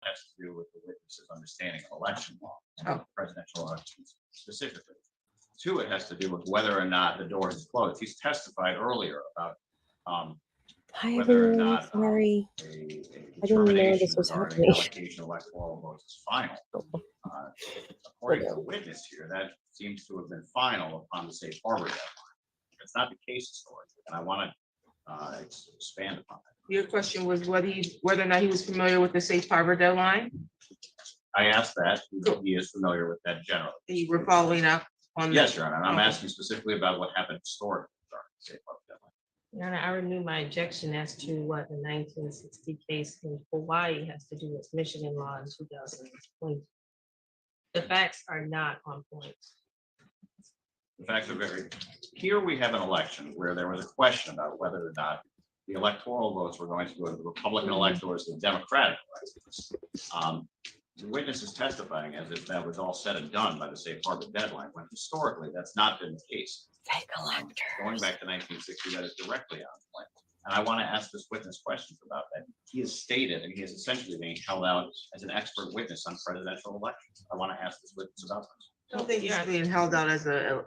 has to do with the witness's understanding of election law, presidential elections specifically. Two, it has to do with whether or not the door is closed. He's testified earlier about Hi whether or everyone, not sorry. a I didn't know determination this was regarding happening. allocation of electoral votes is final. According to the witness here, that seems to have been final upon the safe harbor deadline. It's not the case historically, and I want to expand upon that. Your question was whether or not he was familiar with the safe harbor deadline. I asked that. He is familiar with that generally. You were following up on. Yes, Your Honor. And I'm asking specifically about what happened historically regarding the safe harbor deadline. Your Honor, I renew my objection as to what the 1960 case in Hawaii has to do with Michigan law in 2020. The facts are not on point. The facts are very, here we have an election where there was a question about whether or not the electoral votes were going to go to the Republican electors or the Democratic electors. The witness is testifying as if that was all said and done by the safe harbor deadline, when historically that's not been the case. Going back to 1960, that is directly on point. And I want to ask this witness questions about that. He has stated, and he is essentially being held out as an expert witness on presidential elections. I want to ask this witness about this. I don't think he's being held out as a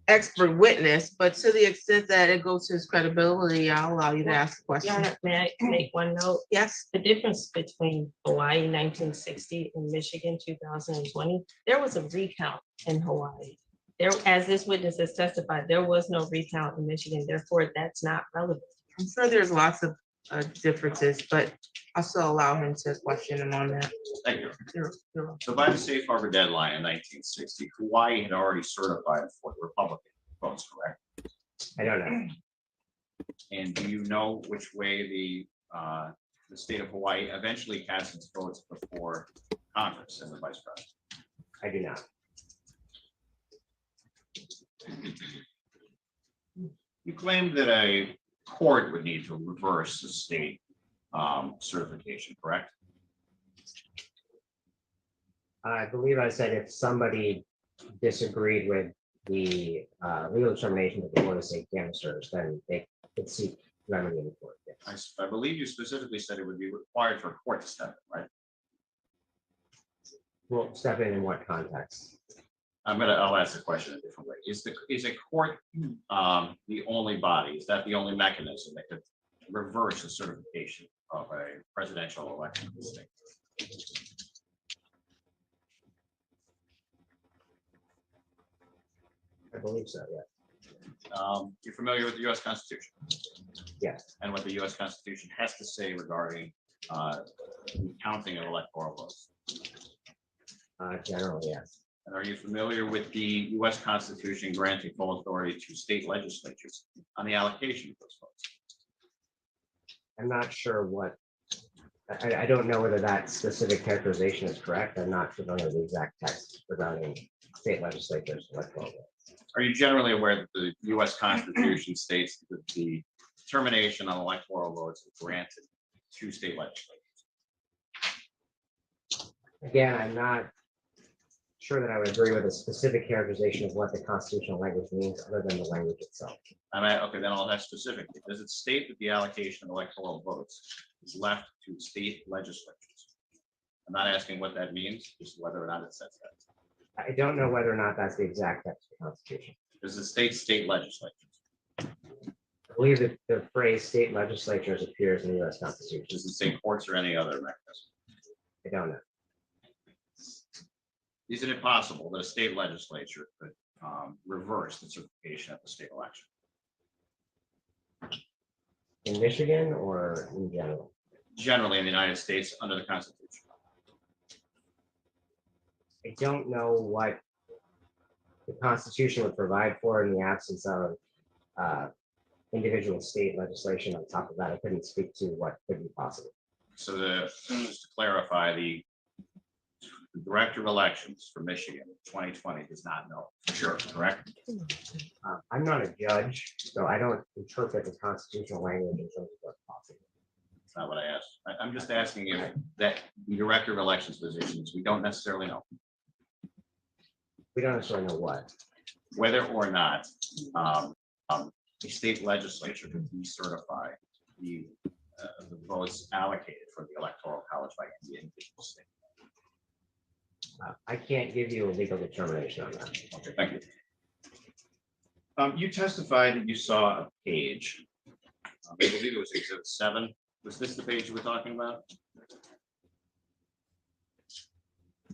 expert witness, but to the extent that it goes to his credibility, I'll allow you to ask the question. Your Honor, may I make one note? Yes. The difference between Hawaii 1960 and Michigan 2020, there was a recount in Hawaii. There, as this witness has testified, there was no recount in Michigan, therefore that's not relevant. I'm sure there's lots of differences, but I'll still allow him to question him on that. Thank you. You're welcome. So by the safe harbor deadline in 1960, Hawaii had already certified for the Republican votes, correct? I don't know. And do you know which way the state of Hawaii eventually cast its votes before Congress and the vice president? I do not. You claimed that a court would need to reverse the state certification, correct? I believe I said if somebody disagreed with the legal determination that the Board of State canvassers, then they could seek remedy in the court. Yes. I believe you specifically said it would be required for a court to step in, right? Well, step in what context? I'll ask the question a different way. Is a court the only body? Is that the only mechanism that could reverse the certification of a presidential election in the state? I believe so, yeah. You're familiar with the U.S. Constitution? Yes. And what the U.S. Constitution has to say regarding counting of electoral votes? Generally, yes. And are you familiar with the U.S. Constitution granting full authority to state legislatures on the allocation of those votes? I'm not sure what, I don't know whether that specific characterization is correct. I'm not familiar with the exact text regarding state legislatures electoral votes. Are you generally aware that the U.S. Constitution states that the determination on electoral votes is granted to state legislatures? Again, I'm not sure that I would agree with a specific characterization of what the constitutional language means other than the language itself. Okay, then I'll ask specifically. Does it state that the allocation of electoral votes is left to state legislatures? I'm not asking what that means, just whether or not it says that. I don't know whether or not that's the exact text of the Constitution. Does it state state legislatures? I believe that the phrase state legislatures appears in the U.S. Constitution. Does it say courts or any other mechanism? I don't know. Isn't it possible that a state legislature could reverse the certification at the state election? In Michigan or in general? Generally in the United States under the Constitution. I don't know what the Constitution would provide for in the absence of individual state legislation. On top of that, I couldn't speak to what could be possible. So just to clarify, the Director of Elections for Michigan 2020 does not know for sure, correct? I'm not a judge, so I don't interpret the constitutional language in terms of what's possible. That's not what I asked. I'm just asking if that the Director of Elections positions, we don't necessarily know We don't necessarily know what. whether or not a state legislature could decertify the the votes allocated for the electoral college by the individual state? I can't give you a legal determination on that. Okay, thank you. You testified that you saw a page. I believe it was exhibit 7. Was this the page you were talking about?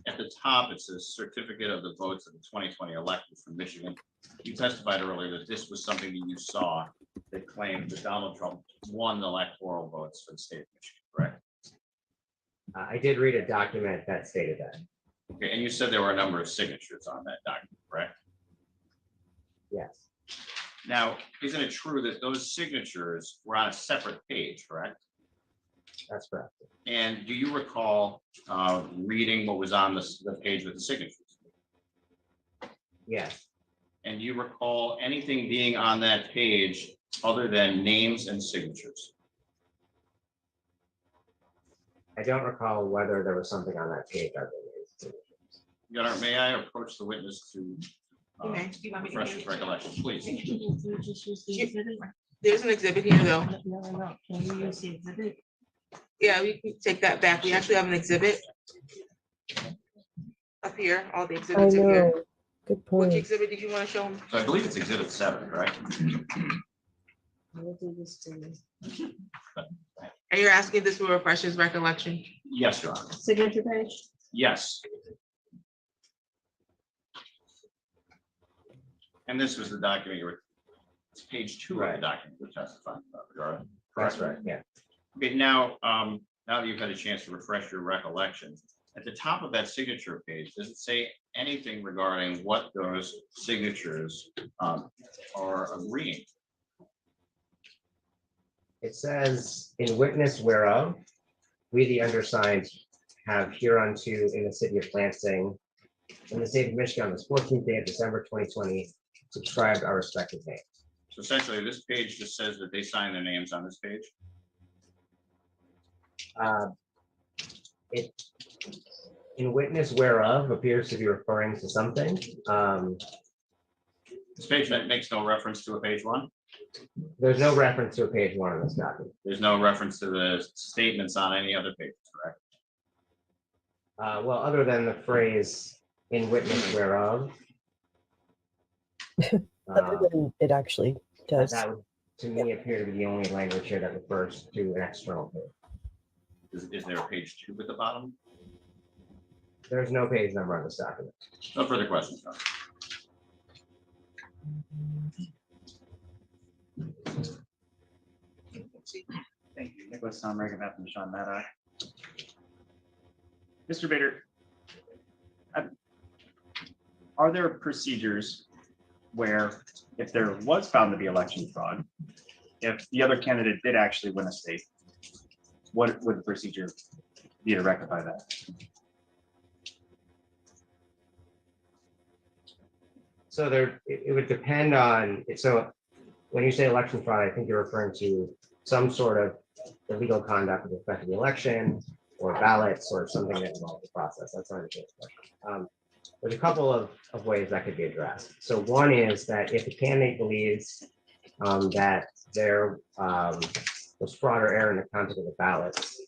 At the top, it says certificate of the votes of the 2020 elections from Michigan. You testified earlier that this was something that you saw that claimed that Donald Trump won the electoral votes for the state of Michigan, correct? I did read a document that stated that. Okay, and you said there were a number of signatures on that document, correct? Yes, Now, isn't it true that those signatures were on a separate page, correct? that's correct. And do you recall reading what was on the page with the signatures? Yes, And do you recall anything being on that page other than names and signatures? I don't recall whether there was something on that page other than these. Your Honor, may I approach the witness to You may. Do you want me to refresh give his it? recollection, please? There's an exhibit here though. No, can you use the exhibit? Yeah, we can take that back. We actually have an exhibit. Up here, all the I exhibits are here. know. Good Which point. exhibit did you want to show them? So I believe it's exhibit 7, right? We'll do this for you. And you're asking this will refresh his recollection? Yes, Your Honor. Signature page? Yes. And this was the document you were, it's page 2 of the Right. document you're testifying about, Your Honor. That's right, yeah. Okay, now, now that you've had a chance to refresh your recollection, at the top of that signature page, does it say anything regarding what those signatures are agreeing? It says, in witness whereof, we the undersigned have hereunto in the city of Lansing, in the state of Michigan, on this 14th day of December 2020, subscribed our respective names. So essentially, this page just says that they sign their names on this page. It, in witness whereof appears to be referring to something. This page that makes no reference to a page 1. There's no reference to a page 1 in this document. There's no reference to the statements on any other pages, correct? Well, other than the phrase in witness whereof. Other than it actually does. That would, to me, appear to be the only language here that refers to an external page. Is there a page 2 at the bottom? There's no page number on this document. No further questions, Your Honor. Thank you. Nicholas Sommer, Matt and Sean Maddox. Mr. Bader, are there procedures where if there was found to be election fraud, if the other candidate did actually win a state, what would the procedure be to rectify that? So there, it would depend on, so when you say election fraud, I think you're referring to some sort of illegal conduct with respect to the election or ballots or something that involves the process. That's not a good question. There's a couple of ways that could be addressed. So one is that if a candidate believes that there was fraud or error in the content of the ballots,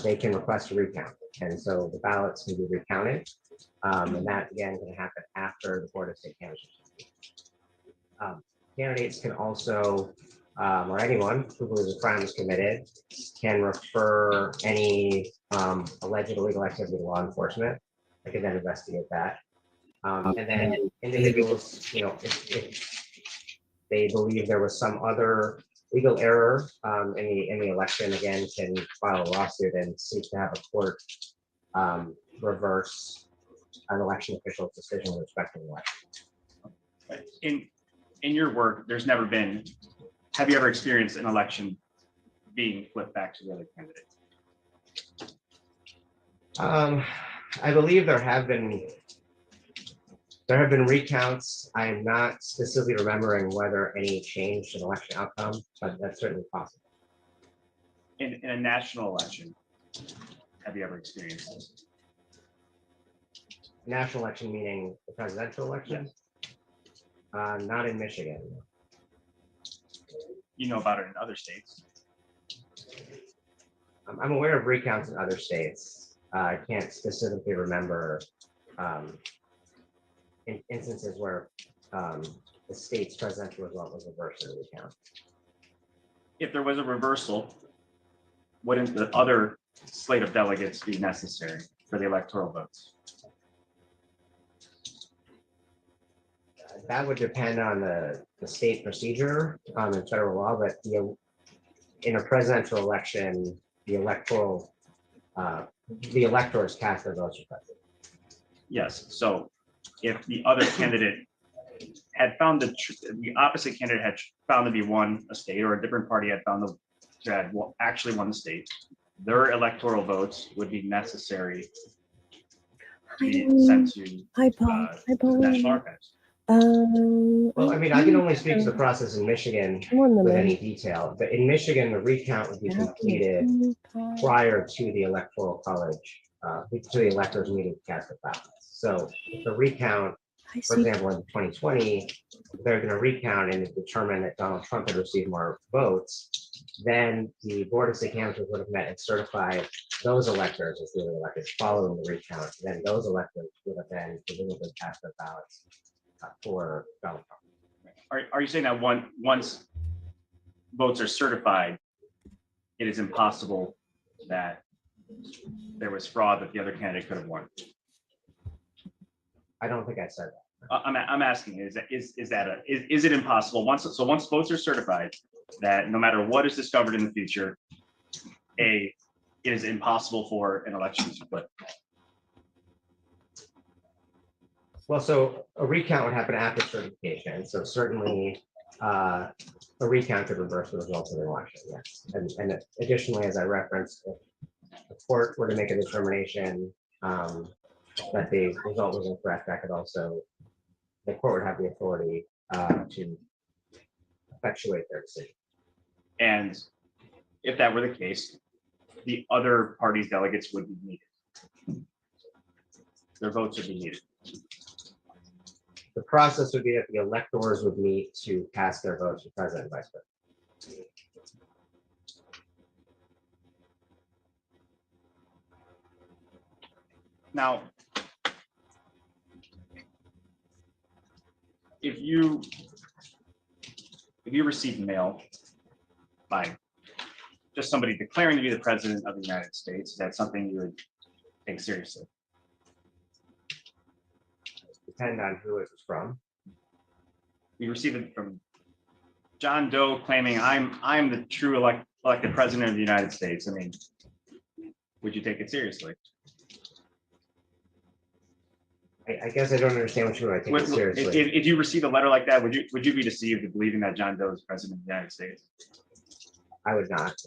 they can request a recount. And so the ballots can be recounted. And that again can happen after the Board of State Candidates. Candidates can also, or anyone who believes a crime is committed, can refer any alleged illegal activity to law enforcement. I can then investigate that. And then individuals, you know, if they believe there was some other legal error in the election, again, can file a lawsuit and seek to have a court reverse an election official's decision with respect to the election. In your work, there's never been, have you ever experienced an election being flipped back to the other candidate? I believe there have been recounts. I am not specifically remembering whether any changed an election outcome, but that's certainly possible. In a national election, have you ever experienced this? National election meaning the presidential election? Not in Michigan. You know about it in other states? I'm aware of recounts in other states. I can't specifically remember instances where the state's presidential result was reversed in a recount. If there was a reversal, wouldn't the other slate of delegates be necessary for the electoral votes? That would depend on the state procedure in federal law, but in a presidential election, the electors cast their votes for president. Yes, so if the other candidate had found the opposite candidate had found to be won a state, or a different party had found to had actually won the state, their electoral votes would be necessary to be sent to Hi, Paul. Hi, the Paul. National Archives. Well, I mean, I can only speak to the process in Michigan Come on, with Lemon. any detail, but in Michigan, the recount would be completed prior to the electoral college, to the electors meeting to cast the ballots. So if the recount, I for see. example, in 2020, they're going to recount and determine that Donald Trump had received more votes, then the Board of State Canvassers would have met and certified those electors as duly elected following the recount. Then those electors would have then presumably cast their ballots for Donald Trump. Are you saying that once votes are certified, it is impossible that there was fraud that the other candidate could have won? I don't think I said that. I'm asking, is it impossible once votes are certified, that no matter what is discovered in the future, it is impossible for an election to flip? Well, so a recount would happen after certification. So certainly a recount could reverse the results of the election, yes. And additionally, as I referenced, if the court were to make a determination that the result was incorrect, that could also, the court would have the authority to effectuate their decision. And if that were the case, the other party's delegates would be needed. Their votes would be needed. The process would be that the electors would meet to cast their votes for president and vice president. Now, if you receive mail by just somebody declaring to be the president of the United States, that's something you would take seriously. Depend on who it was from. You receive it from John Doe claiming I'm the true elected president of the United States. I mean, would you take it seriously? I guess I don't understand what you mean. I take it seriously. If you receive a letter like that, would you be deceived in believing that John Doe is president of the United States? I would not.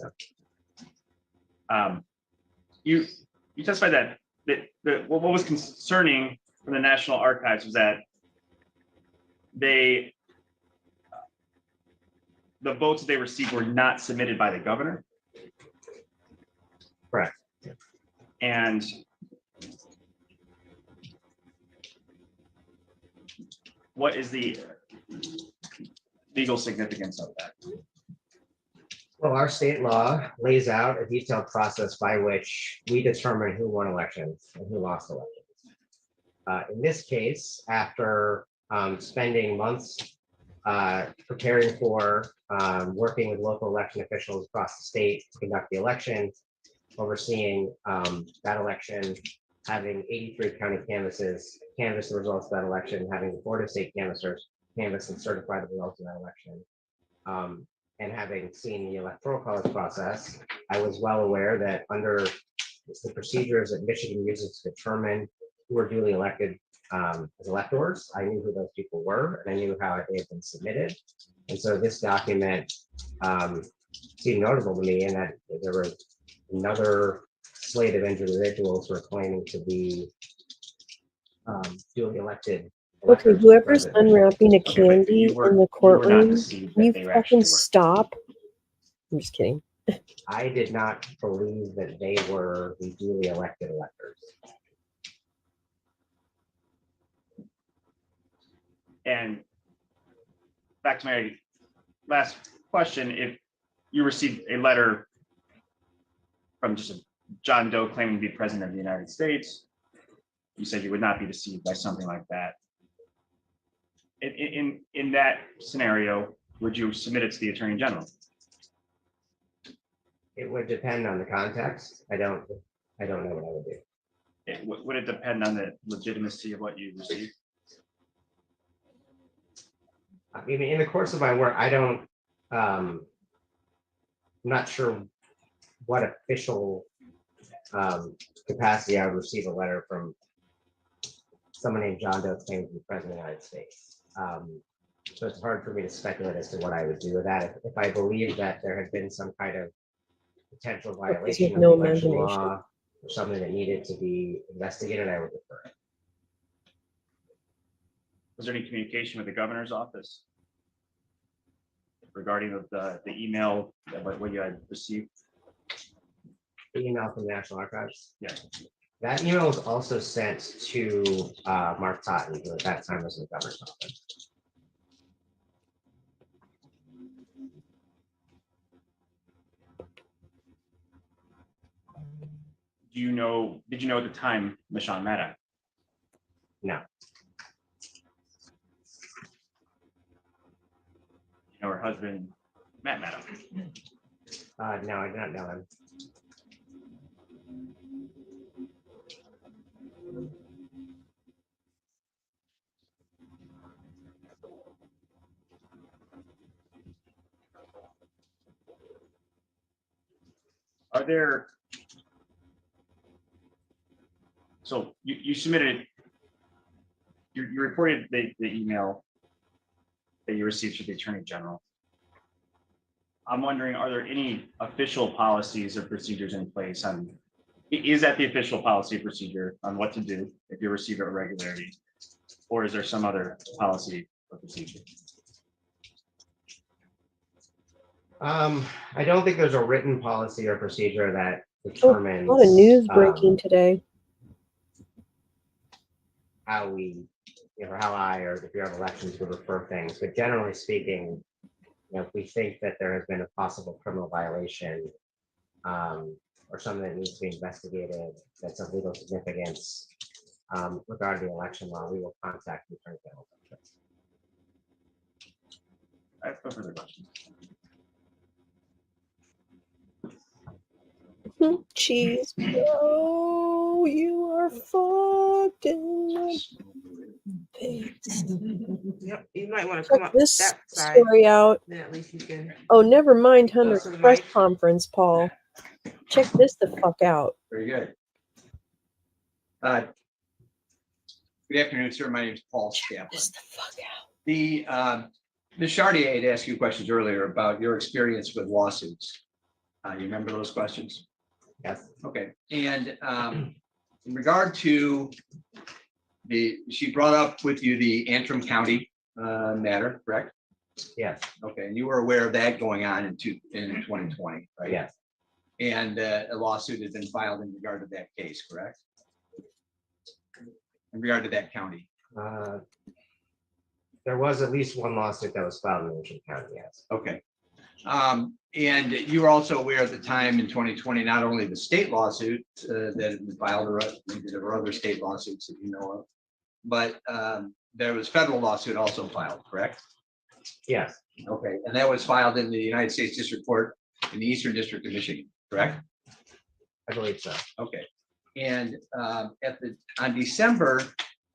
No. You testified that what was concerning from the National Archives was that the votes that they received were not submitted by the governor. Correct. And what is the legal significance of that? Well, our state law lays out a detailed process by which we determine who won elections and who lost elections. In this case, after spending months preparing for, working with local election officials across the state to conduct the election, overseeing that election, having 83 county canvass the results of that election, having the Board of State Canvassers canvass and certify the results of that election, and having seen the electoral college process, I was well aware that under the procedures that Michigan uses to determine who were duly elected as electors, I knew who those people were, and I knew how they had been submitted. And so this document seemed notable to me in that there was another slate of individuals who were claiming to be duly elected. Okay, electors whoever's for president. unwrapping a Okay, but candy you were- in the you were not courtroom, deceived can that you they actually fucking were. stop? I'm just kidding. I did not believe that they were the duly elected electors. And back to my last question, if you received a letter from just a John Doe claiming to be president of the United States, you said you would not be deceived by something like that. In that scenario, would you submit it to the Attorney General? It would depend on the context. I don't know what I would do. Would it depend on the legitimacy of what you received? I mean, in the course of my work, I'm not sure what official capacity I would receive a letter from someone named John Doe claiming to be president of the United States. So it's hard for me to speculate as to what I would do with that. If I believe that there had been some kind of potential violation of no the election imagination. law or something that needed to be investigated, I would defer. Was there any communication with the governor's office regarding the email, what you had received? The email from the National Archives. Yeah. That email was also sent to Mark Totten, who at that time was in the governor's office. Did you know at the time Michonne Maddow? No. You know her husband, Matt Maddow? No, I do not know him. Are there, so you submitted, you reported the email that you received from the Attorney General. I'm wondering, are there any official policies or procedures in place on, is that the official policy or procedure on what to do if you receive irregularity? Or is there some other policy or procedure? I don't think there's a written policy or procedure that Oh, determines a lot of news breaking today. how we, or how I or the Bureau of Elections would refer things. But generally speaking, if we think that there has been a possible criminal violation or something that needs to be investigated, that's of legal significance regarding the election law, we will contact the Attorney General. I have no further questions. Cheese, bro, you are fucked in the face. Yep, you might want to Check come up this that side, story out. then at least you can. Oh, never mind Hunter's to the press mic. conference, Paul. Check this the fuck out. Very good. Good afternoon, sir. My name is Paul Scaplan. This the fuck out. The Ms. Chartier had asked you questions earlier about your experience with lawsuits. You remember those questions? Yes. Okay. And in regard to she brought up with you the Antrim County matter, correct? Yes. Okay. And you were aware of that going on in 2020, right? Yes. And a lawsuit has been filed in regard to that case, correct? In regard to that county. There was at least one lawsuit that was filed in Ocean County, yes. Okay. And you were also aware at the time in 2020, not only the state lawsuit that had been filed, or maybe there were other state lawsuits that you know of, but there was federal lawsuit also filed, correct? Yes. Okay, and that was filed in the United States District Court in the Eastern District of Michigan, correct? I believe so. Okay. And on December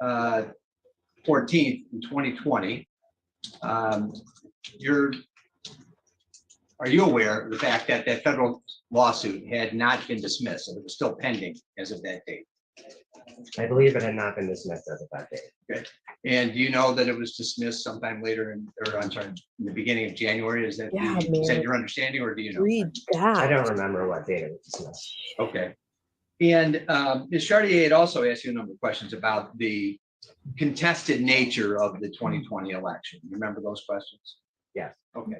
14th in 2020, are you aware of the fact that that federal lawsuit had not been dismissed, and it was still pending as of that date? I believe it had not been dismissed as of that date. Okay. And do you know that it was dismissed sometime later in the beginning of January? Is that, Yeah, is that man. your understanding, or do you know? Read I don't that. remember what date it was dismissed. Okay. And Ms. Chartier had also asked you a number of questions about the contested nature of the 2020 election. You remember those questions? Yes. Okay.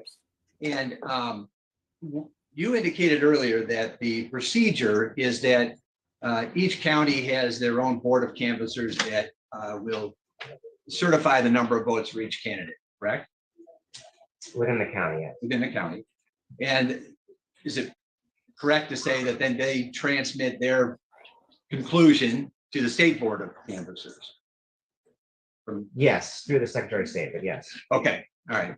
And you indicated earlier that the procedure is that each county has their own board of canvassers that will certify the number of votes for each candidate, correct? Within the county, yes. Within the county. And is it correct to say that then they transmit their conclusion to the State Board of Canvassers? Yes, through the Secretary of State, but yes, Okay, all right.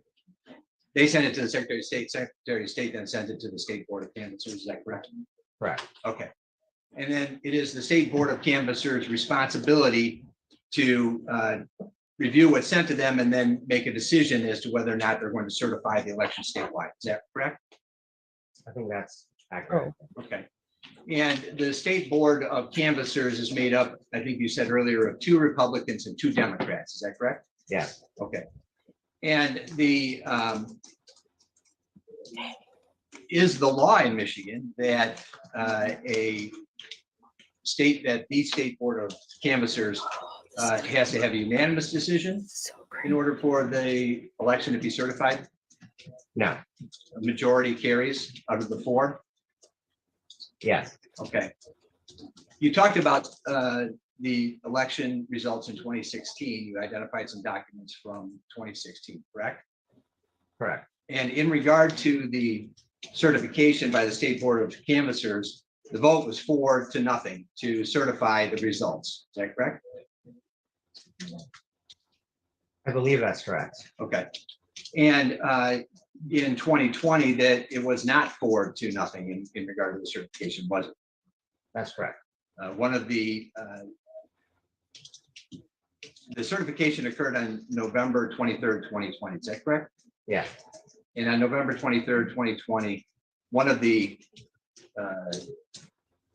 They send it to the Secretary of State, Secretary of State then sends it to the State Board of Canvassers, is that correct? correct. Okay. And then it is the State Board of Canvassers' responsibility to review what's sent to them and then make a decision as to whether or not they're going to certify the election statewide. Is that correct? I think that's accurate. Okay. And the State Board of Canvassers is made up, I think you said earlier, of 2 Republicans and 2 Democrats. Is that correct? Yes, Okay. And is the law in Michigan that the State Board of Canvassers has to have a unanimous decision So in great. order for the election to be certified? no, A majority carries out of the 4? yes, Okay. You talked about the election results in 2016. You identified some documents from 2016, correct? correct. And in regard to the certification by the State Board of Canvassers, the vote was 4-0 to certify the results. Is that correct? I believe that's correct. Okay. And in 2020, that it was not 4-0 in regard to the certification, was it? That's correct. One of the certification occurred on November 23rd, 2020. Is that correct? Yes, And on November 23rd, 2020, one of the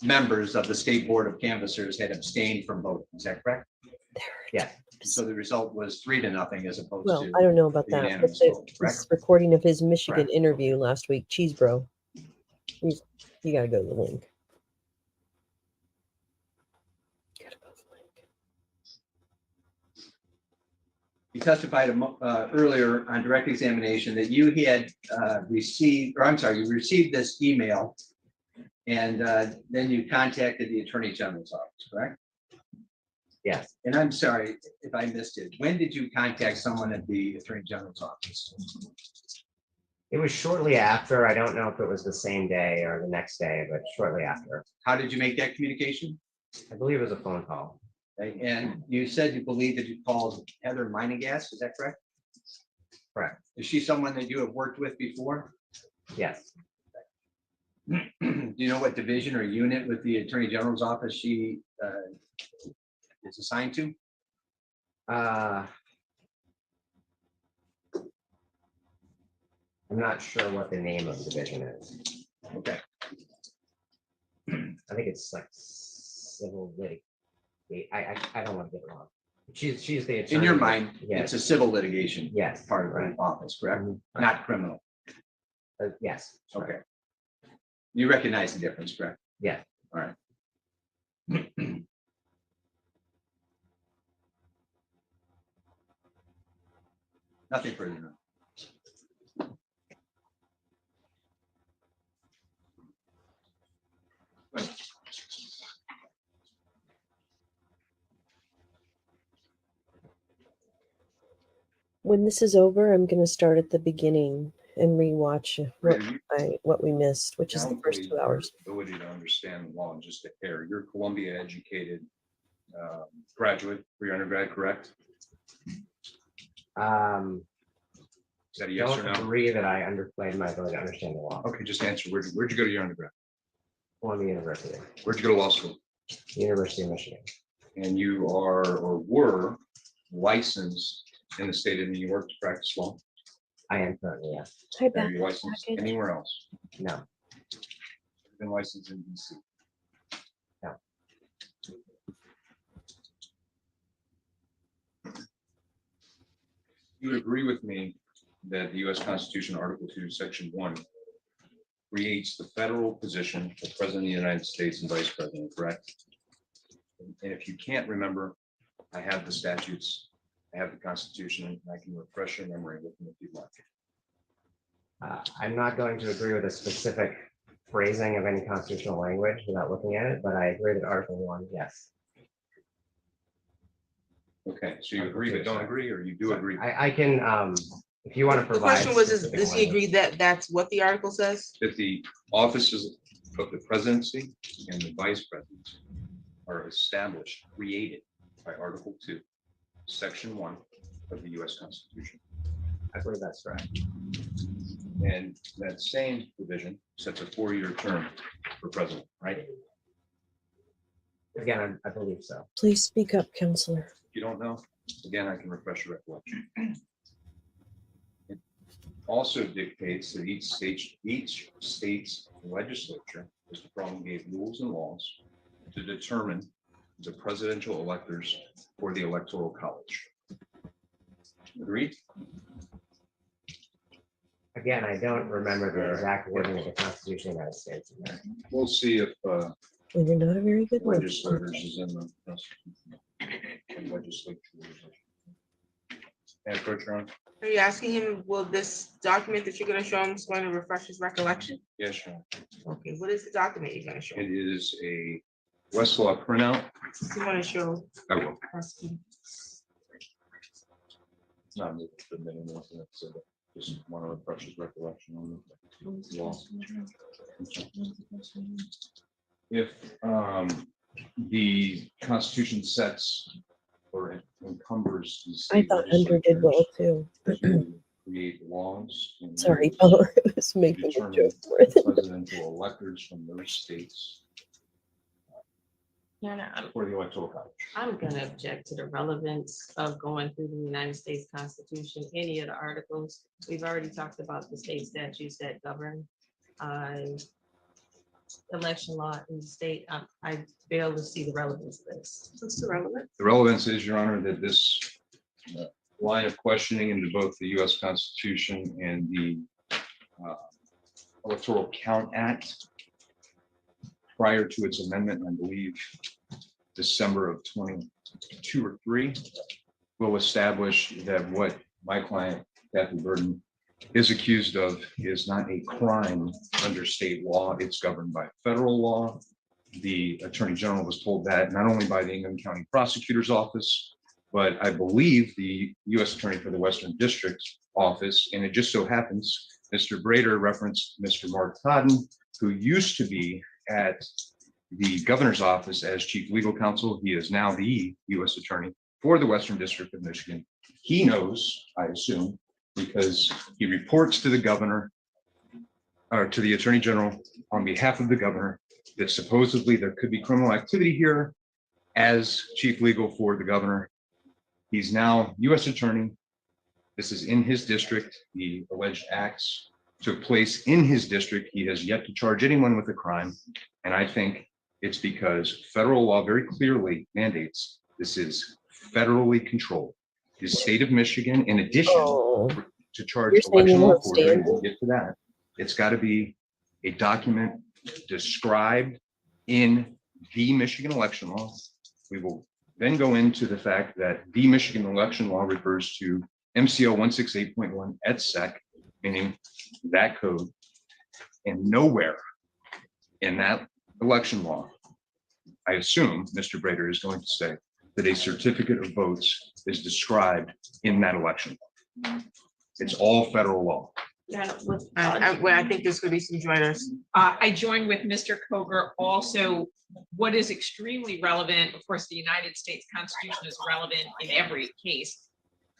members of the State Board of Canvassers had abstained from voting. Is that correct? yes, So the result was 3-0 as opposed Well, to. I don't know about the that, but unanimous the vote, correct? this recording of his Michigan Correct. interview last week, Cheese Bro. You gotta go to the link. Gotta go to the link. You testified earlier on direct examination that you had received, or I'm sorry, you received this email and then you contacted the Attorney General's office, correct? yes. And I'm sorry if I missed it. When did you contact someone at the Attorney General's office? It was shortly after. I don't know if it was the same day or the next day, but shortly after. How did you make that communication? I believe it was a phone call. Okay, and you said you believe that you called Heather Meinegas, is that correct? Correct. Is she someone that you have worked with before? Yes, Do you know what division or unit with the Attorney General's office she is assigned to? I'm not sure what the name of the division is. Okay, I think it's like civil lit. I don't want to get it wrong. She's the attorney. in your mind, it's Yes, a civil litigation yes, part of right. the office, correct? Mhm. Not criminal. Yes. Okay. You recognize the difference, correct? Yeah. All right. Nothing further. When this is over, I'm gonna start at the beginning and rewatch what we missed, which is the first 2 hours. Ability to understand the law and just to err. You're a Columbia educated graduate for your undergrad, correct? Is that a yes or Don't no? agree that I underplayed my ability to understand the law. Okay, just answer. Where'd you go to your undergrad? Columbia University, Where'd you go to law school? University of Michigan. And you are or were licensed in the state of New York to practice law? I am currently, yes. Hi, Are back. you licensed package. anywhere else? No, Been licensed in DC? No. You would agree with me that the US Constitution, Article 2, Section 1 creates the federal position of President of the United States and Vice President, correct? And if you can't remember, I have the statutes, I have the Constitution, and I can refresh your memory with them if you'd like. I'm not going to agree with a specific phrasing of any constitutional language without looking at it, but I agree that Article 1, yes. Okay, so you agree but don't agree, or you do agree? I can, if you want to The provide. question was, specific does he language. agree that that's what the article says? That the offices of the presidency and the vice presidency are established, created by Article 2, Section 1 of the U.S. Constitution. I believe that's right. And that same provision sets a 4-year term for president, right? Again, I believe so. Please speak up, Counselor. If you don't know, again, I can refresh your recollection. It also dictates that each state's legislature is to promulgate rules and laws to determine the presidential electors for the Electoral College. Agreed? Again, I don't remember the exact wording of the Constitution of the United States. We'll see if Well, you're not a very good one. legislators is in the legislature. And Coach Ron? Are you asking him, will this document that you're gonna show him is going to refresh his recollection? Yes, Sean. Okay, what is the document you're gonna show It him? is a Westlaw printout. You wanna show I will. us? It's not the minimum, it's just want to refresh his recollection on the law. If the Constitution sets or encumbers the I state thought Hunter did well legislatures too. to create laws. and Sorry, rules Paul, I was to making a determine joke more than. presidential electors from those states Yeah, no, for the Electoral College. I'm gonna object to the relevance of going through the United States Constitution, any of the articles. We've already talked about the state statutes that govern election law in the state. I fail to see the relevance of this. What's the relevance? The relevance is, Your Honor, that this line of questioning into both the U.S. Constitution and the Electoral Count Act prior to its amendment, I believe, December of 22 or 3, will establish that what my client, Kathy Burden, is accused of is not a crime under state law. It's governed by federal law. The Attorney General was told that not only by the Ingham County Prosecutor's Office, but I believe the U.S. Attorney for the Western District Office. And it just so happens, Mr. Brader referenced Mr. Mark Todden, who used to be at the governor's office as chief legal counsel. He is now the U.S. Attorney for the Western District of Michigan. He knows, I assume, because he reports to the governor or to the Attorney General on behalf of the governor that supposedly there could be criminal activity here as chief legal for the governor. He's now U.S. Attorney. This is in his district. The alleged acts took place in his district. He has yet to charge anyone with a crime. And I think it's because federal law very clearly mandates this is federally controlled. The state of Michigan, in addition Oh, to charge You're saying election you law won't forgery, stand? we'll get to that. It's got to be a document described in the Michigan election law. We will then go into the fact that the Michigan election law refers to MCL 168.1 et sec, meaning that code. And nowhere in that election law, I assume Mr. Brader is going to say that a certificate of votes is described in that election. It's all federal law. Yeah, I think there's gonna be some joiners. I join with Mr. Koger. Also, what is extremely relevant, of course, the United States Constitution is relevant in every case,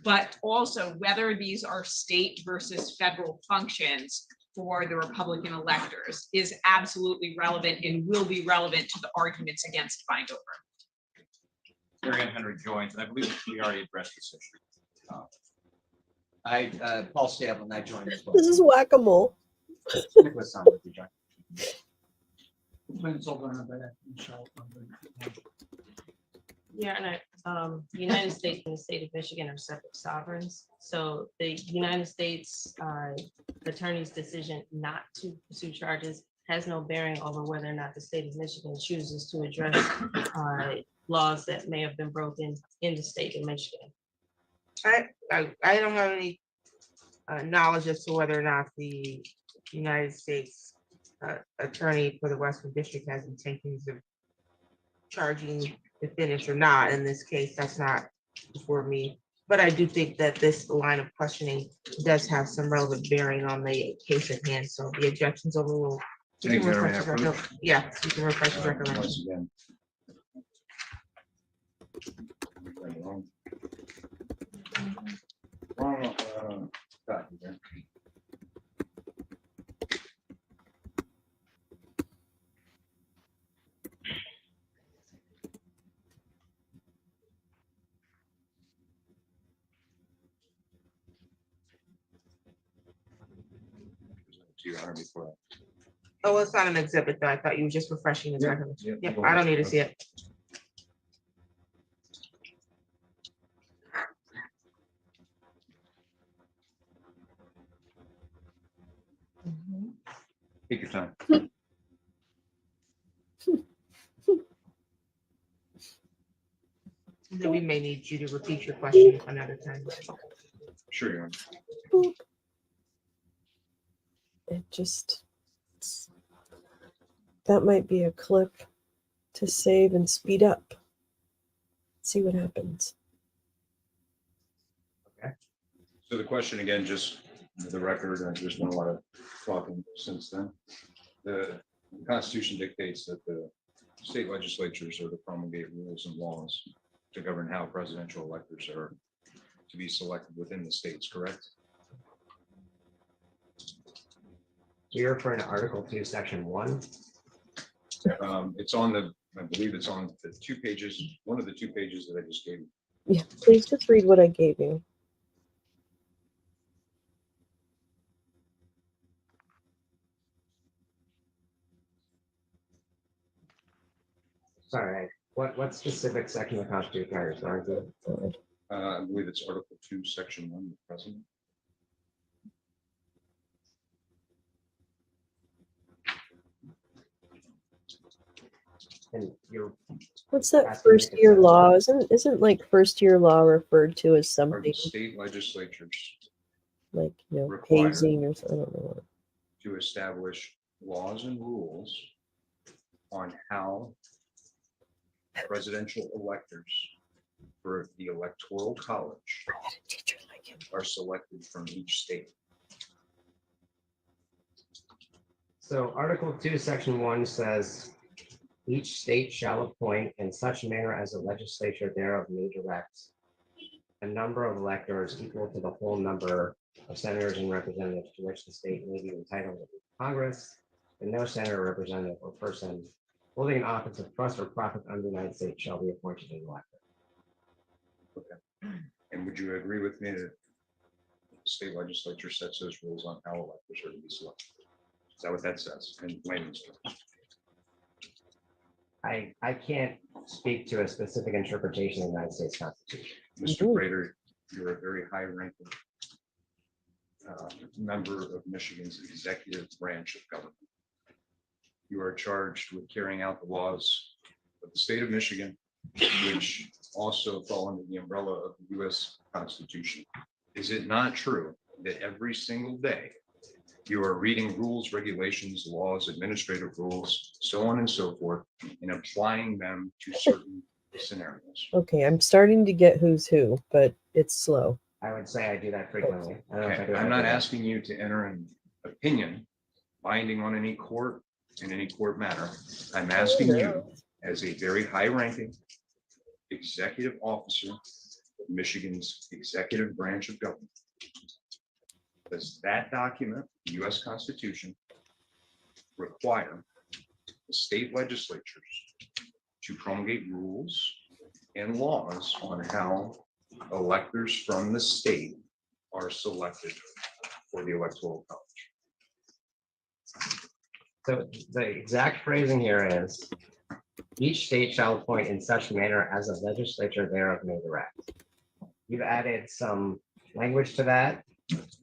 but also whether these are state versus federal functions for the Republican electors is absolutely relevant and will be relevant to the arguments against bind over. Mary Ann Henry joins, and I believe we already addressed this issue. Paul Stavlin, I joined as well. this is whack-a-mole. Nicholas, on with you, John. Yeah, and the United States and the state of Michigan are separate sovereigns. So the United States attorney's decision not to pursue charges has no bearing over whether or not the state of Michigan chooses to address laws that may have been broken in the state of Michigan. I don't have any knowledge as to whether or not the United States attorney for the Western District has intentions of charging the finish or not. In this case, that's not for me. But I do think that this line of questioning does have some relevant bearing on the case at hand. So the objections overruled. You Thank can you, refresh his Madam Mayor. recollection. Yeah, you can refresh his recollection. Once again. Wrong, copy there. To your honor before. Oh, it's not an exhibit though. I thought you were just refreshing his Yeah, recollection. yeah, Yep, go I don't ahead. need to see it. Take your time. Then we may need you to repeat your question another time. Sure, Your Honor. Boop. It just, that might be a clip to save and speed up. See what happens. So the question again, just for the record, and there's been a lot of talking since then. The Constitution dictates that the state legislatures are to promulgate rules and laws to govern how presidential electors are to be selected within the states, correct? You're referring to Article 2, Section 1. It's on the, I believe it's on the 2 pages, one of the 2 pages that I just gave you. Yeah, please just read what I gave you. Sorry, what specific section of the Constitution are you referring to? I believe it's Article 2, Section 1, the president. And you're What's that Asking me first to year consider. law? Isn't like first year law referred to as Are something the state legislatures like, required hazing or something? I don't know. to establish laws and rules on how presidential electors for the electoral college I had a teacher like him. are selected from each state. So Article 2, Section 1 says, each state shall appoint in such manner as the legislature thereof may direct a number of electors equal to the whole number of senators and representatives to which the state may be entitled to Congress, and no senator, representative, or person holding an office of trust or profit under the United States shall be appointed and elected. And would you agree with me that the state legislature sets those rules on how electors are to be selected? Is that what that says in layman's terms? I can't speak to a specific interpretation of the United States Constitution. Mr. Ooh. Prater, you're a very high ranking member of Michigan's executive branch of government. You are charged with carrying out the laws of the state of Michigan, which also fall under the umbrella of the U.S. Constitution. Is it not true that every single day you are reading rules, regulations, laws, administrative rules, so on and so forth, and applying them to certain scenarios? Okay, I'm starting to get who's who, but it's slow. I would say I do that frequently. I don't know if I Okay, do it I'm not every day. asking you to enter an opinion binding on any court in any court matter. I'm asking you, as a very high-ranking executive officer of Michigan's executive branch of government, does that document, the U.S. Constitution, require the state legislatures to promulgate rules and laws on how electors from the state are selected for the electoral college? So the exact phrasing here is, each state shall appoint in such manner as the legislature thereof may direct. You've added some language to that.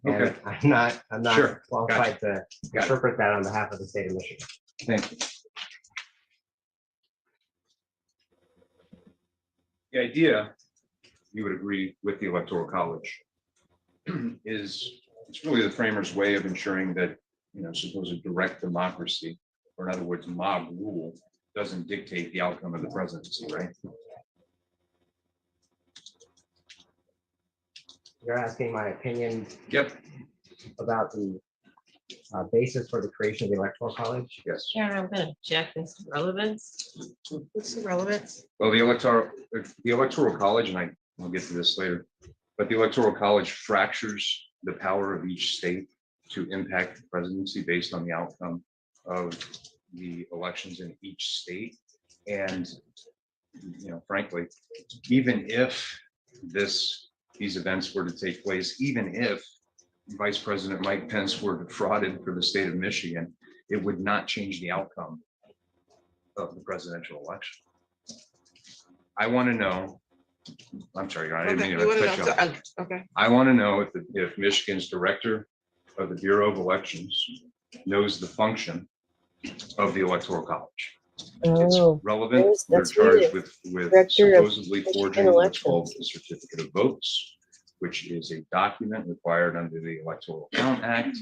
And Okay. I'm not Sure. qualified to Got it. interpret that on behalf of the state of Michigan. Thank you. The idea, you would agree with the electoral college, is it's really the framers' way of ensuring that, supposed direct democracy, or in other words, mob rule, doesn't dictate the outcome of the presidency, right? You're asking my opinion Yep. about the basis for the creation of the electoral college? Yes. Karen, I'm gonna check this relevance. What's the relevance? Well, the electoral college, and I'll get to this later, but the electoral college fractures the power of each state to impact the presidency based on the outcome of the elections in each state. And, frankly, even if these events were to take place, even if Vice President Mike Pence were defrauded for the state of Michigan, it would not change the outcome of the presidential election. I want to know, I'm sorry, I didn't Okay, mean you wanna to know, cut you so, off. okay. I want to know if Michigan's director of the Bureau of Elections knows the function of the electoral college. It's Oh, relevant. there's- They're that's where charged the with director of supposedly Michigan forging what's called elections. the certificate of votes, which is a document required under the Electoral Count Act,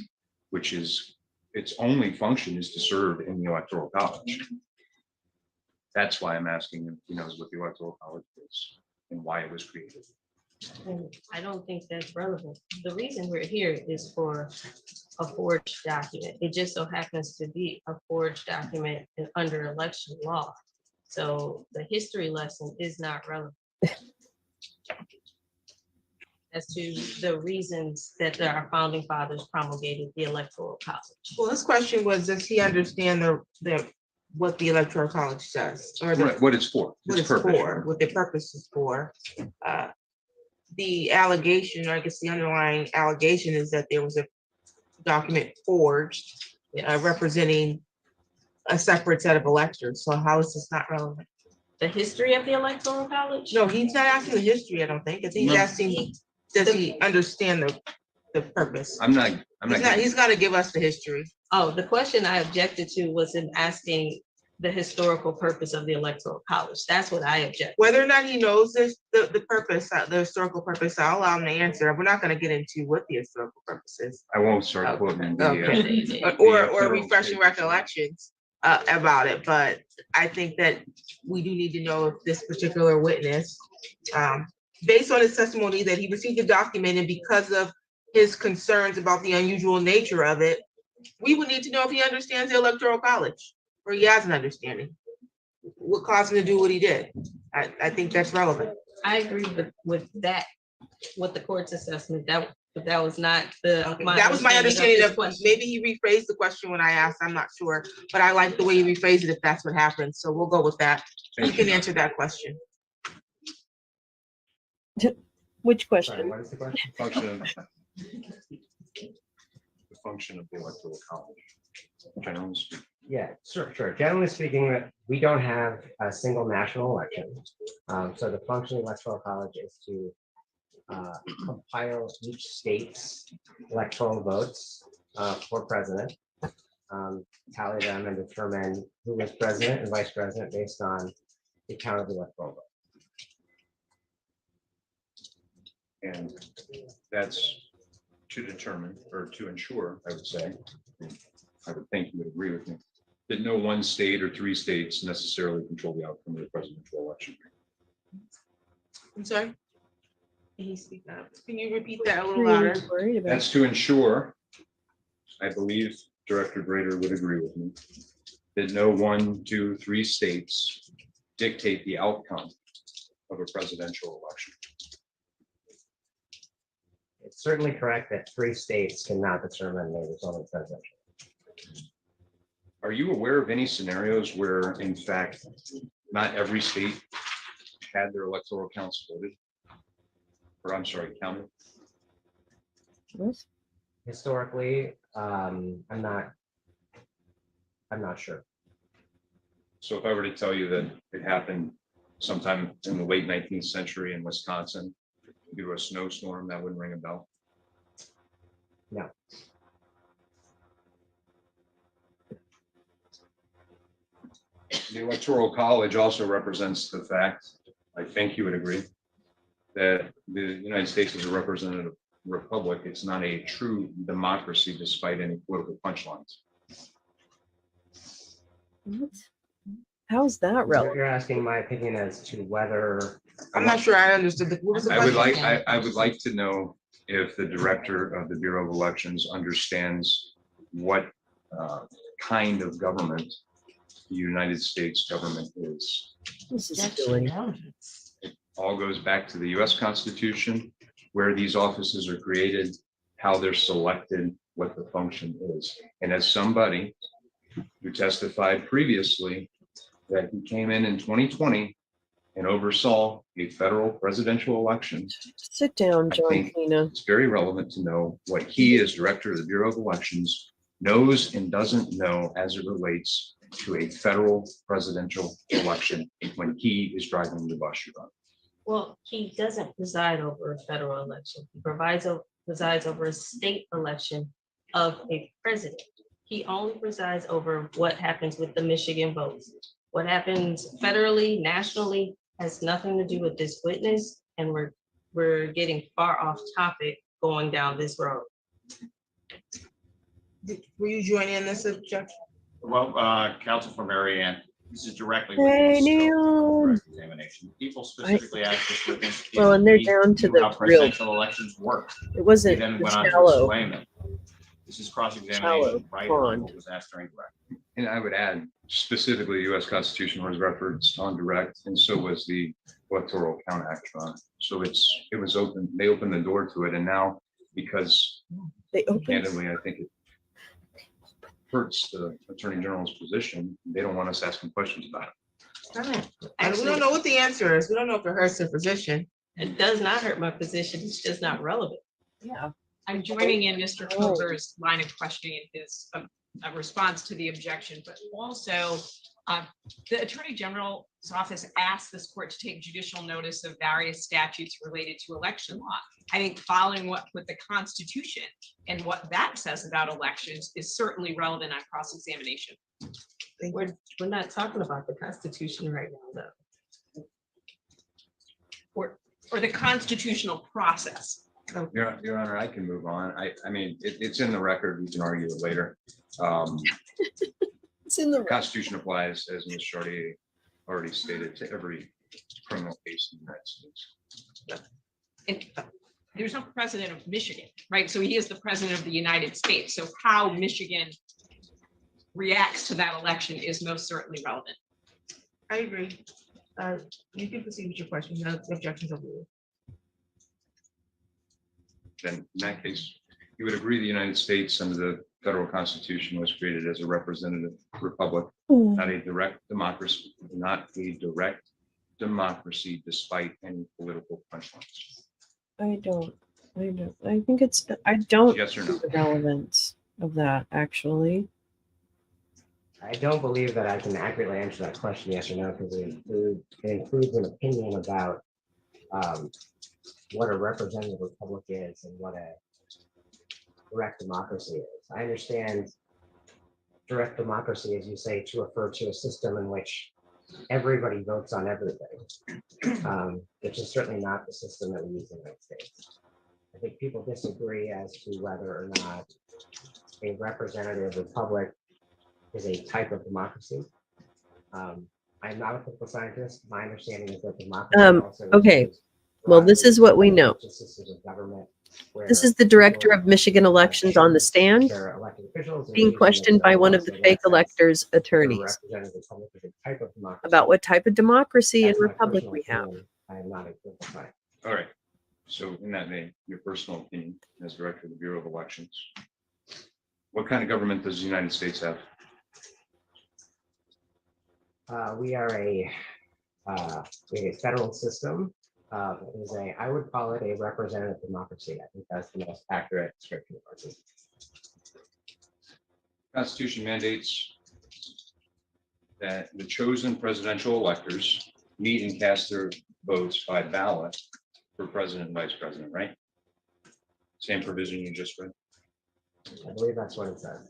which is, its only function is to serve in the electoral college. That's why I'm asking if he knows what the electoral college is and why it was created. And I don't think that's relevant. The reason we're here is for a forged document. It just so happens to be a forged document under election law. So the history lesson is not relevant as to the reasons that our founding fathers promulgated the electoral college. Well, his question was, does he understand what the electoral college does? Or Right, what it's for. what its it's purpose. for, what the purpose is for. The allegation, or I guess the underlying allegation, is that there was a document forged representing a separate set of electors. So how is this not relevant? The history of the electoral college? No, he's not asking the history, I don't think. I think he's No. asking, does he understand the purpose? I'm not. He's got to give us the history. Oh, the question I objected to was in asking the historical purpose of the electoral college. That's what I object. Whether or not he knows this, the purpose, the historical purpose, I'll allow him to answer. We're not going to get into what the historical purpose is. I won't start quoting Okay. the. Or federal refreshing state- recollections about it, but I think that we do need to know if this particular witness, based on his testimony, that he received a document, and because of his concerns about the unusual nature of it, we would need to know if he understands the electoral college, or he has an understanding. What caused him to do what he did? I think that's relevant. I agree with that, with the court's assessment, that was not the. Okay, that was my understanding this of, question. maybe he rephrased the question when I asked, I'm not sure, but I like the way he rephrased it if that's what happened, so we'll go with that. You can answer that question. Which Sorry, question? what is the question? The function of the electoral college. Generally speaking. Yeah, sure. Generally speaking, we don't have a single national election. So the function of the electoral college is to compile each state's electoral votes for president, tally them and determine who was president and vice president based on the count of the electoral vote. And that's to determine, or to ensure, I would say, I would think you would agree with me, that no one state or three states necessarily control the outcome of the presidential election. I'm sorry, Can you speak up? can you repeat that a little What are louder? you worried about? That's to ensure, I believe Director Grader would agree with me, that no 1, 2, 3 states dictate the outcome of a presidential election. It's certainly correct that 3 states cannot determine the result of the presidential. Are you aware of any scenarios where, in fact, not every state had their electoral counts voted? Or I'm sorry, counted? What? Historically, I'm not sure. So if I were to tell you that it happened sometime in the late 19th century in Wisconsin due to a snowstorm, that wouldn't ring a bell? No. The Electoral College also represents the fact, I think you would agree, that the United States is a representative republic. It's not a true democracy despite any political punchlines. What? How's that So relevant? you're asking my opinion as to whether. I'm not sure I understood what was the I would question? I would like to know if the director of the Bureau of Elections understands what kind of government the United States government is. This is That's silly. irrelevant. It all goes back to the US Constitution, where these offices are created, how they're selected, what the function is. And as somebody who testified previously that he came in 2020 and oversaw a federal presidential election, Sit down, I John think Cena. it's very relevant to know what he, as director of the Bureau of Elections, knows and doesn't know as it relates to a federal presidential election when he is driving the bus. Your Honor. Well, he doesn't preside over a federal election. He presides over a state election of a president. He only presides over what happens with the Michigan votes. What happens federally, nationally, has nothing to do with this witness, and we're getting far off topic going down this road. Will you join in this objection? Well, Counsel for Mary Ann, this is directly. Hey, within the scope of Neil. direct examination. People specifically asked this witness. Well, and they're he down to knew the how real. presidential elections work. It He wasn't then the went on to shallow. explain them. This is Shallow cross-examination, right? on pond. What was asked during direct. And I would add, specifically, the US Constitution was referenced on direct, and so was the Electoral Count Act. So it was open, they opened the door to it, and now, because They opened. candidly, I think it hurts the Attorney General's position, they don't want us asking questions about it. And we don't know what the answer is. We don't know if it hurts their position. It does not hurt my position. It's just not relevant. Yeah. I'm joining in Mr. Coger's line of questioning in his a response to the objection, but also the Attorney General's office asked this court to take judicial notice of various statutes related to election law. I think following what with the Constitution and what that says about elections is certainly relevant on cross-examination. We're not talking about the Constitution right now, though. Or the constitutional process. Your Honor, I can move on. I mean, it's in the record. We can argue it later. It's in the. Constitution applies, as Ms. Chartier already stated, to every criminal case in the United States. And there's no president of Michigan, right? So he is the president of the United States. So how Michigan reacts to that election is most certainly relevant. I agree. You can proceed with your question. No objections over here. Then in that case, you would agree the United States under the federal Constitution was created as a representative republic, not a direct democracy, despite any political punchlines. I don't. I think it's. I don't. Yes or no? see the relevance of that actually. I don't believe that I can accurately answer that question, yes or no, because it includes an opinion about what a representative republic is and what a direct democracy is. I understand direct democracy, as you say, to refer to a system in which everybody votes on everything, which is certainly not the system that we use in the United States. I think people disagree as to whether or not a representative republic is a type of democracy. I'm not a political scientist. My understanding is that democracy also okay. includes Well, this is what we know. systems of government where This is the director of Michigan elections on the stand, their elected officials being questioned by one of the fake electors' attorneys about what type of democracy and republic we have. I am not a political scientist. All right. So in that vein, your personal opinion as director of the Bureau of Elections, what kind of government does the United States have? We are a federal system. I would call it a representative democracy. I think that's the most accurate description of our system. Constitution mandates that the chosen presidential electors meet and cast their votes by ballot for president and vice president, right? Same provision you just read. I believe that's what it says.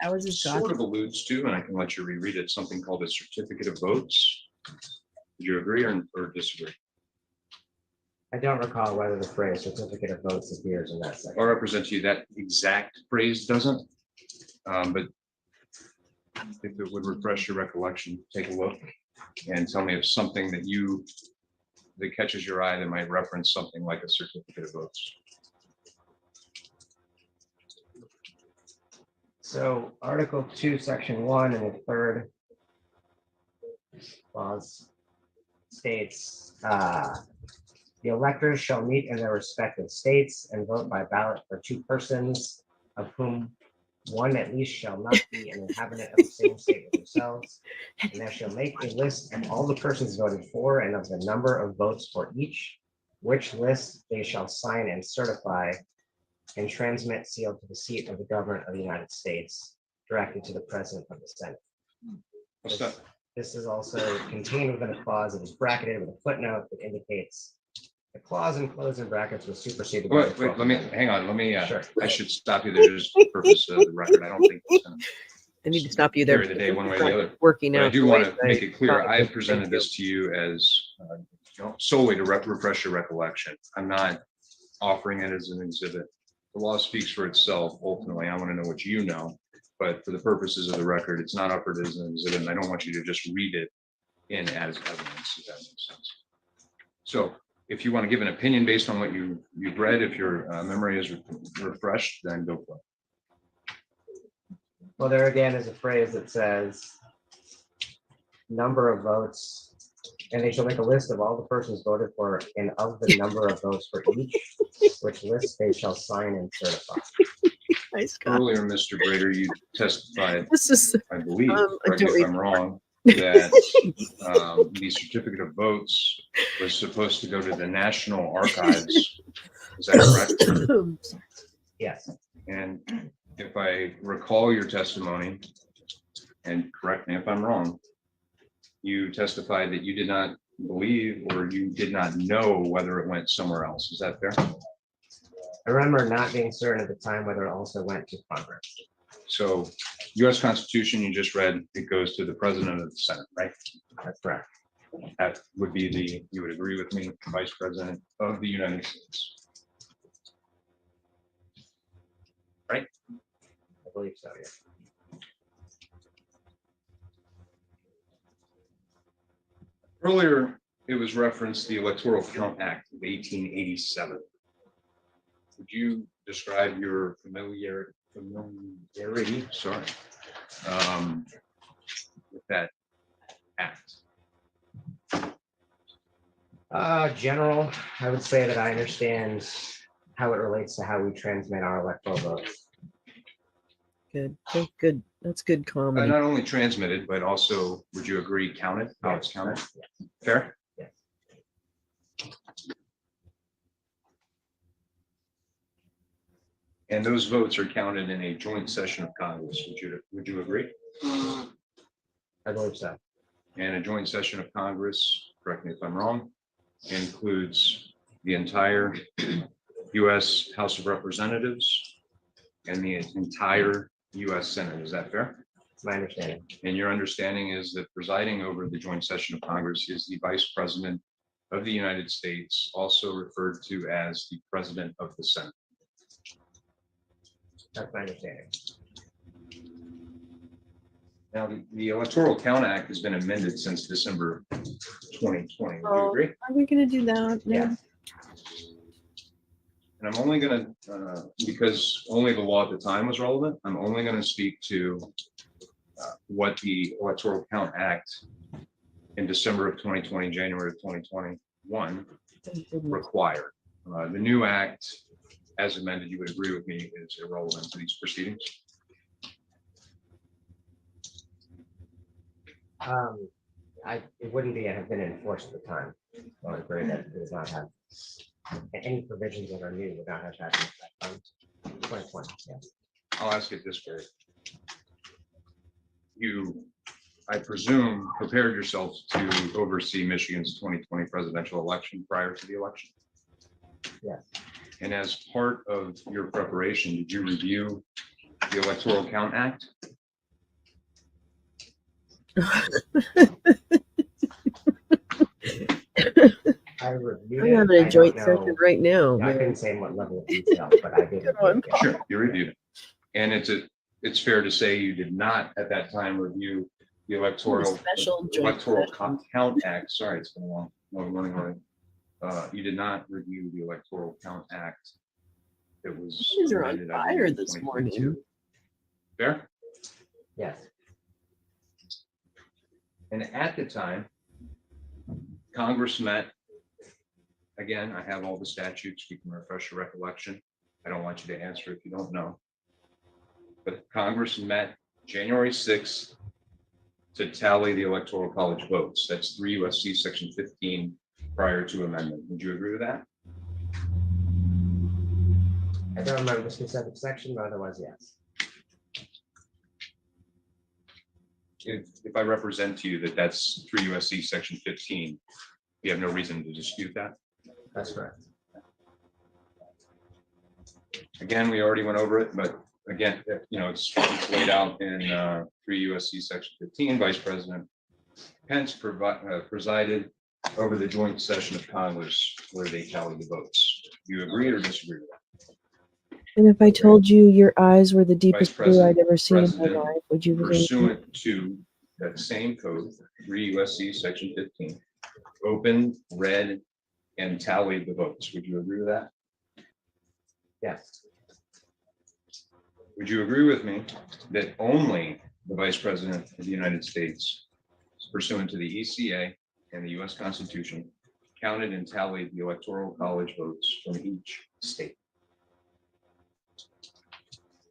Ours is Sort God. of alludes to, and I can let you reread it, something called a certificate of votes. Do you agree or disagree? I don't recall whether the phrase certificate of votes appears in that section. I'll represent to you that exact phrase doesn't, but if it would refresh your recollection, take a look and tell me if something that catches your eye that might reference something like a certificate of votes. So Article 2, Section 1 and the third clause states, the electors shall meet in their respective states and vote by ballot for 2 persons, of whom one at least shall not be an inhabitant of the same state with themselves. And they shall make a list of all the persons voted for and of the number of votes for each, which list they shall sign and certify and transmit sealed to the seat of the government of the United States, directed to the President of the Senate. What's that? This is also contained within a clause that is bracketed with a footnote that indicates the clause enclosed in brackets was superseded. by the Wait, 12th let me, Amendment. hang on, let me, Sure. I should stop you there just for the purpose of the record. I don't think it's gonna I need to stop you there. carry the day one way or the other. Working But I out. do the want ways to make it clear, thought I it would. presented Thank you. this to you as solely to refresh your recollection. I'm not offering it as an exhibit. The law speaks for itself. Ultimately, I want to know what you know. But for the purposes of the record, it's not offered as an exhibit, and I don't want you to just read it in as evidence, if that makes sense. So if you want to give an opinion based on what you've read, if your memory is refreshed, then go for it. Well, there again is a phrase that says number of votes, and they shall make a list of all the persons voted for and of the number of votes for each, which list they shall sign and certify. Nice, Scott. Earlier, Mr. Brader, you testified, This is, I believe, I correct me don't if I'm wrong, that the certificate of votes was supposed to go to the National Archives. Is that correct? Yes, And if I recall your testimony, and correct me if I'm wrong, you testified that you did not believe or you did not know whether it went somewhere else. Is that fair? I remember not being certain at the time whether it also went to Congress. So US Constitution, you just read, it goes to the President of the Senate, right? That's correct. That would be you would agree with me, Vice President of the United States. I believe so, yeah. Earlier, it was referenced the Electoral Count Act of 1887. Would you describe your familiarity, sorry, with that act? General, I would say that I understand how it relates to how we transmit our electoral votes. good, good. That's good comedy. Not only transmitted, but also, would you agree, counted, how it's counted? Fair? Yes. And those votes are counted in a joint session of Congress. Would you agree? I believe so. And a joint session of Congress, correct me if I'm wrong, includes the entire US House of Representatives and the entire US Senate. Is that fair? It's my understanding. And your understanding is that presiding over the joint session of Congress is the Vice President of the United States, also referred to as the President of the Senate. That's my understanding. Now, the Electoral Count Act has been amended since December 2020. Would you Oh, agree? Are we gonna do that? No? Yeah. And I'm only gonna, because only the law at the time was relevant, I'm only gonna speak to what the Electoral Count Act in December of 2020, January of 2021 required. The new act, as amended, you would agree with me, is irrelevant to these proceedings. It wouldn't be, have been enforced at the time. So I agree that it does not have any provisions that are new would not have that. 2020, yeah. I'll ask it this way. You, I presume, prepared yourself to oversee Michigan's 2020 presidential election prior to the election? Yes. And as part of your preparation, did you review the Electoral Count Act? I reviewed I'm it. having I a don't joint know. session right now. I man. couldn't say in what level of detail, but I did. Good one. review it, yeah. Sure, you reviewed it. And it's fair to say you did not at that time review the Electoral Special joint session. Count Act. Sorry, it's been a long morning already. You did not review the Electoral Count Act. It was. You guys are on amended, I fire believe, this 2022. morning. Fair? Yes, And at the time, Congress met. Again, I have all the statutes. We can refresh your recollection. I don't want you to answer if you don't know. But Congress met January 6th to tally the Electoral College votes. That's 3 USC Section 15 prior to amendment. Would you agree with that? I don't remember the specific section, but otherwise, yes. If I represent to you that that's 3 USC Section 15, you have no reason to dispute that? That's correct. Again, we already went over it, but again, it's laid out in 3 USC Section 15. Vice President Pence presided over the joint session of Congress where they tally the votes. Do you agree or disagree with that? And if I told you your eyes were the deepest blue President- I'd ever seen in my President life, would you believe me? Pursuant to that same code, 3 USC Section 15, opened, read, and tallied the votes. Would you agree with that? Yes, Would you agree with me that only the Vice President of the United States, pursuant to the ECA and the US Constitution, counted and tallied the Electoral College votes from each state?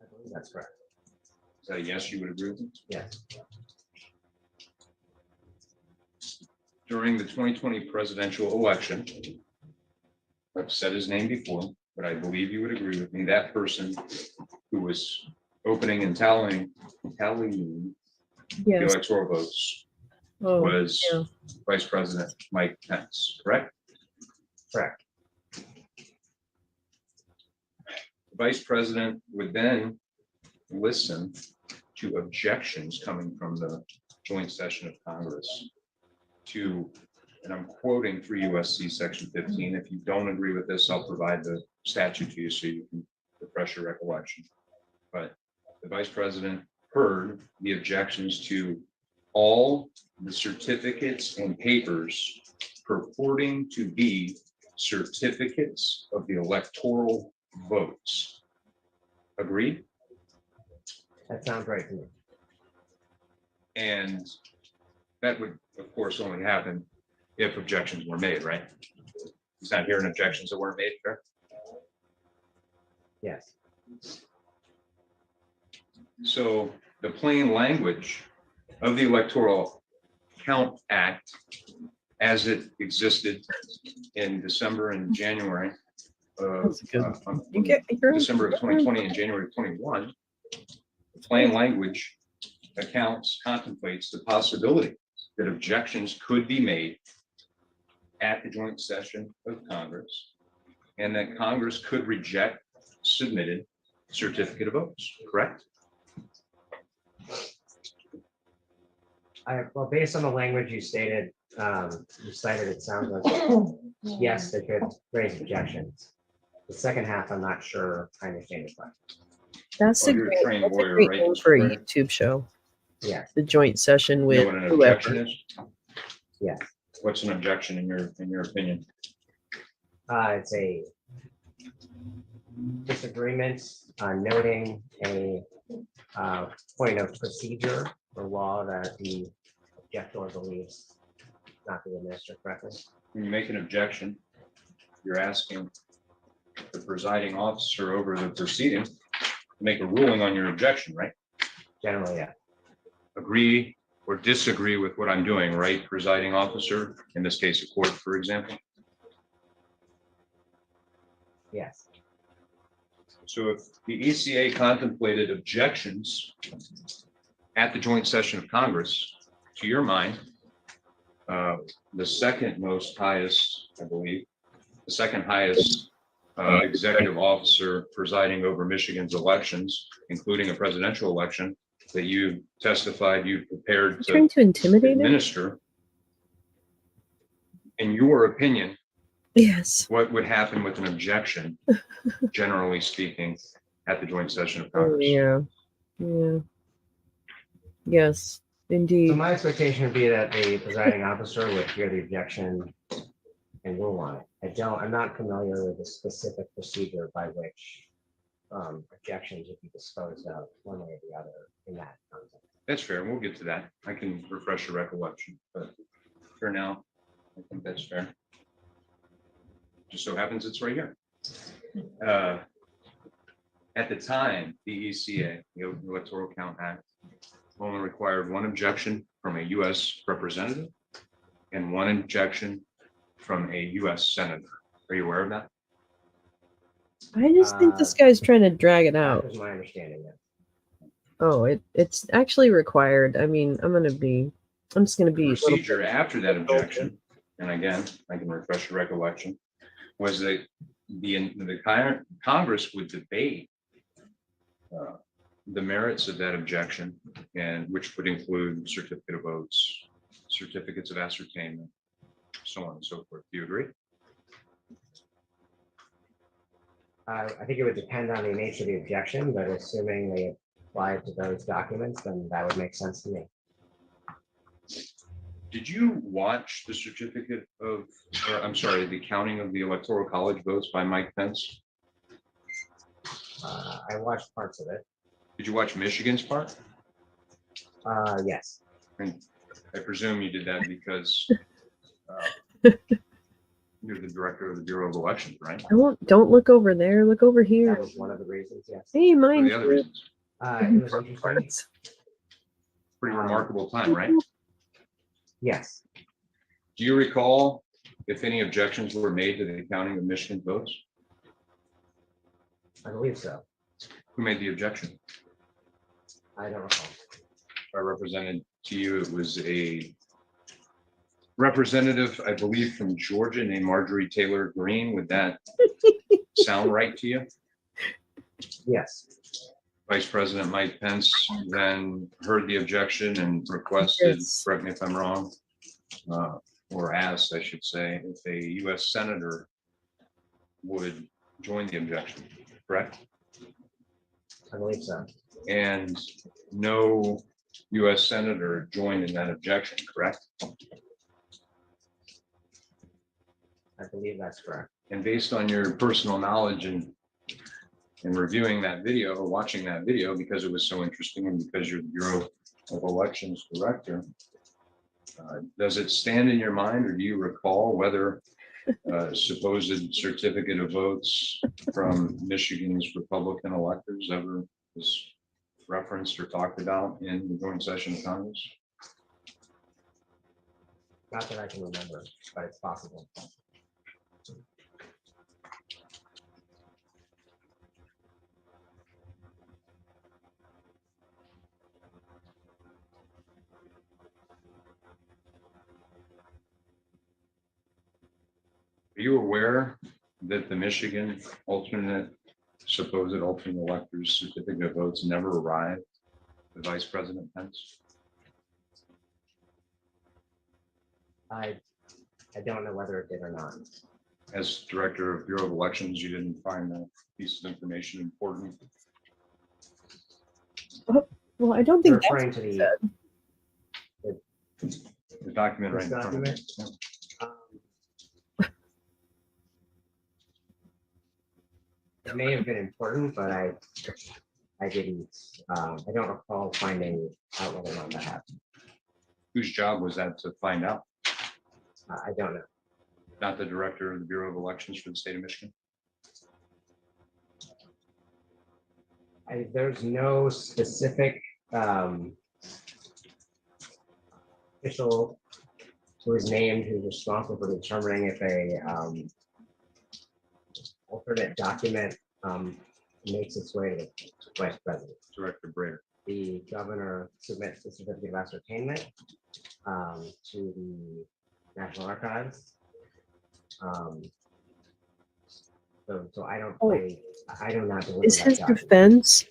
I believe that's correct. Is that a yes, you would agree with me? Yes, During the 2020 presidential election, I've said his name before, but I believe you would agree with me, that person who was opening and tallying the Yes. electoral votes Oh, was yeah. Vice President Mike Pence, correct? correct. The Vice President would then listen to objections coming from the joint session of Congress to, and I'm quoting 3 USC Section 15. If you don't agree with this, I'll provide the statute to you so you can refresh your recollection. But the Vice President heard the objections to all the certificates and papers purporting to be certificates of the electoral votes. Agreed? That sounds right to me. And that would, of course, only happen if objections were made, right? He's not hearing objections that weren't made, fair? Yes, So the plain language of the Electoral Count Act, as it existed in December and January of That's good. You get your December of 2020 and January of 21, the plain language contemplates the possibility that objections could be made at the joint session of Congress, and that Congress could reject submitted certificate of votes, correct? well, based on the language you stated, you cited, it sounds like, yes, they could raise objections. The second half, I'm not sure I understand the question. That's Oh, a you're a great, trained that's a lawyer, great right, name Mr. for a Brenner? YouTube show. Yeah, The joint session You with know what an whoever. objection is? yes, What's an objection in your opinion? it's a disagreement, noting a point of procedure or law that the objector believes not being administered correctly. When you make an objection, you're asking the presiding officer over the proceeding to make a ruling on your objection, right? Generally, yeah, Agree or disagree with what I'm doing, right, presiding officer, in this case, a court, for example? yes, So if the ECA contemplated objections at the joint session of Congress, to your mind, the second most highest, I believe, the second highest executive officer presiding over Michigan's elections, including a presidential election that you testified you prepared Trying to to intimidate him? administer. In your opinion, Yes. what would happen with an objection, generally speaking, at the joint session of Oh, Congress? yeah. Yeah. Yes, so indeed. my expectation would be that the presiding officer would hear the objection and rule on it. I'm not familiar with the specific procedure by which objections would be disposed of one way or the other in that context. That's fair. We'll get to that. I can refresh your recollection, but for now, I think that's fair. Just so happens it's right here. At the time, the ECA, the Electoral Count Act, only required one objection from a U.S. representative and one objection from a U.S. senator. Are you aware of that? I just think this guy's trying to drag it That out. was my understanding. Yes. Oh, it's actually required. I mean, I'm just gonna be. a little- Procedure after that objection, and again, I can refresh your recollection, was that the Congress would debate the merits of that objection, and which would include certificate of votes, certificates of ascertainment, so on and so forth. Do you agree? I think it would depend on the nature of the objection, but assuming they apply to those documents, then that would make sense to me. Did you watch the certificate of, or I'm sorry, the counting of the Electoral College votes by Mike Pence? I watched parts of it. Did you watch Michigan's part? Yes. And I presume you did that because you're the director of the Bureau of Elections, right? Don't look over there. Look over here. That was one of the reasons, yes. Hey, What are mine. the other reasons? It was interesting. Pretty remarkable time, right? Yes. Do you recall if any objections were made to the counting of Michigan votes? I believe so. Who made the objection? I don't recall. I represented to you, it was a representative, I believe, from Georgia named Marjorie Taylor Greene. Would that sound right to you? Yes. Vice President Mike Pence then heard the objection and requested, Yes. correct me if I'm wrong, or asked, I should say, if a U.S. senator would join the objection, correct? I believe so. And no U.S. senator joined in that objection, correct? I believe that's correct. And based on your personal knowledge and reviewing that video or watching that video, because it was so interesting and because you're the Bureau of Elections director, does it stand in your mind, or do you recall whether supposed certificate of votes from Michigan's Republican electors ever was referenced or talked about in the joint session of Congress? Not that I can remember, but it's possible. Are you aware that the Michigan supposed alternate electors certificate of votes never arrived to Vice President Pence? I don't know whether it did or not. As director of Bureau of Elections, you didn't find that piece of information important? Well, I don't You're think that's referring to the, The document right This in front of document? you. it may have been important, but I didn't, I don't recall finding out whether or not that happened. Whose job was that to find out? I don't know. Not the director of the Bureau of Elections for the state of Michigan? There's no specific official who is named who's responsible for determining if a alternate document makes its way to the vice president. Director Brayer. The governor submits the certificate of ascertainment to the National Archives. So I don't, I do not deliver Is that his document. defense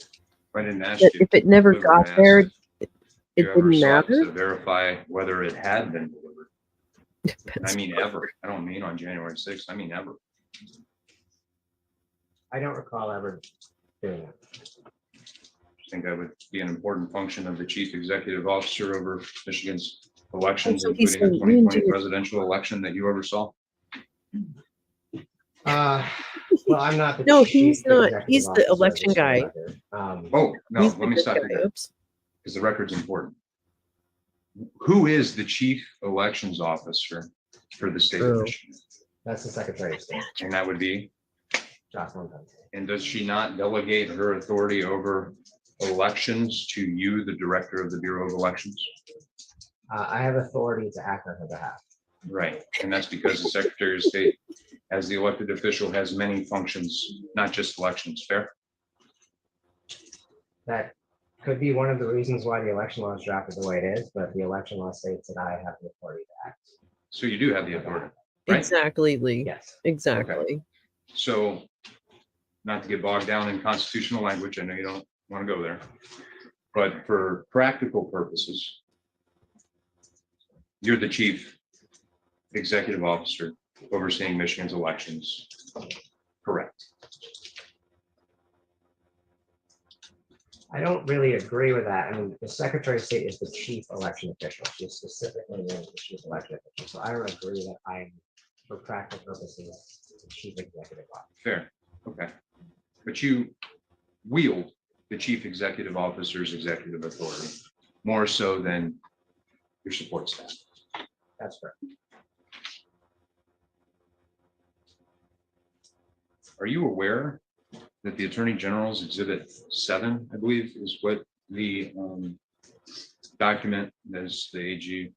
I didn't ask that you. if it never Who got asked there, if it you ever didn't sought matter? To verify whether it had been delivered. I mean, ever. I don't mean on January 6th. I mean, ever. I don't recall ever doing that. I think that would be an important function of the chief executive officer over Michigan's elections, So he's including the saying you 2020 do- presidential election that you oversaw. Well, I'm not. the No, chief he's not. executive He's the officer, election just for the guy. record. Oh, no, He's the let me good stop you guy. there, Oops. because the record's important. Who is the chief elections officer for the state of Oh. Michigan? That's the Secretary of State, And that would be, Jocelyn Dunn. and does she not delegate her authority over elections to you, the director of the Bureau of Elections? I have authority to act on her behalf. Right, and that's because the Secretary of State, as the elected official, has many functions, not just elections, fair? That could be one of the reasons why the election law is drafted the way it is, but the election law states that I have the authority to act. So you do have the authority, right? Exactly, Lee. Yes. Exactly. So, not to get bogged down in constitutional language, I know you don't want to go there, but for practical purposes, you're the chief executive officer overseeing Michigan's elections, correct? I don't really agree with that. I mean, the Secretary of State is the chief election official. She's specifically named the chief election official. So I don't agree that I'm, for practical purposes, the chief executive officer. Fair, okay. But you wield the chief executive officer's executive authority more so than your support staff. That's correct. Are you aware that the Attorney General's Exhibit 7, I believe, is what the document as the AG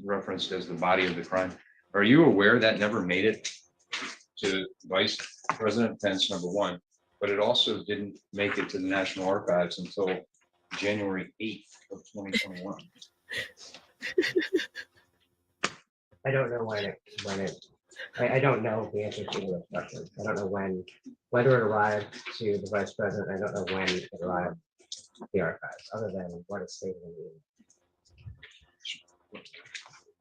referenced as the body of the crime? Are you aware that never made it to Vice President Pence, number one, but it also didn't make it to the National Archives until January 8th of 2021? I don't know I don't know the answer to the question. I don't know whether it arrived to the vice president. I don't know when it arrived to the archives, other than what is stated in the email.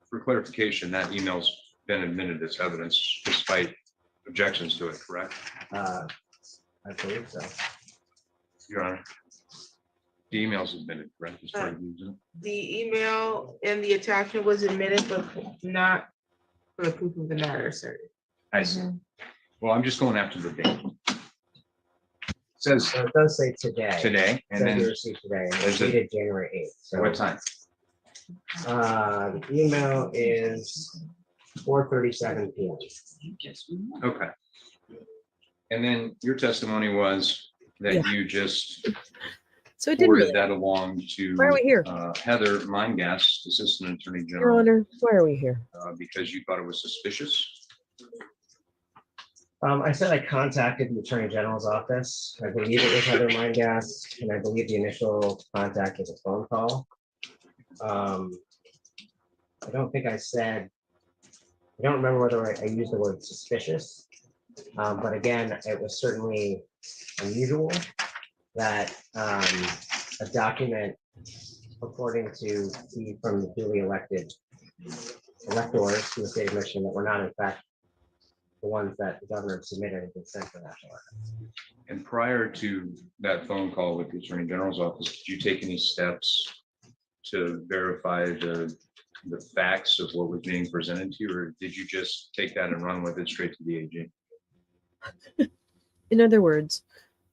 For clarification, that email's been admitted as evidence despite objections to it, correct? I believe so. Your Honor. The email's admitted, correct? As part of the exhibit? The email and the attachment was admitted, but not for the proof of the matter, sir. I see. Well, I'm just going after the date. It says So it does say today. today, and Says we then received today, and There's it's a- dated January 8th. So what time? the email is 4:37 p.m. Okay. And then your testimony was that Yeah. you just So it didn't forwarded really. that along to Why are we here? Heather Meingast, Assistant Attorney Your General, Honor, why are we here? because you thought it was suspicious. I said I contacted the Attorney General's office. I believe it was Heather Meingast, and I believe the initial contact was a phone call. I don't think I said, I don't remember whether I used the word suspicious. But again, it was certainly unusual that a document purporting to be from the duly elected electors in the state of Michigan that were not in fact the ones that the governor submitted and been sent to the National Archives. And prior to that phone call with the Attorney General's office, did you take any steps to verify the facts of what was being presented to you, or did you just take that and run with it straight to the AG? In other words,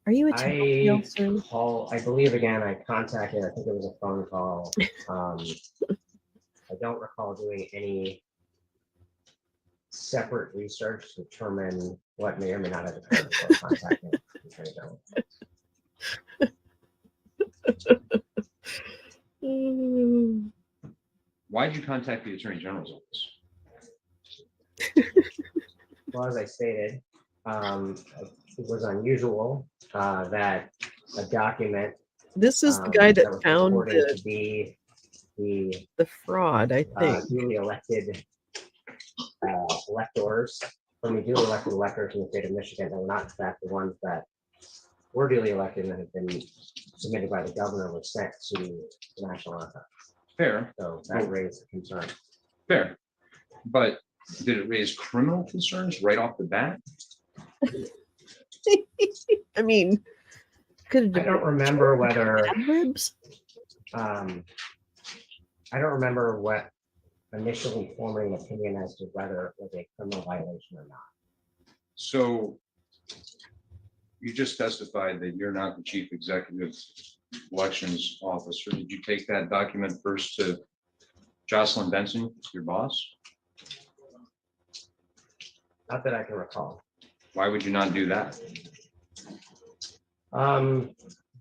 are you a telltale, sir? I believe again, I contacted, I think it was a phone call. I don't recall doing any separate research to determine what may or may not have occurred before contacting the Attorney General. Mm, Why did you contact the Attorney General's office? Well, as I stated, it was unusual that a document. This is the guy that was found purported to be the fraud, I think. duly elected electors, from the duly elected electors in the state of Michigan that were not in fact the ones that were duly elected and have been submitted by the governor were sent to the National Archives. Fair, So that raised a concern. fair. But did it raise criminal concerns right off the bat? I mean, could I have don't remember whether, libs. I don't remember what initially forming an opinion as to whether it was a criminal violation or not. So You just testified that you're not the chief executive elections officer. Did you take that document first to Jocelyn Benson, your boss? Not that I can recall. Why would you not do that?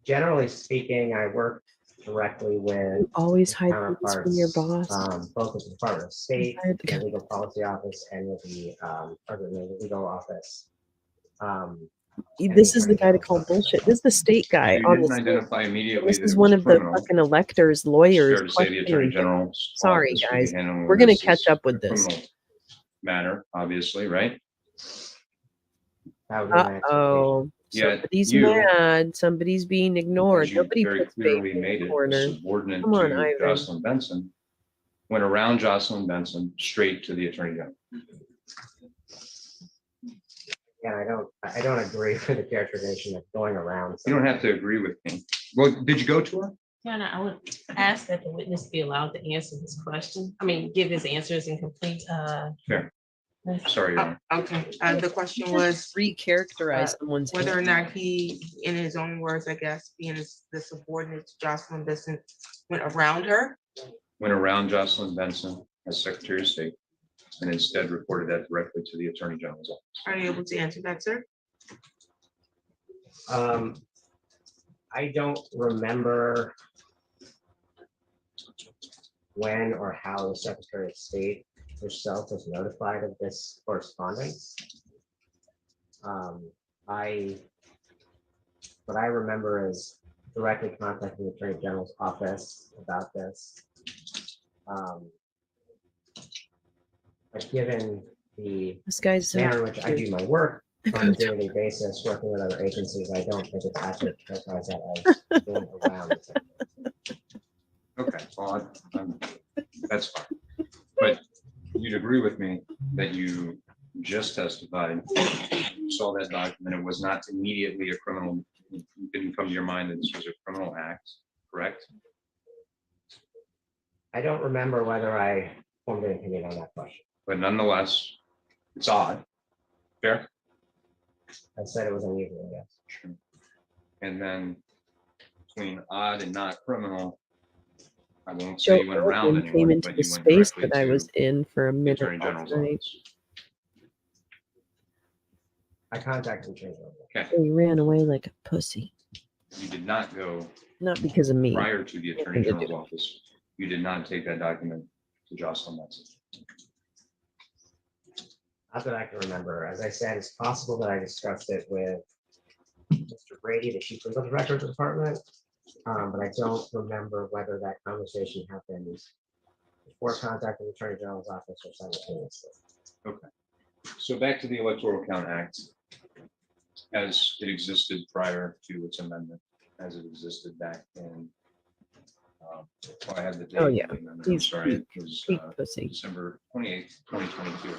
Generally speaking, I work directly with Always hide things from your counterparts, boss. both with the Department of State, Tired the of- Legal Policy Office, and with the legal office. This is the guy to call bullshit. This is the state guy You on the didn't state. identify immediately. This that is it one was of the criminal. fucking electors, It's lawyers. fair to say the Attorney questioning him. General's Sorry, office would be guys. handling We're gonna this catch as up with a this. criminal matter, obviously, right? That would be my expectation. Uh-oh. Yet Somebody's you- mad. Somebody's being ignored. As you Nobody very puts clearly baby in made the it, corner. subordinate Come on, to Ivan. Jocelyn Benson, went around Jocelyn Benson straight to the Attorney General. Yeah, I don't agree with the characterization of going around. You don't have to agree with me. Well, did you go to her? Your Honor, I would ask that the witness be allowed to answer this question. I mean, give his answers in complete. Fair. Sorry, Your Honor. Okay, the question was Recharacterize someone's. whether or not he, in his own words, I guess, being the subordinate to Jocelyn Benson, went around her. Went around Jocelyn Benson as Secretary of State and instead reported that directly to the Attorney General's office. Are you able to answer that, sir? I don't remember when or how the Secretary of State herself was notified of this correspondence. What I remember is directly contacting the Attorney General's office about this. But given the This guy's. manner in which I do my work on a daily basis, working with other agencies, I don't think it's accurate to characterize that as going around. Okay, well, that's fine. But you'd agree with me that you just testified, you saw that document, it was not immediately a criminal, it didn't come to your mind that this was a criminal act, correct? I don't remember whether I formed an opinion on that question. But nonetheless, it's odd. Fair? I said it was unusual, yes. Sure. And then between odd and not criminal, I won't Joe say you went around Rogan came anyone, into but the you went space directly that I was to in for a the minute Attorney last General's night. office. I contacted the Attorney General. So he ran away like a pussy. You did not go Not because of me. prior to the Attorney Nothing to General's do. office. You did not take that document to Jocelyn Benson. Not that I can remember. As I said, it's possible that I discussed it with Mr. Brady, the Chief Legal Director of the department. But I don't remember whether that conversation happened before contacting the Attorney General's office or simultaneously. Okay. So back to the Electoral Count Act. As it existed prior to its amendment, as it existed back in. I had the date. Oh, yeah. of the amendment. I'm He's sorry, it was Big pussy. December 28th, 2022.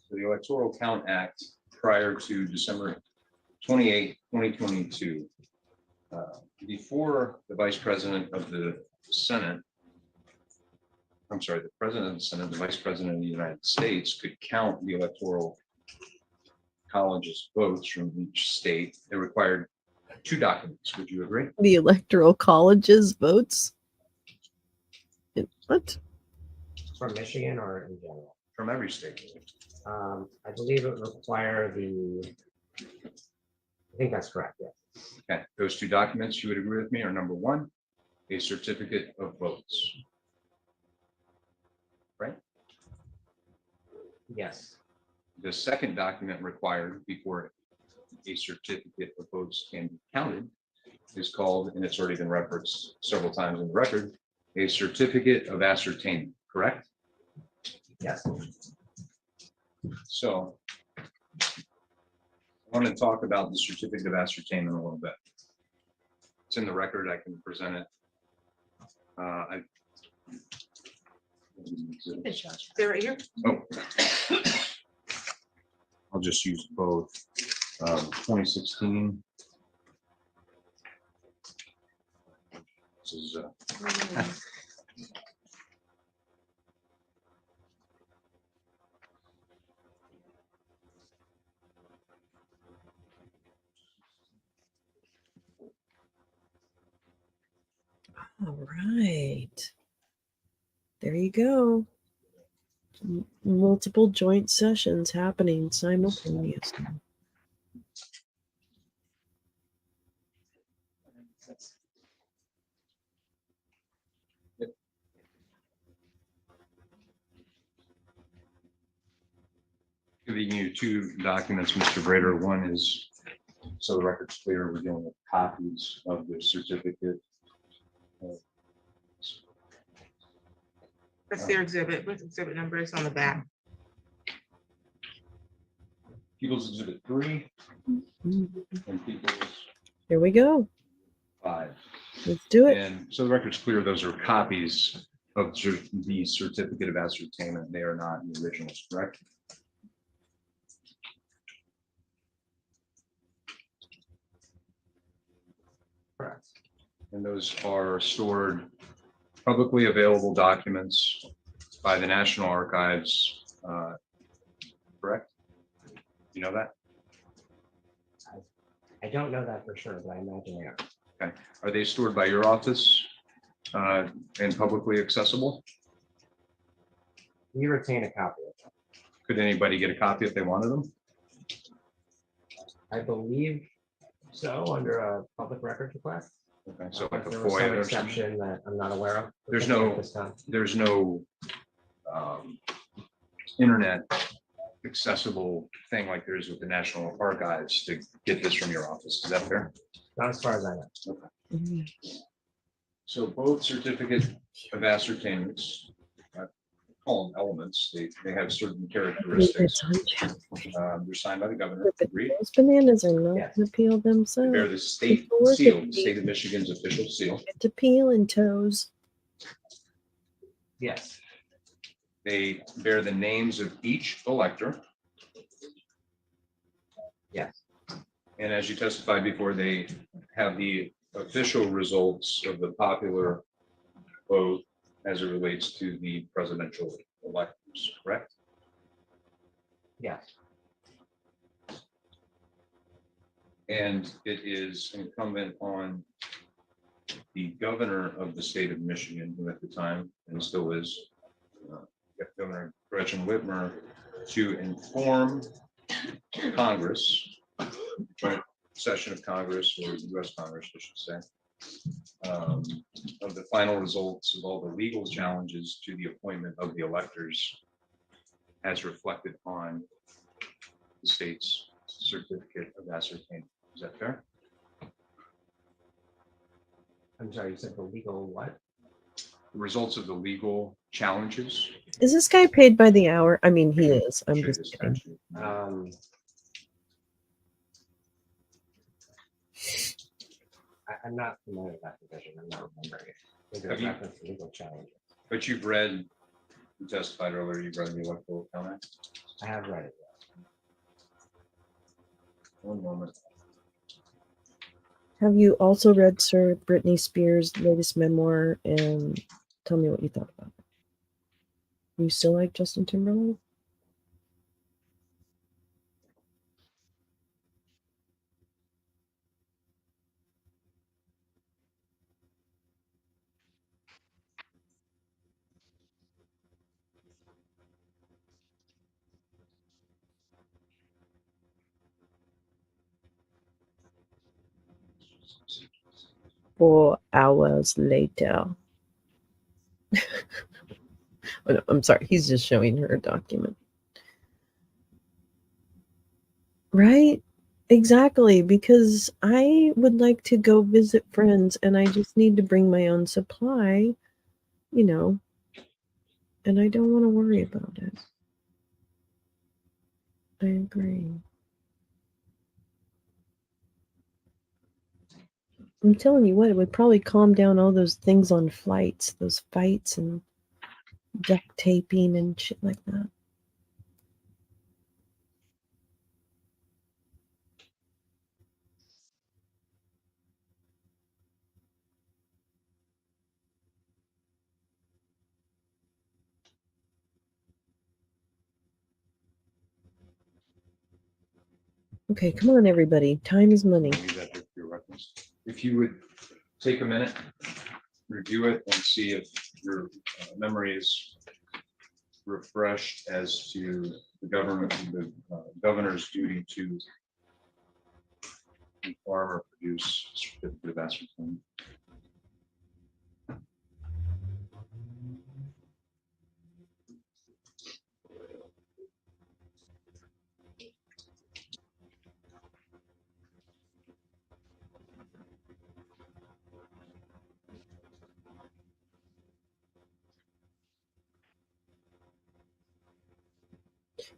So the Electoral Count Act prior to December 28th, 2022. Before the Vice President of the Senate, I'm sorry, the President of the Senate, the Vice President of the United States could count the Electoral College's votes from each state. It required 2 documents. Would you agree? The electoral college's votes. What? From Michigan or in general? From every state. I believe it would require I think that's correct, yeah. Okay, those 2 documents, you would agree with me, are number 1, a certificate of votes. Right? Yes. The second document required before a certificate of votes can be counted is called, and it's already been referenced several times in the record, a certificate of ascertainment, correct? Yes. So I want to talk about the certificate of ascertainment a little bit. It's in the record, I can present it. They're right here. Oh. I'll just use both. 2016. This is All right. There you go. Multiple joint sessions happening simultaneously. Giving you two documents, Mr. Brader. One is, so the record's clear, we're dealing with copies of the certificate. That's their exhibit. What's exhibit number? It's on the back. People's Exhibit 3 Mhm. and People's Here we go. 5. Let's do it. And so the record's clear, those are copies of the certificate of ascertainment. They are not the originals, correct? Correct. And those are stored publicly available documents by the National Archives, correct? You know that? I don't know that for sure, but I imagine they are. Are they stored by your office and publicly accessible? We retain a copy of them. Could anybody get a copy if they wanted them? I believe so, under a public records request. Okay, so like a There was some FOIA or something? exception that I'm not aware of. There's at no- this time. There's no internet accessible thing like there is with the National Archives to get this from your office. Is that fair? Not as far as I know. Mhm. So both certificate of ascertainments, call them elements, they have certain characteristics. It's on They're signed by the governor. But Agreed. those bananas are not Yes. going to peel They bear themselves. the state People work seal, at the state of Michigan's official seal. Get to peel and toes. Yes. They bear the names of each elector. Yes. And as you testified before, they have the official results of the popular vote as it relates to the presidential electors, correct? Yes. And it is incumbent on the governor of the state of Michigan, who at the time and still is, Governor Gretchen Whitmer, to inform Congress, joint session of Congress, or US Congress, I should say, of the final results of all the legal challenges to the appointment of the electors as reflected on the state's certificate of ascertainment. Is that fair? I'm sorry, you said the legal what? The results of the legal challenges. Is this guy paid by the hour? I mean, he is. I'm Should just this kidding. statute- I'm not familiar with that provision. I'm not remembering it. Maybe Have a you- reference to legal challenges. But you've read, you testified earlier, you've read the Electoral Count Act. I have read it. One moment. Have you also read Sir Britney Spears' latest memoir? And tell me what you thought about it. You still like Justin Timberlake? Four hours later. Oh, no, I'm sorry. He's just showing her a document. Right? Exactly. Because I would like to go visit friends and I just need to bring my own supply, you know, and I don't want to worry about it. I agree. I'm telling you what, it would probably calm down all those things on flights, those fights and duct taping and shit like that. Okay, come on, everybody. Time is money. Leave that there for your reference. If you would take a minute review it and see if your memory is refreshed as to the governor's duty to inform or produce certificate of ascertainment.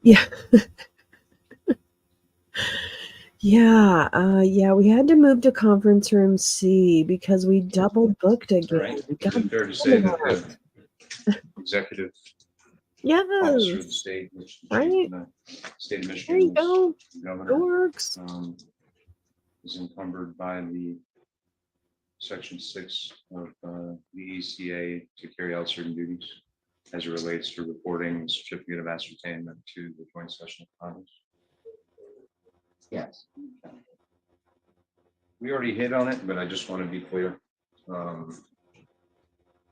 Yeah. Yeah, we had to move to conference room C because we double booked All again. right, is God it fair to say damn that it. the executive officer of the Yes, state, which the chief right. in the state of There Michigan you is go. It governor, works. is encumbered by the section 6 of the ECA to carry out certain duties as it relates to reporting the certificate of ascertainment to the joint session of Congress. Yes. We already hit on it, but I just want to be clear.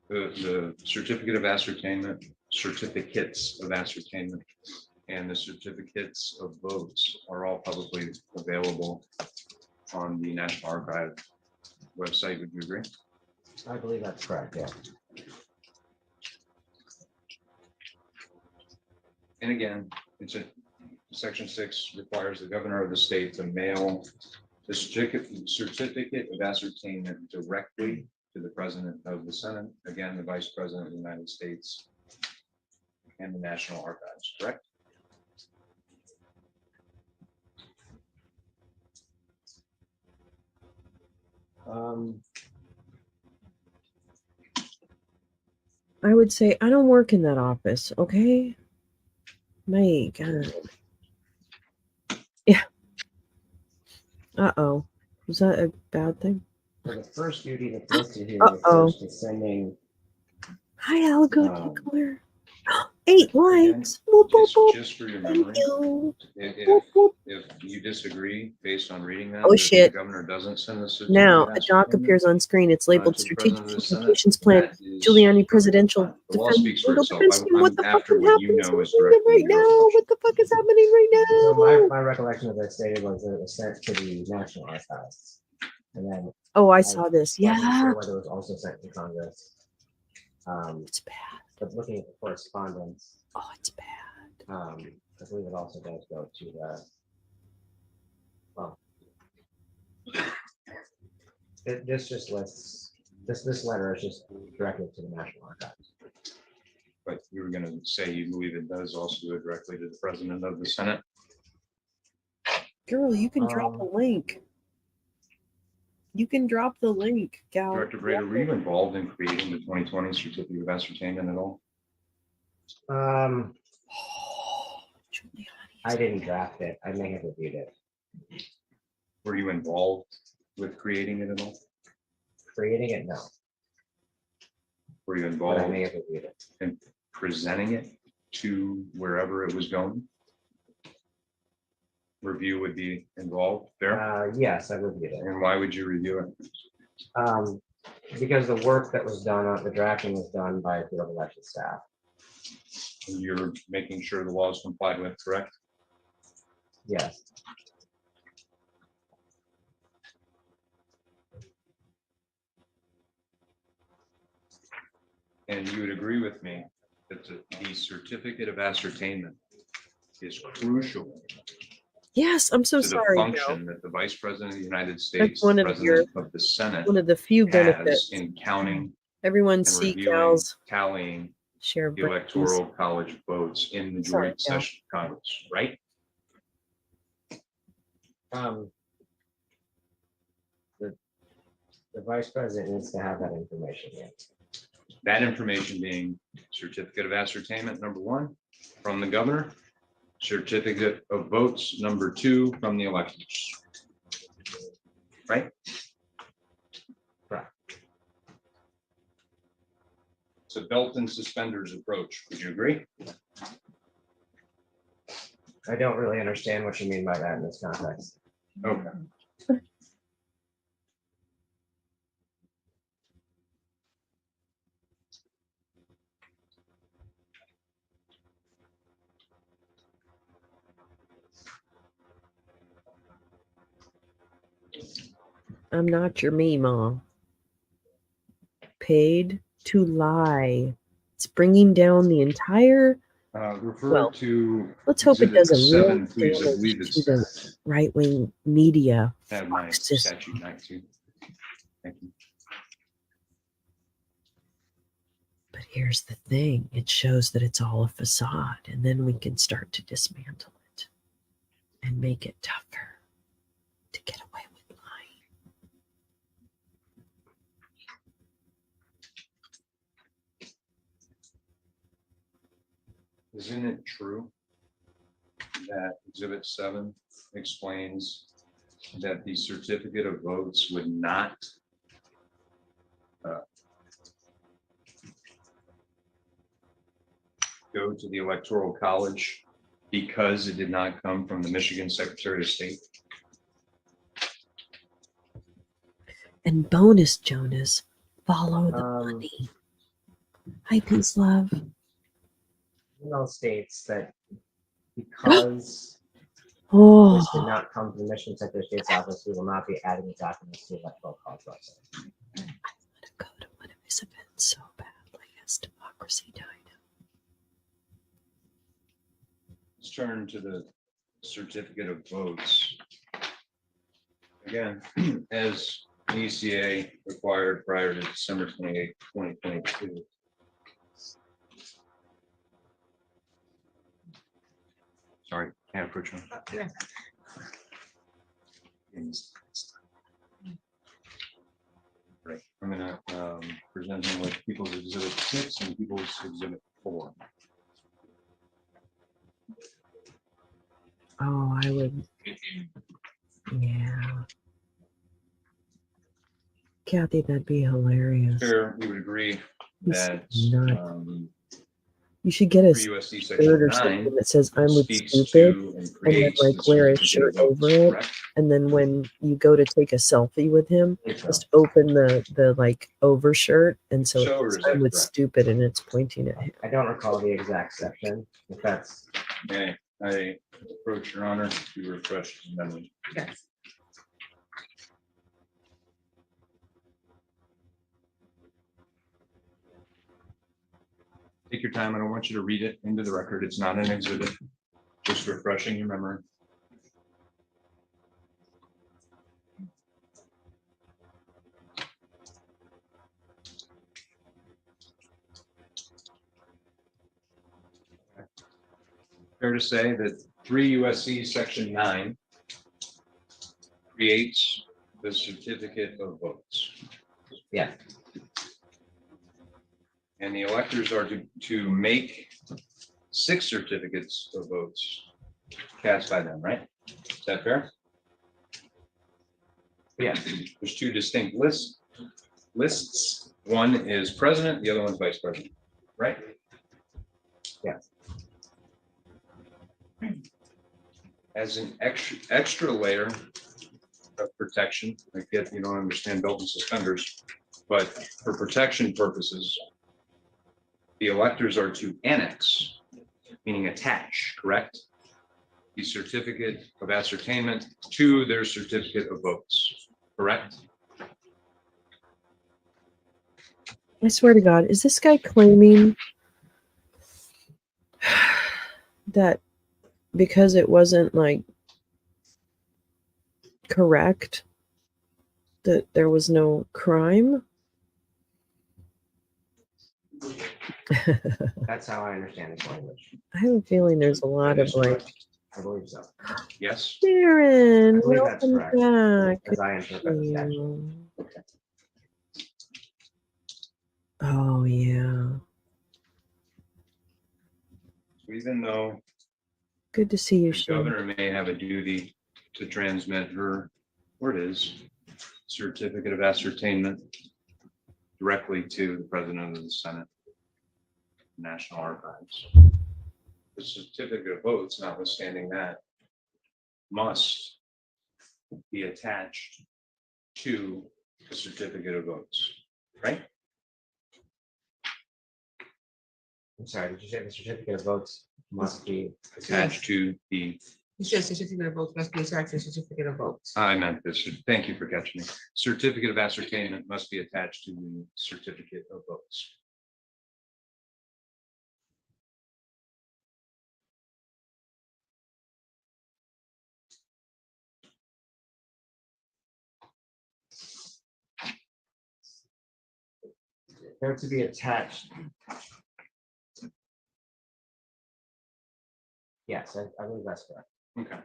The certificate of ascertainment, certificates of ascertainment, and the certificates of votes are all publicly available on the National Archive website. Would you agree? I believe that's correct, yeah. And again, it's a section 6 requires the governor of the state to mail the certificate of ascertainment directly to the president of the Senate, again, the vice president of the United States, and the National Archives, correct? I would say I don't work in that office, okay? My God. Yeah. Uh-oh. Was that a bad thing? So the first duty that's listed here Uh-oh. refers to sending, Hi, Algo Um, Tickler. 8 Again, likes. Whoop, whoop, whoop. just for your Thank memory, you. if, Whoop, whoop. if you disagree based on reading that, Oh, that shit. the governor doesn't send the certificate Now, of a doc ascertainment appears on screen. It's labeled to the Strategic president of the Senate, Communications Plan. that is Giuliani perfectly Presidential fine. The law Defense speaks for Legal itself. Defense Team. What I'm the after fucking what you happens know is right directly now? your What the fuck is happening right so now? my recollection of that stated was that it was sent to the National Archives. And then Oh, I saw this. I wasn't Yeah. sure whether it was also sent to Congress. It's bad. But looking at the correspondence, Oh, it's bad. I believe it also does go to the, well, this just lists, this letter is just directed to the National Archives. But you were going to say you believe it does also go directly to the president of the Senate. Girl, you can drop a link. You can drop the link, gal. Director Brader, were you involved in creating the 2020 certificate of ascertainment at all? I didn't draft it. I may have reviewed it. Were you involved with creating it at all? Creating it, no, Were you but I involved may have reviewed it. in presenting it to wherever it was going? Review would be involved there. Yes, I reviewed it. And why would you review it? Because the work that was done on the drafting was done by field election staff. And you're making sure the law is complied with, correct? Yes. And you would agree with me that the certificate of ascertainment is crucial Yes, I'm so to the sorry, Gal. function that the Vice President of the United States, one of President of the Senate, One of the few has benefits. in counting Everyone and see reviewing, Gal's tallying share the brains. electoral college votes in the Sorry, joint Gal. session of Congress, right? The vice president needs to have that information. Yeah. That information being certificate of ascertainment, number 1, from the governor, certificate of votes, number 2, from the electors. Right? Correct. It's a belt and suspenders approach. Would you agree? I don't really understand what you mean by that in this context. Okay. I'm not your Mima. Paid to lie. It's bringing down the entire. Refer Well, to. Let's hope it Exhibit doesn't really 7, please. I believe damage to the it's right wing media have my system. statute 19. Thank you. But here's the thing, it shows that it's all a facade, and then we can start to dismantle it and make it tougher to get away with lying. Isn't it true that Exhibit 7 explains that the certificate of votes would not go to the Electoral College because it did not come from the Michigan Secretary of State? And bonus, Jonas, follow the money. Hi, peace, love. States that because Oh, this did not come from the Michigan Secretary of State's office, we will not be adding the documents to the electoral college website. I want to go to one of his events so badly. Has democracy died? Let's turn to the certificate of votes. Again, as ECA required prior to December 28, 2022. Sorry, can't approach one. Yeah. Right, I'm gonna present him with People's Exhibit 6 and People's Exhibit 4. Oh, I would. Yeah. Kathy, that'd be hilarious. Fair, we would agree He's that not. You should get a USC shirt Section or 9 something that says "I'm with speaks stupid," to and and then creates like the wear a certificate shirt of votes, over it. correct? And then when you go to take a selfie with him, just open the like over shirt, and so So, or it's is that "I'm with correct? stupid," and it's pointing at him. I don't recall the exact section, if that's. Okay, I approach your honor to refresh his memory. Yes. Take your time. I don't want you to read it into the record. It's not an exhibit. Just refreshing your memory. Fair to say that 3 USC Section 9 creates the certificate of votes. Yeah. And the electors are to make 6 certificates of votes cast by them, right? Is that fair? Yeah. There's 2 distinct lists. One is president, the other one's vice president, right? Yeah. As an extra layer of protection, I get you don't understand belt and suspenders, but for protection purposes, the electors are to annex, meaning attach, correct? The certificate of ascertainment to their certificate of votes, correct? I swear to God, is this guy claiming that because it wasn't like correct, that there was no crime? That's how I understand this language. I have a feeling there's a lot of like, I believe so. Yes. Sharon, I believe that's welcome correct. back. As I interpret the statute. Oh yeah, Even though good to see you, the Sharon. governor may have a duty to transmit her, where it is, certificate of ascertainment directly to the president of the Senate, National Archives. The certificate of votes, notwithstanding that, must be attached to the certificate of votes, right? I'm sorry, did you say the certificate of votes must be Attached to the You said certificate of votes must be attached to certificate of votes. I meant this. Thank you for catching me. Certificate of ascertainment must be attached to the certificate of votes. They're to be attached. Yes, I believe that's correct. Okay.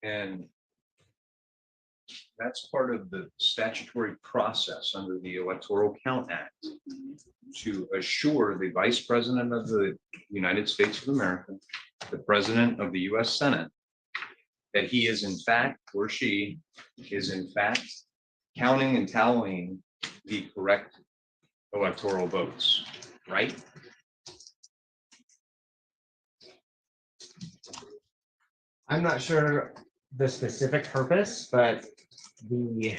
And that's part of the statutory process under the Electoral Count Act to assure the Vice President of the United States of America, the President of the US Senate, that he is in fact, or she is in fact counting and tallying the correct electoral votes, right? I'm not sure the specific purpose, but the,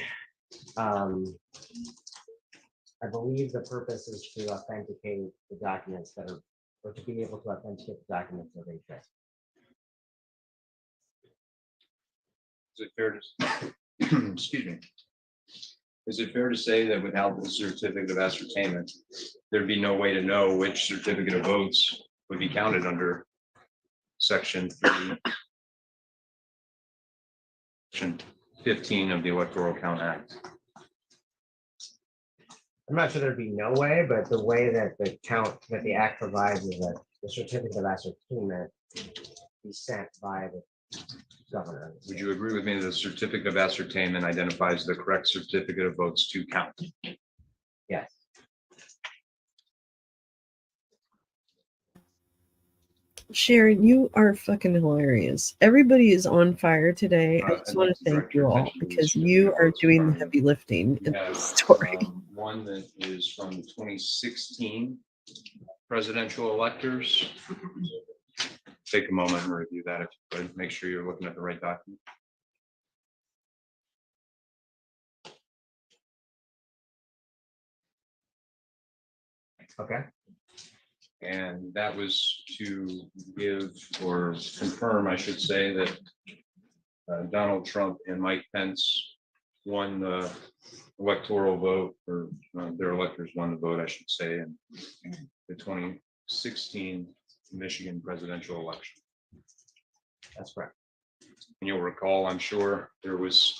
I believe the purpose is to authenticate the documents that are, or to be able to authenticate the documents of interest. Is it fair to, excuse me? Is it fair to say that without the certificate of ascertainment, there'd be no way to know which certificate of votes would be counted under section 15 of the Electoral Count Act? I'm not sure there'd be no way, but the way that the count, that the act provides is that the certificate of ascertainment be sent by the governor. Would you agree with me that the certificate of ascertainment identifies the correct certificate of votes to count? Yes. Sharon, you are fucking hilarious. Everybody is on fire today. I just I'd want like to to thank direct you your all attention to because the you are certificate doing the of heavy lifting We in have, this story. one that is from the 2016 presidential electors. Take a moment and review that if you could. Make sure you're looking at the right document. Okay. And that was to give or confirm, I should say, that Donald Trump and Mike Pence won the electoral vote, or their electors won the vote, I should say, in the 2016 Michigan presidential election. That's correct. And you'll recall, I'm sure, there was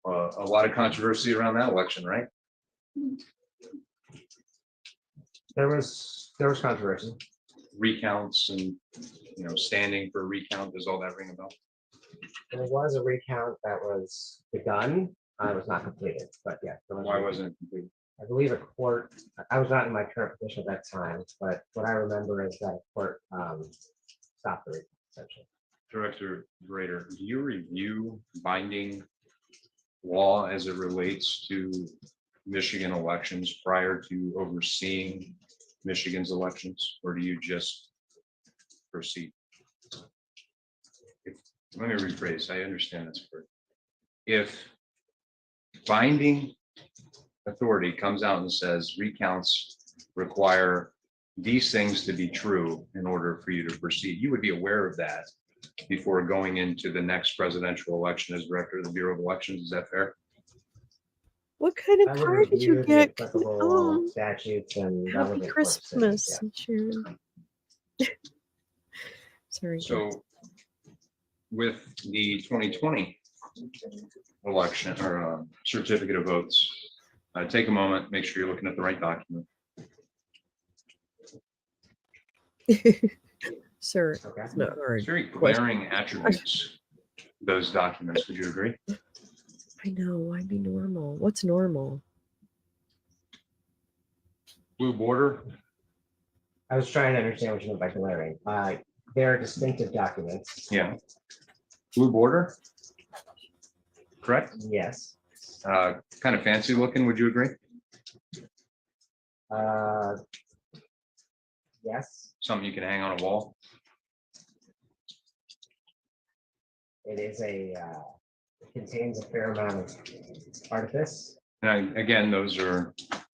a lot of controversy around that election, right? There was controversy. Recounts and, standing for a recount, does all that ring a bell? There was a recount that was begun. It was not completed, but yeah. there was a Why recount. wasn't it completed? I believe a court, I was not in my current position at that time, but what I remember is that a court stopped the recount essentially. Director Grader, do you review binding law as it relates to Michigan elections prior to overseeing Michigan's elections, or do you just proceed? Let me rephrase, I understand this word. If binding authority comes out and says recounts require these things to be true in order for you to proceed, you would be aware of that before going into the next presidential election as director of the Bureau of Elections. Is that fair? What kind I of would car did you review the get? applicable Oh, statutes and happy relevant court decisions, Christmas, Sharon. Sorry. So with the 2020 election or certificate of votes, take a moment, make sure you're looking at the right document. Sir, yeah. Okay. it's not It's hard. very glaring attributes, those documents. Would you agree? I know. I'd be normal. What's normal? Blue border, I was trying to understand what you meant by glaring. They're distinctive documents. yeah. Blue border, correct? Yes. Kind of fancy looking, would you agree? Yes, Something you can hang on a wall? it is it contains a fair amount of artifice. And again, those are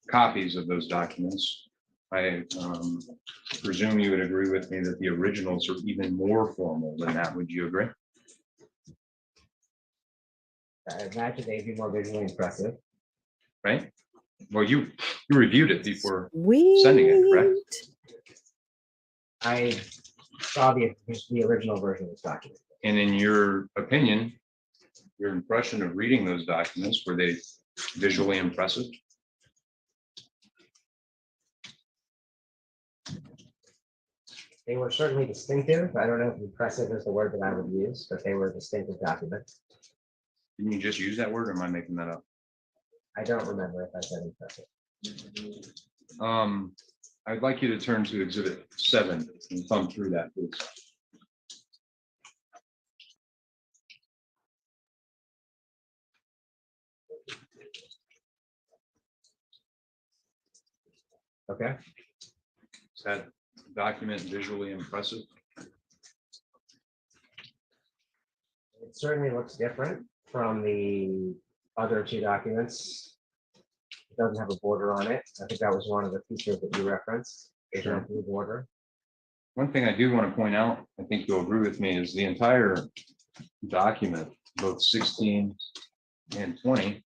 copies of those documents. I presume you would agree with me that the originals are even more formal than that. Would you agree? I imagine they'd be more visually impressive. right? Well, you reviewed it before We sending it, correct? I saw the original version of this document. And in your opinion, your impression of reading those documents, were they visually impressive? They were certainly distinctive. I don't know if impressive is the word that I would use, but they were distinctive documents. Didn't you just use that word, or am I making that up? I don't remember if I said impressive. I'd like you to turn to Exhibit 7 and thumb through that, please. Okay. Is that document visually impressive? It certainly looks different from the other two documents. It doesn't have a border on it. I think that was one of the features that you referenced. There's no blue border. One thing I do want to point out, I think you'll agree with me, is the entire document, both 16 and 20,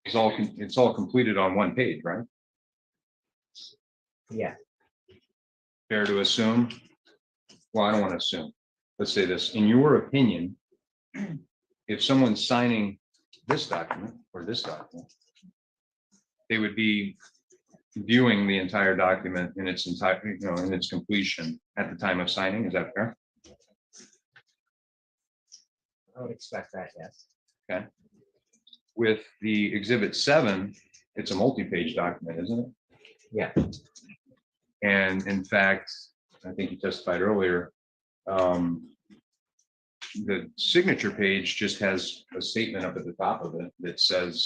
is it's all completed on one page, right? Yeah, Fair to assume? Well, I don't want to assume. Let's say this, in your opinion, if someone's signing this document or this document, they would be viewing the entire document in its entire, in its completion at the time of signing. Is that fair? I would expect that, yes. Okay. With the Exhibit 7, it's a multi-page document, isn't it? Yeah. And in fact, I think you testified earlier, the signature page just has a statement up at the top of it that says,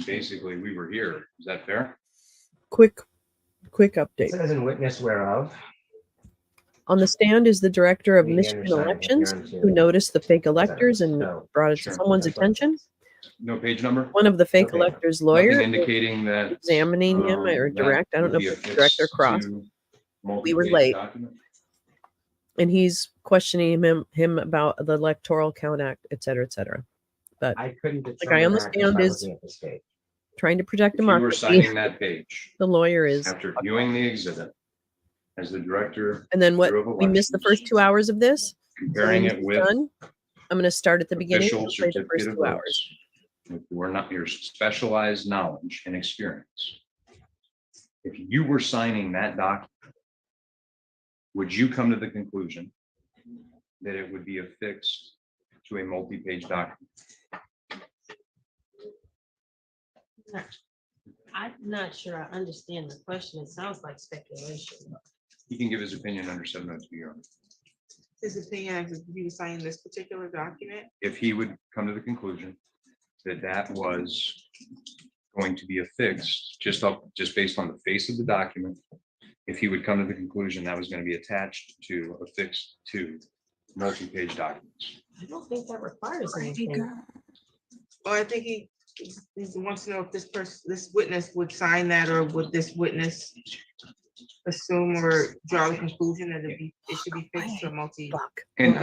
basically, we were here. Is that fair? quick It update. says in witness whereof. On the stand is the director of We Michigan understand Elections, appearance who here. noticed the fake electors and So, brought it to Sure. someone's that's what it attention. says. No page number? One of the fake Okay. electors' Nothing lawyer indicating that. examining him or that direct, I don't know would be if it's direct or affixed cross. to We were multi-page late. document? And he's questioning him about the Electoral Count Act, et cetera, et cetera. But I couldn't guy determine on the that just stand by is looking at this page. trying to protect If you were democracy. signing that page The lawyer is. after viewing the exhibit as the director, And then what, Bureau of we missed the Elections, first 2 hours of this. So comparing when it he's with done, I'm going to start at the beginning official and play the first certificate of 2 hours. votes, if you are not your specialized knowledge and experience, if you were signing that document, would you come to the conclusion that it would be affixed to a multi-page document? I'm not sure I understand the question. It sounds like speculation. He can give his opinion under 702. Your Honor. His opinion, if he was signing this particular document, If he would come to the conclusion that that was going to be affixed, just based on the face of the document, if he would come to the conclusion that was going to be attached to, affixed to multi-page documents. I don't think that requires anything. or I think he wants to know if this witness would sign that, or would this witness assume or draw the conclusion that it should be fixed to a multi. Fuck. And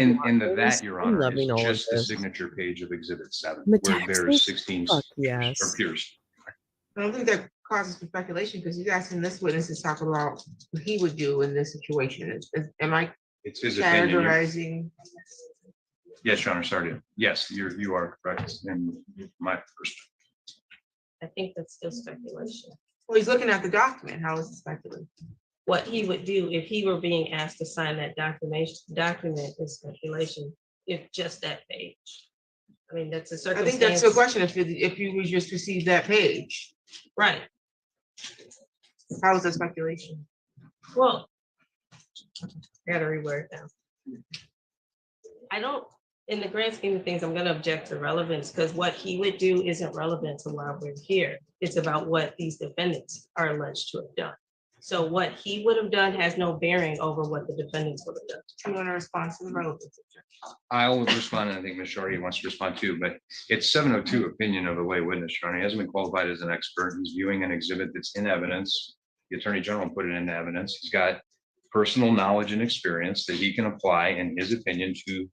that, Your I'm Honor, loving all of is just the this. signature page of Exhibit 7, I'm a where there's Texas? 16 Fuck signatures, yes. or peers. I don't think that causes speculation, because he's asking this witness to talk about what he would do in this situation. Am I It's his opinion. categorizing? Yes, Your Honor, sorry. Yes, you are correct in my first. I think that's still speculation. Well, he's looking at the document. How is it speculative? What he would do if he were being asked to sign that document is speculation, if just that page. I mean, that's a I circumstance. think that's the question. If you would just receive that page, Right. how is that speculation? Well, gotta reword now. I don't, in the grand scheme of things, I'm gonna object to relevance, because what he would do isn't relevant to why we're here. It's about what these defendants are alleged to have done. So what he would have done has no bearing over what the defendants would have done. Do you want to respond to the relevance? I'll respond, and I think Ms. Shorty wants to respond too, but it's 702 opinion of the lay witness, Your Honor. He hasn't been qualified as an expert. He's viewing an exhibit that's in evidence. The Attorney General put it into evidence. He's got personal knowledge and experience that he can apply, in his opinion, to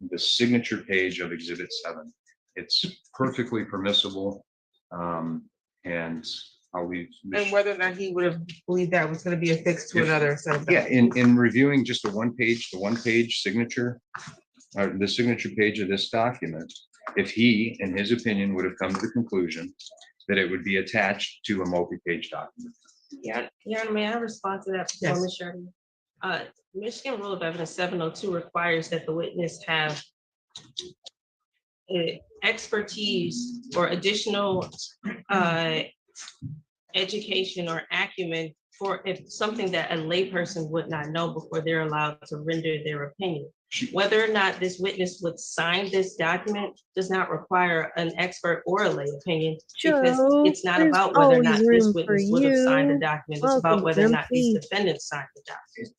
the signature page of Exhibit 7. It's perfectly permissible. And I'll leave. And whether or not he would have believed that was gonna be affixed to If- another set of. Yeah, in reviewing just the one page signature, the signature page of this document, if he, in his opinion, would have come to the conclusion that it would be attached to a multi-page document. Yeah, yeah, may I respond to that? before Yes. Ms. Shirley? Michigan Rule of Evidence 702 requires that the witness have expertise or additional education or acumen for if something that a layperson would not know before they're allowed to render their opinion. Whether or not this witness would sign this document does not require an expert or a lay opinion, because Joe, it's not there's about whether or not always this room for witness would have signed the you. document. It's about Welcome, whether or not these Grumpy. defendants signed the document.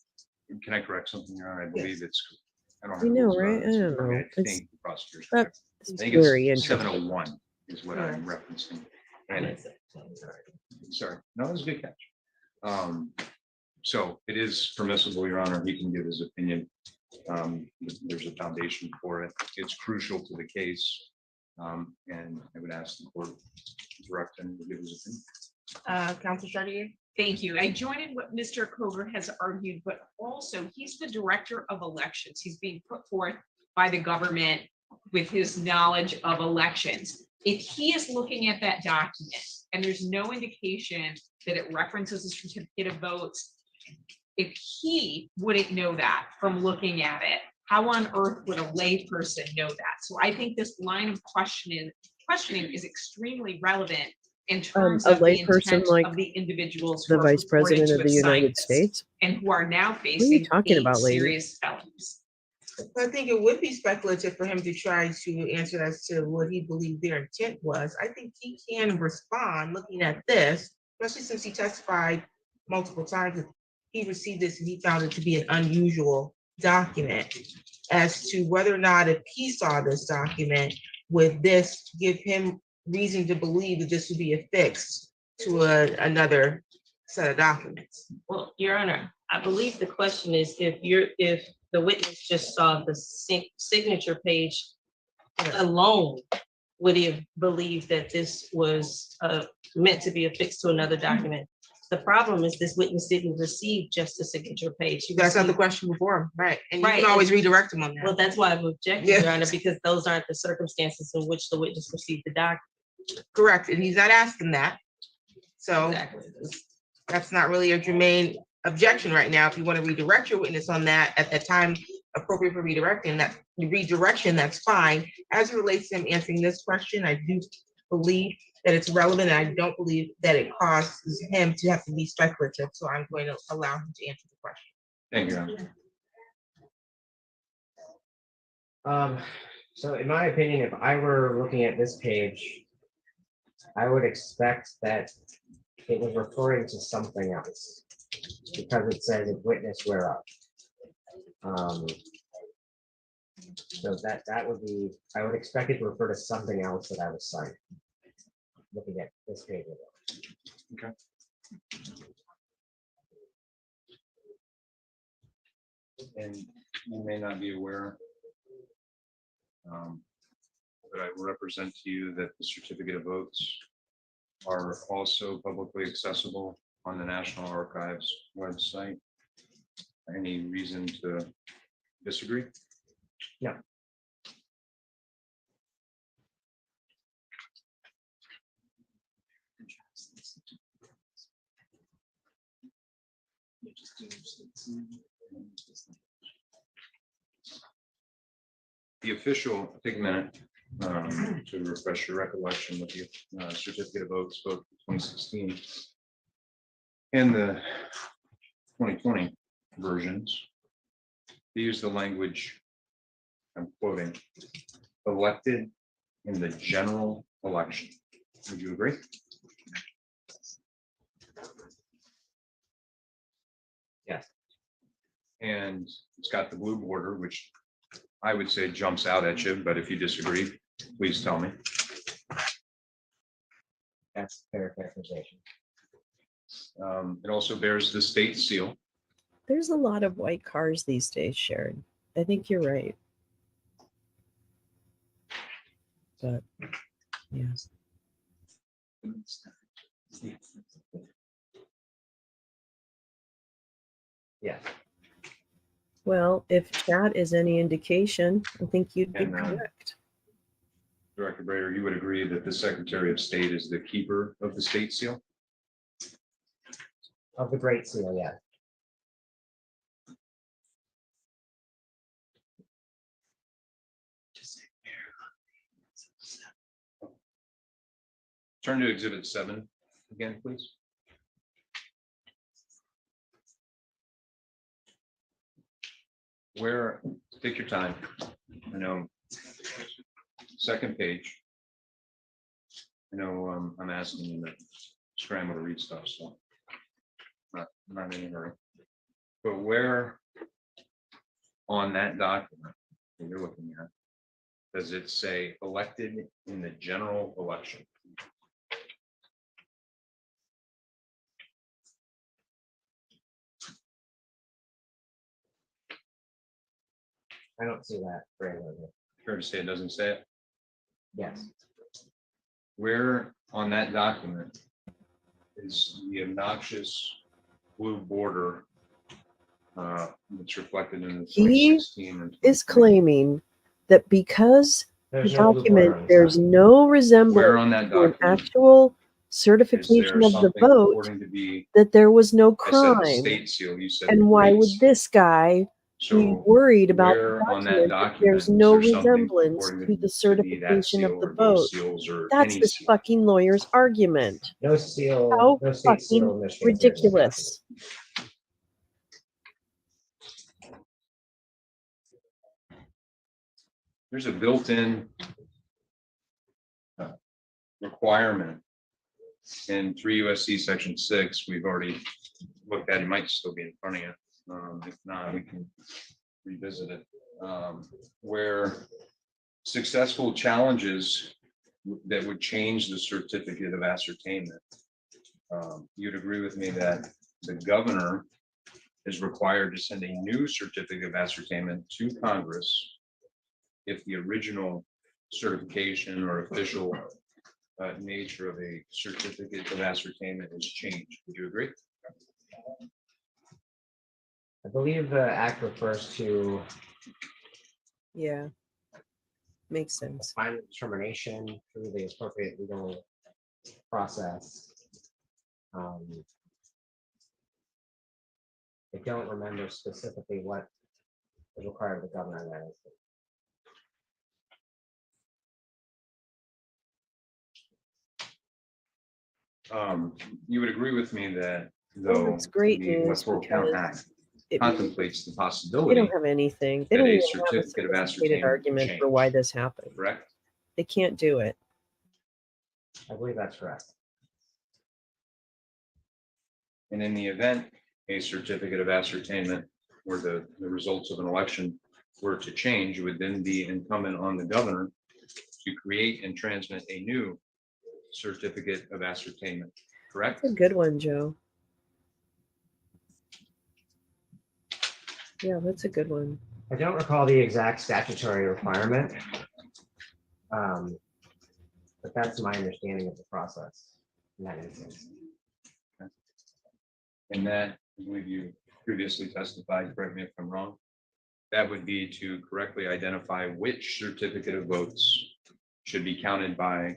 Can I correct something, Your Honor? I believe it's, I don't have. I know, rules about right? it, I so don't know. I It's- think the prosecutor's That- correct. I It's think very it's interesting. 701 is what I'm referencing. And sorry, no, it was a good catch. So it is permissible, Your Honor, he can give his opinion. There's a foundation for it. It's crucial to the case. And I would ask the court to direct him to give his opinion. Council Chartier? Thank you. I join in what Mr. Coger has argued, but also he's the director of elections. He's being put forth by the government with his knowledge of elections. If he is looking at that document and there's no indication that it references a certificate of votes, if he wouldn't know that from looking at it, how on earth would a lay person know that? So I think this line of questioning is extremely relevant in terms A of the layperson intent like of the individuals The who are Vice purported President to of have the signed United this States. and who are now What are you facing talking 8 about, lady? serious felonies. I think it would be speculative for him to try to answer as to what he believed their intent was. I think he can respond looking at this, especially since he testified multiple times that he received this and he found it to be an unusual document. As to whether or not if he saw this document, would this give him reason to believe that this would be affixed to another set of documents? Well, Your Honor, I believe the question is if the witness just saw the signature page alone, would he have believed that this was meant to be affixed to another document? The problem is this witness didn't receive just the signature page. He That's not the received- question before him, right? And you Right, can always redirect him on Well, that. that's why I've objected, Yeah. Your Honor, because those aren't the circumstances in which the witness received the document. Correct, and he's not asking that. So Exactly. that's not really a germane objection right now. If you want to redirect your witness on that at that time appropriate for redirecting, that redirection, that's fine. As it relates to him answering this question, I do believe that it's relevant. And I don't believe that it causes him to have to be speculative. So I'm going to allow him to answer the question. Thank you, Your Honor. So in my opinion, if I were looking at this page, I would expect that it was referring to something else because it says witness whereof. So that would be, I would expect it to refer to something else that I was signing. Looking at this page. And you may not be aware. But I will represent to you that the certificate of votes are also publicly accessible on the National Archives website. Any reason to disagree? No. The official, take a minute to refresh your recollection with the certificate of votes, both 2016 and the 2020 versions. They use the language, I'm quoting, elected in the general election. Would you agree? Yes. And it's got the blue border, which I would say jumps out at you, but if you disagree, please tell me. That's fair characterization. It also bears the state seal. There's a lot of white cars these days, Sharon. I think you're right. but yes. Yes. Well, if chat is any indication, I think you'd be And, correct. Director Brader, you would agree that the Secretary of State is the keeper of the state seal? Of the Great Seal, yeah. Turn to Exhibit 7 again, please. Where, take your time. I know. Second page. I know I'm asking you to scramble to read stuff, so not in a hurry. But where on that document that you're looking at, does it say elected in the general election? I don't see that very well. Fair to say it doesn't say it? Yes. Where on that document is the obnoxious blue border that's reflected in the He 2016 and Is 2020? claiming that because the There's no blue border document on the there's side. no Where resemblance on that to an document actual is certification there of the something vote, purporting to be, that there was no I said the crime. state seal, you said the And why great would seal. this guy be So worried about the where on that document if document there's is no there something resemblance purporting to the to be that certification of seal the or those vote? seals or That's any this seal? fucking lawyer's argument. No seal, How no state seal fucking in Michigan. ridiculous. There's a built-in requirement in 3 USC section 6. We've already looked at it, might still be in front of you. If not, we can revisit it. Where successful challenges that would change the certificate of ascertainment. You'd agree with me that the governor is required to send a new certificate of ascertainment to Congress if the original certification or official nature of a certificate of ascertainment is changed. Would you agree? I believe the act refers to Yeah. Makes sense. final determination through the appropriate legal process. I don't remember specifically what is required of the governor in that instance. You would agree with me that Well, though that's great the news Electoral Count because Act it, contemplates the they possibility, don't have anything. They that don't a even have a certificate of sophisticated ascertainment argument for change. why this happened. correct? They can't do it. I believe that's correct. And in the event a certificate of ascertainment or the results of an election were to change, it would then be incumbent on the governor to create and transmit a new certificate of ascertainment, correct? That's a good one, Joe. Yeah, that's a good one. I don't recall the exact statutory requirement. But that's my understanding of the process in that instance. And that, I believe you previously testified, correct me if I'm wrong, that would be to correctly identify which certificate of votes should be counted by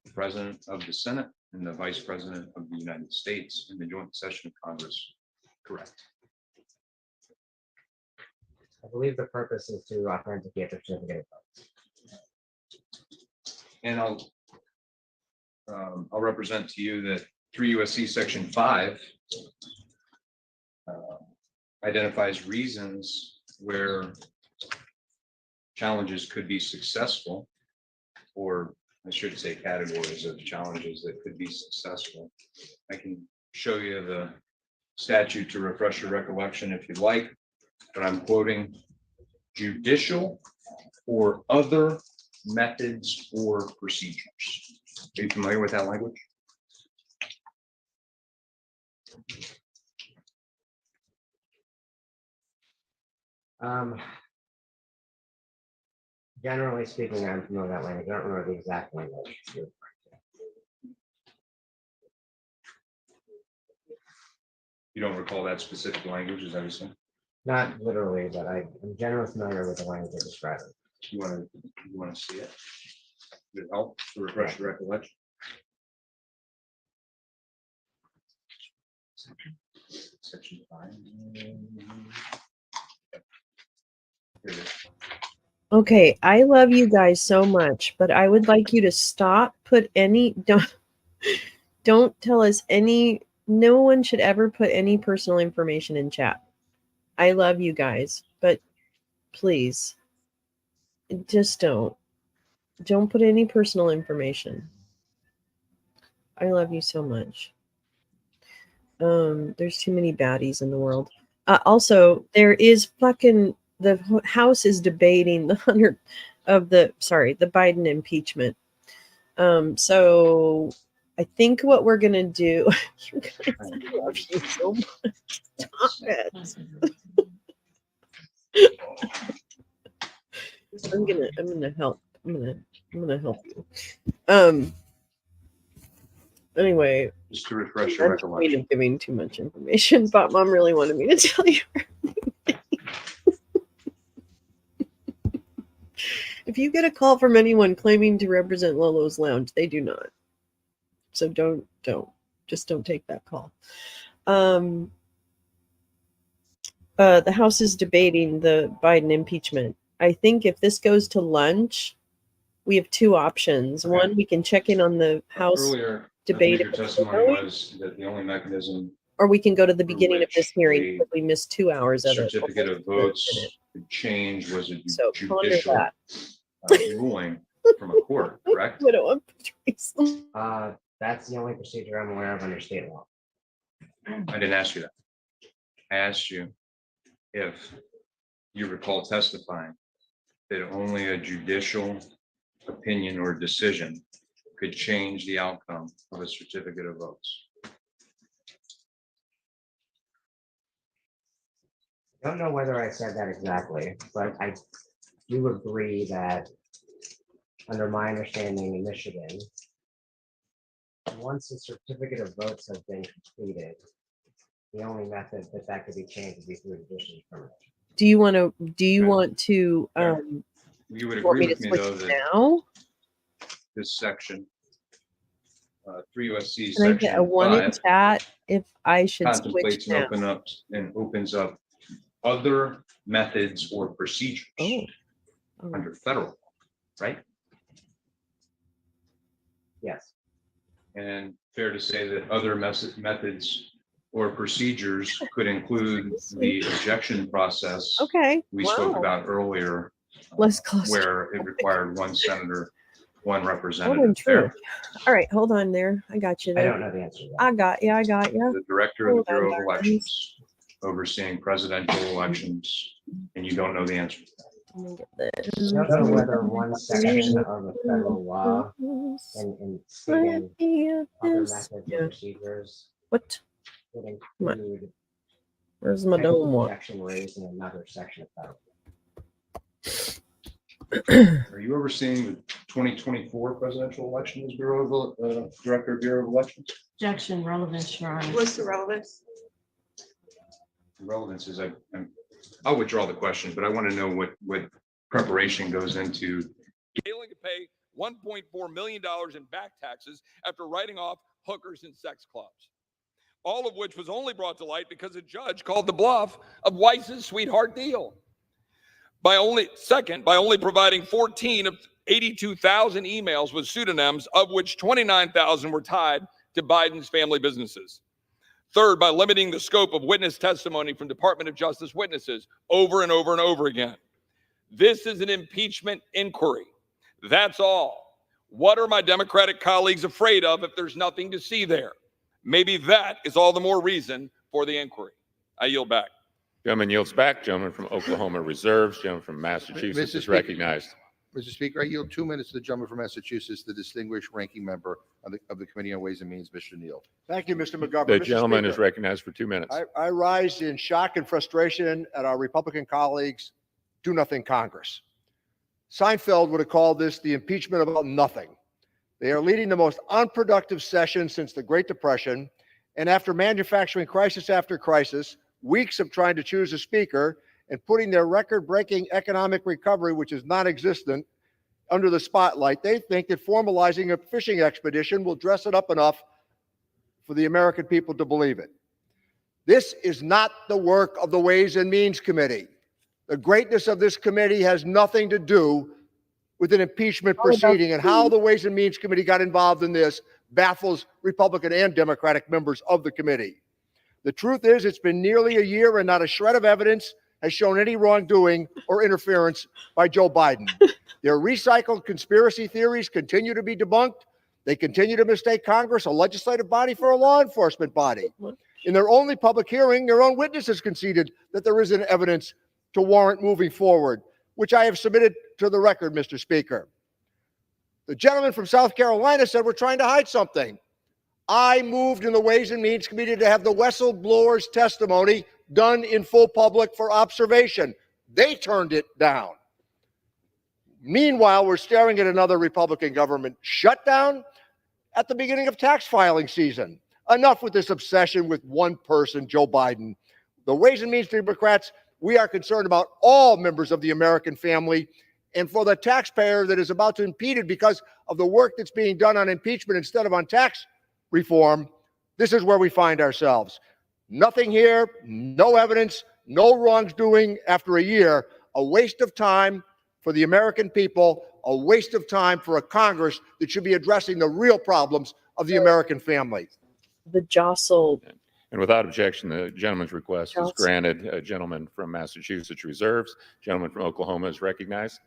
the President of the Senate and the Vice President of the United States in the joint session of Congress, correct? I believe the purpose is to authenticate the certificate of votes. And I'll represent to you that 3 USC section 5 identifies reasons where challenges could be successful, or I should say categories of challenges that could be successful. I can show you the statute to refresh your recollection if you'd like, but I'm quoting judicial or other methods or procedures. Are you familiar with that language? Generally speaking, I'm familiar with that language. I don't remember the exact language. You don't recall that specific language, is that what you're saying? Not literally, but I'm generally familiar with the language they're describing. You want to see it? Would it help to refresh your recollection? Section 5. Here it is. Okay, I love you guys so much, but I would like you to stop. Don't tell us any. No one should ever put any personal information in chat. I love you guys, but please, just don't. Don't put any personal information. I love you so much. There's too many baddies in the world. Also, there is the House is debating the Biden impeachment. So I think what we're gonna do, you guys, I love you so much. Stop it. I'm gonna help. I'm gonna help you. Anyway, Just to refresh your I'm afraid recollection. of giving too much information, but Mom really wanted me to tell you. If you get a call from anyone claiming to represent Lolo's Lounge, they do not. So don't take that call. The House is debating the Biden impeachment. I think if this goes to lunch, we have two options. Okay. One, we can check in on the House Earlier, debate, your testimony was that the only mechanism or we can go to the through beginning of this which hearing the because we missed 2 hours of it. certificate of votes could change was a So ponder judicial that. ruling from a court, correct? Widow of Patrice. That's the only procedure I'm aware of under state law. I didn't ask you that. I asked you if you recall testifying that only a judicial opinion or decision could change the outcome of a certificate of votes. Don't know whether I said that exactly, but I do agree that under my understanding in Michigan, once the certificate of votes has been completed, the only method that could be changed would be through judicial determination. Do you want to You would want agree me to with me switch though that now? this section, 3 USC Can I get a section 1 in 5 chat if I should switch contemplates now? and opens up other methods or procedures Oh, all right. under federal law, right? Yes. And fair to say that other methods or procedures could include the objection process Okay. we spoke Wow. about earlier, Less close. where it required one senator, one Oh, and representative. true. Fair? All right, hold on there. I got you I there. don't know the answer to that. I got you. The director of the Hold on, Bureau of darlings. Elections overseeing presidential elections, and you don't know the answer. Let me get I this. don't know whether one section of the federal law and stating other methods Yeah. or procedures What? would Come on. include Where's my dome one? objection raised in another section of federal. Are you overseeing the 2024 presidential election as Bureau of Director of Bureau of Elections? Objection, relevance, Your Honor. What's the relevance? Relevance is I'll withdraw the question, but I want to know what preparation goes into. Failing to pay $1.4 million in back taxes after writing off hookers and sex clubs. All of which was only brought to light because a judge called the bluff of Weiss's sweetheart deal. By only providing 14 of 82,000 emails with pseudonyms, of which 29,000 were tied to Biden's family businesses. Third, by limiting the scope of witness testimony from Department of Justice witnesses over and over and over again. This is an impeachment inquiry. That's all. What are my Democratic colleagues afraid of if there's nothing to see there? Maybe that is all the more reason for the inquiry. I yield back. Gentleman yields back. Gentleman from Oklahoma reserves. Gentleman from Massachusetts Mr. is Speaker. recognized. Mr. Speaker, I yield 2 minutes to the gentleman from Massachusetts, the distinguished ranking member of the Committee on Ways and Means, Mr. Neal. Thank you, Mr. McGovern. The Mr. gentleman is Speaker, recognized for 2 minutes. I rise in shock and frustration at our Republican colleagues' do-nothing Congress. Seinfeld would have called this the impeachment about nothing. They are leading the most unproductive session since the Great Depression. And after manufacturing crisis after crisis, weeks of trying to choose a speaker and putting their record-breaking economic recovery, which is non-existent, under the spotlight, they think that formalizing a fishing expedition will dress it up enough for the American people to believe it. This is not the work of the Ways and Means Committee. The greatness of this committee has nothing to do with an impeachment proceeding, and how the Ways and Means Committee got involved in this baffles Republican and Democratic members of the committee. The truth is, it's been nearly a year and not a shred of evidence has shown any wrongdoing or interference by Joe Biden. Their recycled conspiracy theories continue to be debunked. They continue to mistake Congress, a legislative body, for a law enforcement body. In their only public hearing, their own witnesses conceded that there isn't evidence to warrant moving forward, which I have submitted to the record, Mr. Speaker. The gentleman from South Carolina said we're trying to hide something. I moved in the Ways and Means Committee to have the whistleblower's testimony done in full public for observation. They turned it down. Meanwhile, we're staring at another Republican government shutdown at the beginning of tax filing season. Enough with this obsession with one person, Joe Biden. The Ways and Means Democrats, we are concerned about all members of the American family, and for the taxpayer that is about to impede it because of the work that's being done on impeachment instead of on tax reform, this is where we find ourselves. Nothing here, no evidence, no wrongdoing after a year, a waste of time for the American people, a waste of time for a Congress that should be addressing the real problems of the American family. The jostle. And without objection, the gentleman's request is granted. A gentleman from Massachusetts reserves. Gentleman from Oklahoma is recognized.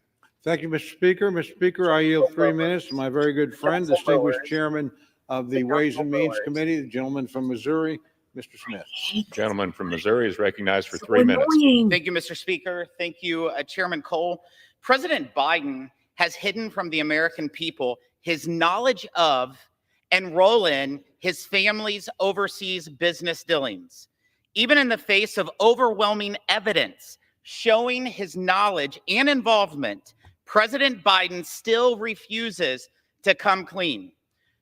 Thank you, Mr. Speaker. Mr. Speaker, I yield 3 minutes to my very good friend, distinguished chairman of the Ways and Means Committee, the gentleman from Missouri, Mr. Smith. Gentleman from Missouri is recognized for 3 minutes. Thank you, Mr. Speaker. Thank you, Chairman Cole. President Biden has hidden from the American people his knowledge of and role in his family's overseas business dealings. Even in the face of overwhelming evidence showing his knowledge and involvement, President Biden still refuses to come clean.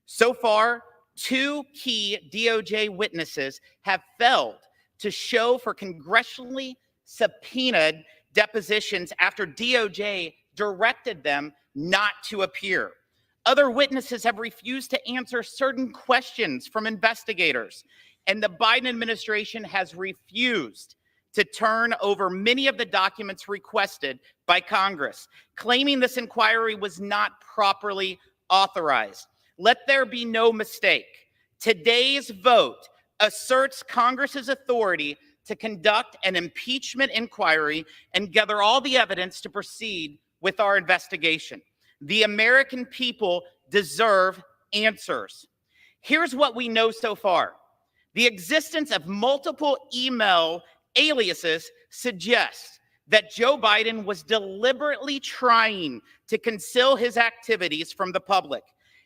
So far, 2 key DOJ witnesses have failed to show for congressionally subpoenaed depositions after DOJ directed them not to appear. Other witnesses have refused to answer certain questions from investigators, and the Biden administration has refused to turn over many of the documents requested by Congress, claiming this inquiry was not properly authorized. Let there be no mistake. Today's vote asserts Congress's authority to conduct an impeachment inquiry and gather all the evidence to proceed with our investigation. The American people deserve answers. Here's what we know so far. The existence of multiple email aliases suggests that Joe Biden was deliberately trying to conceal his activities from the public,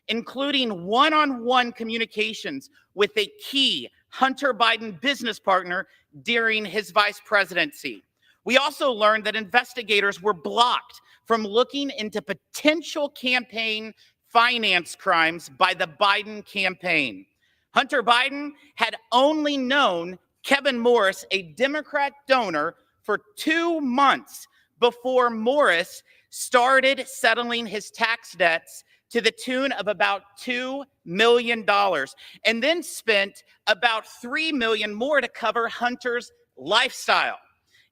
including one-on-one communications with a key Hunter Biden business partner during his vice presidency. We also learned that investigators were blocked from looking into potential campaign finance crimes by the Biden campaign. Hunter Biden had only known Kevin Morris, a Democrat donor, for 2 months before Morris started settling his tax debts to the tune of about $2 million, and then spent about $3 million more to cover Hunter's lifestyle.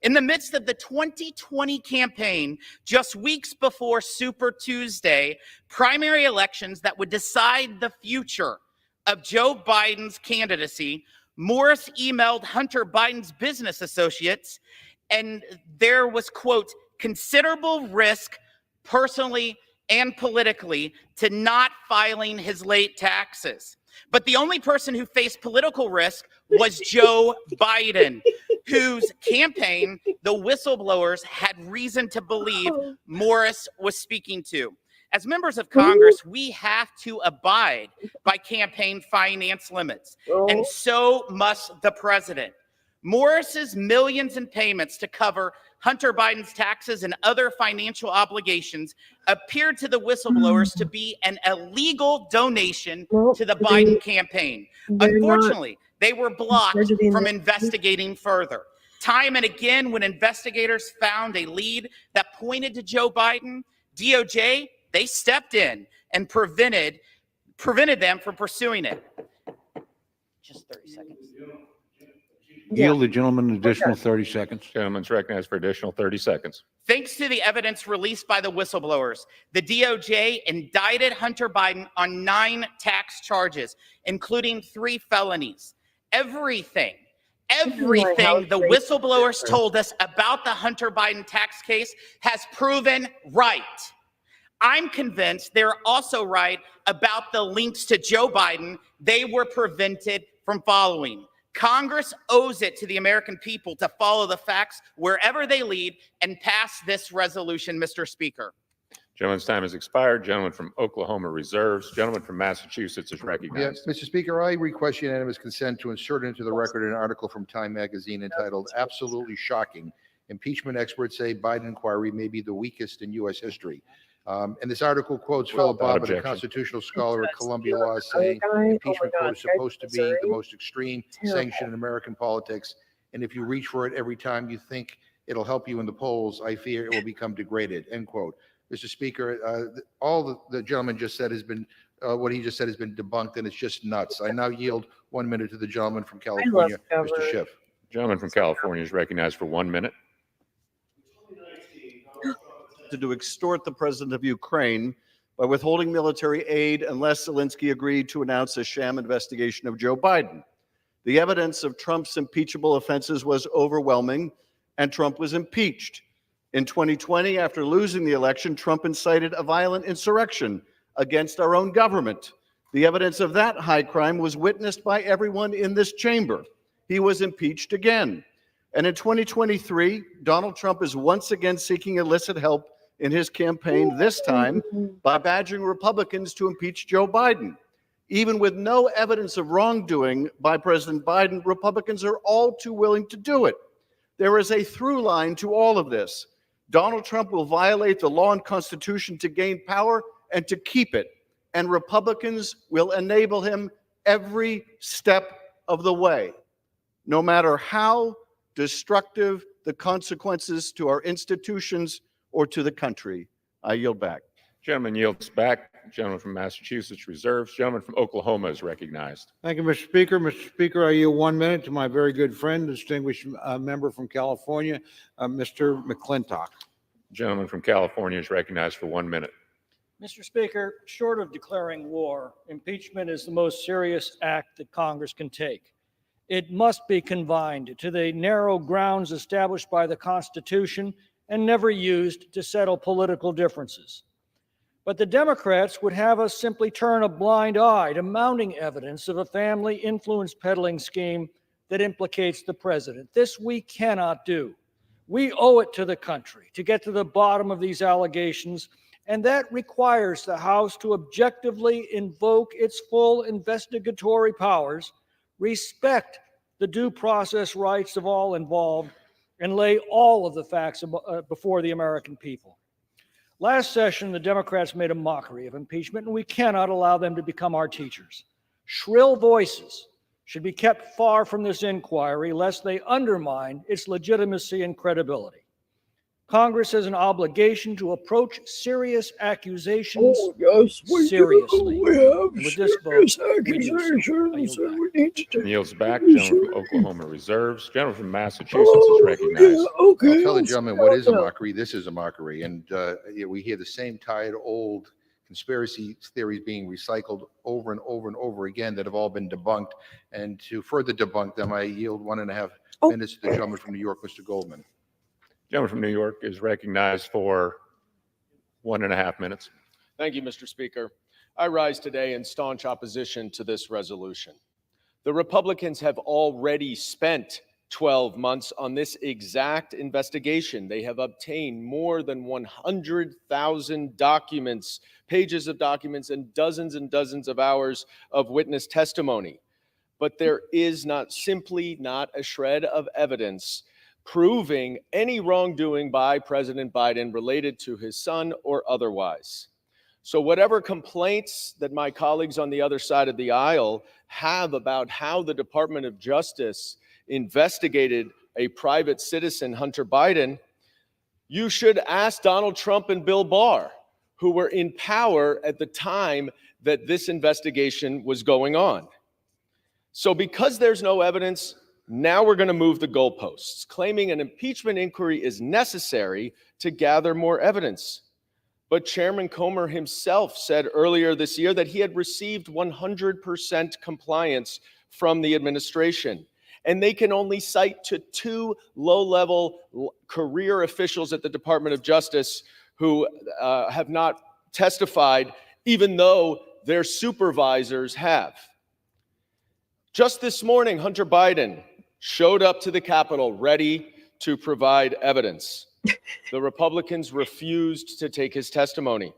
In the midst of the 2020 campaign, just weeks before Super Tuesday, primary elections that would decide the future of Joe Biden's candidacy, Morris emailed Hunter Biden's business associates, and there was, quote, considerable risk personally and politically to not filing his late taxes. But the only person who faced political risk was Joe Biden, whose campaign the whistleblowers had reason to believe Morris was speaking to. As members of Congress, we have to abide by campaign finance limits, and so must the president. Morris's millions in payments to cover Hunter Biden's taxes and other financial obligations appeared to the whistleblowers to be an illegal donation to the Biden campaign. Unfortunately, they were blocked from investigating further. Time and again, when investigators found a lead that pointed to Joe Biden, DOJ, they stepped in and prevented them from pursuing it. Just 30 seconds. Yield the gentleman an additional 30 seconds. Gentleman's recognized for additional 30 seconds. Thanks to the evidence released by the whistleblowers, the DOJ indicted Hunter Biden on 9 tax charges, including 3 felonies. Everything the whistleblowers told us about the Hunter Biden tax case has proven right. I'm convinced they're also right about the links to Joe Biden they were prevented from following. Congress owes it to the American people to follow the facts wherever they lead and pass this resolution, Mr. Speaker. Gentleman's time has expired. Gentleman from Oklahoma reserves. Gentleman from Massachusetts is recognized. Mr. Speaker, I request unanimous consent to insert into the record an article from Time Magazine entitled "Absolutely Shocking. Impeachment Experts Say Biden Inquiry May Be the Weakest in U.S. History." And this article quotes Philip Bob, a constitutional scholar at Columbia Law, saying impeachment quote is supposed to be the most extreme sanction in American politics. And if you reach for it every time you think it'll help you in the polls, I fear it will become degraded, end quote. Mr. Speaker, all the gentleman just said has been, what he just said has been debunked, and it's just nuts. I now yield 1 minute to the gentleman from California, Mr. Schiff. Gentleman from California is recognized for 1 minute. To extort the president of Ukraine by withholding military aid unless Zelensky agreed to announce a sham investigation of Joe Biden. The evidence of Trump's impeachable offenses was overwhelming, and Trump was impeached. In 2020, after losing the election, Trump incited a violent insurrection against our own government. The evidence of that high crime was witnessed by everyone in this chamber. He was impeached again. And in 2023, Donald Trump is once again seeking illicit help in his campaign, this time by badgering Republicans to impeach Joe Biden. Even with no evidence of wrongdoing by President Biden, Republicans are all too willing to do it. There is a through line to all of this. Donald Trump will violate the law and Constitution to gain power and to keep it, and Republicans will enable him every step of the way, no matter how destructive the consequences to our institutions or to the country. I yield back. Gentleman yields back. Gentleman from Massachusetts reserves. Gentleman from Oklahoma is recognized. Thank you, Mr. Speaker. Mr. Speaker, I yield 1 minute to my very good friend, distinguished member from California, Mr. McClintock. Gentleman from California is recognized for 1 minute. Mr. Speaker, short of declaring war, impeachment is the most serious act that Congress can take. It must be confined to the narrow grounds established by the Constitution and never used to settle political differences. But the Democrats would have us simply turn a blind eye to mounting evidence of a family influence peddling scheme that implicates the president. This we cannot do. We owe it to the country to get to the bottom of these allegations, and that requires the House to objectively invoke its full investigatory powers, respect the due process rights of all involved, and lay all of the facts before the American people. Last session, the Democrats made a mockery of impeachment, and we cannot allow them to become our teachers. Shrill voices should be kept far from this inquiry, lest they undermine its legitimacy and credibility. Congress has an obligation to approach serious accusations seriously. With this vote, Yields back. Gentleman from Oklahoma reserves. Gentleman from Massachusetts is recognized. I'll tell the gentleman what is a mockery. This is a mockery. And we hear the same tired old conspiracy theories being recycled over and over and over again that have all been debunked. And to further debunk them, I yield 1.5 minutes to the gentleman from New York, Mr. Goldman. Gentleman from New York is recognized for 1.5 minutes. Thank you, Mr. Speaker. I rise today in staunch opposition to this resolution. The Republicans have already spent 12 months on this exact investigation. They have obtained more than 100,000 documents, pages of documents, and dozens of hours of witness testimony. But there is simply not a shred of evidence proving any wrongdoing by President Biden related to his son or otherwise. So whatever complaints that my colleagues on the other side of the aisle have about how the Department of Justice investigated a private citizen, Hunter Biden, you should ask Donald Trump and Bill Barr, who were in power at the time that this investigation was going on. So because there's no evidence, now we're going to move the goalposts, claiming an impeachment inquiry is necessary to gather more evidence. But Chairman Comer himself said earlier this year that he had received 100% compliance from the administration. And they can only cite to 2 low-level career officials at the Department of Justice who have not testified, even though their supervisors have. Just this morning, Hunter Biden showed up to the Capitol ready to provide evidence. The Republicans refused to take his testimony.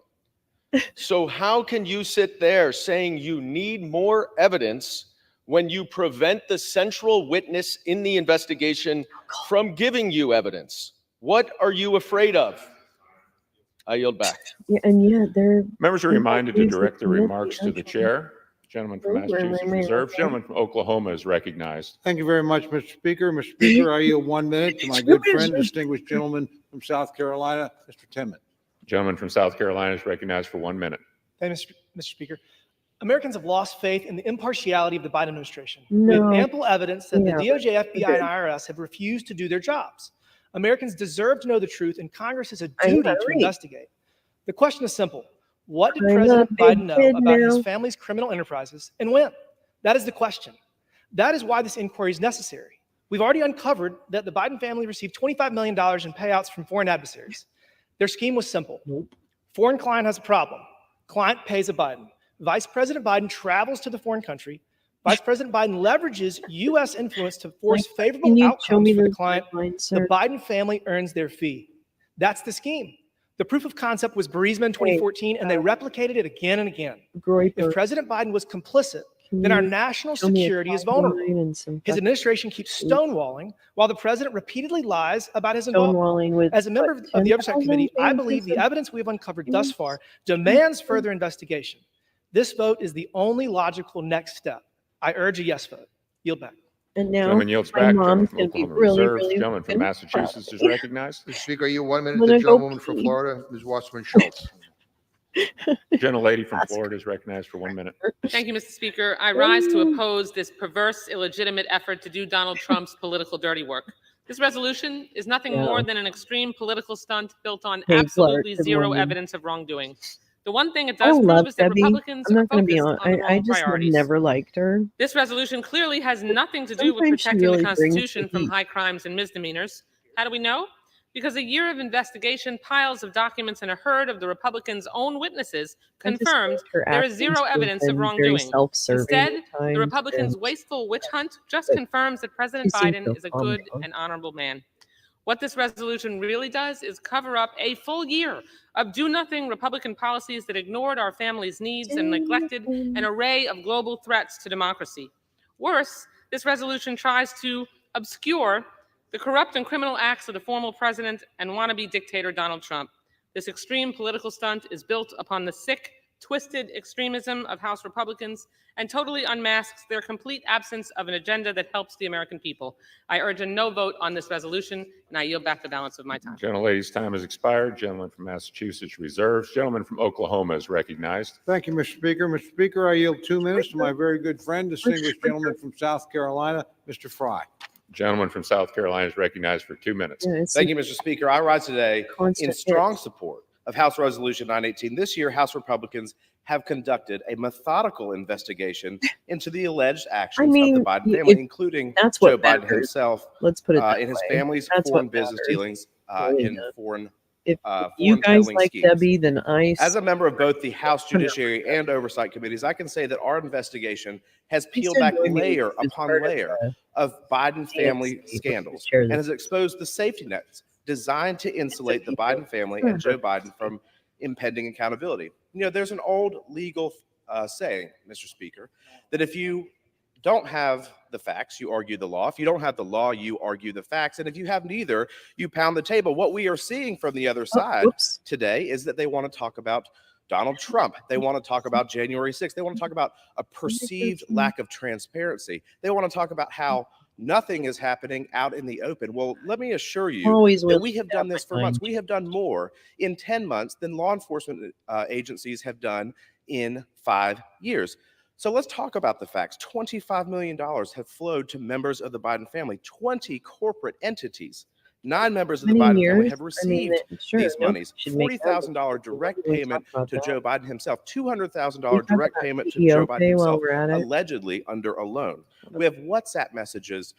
So how can you sit there saying you need more evidence when you prevent the central witness in the investigation from giving you evidence? What are you afraid of? I yield back. Yeah, and yet they're Members are reminded to direct their remarks to the chair. Gentleman from Massachusetts Reserve. Gentleman from Oklahoma is recognized. Thank you very much, Mr. Speaker. Mr. Speaker, I yield 1 minute to my good friend, distinguished gentleman from South Carolina, Mr. Timmon. Gentleman from South Carolina is recognized for 1 minute. Thank you, Mr. Speaker. Americans have lost faith in the impartiality of the Biden administration. No. We have ample evidence that Yeah. the DOJ, FBI, and IRS have refused to do their jobs. Americans deserve to know the truth, and Congress has a duty to investigate. The question is simple. What did President Biden know about his family's criminal enterprises and when? That is the question. That is why this inquiry is necessary. We've already uncovered that the Biden family received $25 million in payouts from foreign adversaries. Their scheme was simple. Foreign client has a problem. Client pays a Biden. Vice President Biden travels to the foreign country. Vice President Biden leverages U.S. influence to force favorable outcomes for the client. The Biden family earns their fee. That's the scheme. The proof of concept was Burisma in 2014, and they replicated it again and again. If President Biden was complicit, then our national security is vulnerable. His administration keeps stonewalling while the president repeatedly lies about his involvement. As a member of the Oversight Committee, I believe the evidence we have uncovered thus far demands further investigation. This vote is the only logical next step. I urge a yes vote. Yield back. And now Gentleman yields my back. mom's Gentleman going from to be Oklahoma really, Reserve. really Gentleman from Massachusetts is recognized. Mr. Speaker, you 1 minute. I'm gonna The go gentlewoman from pee. Florida, Ms. Wasserman Schultz. Gentlelady from Florida is recognized for 1 minute. Thank you, Mr. Speaker. I rise to oppose this perverse, illegitimate effort to do Donald Trump's political dirty work. This resolution is nothing more than an extreme political stunt built on Hey, absolutely Clark, good zero morning. evidence of wrongdoing. The one thing it I does prove love is that Debbie. Republicans I'm are not going to be focused on. on the I wrong just have priorities. never liked her. This resolution clearly has nothing to do with Sometimes she protecting really the brings Constitution the from heat. high crimes and misdemeanors. How do we know? Because a year of investigation, piles of documents, and a herd of the Republicans' own witnesses I just confirmed think her there is actions zero have evidence of been very wrongdoing. self-serving Instead, at times, the Republicans' and wasteful witch hunt just but confirms that she President seems Biden so is a calm good down. and honorable man. What this resolution really does is cover up a full year of do-nothing Republican policies that ignored our families' needs and neglected an array of global threats to democracy. Worse, this resolution tries to obscure the corrupt and criminal acts of the former president and wannabe dictator Donald Trump. This extreme political stunt is built upon the sick, twisted extremism of House Republicans and totally unmasks their complete absence of an agenda that helps the American people. I urge a no vote on this resolution, and I yield back the balance of my time. Gentlelady's time has expired. Gentleman from Massachusetts reserves. Gentleman from Oklahoma is recognized. Thank you, Mr. Speaker. Mr. Speaker, I yield 2 minutes to my very good friend, distinguished gentleman from South Carolina, Mr. Fry. Gentleman from South Carolina is recognized for 2 minutes. Thank you, Mr. Speaker. I rise today constant in strong support of House Resolution 918. This year, House Republicans have conducted a methodical investigation into the alleged actions of the Biden family, including that's Joe what Biden matters. himself Let's put it that in his way. family's That's foreign what business matters. dealings Really in does. foreign If foreign you guys peddling like schemes. Debbie, then I. As a member of both the House Judiciary and Oversight Committees, I can say that our investigation has peeled back layer upon layer of Biden family scandals and has exposed the safety nets designed to insulate the Biden family and Joe Biden from impending accountability. You know, there's an old legal saying, Mr. Speaker, that if you don't have the facts, you argue the law. If you don't have the law, you argue the facts. And if you have neither, you pound the table. What we are seeing from the other side today is that they want to talk about Donald Trump. They want to talk about January 6th. They want to talk about a perceived lack of transparency. They want to talk about how nothing is happening out in the open. Well, let me assure you that we have done this for months. We have done more in 10 months than law enforcement agencies have done in 5 years. So let's talk about the facts. $25 million have flowed to members of the Biden family, 20 corporate entities. 9 members of the Biden family have received these monies. $40,000 direct payment to Joe Biden himself, $200,000 direct payment to Joe Biden himself, allegedly under a loan. We have WhatsApp messages,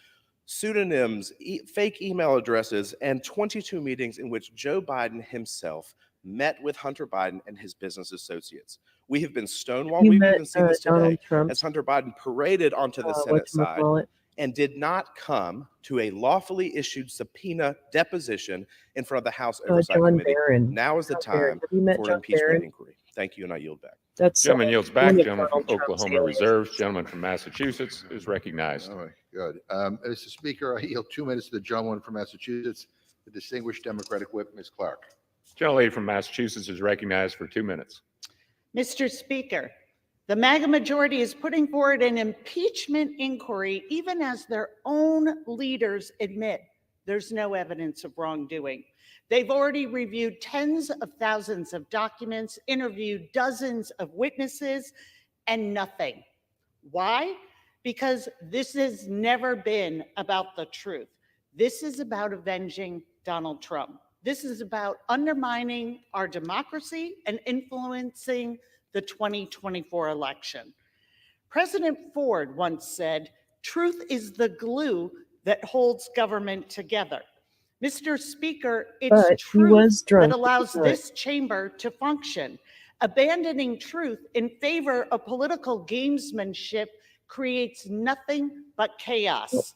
pseudonyms, fake email addresses, and 22 meetings in which Joe Biden himself met with Hunter Biden and his business associates. We have been stonewalled. We've even seen this today as Hunter Biden paraded onto the Senate side and did not come to a lawfully issued subpoena deposition in front of the House Oversight Committee. Now is the time for an impeachment inquiry. Thank you, and I yield back. Gentleman yields back. Gentleman from Oklahoma reserves. Gentleman from Massachusetts is recognized. All right, good. Mr. Speaker, I yield 2 minutes to the gentleman from Massachusetts, the distinguished Democratic whip, Ms. Clark. Gentlelady from Massachusetts is recognized for 2 minutes. Mr. Speaker, the MAGA majority is putting forward an impeachment inquiry, even as their own leaders admit there's no evidence of wrongdoing. They've already reviewed tens of thousands of documents, interviewed dozens of witnesses, and nothing. Why? Because this has never been about the truth. This is about avenging Donald Trump. This is about undermining our democracy and influencing the 2024 election. President Ford once said, "Truth is the glue that holds government together." Mr. Speaker, it's truth that allows this chamber to function. Abandoning truth in favor of political gamesmanship creates nothing but chaos.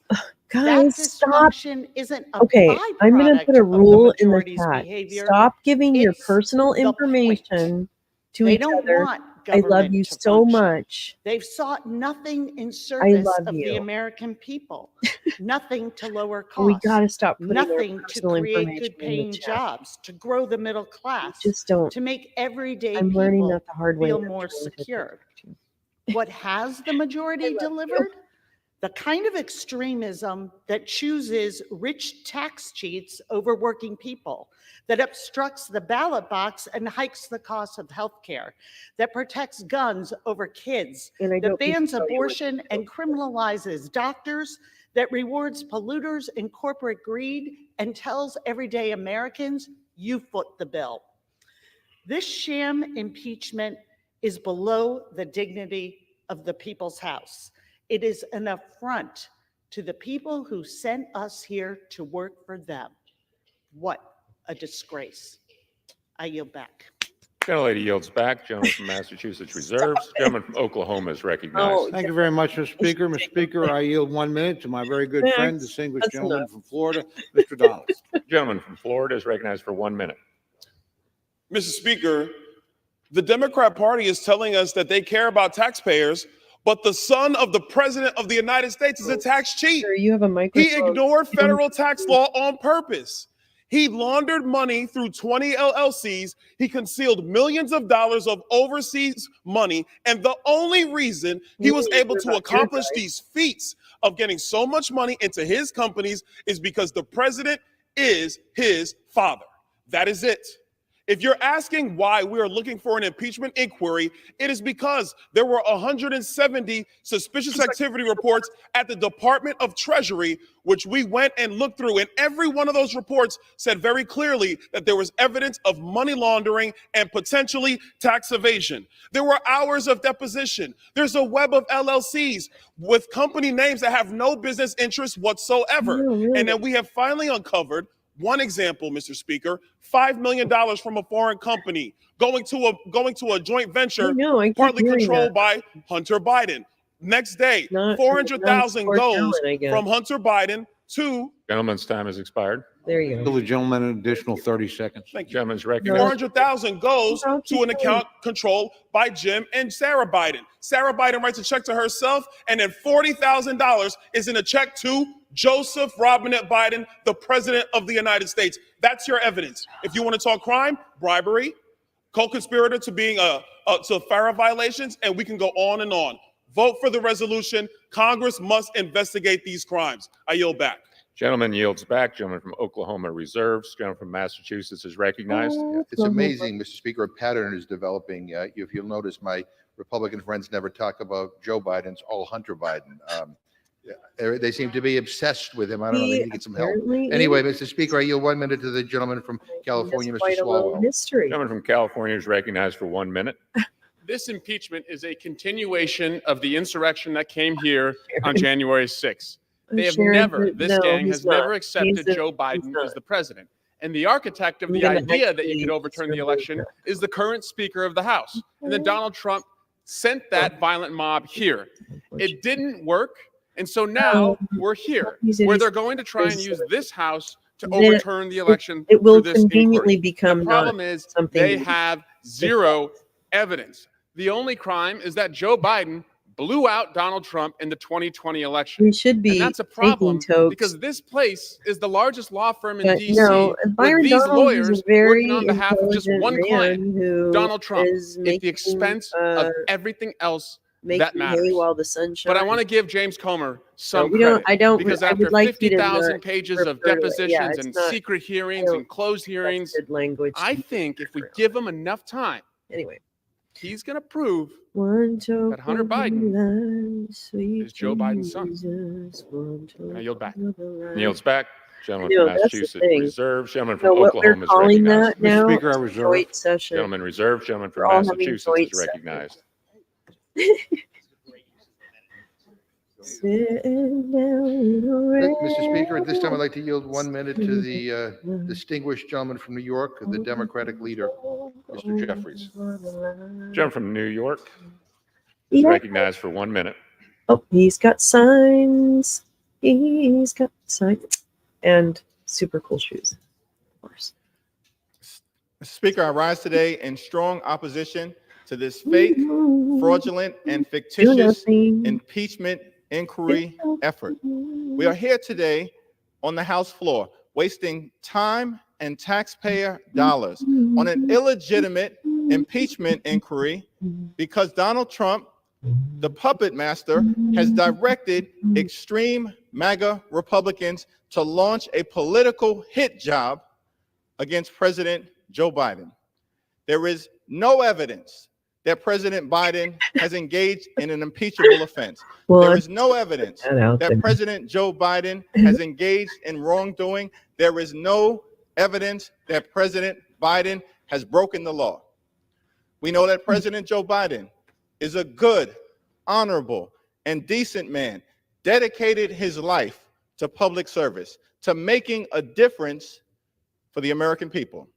Guys, stop. Isn't a Okay, I'm going to put a rule in the majority's chat. behavior. Stop giving your personal information to They each don't other. want I love government you to so function. much. They've sought nothing in service love of the you. American people, nothing to lower costs, We got to stop putting our nothing to personal create information good in the paying chat. jobs, to grow the middle class, Just don't. to make everyday I'm learning people that the hard way. feel and I'm more trying to secure. What has the majority delivered? The kind of extremism that chooses rich tax cheats over working people, that obstructs the ballot box and hikes the cost of health care, that protects guns over kids, that bans abortion and criminalizes doctors, that rewards polluters and corporate greed and tells everyday Americans, you foot the bill. This sham impeachment is below the dignity of the people's house. It is an affront to the people who sent us here to work for them. What a disgrace. I yield back. Gentlelady yields back. Gentleman from Massachusetts reserves. Gentleman from Oklahoma is recognized. Thank you very much, Mr. Speaker. Mr. Speaker, I yield 1 minute to my very good friend, distinguished gentleman from Florida, Mr. Donald. Gentleman from Florida is recognized for 1 minute. Mr. Speaker, the Democrat Party is telling us that they care about taxpayers, but the son of the president of the United States is a tax cheat. Sir, you have a microphone. He ignored federal tax law on purpose. He laundered money through 20 LLCs. He concealed millions of dollars of overseas money. And the only reason he was able to accomplish these feats of getting so much money into his companies is because the president is his father. That is it. If you're asking why we are looking for an impeachment inquiry, it is because there were 170 suspicious activity reports at the Department of Treasury, which we went and looked through. And every one of those reports said very clearly that there was evidence of money laundering and potentially tax evasion. There were hours of deposition. There's a web of LLCs with company names that have no business interest whatsoever. And then we have finally uncovered one example, Mr. Speaker, $5 million from a foreign company going to a joint venture partly controlled by Hunter Biden. Next day, 400,000 goes from Hunter Biden to. Gentleman's time has expired. There you Give go. the gentleman an additional 30 seconds. Thank you. Gentleman's recognized. 400,000 goes No, to keep an account controlled by Jim and Sarah Biden. Sarah Biden writes a check to herself, and then $40,000 is in a check to Joseph Robinette Biden, the president of the United States. That's your evidence. If you want to talk crime, bribery, co-conspirator to being to FARA violations, and we can go on and on. Vote for the resolution. Congress must investigate these crimes. I yield back. Gentleman yields back. Gentleman from Oklahoma reserves. Gentleman from Massachusetts is recognized. It's amazing, Mr. Speaker, a pattern is developing. If you'll notice, my Republican friends never talk about Joe Biden. It's all Hunter Biden. They seem to be obsessed with him. I don't know. They need to get some help. Anyway, Mr. Speaker, I yield 1 minute to the gentleman from California, Mr. Swalwell. Gentleman from California is recognized for 1 minute. This impeachment is a continuation of the insurrection that came here on January 6th. They have never, this gang has never accepted Joe Biden as the president. And the architect of the idea that you could overturn the election is the current Speaker of the House. And then Donald Trump sent that violent mob here. It didn't work. And so now we're here, where they're going to try and use this House to overturn the election. It will through this conveniently inquiry. become The problem not is something they that- have zero evidence. The only crime is that Joe Biden blew out Donald Trump in the 2020 election. We should be And that's a problem taking tokes. because this place is the largest law firm in But DC no, Byron with these Donalds lawyers is a very working on behalf of just intelligent one man client, who Donald Trump, is at the making, expense of everything else making that matters. hay while the sun shines. But I want to give James Comer some we don't- credit. I don't- because I after would like you to 50,000 not pages of refer to it. Yeah, depositions it's and not- secret hearings and closed hearings, good language. I think if we give him enough time, anyway, he's going to prove that Hunter Biden is Joe Biden's son. I yield back. Yields back. Gentleman No, from that's the Massachusetts thing. reserves. Gentleman No, from what we're Oklahoma is calling recognized. that now Speaker, I is reserve. joint session. Gentleman reserved. Gentleman from We're all having Massachusetts joint is recognized. Mr. Speaker, at this time, I'd like to yield 1 minute to the distinguished gentleman from New York, the Democratic leader, Mr. Jeffries. Gentleman from New York is Yeah. recognized for 1 minute. Oh, he's got signs. He's got signs. And super cool shoes, of course. Mr. Speaker, I rise today in strong opposition to this fake, fraudulent, and fictitious impeachment inquiry effort. We are here today on the House floor, wasting time and taxpayer dollars on an illegitimate impeachment inquiry because Donald Trump, the puppet master, has directed extreme MAGA Republicans to launch a political hit job against President Joe Biden. There is no evidence that President Biden has engaged in an impeachable offense. There is no evidence that President Joe Biden has engaged in wrongdoing. There is no evidence that President Biden has broken the law. We know that President Joe Biden is a good, honorable, and decent man, dedicated his life to public service, to making a difference for the American people.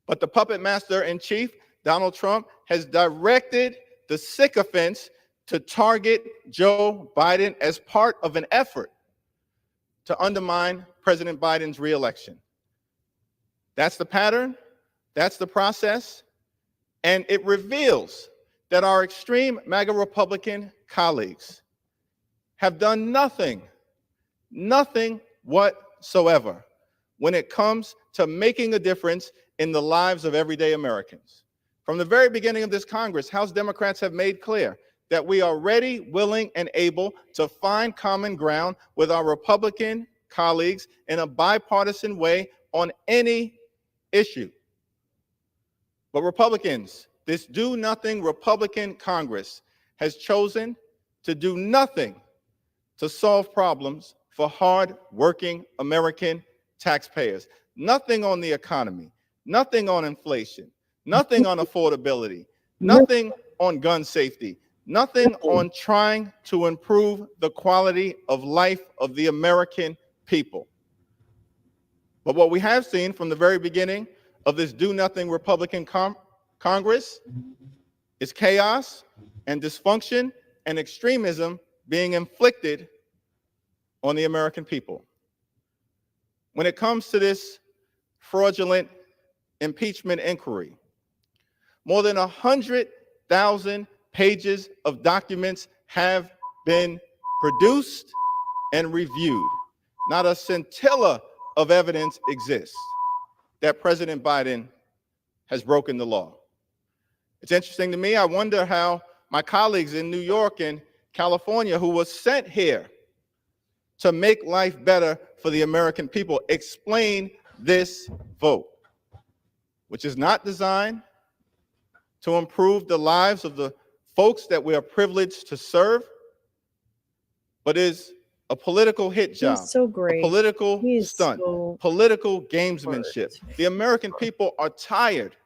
But the puppet master in chief, Donald Trump, has directed the sycophants to target Joe Biden as part of an effort to undermine President Biden's reelection. That's the pattern, that's the process, and it reveals that our extreme MAGA Republican colleagues have done nothing whatsoever when it comes to making a difference in the lives of everyday Americans. From the very beginning of this Congress, House Democrats have made clear that we are ready, willing, and able to find common ground with our Republican colleagues in a bipartisan way on any issue. But Republicans, this do-nothing Republican Congress has chosen to do nothing to solve problems for hard-working American taxpayers. Nothing on the economy, nothing on inflation, nothing on affordability, nothing on gun safety, nothing on trying to improve the quality of life of the American people. But what we have seen from the very beginning of this do-nothing Republican Congress is chaos and dysfunction and extremism being inflicted on the American people. when it comes to this fraudulent impeachment inquiry, more than 100,000 pages of documents have been produced and reviewed. Not a scintilla of evidence exists that President Biden has broken the law. It's interesting to me. I wonder how my colleagues in New York and California, who were sent here to make life better for the American people, explain this vote, which is not designed to improve the lives of the folks that we are privileged to serve, but is a political hit job, so great. a political stunt, so political gamesmanship. The American people are tired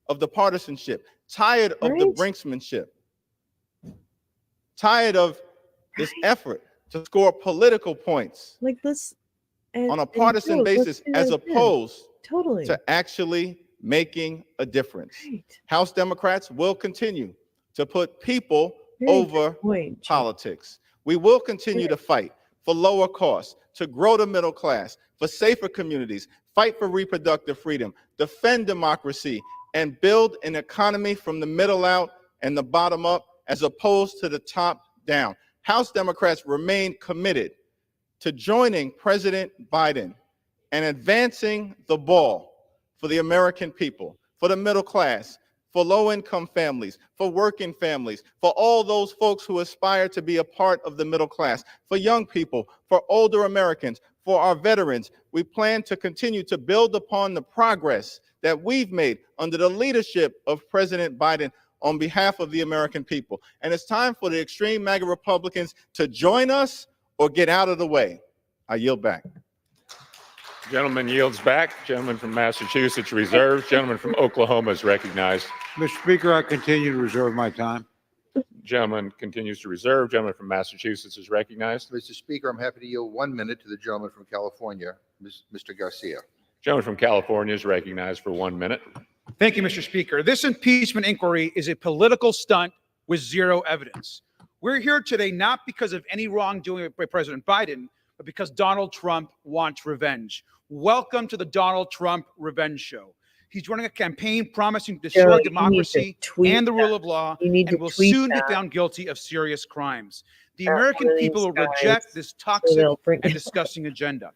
of the partisanship, tired of the brinksmanship, tired of this effort to score political points like this on a partisan basis as opposed totally to actually making a difference. House Democrats will continue to put people over politics. We will continue to fight for lower costs, to grow the middle class, for safer communities, fight for reproductive freedom, defend democracy, and build an economy from the middle out and the bottom up as opposed to the top down. House Democrats remain committed to joining President Biden and advancing the ball for the American people, for the middle class, for low-income families, for working families, for all those folks who aspire to be a part of the middle class, for young people, for older Americans, for our veterans. We plan to continue to build upon the progress that we've made under the leadership of President Biden on behalf of the American people. And it's time for the extreme MAGA Republicans to join us or get out of the way. I yield back. Gentleman yields back. Gentleman from Massachusetts reserves. Gentleman from Oklahoma is recognized. Mr. Speaker, I continue to reserve my time. Gentleman continues to reserve. Gentleman from Massachusetts is recognized. Mr. Speaker, I'm happy to yield 1 minute to the gentleman from California, Mr. Garcia. Gentleman from California is recognized for 1 minute. Thank you, Mr. Speaker. This impeachment inquiry is a political stunt with zero evidence. We're here today not because of any wrongdoing by President Biden, but because Donald Trump wants revenge. Welcome to the Donald Trump revenge show. He's running a campaign promising to destroy democracy and the rule of law, and will soon be found guilty of serious crimes. The American people will reject this toxic and disgusting agenda.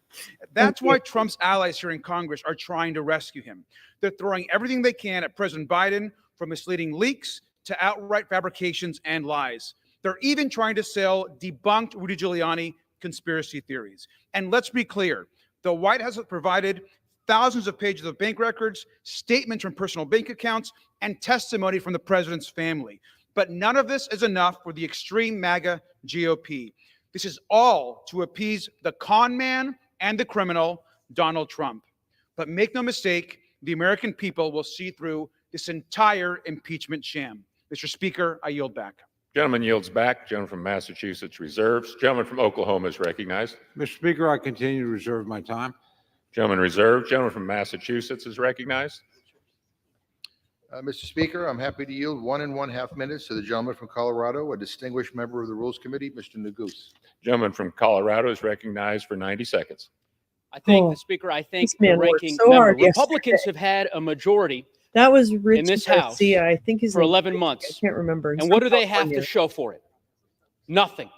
That's why Trump's allies here in Congress are trying to rescue him. They're throwing everything they can at President Biden, from misleading leaks to outright fabrications and lies. They're even trying to sell debunked Rudy Giuliani conspiracy theories. And let's be clear, the White House has provided thousands of pages of bank records, statements from personal bank accounts, and testimony from the president's family. But none of this is enough for the extreme MAGA GOP. This is all to appease the con man and the criminal, Donald Trump. But make no mistake, the American people will see through this entire impeachment sham. Mr. Speaker, I yield back. Gentleman yields back. Gentleman from Massachusetts reserves. Gentleman from Oklahoma is recognized. Mr. Speaker, I continue to reserve my time. Gentleman reserved. Gentleman from Massachusetts is recognized. Mr. Speaker, I'm happy to yield 1.5 minutes to the gentleman from Colorado, a distinguished member of the Rules Committee, Mr. Neguse. Gentleman from Colorado is recognized for 90 seconds. I think, the Speaker, I think the ranking member, Republicans have had a majority that was Rich in this Garcia, House I think he's for 11 months. I can't remember. And what do they have to show for it? Nothing.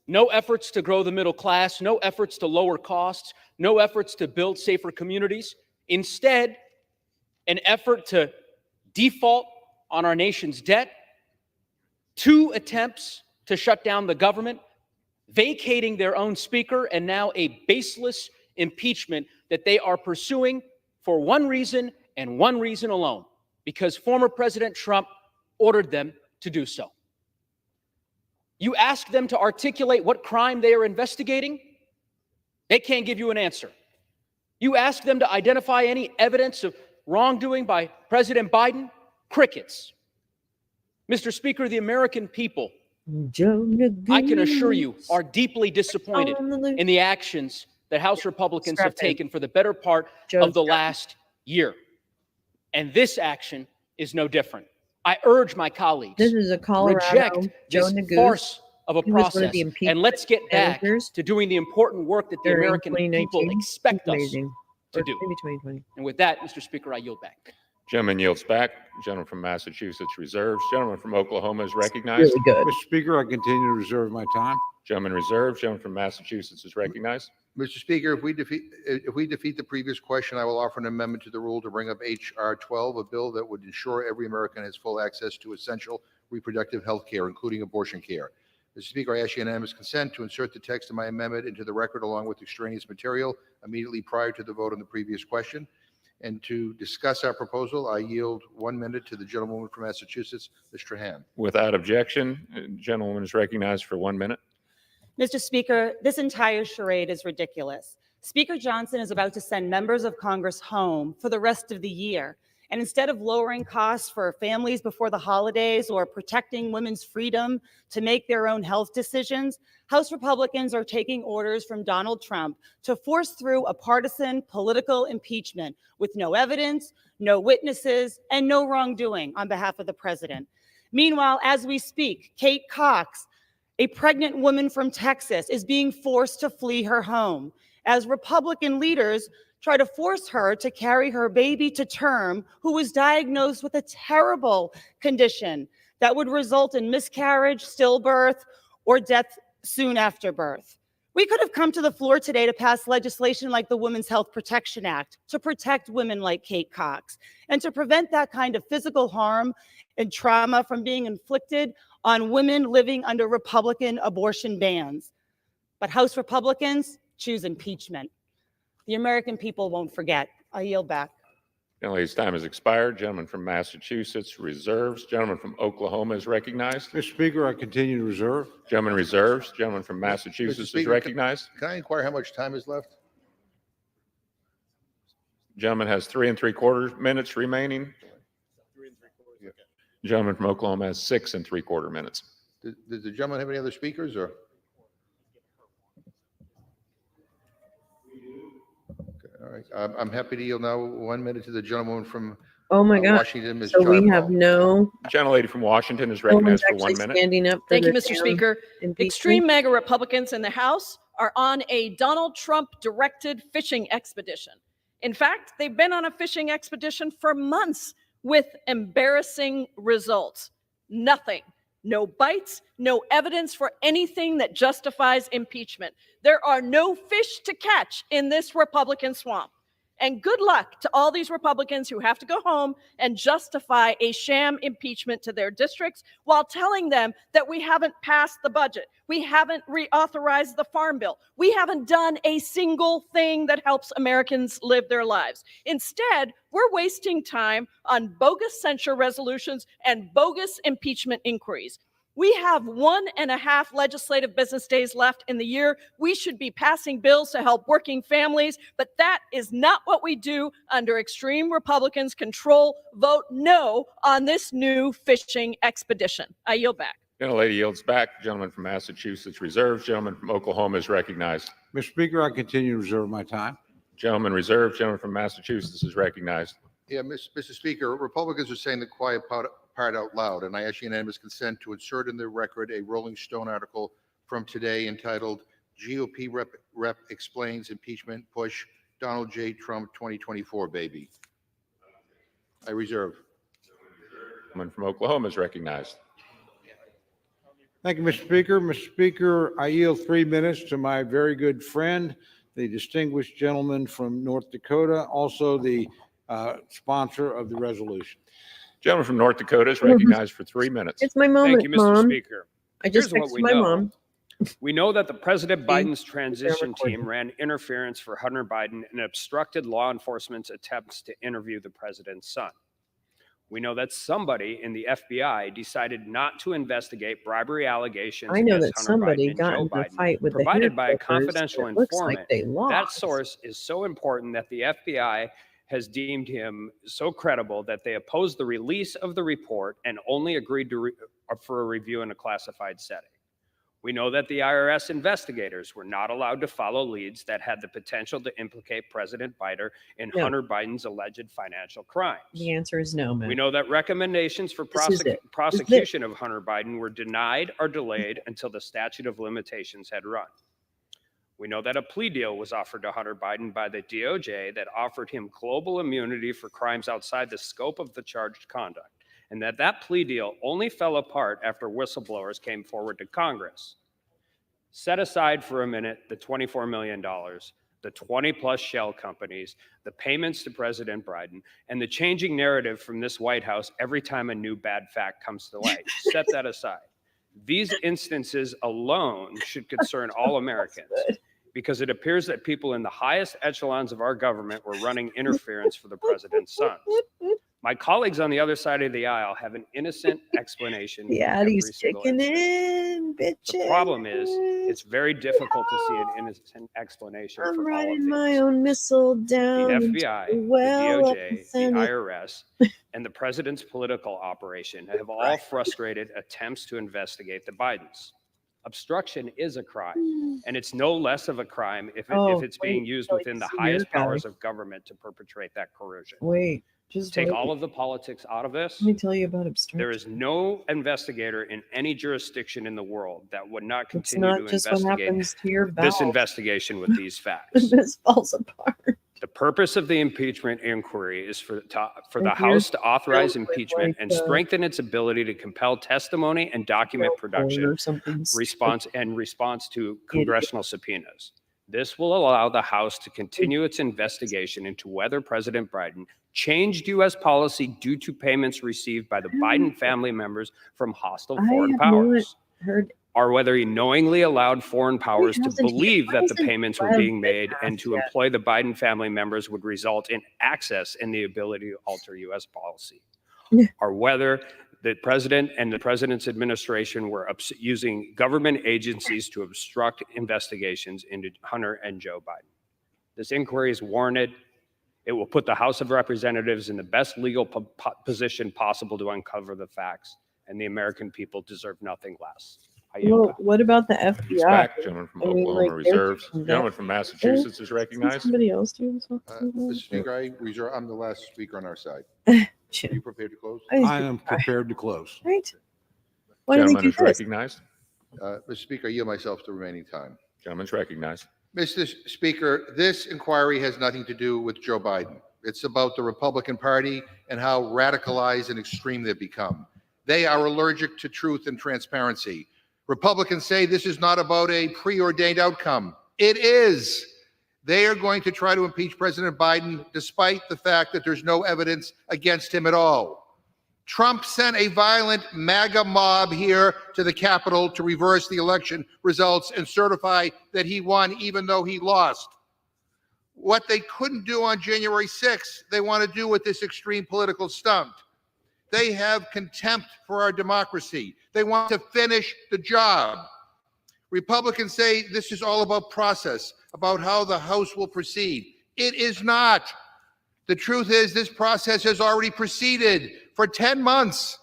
No efforts to grow the middle class, no efforts to lower costs, no efforts to build safer communities. Instead, an effort to default on our nation's debt, 2 attempts to shut down the government, vacating their own speaker, and now a baseless impeachment that they are pursuing for one reason and one reason alone, because former President Trump ordered them to do so. You ask them to articulate what crime they are investigating, they can't give you an answer. You ask them to identify any evidence of wrongdoing by President Biden, crickets. Mr. Speaker, the American people, I can assure you, are deeply disappointed in the actions that House Republicans have taken for the better part of the last year. And this action is no different. I urge my colleagues, This is a Colorado reject this farce of a He was one of process. the And impeachment let's get back managers to doing the important work that the during American people 2019. expect us Amazing. to Or do. maybe 2020. And with that, Mr. Speaker, I yield back. Gentleman yields back. Gentleman from Massachusetts reserves. Gentleman from Oklahoma is recognized. Really good. Mr. Speaker, I continue to reserve my time. Gentleman reserves. Gentleman from Massachusetts is recognized. Mr. Speaker, if we defeat the previous question, I will offer an amendment to the rule to bring up H.R. 12, a bill that would ensure every American has full access to essential reproductive health care, including abortion care. Mr. Speaker, I ask unanimous consent to insert the text of my amendment into the record along with extraneous material immediately prior to the vote on the previous question. And to discuss our proposal, I yield 1 minute to the gentlewoman from Massachusetts, Ms. Trahan. Without objection, gentlewoman is recognized for 1 minute. Mr. Speaker, this entire charade is ridiculous. Speaker Johnson is about to send members of Congress home for the rest of the year. And instead of lowering costs for families before the holidays or protecting women's freedom to make their own health decisions, House Republicans are taking orders from Donald Trump to force through a partisan political impeachment with no evidence, no witnesses, and no wrongdoing on behalf of the president. Meanwhile, as we speak, Kate Cox, a pregnant woman from Texas, is being forced to flee her home as Republican leaders try to force her to carry her baby to term, who was diagnosed with a terrible condition that would result in miscarriage, stillbirth, or death soon after birth. We could have come to the floor today to pass legislation like the Women's Health Protection Act to protect women like Kate Cox and to prevent that kind of physical harm and trauma from being inflicted on women living under Republican abortion bans. But House Republicans choose impeachment. The American people won't forget. I yield back. Gentlelady's time has expired. Gentleman from Massachusetts reserves. Gentleman from Oklahoma is recognized. Mr. Speaker, I continue to reserve. Gentleman reserves. Gentleman from Massachusetts is Speaker, recognized. Can I inquire how much time is left? Gentleman has 3 3/4 minutes remaining. Gentleman from Oklahoma has 6 3/4 minutes. Does the gentleman have any other speakers or? All right, I'm happy to yield now 1 minute to the gentleman from Oh my God. Washington, Ms. So we Charles. have no. Gentlelady from Washington is no one's recognized for actually 1 minute. standing up for Thank you, the Mr. damn Speaker. impeachment. Extreme MAGA Republicans in the House are on a Donald Trump-directed fishing expedition. In fact, they've been on a fishing expedition for months with embarrassing results. Nothing. No bites, no evidence for anything that justifies impeachment. There are no fish to catch in this Republican swamp. And good luck to all these Republicans who have to go home and justify a sham impeachment to their districts while telling them that we haven't passed the budget. We haven't reauthorized the farm bill. We haven't done a single thing that helps Americans live their lives. Instead, we're wasting time on bogus censure resolutions and bogus impeachment inquiries. We have 1.5 legislative business days left in the year. We should be passing bills to help working families, but that is not what we do under extreme Republicans' control. Vote no on this new fishing expedition. I yield back. Gentlelady yields back. Gentleman from Massachusetts reserves. Gentleman from Oklahoma is recognized. Mr. Speaker, I continue to reserve my time. Gentleman reserves. Gentleman from Massachusetts is recognized. Yeah, Mr. Speaker, Republicans are saying the quiet part out loud, and I ask unanimous consent to insert in the record a Rolling Stone article from today entitled GOP Rep Explains Impeachment Push, Donald J. Trump 2024 Baby. I reserve. Gentleman from Oklahoma is recognized. Thank you, Mr. Speaker. Mr. Speaker, I yield 3 minutes to my very good friend, the distinguished gentleman from North Dakota, also the sponsor of the resolution. Gentleman from North Dakota is recognized for 3 minutes. It's my moment, Thank you, Mr. Mom. Speaker. I just Here's what texted we my know. mom. We know that the President Biden's transition recording. team ran interference for Hunter Biden and obstructed law enforcement's attempts to interview the president's son. We know that somebody in the FBI decided not to investigate bribery allegations I know against that Hunter somebody Biden and got Joe into a Biden, fight with the provided by a hairdressers, confidential and it looks informant. like they That lost. source is so important that the FBI has deemed him so credible that they opposed the release of the report and only agreed to for a review in a classified setting. We know that the IRS investigators were not allowed to follow leads that had the potential to implicate President Biden in No. Hunter Biden's alleged financial crimes. The answer is no, man. We know that recommendations for This is it. prosecution of Hunter Biden were denied or delayed until the statute of limitations had run. We know that a plea deal was offered to Hunter Biden by the DOJ that offered him global immunity for crimes outside the scope of the charged conduct, and that plea deal only fell apart after whistleblowers came forward to Congress. Set aside for a minute the $24 million, the 20-plus shell companies, the payments to President Biden, and the changing narrative from this White House every time a new bad fact comes to light. Set that aside. These instances alone should concern all Americans, because it appears that people in the highest echelons of our government were running interference for the president's sons. My colleagues on the other side of the aisle have an innocent explanation. The Addie's kicking in, bitches. The problem is, it's very difficult to see an innocent explanation I'm for all of writing these. my own missile The down. FBI, into the well of DOJ, the Senate. IRS, and the president's political operation have all frustrated attempts to investigate the Bidens. Obstruction is a crime, and it's no less of a crime if it's being used within the highest powers of government to perpetrate that coercion. Wait, just Take wait. all of the politics out of this. Let me tell you about obstruction. There is no investigator in any jurisdiction in the world that would not It's continue not to just what investigate happens to your this bowels. investigation with these facts. This falls apart. The purpose of the impeachment inquiry is for the And House to authorize here's impeachment and strengthen its ability to compel testimony and document production or something response to congressional subpoenas. This will allow the House to continue its investigation into whether President Biden changed U.S. policy due to payments received by the Biden family members from hostile foreign powers, heard or whether he knowingly allowed foreign powers to believe that the payments were being made and to employ the Biden family members would result in access and the ability to alter U.S. policy, or whether the president and the president's administration were using government agencies to obstruct investigations into Hunter and Joe Biden. This inquiry is warranted. It will put the House of Representatives in the best legal position possible to uncover the facts, and the American people deserve nothing less. Well, what about the FBI? Back, gentleman from I mean, Oklahoma like, they're reserves. doing Gentleman that. from Massachusetts is Can recognized. somebody else do this? Mr. Speaker, I'm the last speaker on our side. Sure. Are you prepared to close? I am prepared to close. Right. Why do they Gentleman do is this? recognized. Mr. Speaker, I yield myself to remaining time. Gentleman's recognized. Mr. Speaker, this inquiry has nothing to do with Joe Biden. It's about the Republican Party and how radicalized and extreme they've become. They are allergic to truth and transparency. Republicans say this is not about a preordained outcome. It is. They are going to try to impeach President Biden despite the fact that there's no evidence against him at all. Trump sent a violent MAGA mob here to the Capitol to reverse the election results and certify that he won even though he lost. What they couldn't do on January 6th, they want to do with this extreme political stunt. They have contempt for our democracy. They want to finish the job. Republicans say this is all about process, about how the House will proceed. It is not. The truth is this process has already proceeded for 10 months.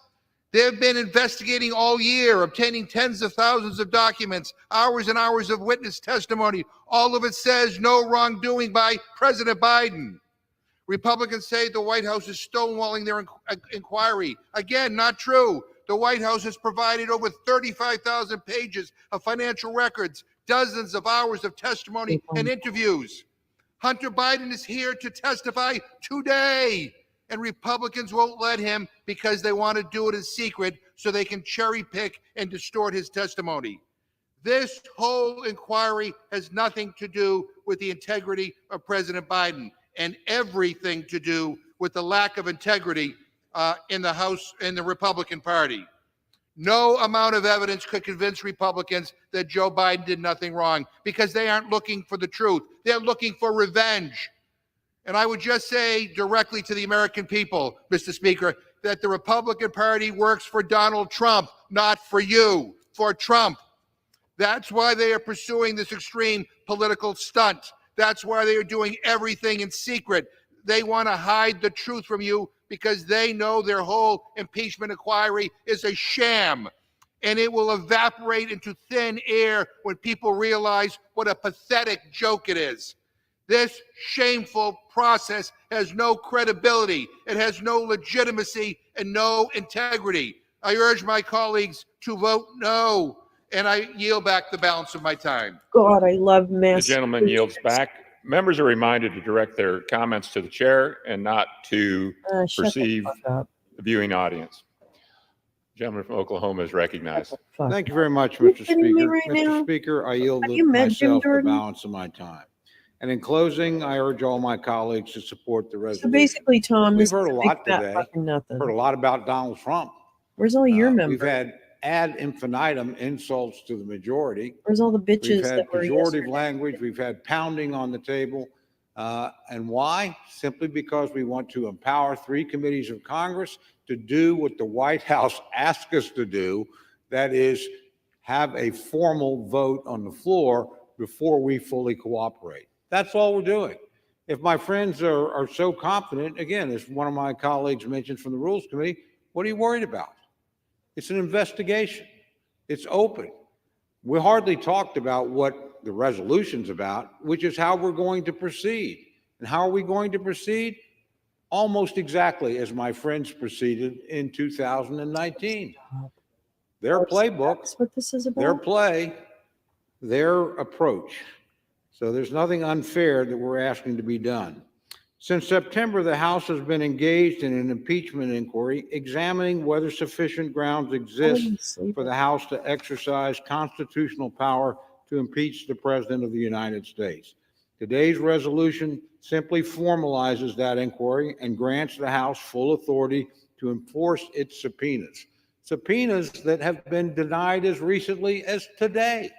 They've been investigating all year, obtaining tens of thousands of documents, hours and hours of witness testimony. All of it says no wrongdoing by President Biden. Republicans say the White House is stonewalling their inquiry. Again, not true. The White House has provided over 35,000 pages of financial records, dozens of hours of testimony and interviews. Hunter Biden is here to testify today, and Republicans won't let him because they want to do it in secret so they can cherry pick and distort his testimony. This whole inquiry has nothing to do with the integrity of President Biden and everything to do with the lack of integrity in the House and the Republican Party. No amount of evidence could convince Republicans that Joe Biden did nothing wrong because they aren't looking for the truth. They're looking for revenge. And I would just say directly to the American people, Mr. Speaker, that the Republican Party works for Donald Trump, not for you, for Trump. That's why they are pursuing this extreme political stunt. That's why they are doing everything in secret. They want to hide the truth from you because they know their whole impeachment inquiry is a sham. and it will evaporate into thin air when people realize what a pathetic joke it is. This shameful process has no credibility, it has no legitimacy, and no integrity. I urge my colleagues to vote no, and I yield back the balance of my time. God, I love mass. The gentleman yields back. Members are reminded to direct their comments to the chair and not to perceive the viewing audience. Gentleman from Oklahoma is recognized. Thank you very much, Mr. Speaker. right Mr. now? Speaker, I yield Have you met Jim myself the Jordan? balance of my time. And in closing, I urge all my colleagues to support the resolution. So basically, Tom, We've this heard is a big lot fat today. fucking nothing. Heard a lot about Donald Trump. Where's all your members? We've had ad infinitum insults to the majority. Where's all the bitches We've had that were pejorative yesterday? language. We've had pounding on the table. And why? Simply because we want to empower 3 committees of Congress to do what the White House asked us to do. That is, have a formal vote on the floor before we fully cooperate. That's all we're doing. If my friends are so confident, again, as one of my colleagues mentioned from the Rules Committee, what are you worried about? It's an investigation. It's open. We hardly talked about what the resolution's about, which is how we're going to proceed. And how are we going to proceed? Almost exactly as my friends proceeded in 2019. Their playbook, That's what this is about. their play, their approach. So there's nothing unfair that we're asking to be done. Since September, the House has been engaged in an impeachment inquiry examining whether sufficient grounds exist for the House to exercise constitutional power to impeach the President of the United States. Today's resolution simply formalizes that inquiry and grants the House full authority to enforce its subpoenas. Subpoenas that have been denied as recently as today.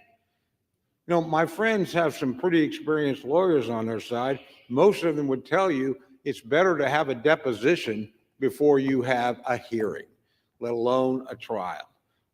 You know, my friends have some pretty experienced lawyers on their side. Most of them would tell you it's better to have a deposition before you have a hearing, let alone a trial.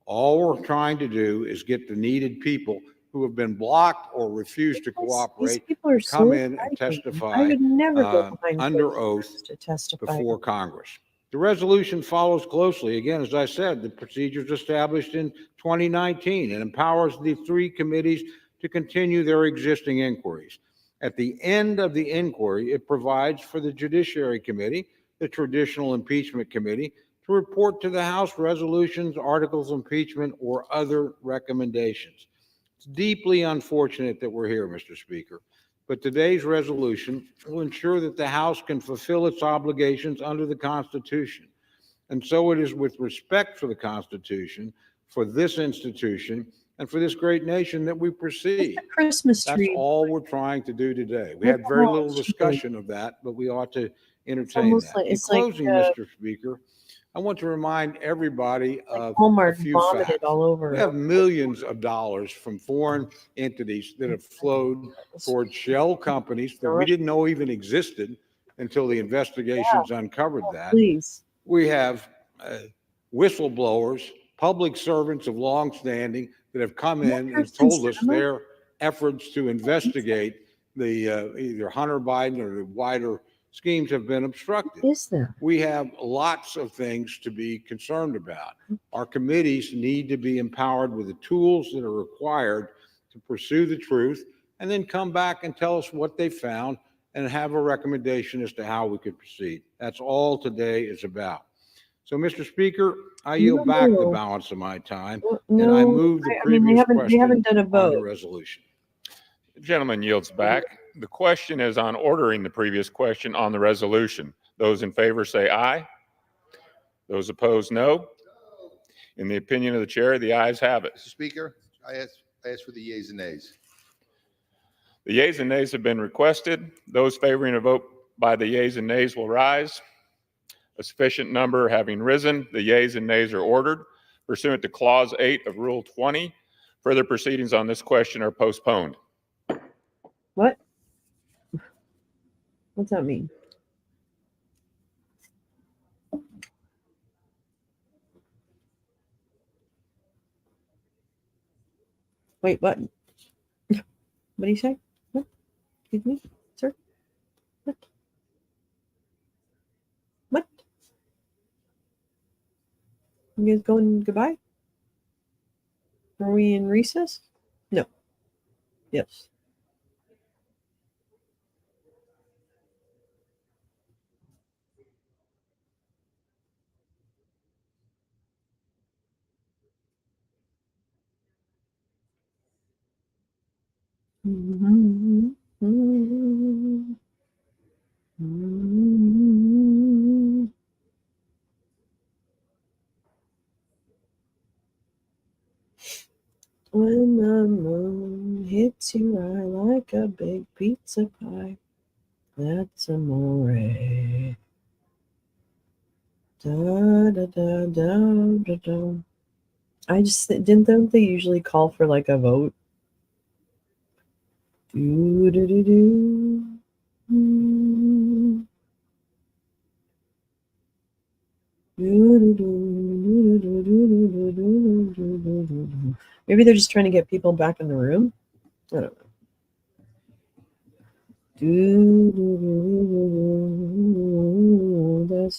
All we're trying to do is get the needed people who have been blocked or refused to cooperate are come so in and frightened. testify I would never go behind under closed oath doors to testify. before Congress. The resolution follows closely, again, as I said, the procedures established in 2019 and empowers the 3 committees to continue their existing inquiries. At the end of the inquiry, it provides for the Judiciary Committee, the Traditional Impeachment Committee, to report to the House resolutions, articles of impeachment, or other recommendations. It's deeply unfortunate that we're here, Mr. Speaker, but today's resolution will ensure that the House can fulfill its obligations under the Constitution. And so it is with respect for the Constitution, for this institution, and for this great nation that we proceed. Christmas tree. That's all we're trying to do today. We had very little discussion of that, but we ought to entertain that. In closing, Mr. Speaker, I want to remind everybody of a few vomited facts. all over We it. have millions of dollars from foreign entities that have flowed towards shell companies that we didn't know even existed until the investigations uncovered that. Please. We have whistleblowers, public servants of long standing that have come in and told us their efforts to investigate the either Hunter Biden or the wider schemes have been obstructed. What is that? We have lots of things to be concerned about. Our committees need to be empowered with the tools that are required to pursue the truth and then come back and tell us what they found and have a recommendation as to how we could proceed. That's all today is about. So, Mr. Speaker, I yield back the balance of my time, and I move the previous question they haven't done a on vote. the resolution. The gentleman yields back. The question is on ordering the previous question on the resolution. Those in favor say aye. Those opposed, no. In the opinion of the chair, the ayes have it. Mr. Speaker, I ask for the yeas and nays. The yeas and nays have been requested. Those favoring a vote by the yeas and nays will rise. A sufficient number having risen, the yeas and nays are ordered. Pursuant to Clause 8 of Rule 20, further proceedings on this question are postponed. What? What's that mean? Wait, what? What do you say? What? Excuse me, sir? What? What? You guys going goodbye? Are we in recess? No. Yes. When the moon hits your eye like a big pizza pie, that's amore. Da da da da da da. I just don't they usually call for like a vote? Do do do do. Maybe they're just trying to get people back in the room. I don't know. That's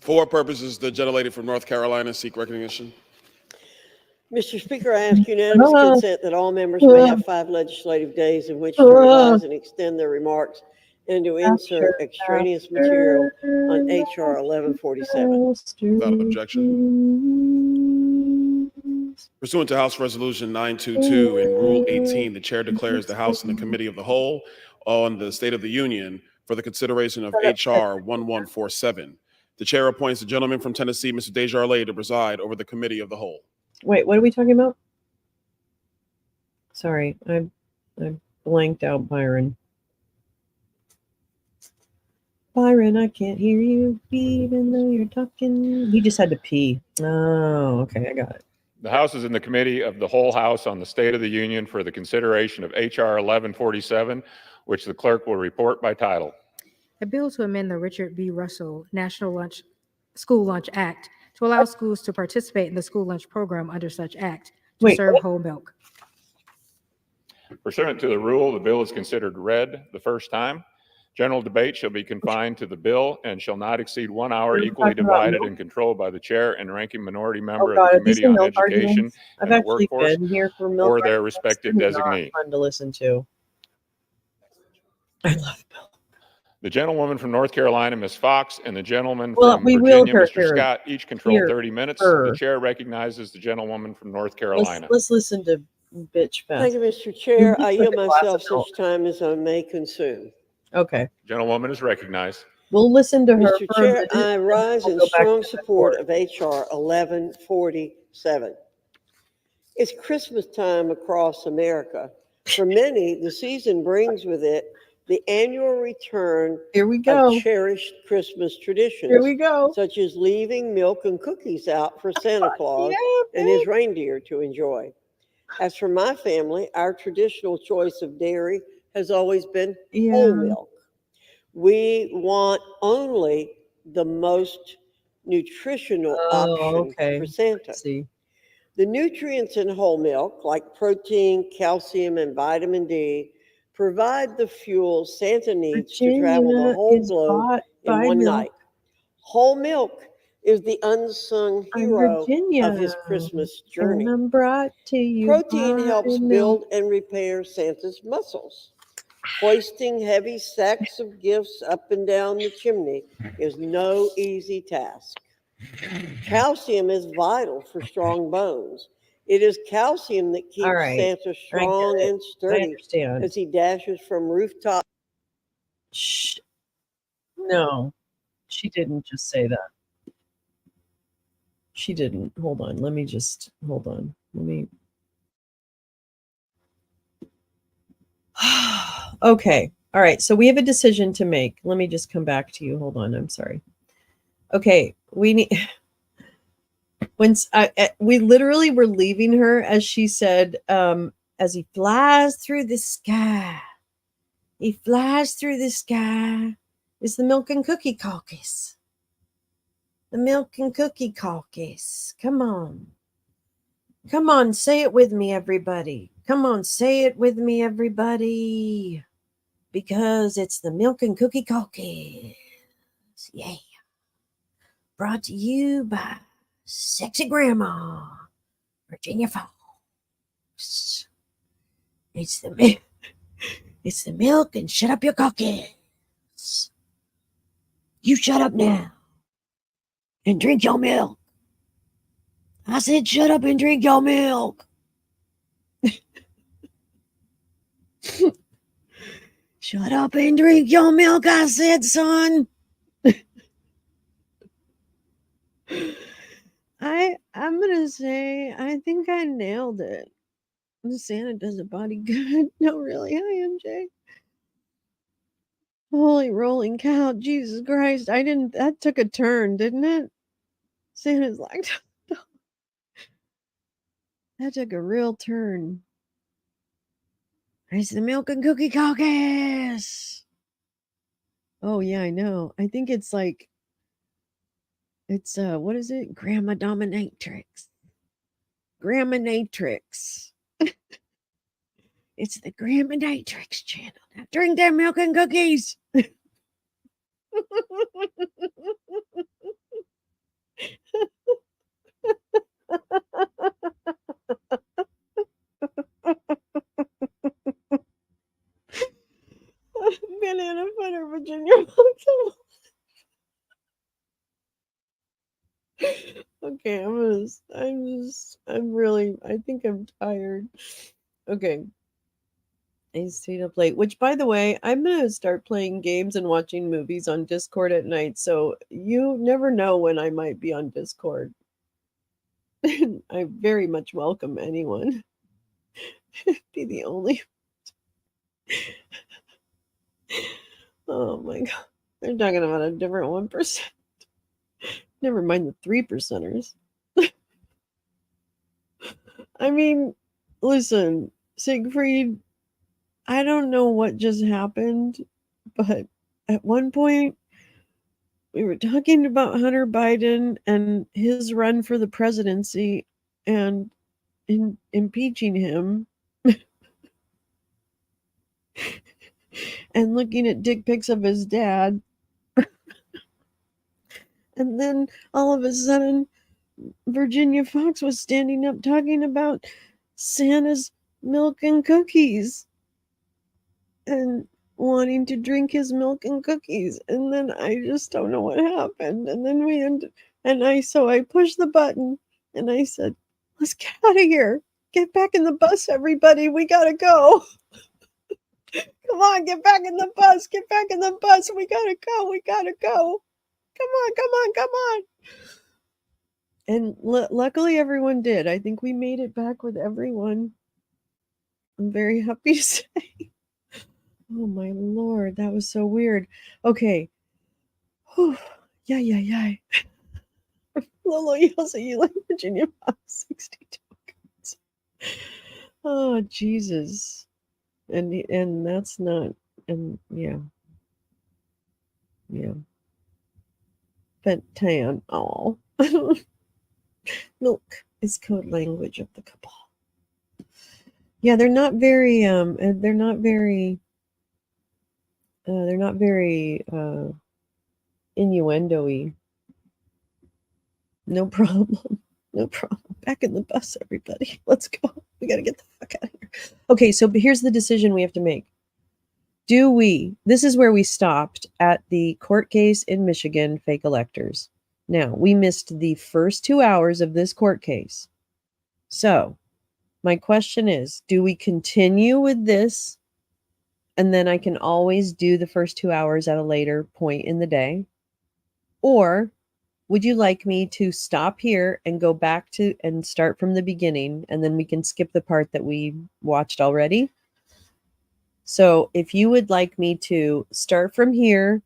For what purposes the gentlelady from North Carolina seek recognition? Mr. Speaker, I ask unanimous consent that all members may have 5 legislative days in which to revise and extend their remarks and to insert extraneous material on H.R. 1147. Without objection. Pursuant to House Resolution 922 and Rule 18, the chair declares the House and the Committee of the Whole on the State of the Union for the consideration of H.R. 1147. The chair appoints the gentleman from Tennessee, Mr. Desjardins, to preside over the Committee of the Whole. Wait, what are we talking about? Sorry, I blanked out Byron. Byron, I can't hear you even though you're talking. He just had to pee. Oh, okay, I got it. The House is in the Committee of the Whole House on the State of the Union for the consideration of H.R. 1147, which the clerk will report by title. A bill to amend the Richard B. Russell National School Lunch Act to allow schools to participate in the school lunch program under such act to serve whole milk. Pursuant to the rule, the bill is considered read the first time. General debate shall be confined to the bill and shall not exceed 1 hour, equally divided and controlled by the chair and ranking minority member of the Committee on Education and the Workforce or their respective designee. Fun to listen to. I love Bill. The gentlewoman from North Carolina, Ms. Fox, and the gentleman from Virginia, Mr. Scott, each control 30 minutes. The chair recognizes the gentlewoman from North Carolina. Let's listen to bitch fest. Thank you, Mr. Chair. I yield myself such time as I may consume. Okay. Gentlewoman is recognized. We'll listen to her. Mr. Chair, I rise in strong support of H.R. 1147. It's Christmas time across America. For many, the season brings with it the annual return of cherished Christmas traditions. Here we go. Such as leaving milk and cookies out for Santa Claus and his reindeer to enjoy. As for my family, our traditional choice of dairy has always been whole milk. We want only the most nutritional option for Santa. The nutrients in whole milk, like protein, calcium, and vitamin D, provide the fuel Santa needs to travel the whole globe in one night. Whole milk is the unsung hero of his Christmas journey. And I'm brought to you Protein by helps milk. build and repair Santa's muscles. Hoisting heavy sacks of gifts up and down the chimney is no easy task. Calcium is vital for strong bones. It is calcium that keeps Santa strong and sturdy as he dashes from rooftop. Shh. No, she didn't just say that. She didn't. Hold on. Let me just, hold on. Let me. Okay. All right. So we have a decision to make. Let me just come back to you. Hold on. I'm sorry. Okay. We need. We literally were leaving her as she said, as he flies through the sky, he flies through the sky. It's the Milk and Cookie Caucus. The Milk and Cookie Caucus. Come on. Come on, say it with me, everybody. Come on, say it with me, everybody. because it's the Milk and Cookie Caucus. Yeah. Brought to you by Sexy Grandma, Virginia Fox. It's the milk and shut up your caucus. You shut up now and drink your milk. I said shut up and drink your milk. Shut up and drink your milk, I said, son. I'm gonna say I think I nailed it. Santa does a body good. No, really. Hi, MJ. Holy rolling cow. Jesus Christ. That took a turn, didn't it? Santa's like, that took a real turn. It's the Milk and Cookie Caucus. Oh, yeah, I know. I think it's like, it's, what is it? Grandma Dominatrix. Grandmanatrix. It's the Grandmanatrix channel. Now drink their milk and cookies. Banana butter, Virginia. Okay, I think I'm tired. Okay. I stayed up late, which, by the way, I'm going to start playing games and watching movies on Discord at night. So you never know when I might be on Discord. I very much welcome anyone. Be the only. Oh my God. They're talking about a different 1%. Never mind the 3%ers. I mean, listen, Siegfried, I don't know what just happened, but at one point we were talking about Hunter Biden and his run for the presidency and impeaching him and looking at dick pics of his dad. And then all of a sudden, Virginia Fox was standing up talking about Santa's milk and cookies and wanting to drink his milk and cookies. And then I just don't know what happened. And then I pushed the button and I said, let's get out of here. Get back in the bus, everybody. We gotta go. Come on, get back in the bus. Get back in the bus. We gotta go. We gotta go. Come on, come on, come on. And luckily everyone did. I think we made it back with everyone. I'm very happy to say. Oh my Lord, that was so weird. Okay. Whew. Yeah. Lolo yells at you like Virginia Fox 62 guns. Oh Jesus. And that's not, and yeah. But tan, oh. Milk is code language of the cabal. Yeah, they're not very innuendo-y. No problem. No problem. Back in the bus, everybody. Let's go. We got to get the fuck out of here. Okay, so here's the decision we have to make. This is where we stopped at the court case in Michigan, fake electors. Now, we missed the first 2 hours of this court case. So, my question is, do we continue with this? And then I can always do the first 2 hours at a later point in the day. Or would you like me to stop here and go back to and start from the beginning, and then we can skip the part that we watched already? So if you would like me to start from here,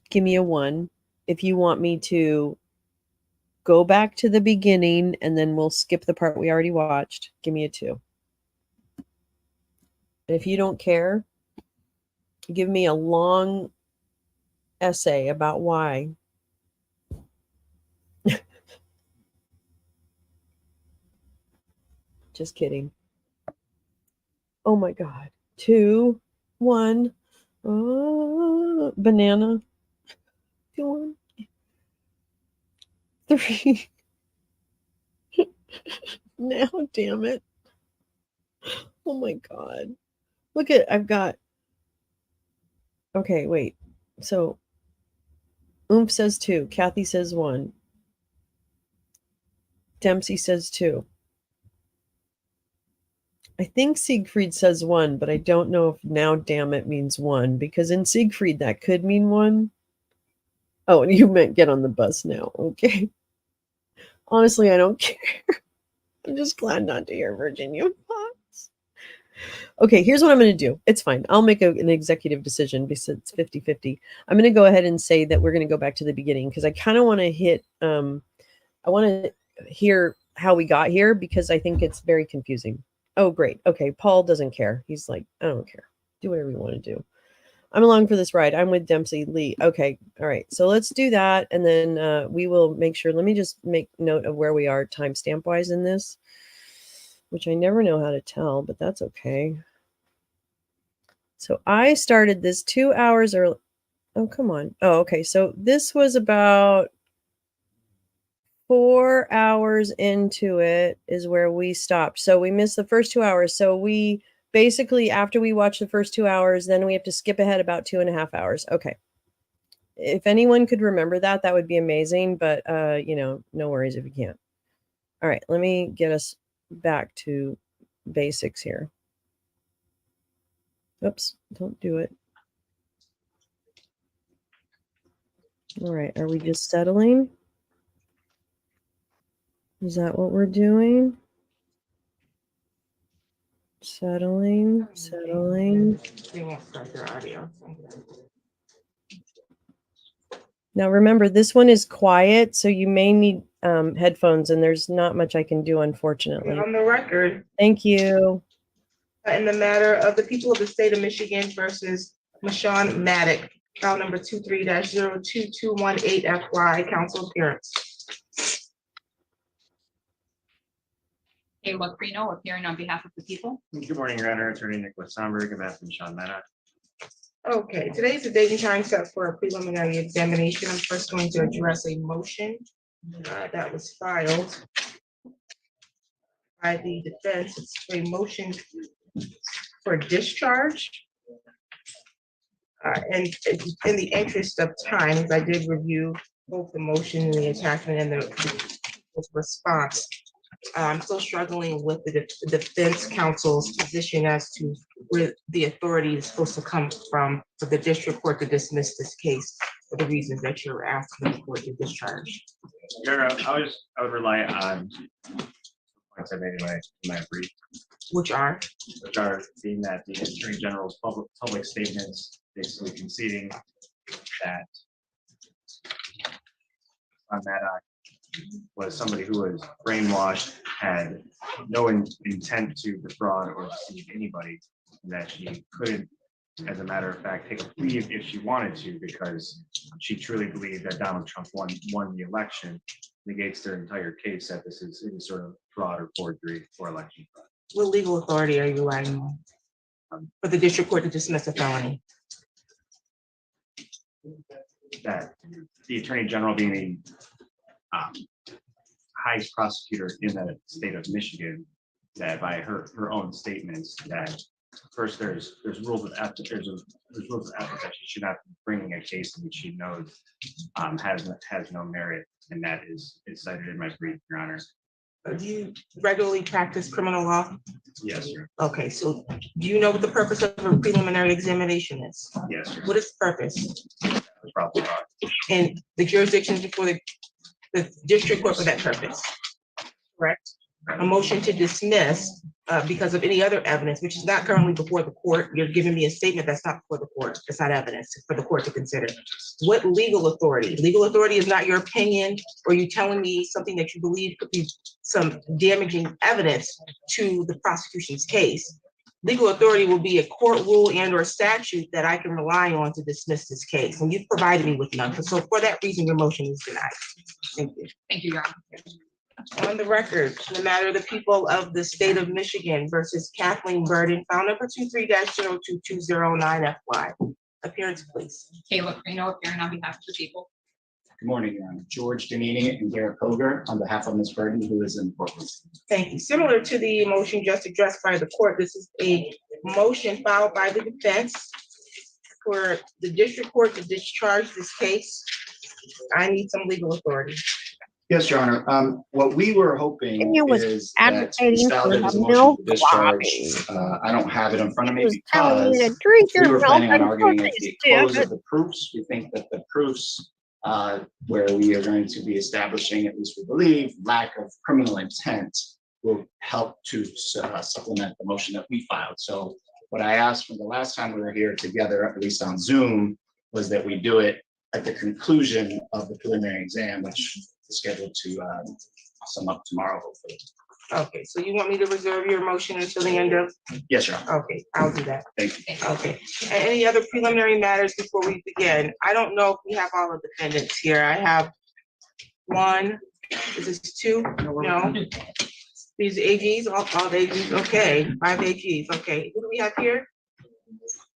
give me a 1. If you want me to go back to the beginning and then we'll skip the part we already watched, give me a 2. And if you don't care, give me a long essay about why. Just kidding. Oh my God. 2, 1. Banana. 2, 1. 3. Now, damn it. Oh my God. Look at, I've got. Okay, wait. So, Oomph says 2. Kathy says 1. Dempsey says 2. I think Siegfried says 1, but I don't know if now damn it means 1, because in Siegfried that could mean 1. Oh, and you meant get on the bus now. Okay. Honestly, I don't care. I'm just glad not to hear Virginia Fox. Okay, here's what I'm going to do. It's fine. I'll make an executive decision because it's 50-50. I'm going to go ahead and say that we're going to go back to the beginning because I kind of want to hit, I want to hear how we got here because I think it's very confusing. Oh, great. Okay, Paul doesn't care. He's like, I don't care. Do whatever you want to do. I'm along for this ride. I'm with Dempsey Lee. Okay, all right. So let's do that, and then we will make sure. Let me just make note of where we are timestamp-wise in this, which I never know how to tell, but that's okay. So I started this 2 hours early. Oh, come on. Oh, okay. So this was about 4 hours into it is where we stopped. So we missed the first 2 hours. So we basically, after we watch the first 2 hours, then we have to skip ahead about 2.5 hours. Okay. If anyone could remember that, that would be amazing. But, no worries if you can't. All right. Let me get us back to basics here. Oops. Don't do it. All right. Are we just settling? Is that what we're doing? Settling. They won't start their audio. Now remember, this one is quiet, so you may need headphones, and there's not much I can do, unfortunately. On the record, Thank you. in the matter of the people of the state of Michigan versus Mashawn Maddock, file number 23-02218FY, council appearance. Caleb Reno, appearing on behalf of the people. Good morning, Your Honor. Attorney Nicholas Somberg, on behalf of Sean Maddock. Okay, today's the date and time set for a preliminary examination. I'm first going to address a motion that was filed by the defense. It's a motion for discharge. And in the interest of time, I did review both the motion, the attachment, and the response. I'm still struggling with the defense counsel's position as to where the authority is supposed to come from for the district court to dismiss this case for the reasons that you're asking the court to discharge. Your Honor, I would rely on points I made in my brief. Which are being that the Attorney General's public statements basically conceding that Maddock was somebody who was brainwashed, had no intent to defraud or deceive anybody, and that she couldn't, as a matter of fact, take a plea if she wanted to, because she truly believed that Donald Trump won the election, negates their entire case that this is any sort of fraud or forgery or election fraud. What legal authority are you relying on for the district court to dismiss a felony? That the Attorney General being the highest prosecutor in the state of Michigan, that by her own statements, that first there's rules of ethics, there's rules of ethics that she should not be bringing a case in which she knows has no merit, and that is cited in my brief, Your Honor. Do you regularly practice criminal law? Yes, sir. Okay, so do you know what the purpose of a preliminary examination is? Yes, sir. What is the purpose? Probably not. And the jurisdictions before the district court for that purpose, correct? A motion to dismiss because of any other evidence, which is not currently before the court. You're giving me a statement that's not before the court. It's not evidence for the court to consider. What legal authority? Legal authority is not your opinion, or you telling me something that you believe could be some damaging evidence to the prosecution's case. Legal authority will be a court rule and or statute that I can rely on to dismiss this case. And you've provided me with none. So for that reason, your motion is denied. Thank you. Thank you, Your Honor. On the record, the matter of the people of the state of Michigan versus Kathleen Burden, file number 23-022209FY. Appearance, please. Kayla Crino appearing on behalf of the people. Good morning, Your Honor. George Danini and Garrett Koger on behalf of Ms. Burden, who is in court. Thank you. Similar to the motion just addressed by the court, this is a motion filed by the defense for the district court to discharge this case. I need some legal authority. Yes, Your Honor. What we were hoping And you was is that we advocating for salvage the the milk motion to discharge. lobby. I don't have it in front of He me was telling you because to drink we your were milk planning on and arguing at cookies, the yeah, close but of the proofs. We think that the proofs where we are going to be establishing, at least we believe, lack of criminal intent will help to supplement the motion that we filed. So what I asked from the last time we were here together, at least on Zoom, was that we do it at the conclusion of the preliminary exam, which is scheduled to sum up tomorrow, hopefully. Okay, so you want me to reserve your motion until the end of? Yes, Your Honor. Okay, I'll do that. Thank you. Okay, and any other preliminary matters before we begin? I don't know if we have all the defendants here. I have one, is this two? No. These AGs, all the AGs, okay, 5 AGs, okay. Who do we have here?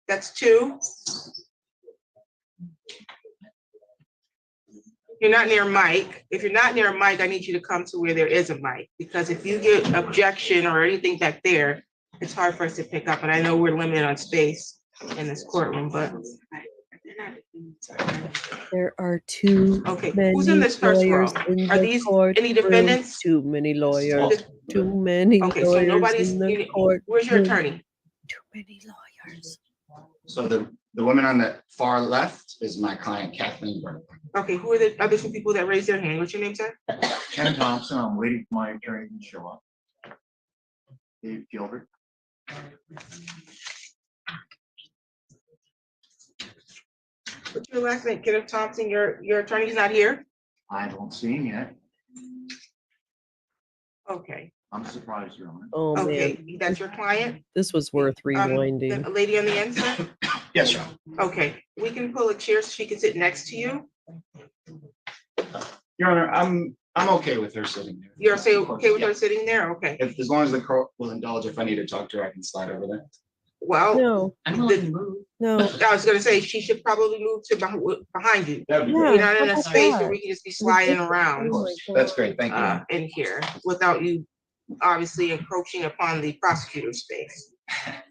That's two. You're not near Mike. If you're not near Mike, I need you to come to where there is a mic, because if you get objection or anything back there, it's hard for us to pick up, and I know we're limited on space in this courtroom, but. There are too Okay, many who's in this first row? lawyers in Are the these courtroom. any defendants? Too many lawyers. Too many Okay, so lawyers nobody's, in the court. where's your attorney? Too many lawyers. So the woman on the far left is my client, Kathleen Burke. Okay, who are the other two people that raised their hand? What's your name, sir? Ken Thompson, I'm waiting for my attorney to show up. Dave Gilbert. What's your last name? Kenneth Thompson, your attorney's not here? I don't see him yet. Okay, I'm surprised, Your Honor. Oh, man. okay, that's your client? This was worth rewinding. The lady on the end, sir? Yes, Your Honor. Okay, we can pull a chair so she can sit next to you. Your Honor, I'm okay with her sitting there. You're okay with her sitting there? Okay. If, as long as the court will indulge, if I need to talk to her, I can slide over there. Well, No, no. I was gonna say, she should probably move to behind you. That'd be You're great. not in how a about space where that? we can just be sliding around That's great, thank you. in here without you obviously encroaching upon the prosecutor's space. I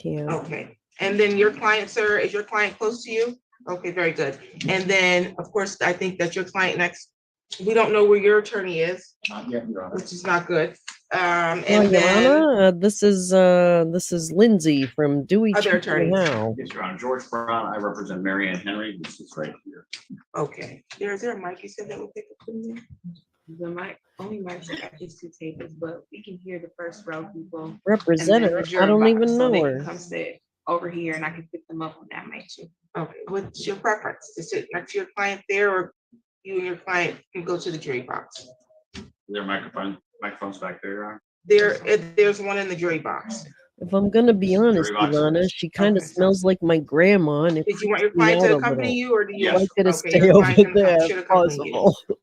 can't. Okay, and then your client, sir, is your client close to you? Okay, very good. And then, of course, I think that your client next, we don't know where your attorney is, Not yet, Your Honor. which is not good. Well, And then, Yana, this is Lindsay from Dewey Other Chicken attorneys. Now. Yes, Your Honor. George Brown, I represent Mary Ann Henry, who sits right here. okay, is there a mic you said that will pick up in there? The mic, only mic is two tables, but we can hear the first row people. Representative, I don't even know her. Come sit over here and I can pick them up on that mic too. Okay, what's your preference? To sit next to your client there, or you and your client can go to the jury box? Is there microphones back there, Your Honor? There's one in the jury box. If I'm gonna be honest, Very much. Ilana, she kind of smells like my grandma. And if Did you want your me client out to a accompany little, you, or do you? I'd like her to Okay, stay your over client there should if accompany you. possible.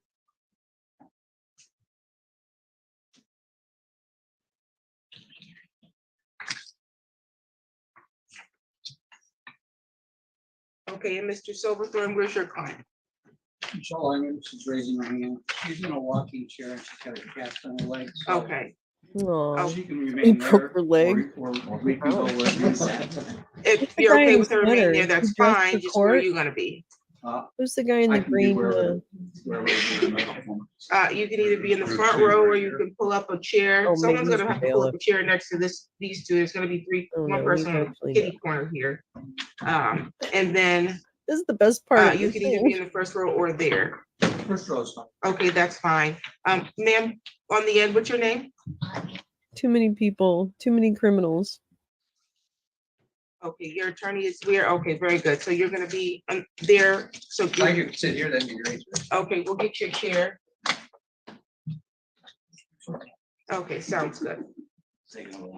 Okay, and Mr. Silverthorne, where's your client? Michelle Langham, she's raising her hand. She's in a walking chair and she's got a cast on her leg. so Okay. Aw, She can he remain broke there, her leg. or we can go where we said. If the you're guy okay who's with her remaining better? there, that's Who dressed fine. for Just where are court? you gonna be? Who's the guy in I the can be green? wherever You can either be in the front row, or you can pull up a chair. Oh, Someone's maybe gonna he's have the to pull up bailiff. a chair next to these two. There's gonna be Oh, one no, he's person on actually the kitty corner here. And then This is the best part. Of you the can either be thing. in the first row or there. First row is fine. Okay, that's fine. Ma'am, on the end, what's your name? Too many people, too many criminals. Okay, your attorney is where? Okay, very good. So you're gonna be there. So I could sit here, that'd be great. okay, we'll get your chair. Okay, sounds good.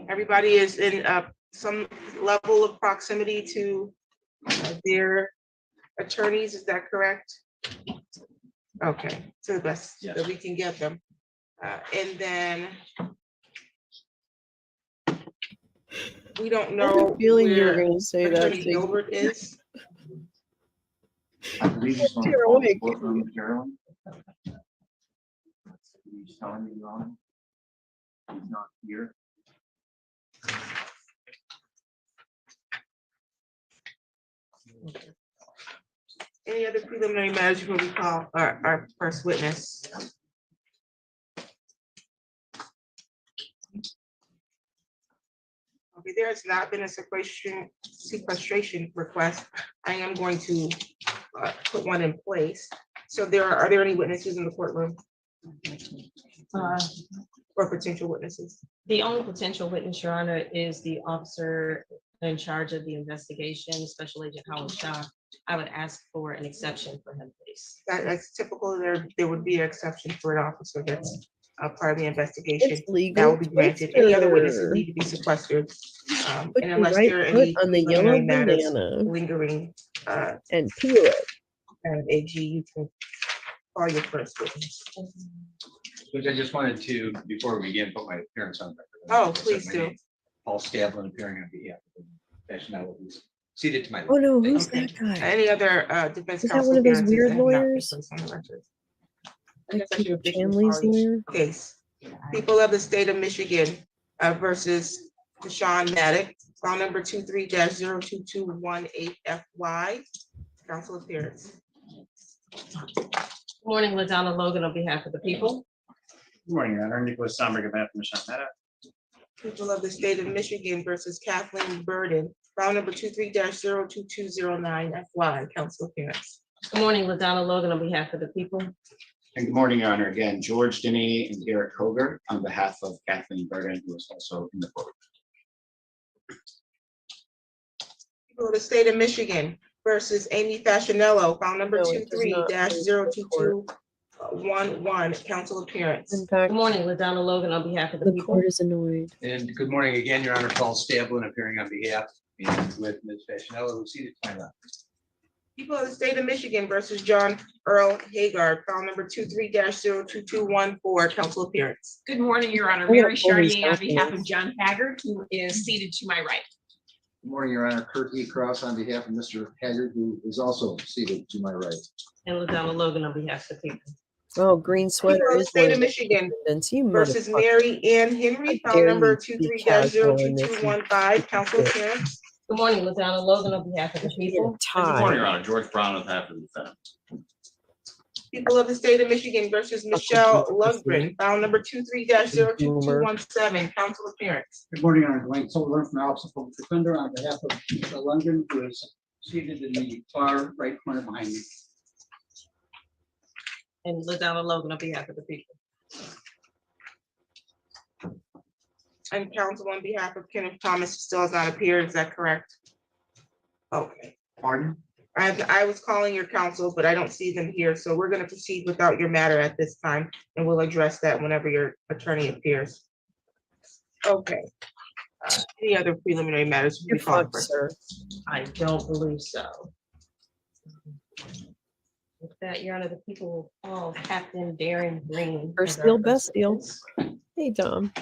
Everybody is in some level of proximity to their attorneys, is that correct? Okay, to the best that we can get them. And then we don't I had a know feeling you were where going to say that. Attorney Gilbert is. I believe he's going to You're call the awake. courtroom, Carolyn. He's telling you, Ron. He's not here. Any other preliminary matters before we call our first witness? Okay, there has not been a sequestration request. I am going to put one in place. So are there any witnesses in the courtroom or potential witnesses? The only potential witness, Your Honor, is the officer in charge of the investigation, Special Agent Howard Shaw. I would ask for an exception for him, please. That's typical. There would be an exception for an officer that's a part of the investigation. It's legal That will be granted. Any other witnesses twister. need to be sequestered. Put And your unless right there are foot any on the yellow preliminary matters banana lingering, and peel it. AG, you can call your first witness. Which I just wanted to, before we begin, put my appearance on record. Oh, please do. Paul Stavlin appearing on behalf of the national, who's seated to my left. Oh no, who's Okay. that guy? Any other defense Is that counsel one of those appearances weird that have not been lawyers? placed on the record? Like Peter Chanley's lawyer? Case. People of the state of Michigan versus Deshaun Maddox, file number 23-02218FY. Council appearance. Good morning, LaDonna Logan on behalf of the people. Good morning, Your Honor. Nicholas Somberg, on behalf of Michelle Maddox. People of the state of Michigan versus Kathleen Burden, file number 23-02209FY. Council appearance. Good morning, LaDonna Logan on behalf of the people. And good morning, Your Honor. Again, George Denny and Garrett Koger on behalf of Kathleen Burden, who is also in the court. People of the state of Michigan versus Amy Fascinello, file number 23-02211. Council appearance. In fact, Good morning, LaDonna Logan on behalf of the the people. court is annoyed. And good morning again, Your Honor. Paul Stavlin appearing on behalf and with Ms. Fascinello, who's seated to my left. People of the state of Michigan versus John Earl Haggard, file number 23-02214. Council appearance. Good morning, Your Honor. I got Mary Cody's Chartier on behalf of documents. John Haggard, who is seated to my right. Good morning, Your Honor. Kurt E. Cross on behalf of Mr. Haggard, who is also seated to my right. And LaDonna Logan on behalf of the people. Oh, green sweater People of the is state one of of the Michigan defendants. You versus motherfucker. Mary Ann Henry, How file dare number you be casual in this, you 23-02215. Council bitch. appearance. Good morning, LaDonna Logan on behalf of the Should be in people. a tie. Your Honor. George Brown on behalf of the defendant. People of the state of Michigan versus Michelle Lundgren, file number 23-02217. Council appearance. Good morning, Your Honor. Dwayne Sullivan from the Office of Public Defender on behalf of Michelle London, who is seated in the far right corner behind me. And LaDonna Logan on behalf of the people. And counsel on behalf of Kenneth Thomas still has not appeared. Is that correct? Okay. Pardon? I was calling your counsel, but I don't see them here. So we're going to proceed without your matter at this time, and we'll address that whenever your attorney appears. Okay. Any other preliminary matters? You're fucked, sir. I don't believe so. With that, Your Honor, the people will call Captain Darren Green. First as our deal, first best deal. witness. Hey, Tom.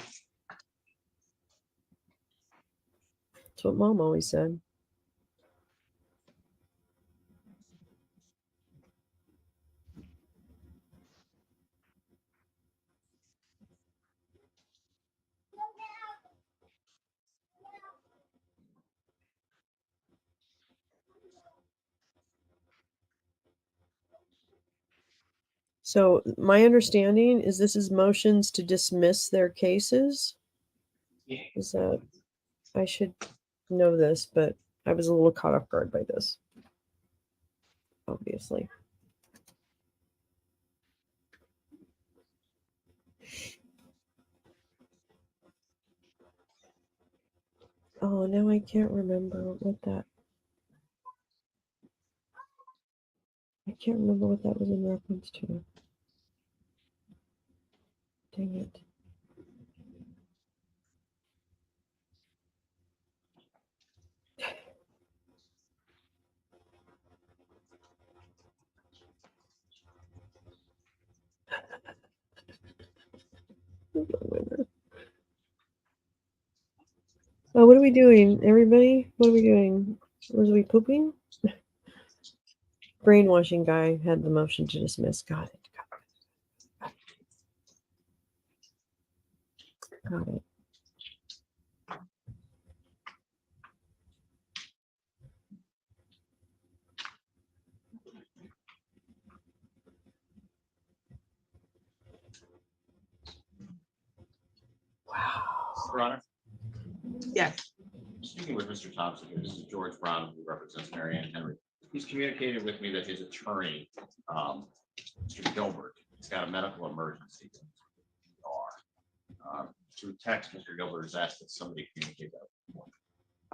That's what Mom always said. So my understanding is this is motions to dismiss their cases. Is that I should know this, but I was a little caught off guard by this. Obviously. Oh, now I can't remember what that. I can't remember what that was in reference to. Dang it. we doing, everybody? What are we doing? Was we pooping? Brainwashing guy had the motion to dismiss. Got it. Got it. Your Honor, Yes. speaking with Mr. Thompson, here, this is George Brown, who represents Mary Ann Henry. He's communicated with me that his attorney, Mr. Gilbert, has got a medical emergency. Through text, Mr. Gilbert has asked that somebody communicate that.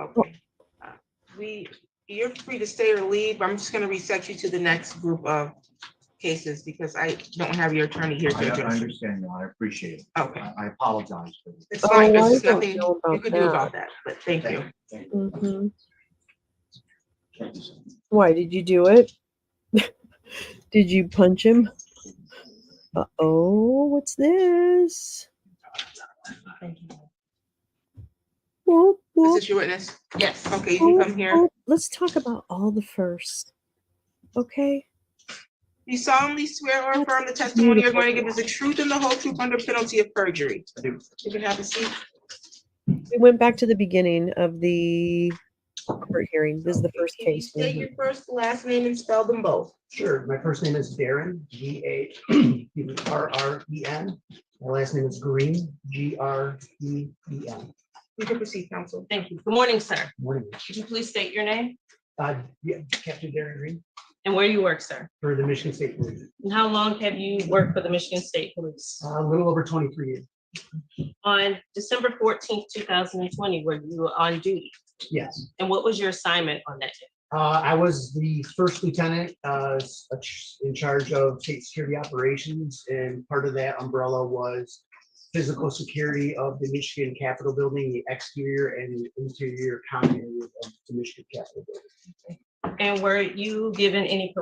Okay. You're free to stay or leave. I'm just gonna reset you to the next group of cases because I don't have your attorney here. I to address it. understand, I appreciate it. Okay. I apologize for this. It's fine, I there's don't nothing know you about could do that. about that, but thank you. Mhm. Why did you do it? Did you punch him? Uh-oh, what's this? Whoop, Is whoop, this your witness? Yes. Okay, you can whoop, come here. whoop. Let's talk about all the first. Okay. You solemnly swear or affirm the testimony you're going to give is the truth and the whole truth under penalty of perjury. You can have a seat. We went back to the beginning of the court hearing. This is the first Can you case. state your first, last name and spell them both? Sure. My first name is Darren, G-A-R-R-E-N. My last name is Green, G-R-E-E-N. You can proceed, counsel. Thank you. Good morning, sir. Morning. Could you please state your name Yeah, Captain Darren Green and where you work, sir? for the Michigan State Police. And how long have you worked for the Michigan State Police? A little over 23 years. On December 14th, 2020, were you on duty? Yes. And what was your assignment on that day? I was the first lieutenant in charge of state security operations, and part of that umbrella was physical security of the Michigan Capitol building, the exterior and interior common area of the Michigan Capitol building. And were you given any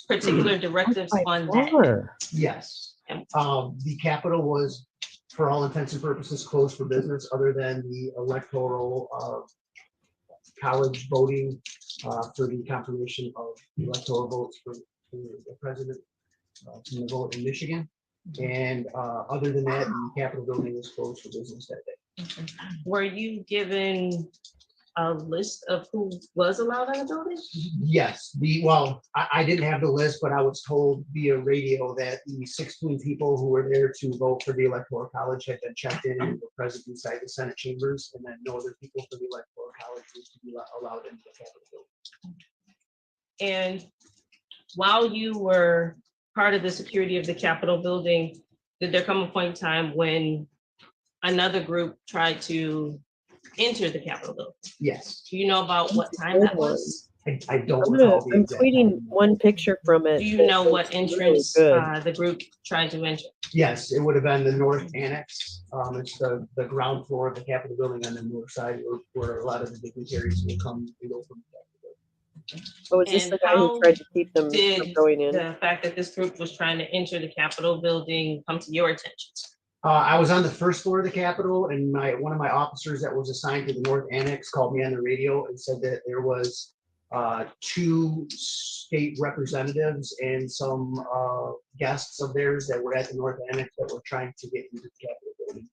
particular directives on that? Yes. The Capitol was, for all intents and purposes, closed for business other than the electoral college voting for the confirmation of electoral votes for the president from the vote in Michigan. And other than that, the Capitol building was closed for business that day. Were you given a list of who was allowed in the building? Yes, I didn't have the list, but I was told via radio that the 16 people who were there to vote for the electoral college had been checked in and were present inside the Senate chambers, and then no other people for the electoral college was to be allowed into the Capitol building. And while you were part of the security of the Capitol building, did there come a point in time when another group tried to enter the Capitol building? Yes. Do you know about what time that was? I don't recall the I'm exact tweeting one picture from it. Do you know what entrance the group tried to enter? Yes, it would have been the north annex. It's the ground floor of the Capitol building on the north side where a lot of the dignitaries will come and go from the Capitol building. Oh, is this And the guy who how tried to keep them from Did going in? the fact that this group was trying to enter the Capitol building come to your attention? I was on the first floor of the Capitol, and one of my officers that was assigned to the north annex called me on the radio and said that there was 2 state representatives and some guests of theirs that were at the north annex that were trying to get into the Capitol building.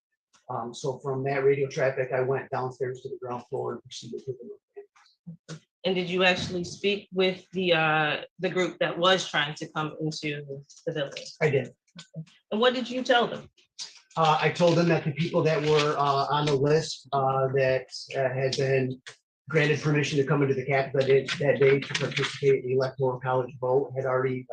So from that radio traffic, I went downstairs to the ground floor and proceeded to the north annex. And did you actually speak with the group that was trying to come into the building? I did. And what did you tell them? I told them that the people that were on the list that had been granted permission to come into the Capitol that day to participate in the electoral college vote had already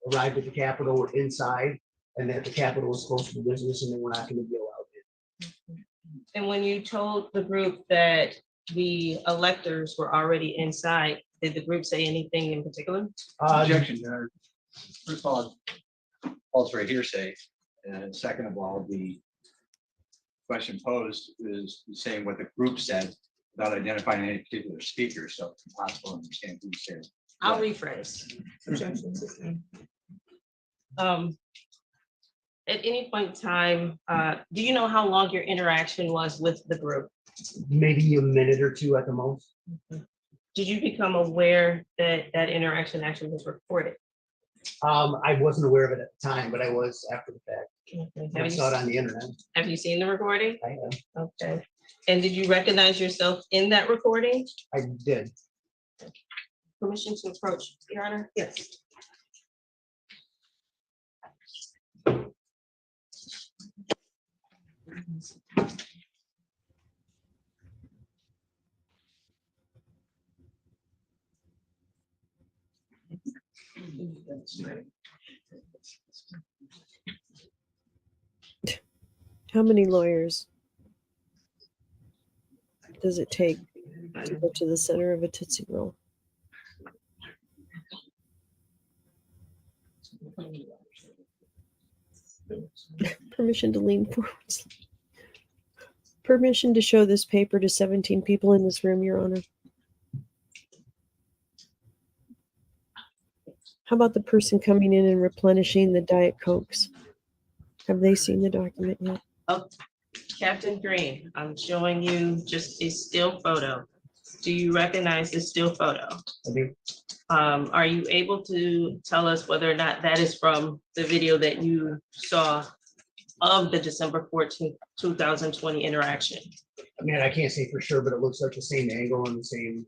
arrived at the Capitol, were inside, and that the Capitol was closed for business and they were not going to be allowed in. And when you told the group that the electors were already inside, did the group say anything in particular? Objection, Your Honor. First of all, false right hearsay. And second of all, the question posed is saying what the group said without identifying any particular speaker, so it's impossible to understand who said. I'll rephrase. At any point in time, do you know how long your interaction was with the group? Maybe a minute or two at the most. Did you become aware that that interaction actually was recorded? I wasn't aware of it at the time, but I was after the fact. Okay. I saw it on the internet. Have you seen the recording? I have. Okay. And did you recognize yourself in that recording? I did. Permission to approach, Your Honor? Yes. How many lawyers does it take to go to the center of a Tootsie Roll? Permission to lean forward. Permission to show this paper to 17 people in this room, Your Honor. How about the person coming in and replenishing the Diet Cokes? Have they seen the document yet? Oh, Captain Green, I'm showing you just a still photo. Do you recognize this still photo? I do. Are you able to tell us whether or not that is from the video that you saw of the December 14th, 2020 interaction? I mean, I can't say for sure, but it looks like the same angle and the same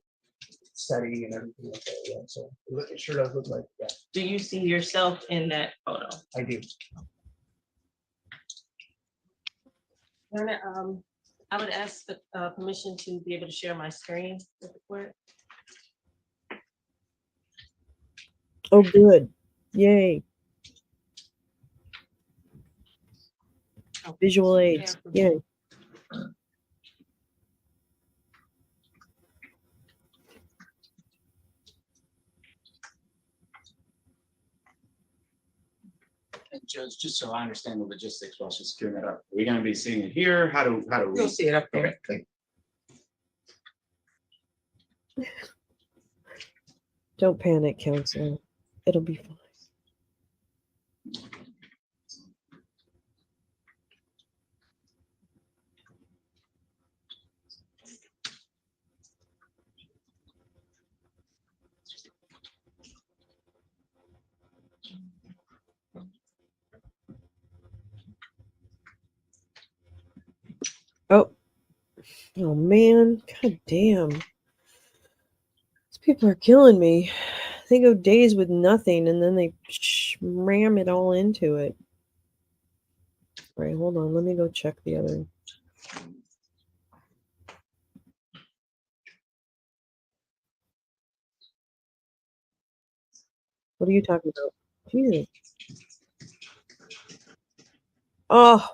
setting and everything like that. Yeah, so it sure does look like that. Do you see yourself in that photo? I do. Your Honor, I would ask for permission to be able to share my screen with the court. Oh, good. Yay. Visual aids. Yay. And Judge, just so I understand the logistics, while she's queuing that up, are we gonna be seeing it here? How do we? You'll see it up there. Okay. Don't panic, counselor. It'll be fine. Oh. Oh man. God damn. These people are killing me. They go days with nothing and then they ram it all into it. All right, hold on. Let me go check the other. What are you talking about? Jesus. Oh.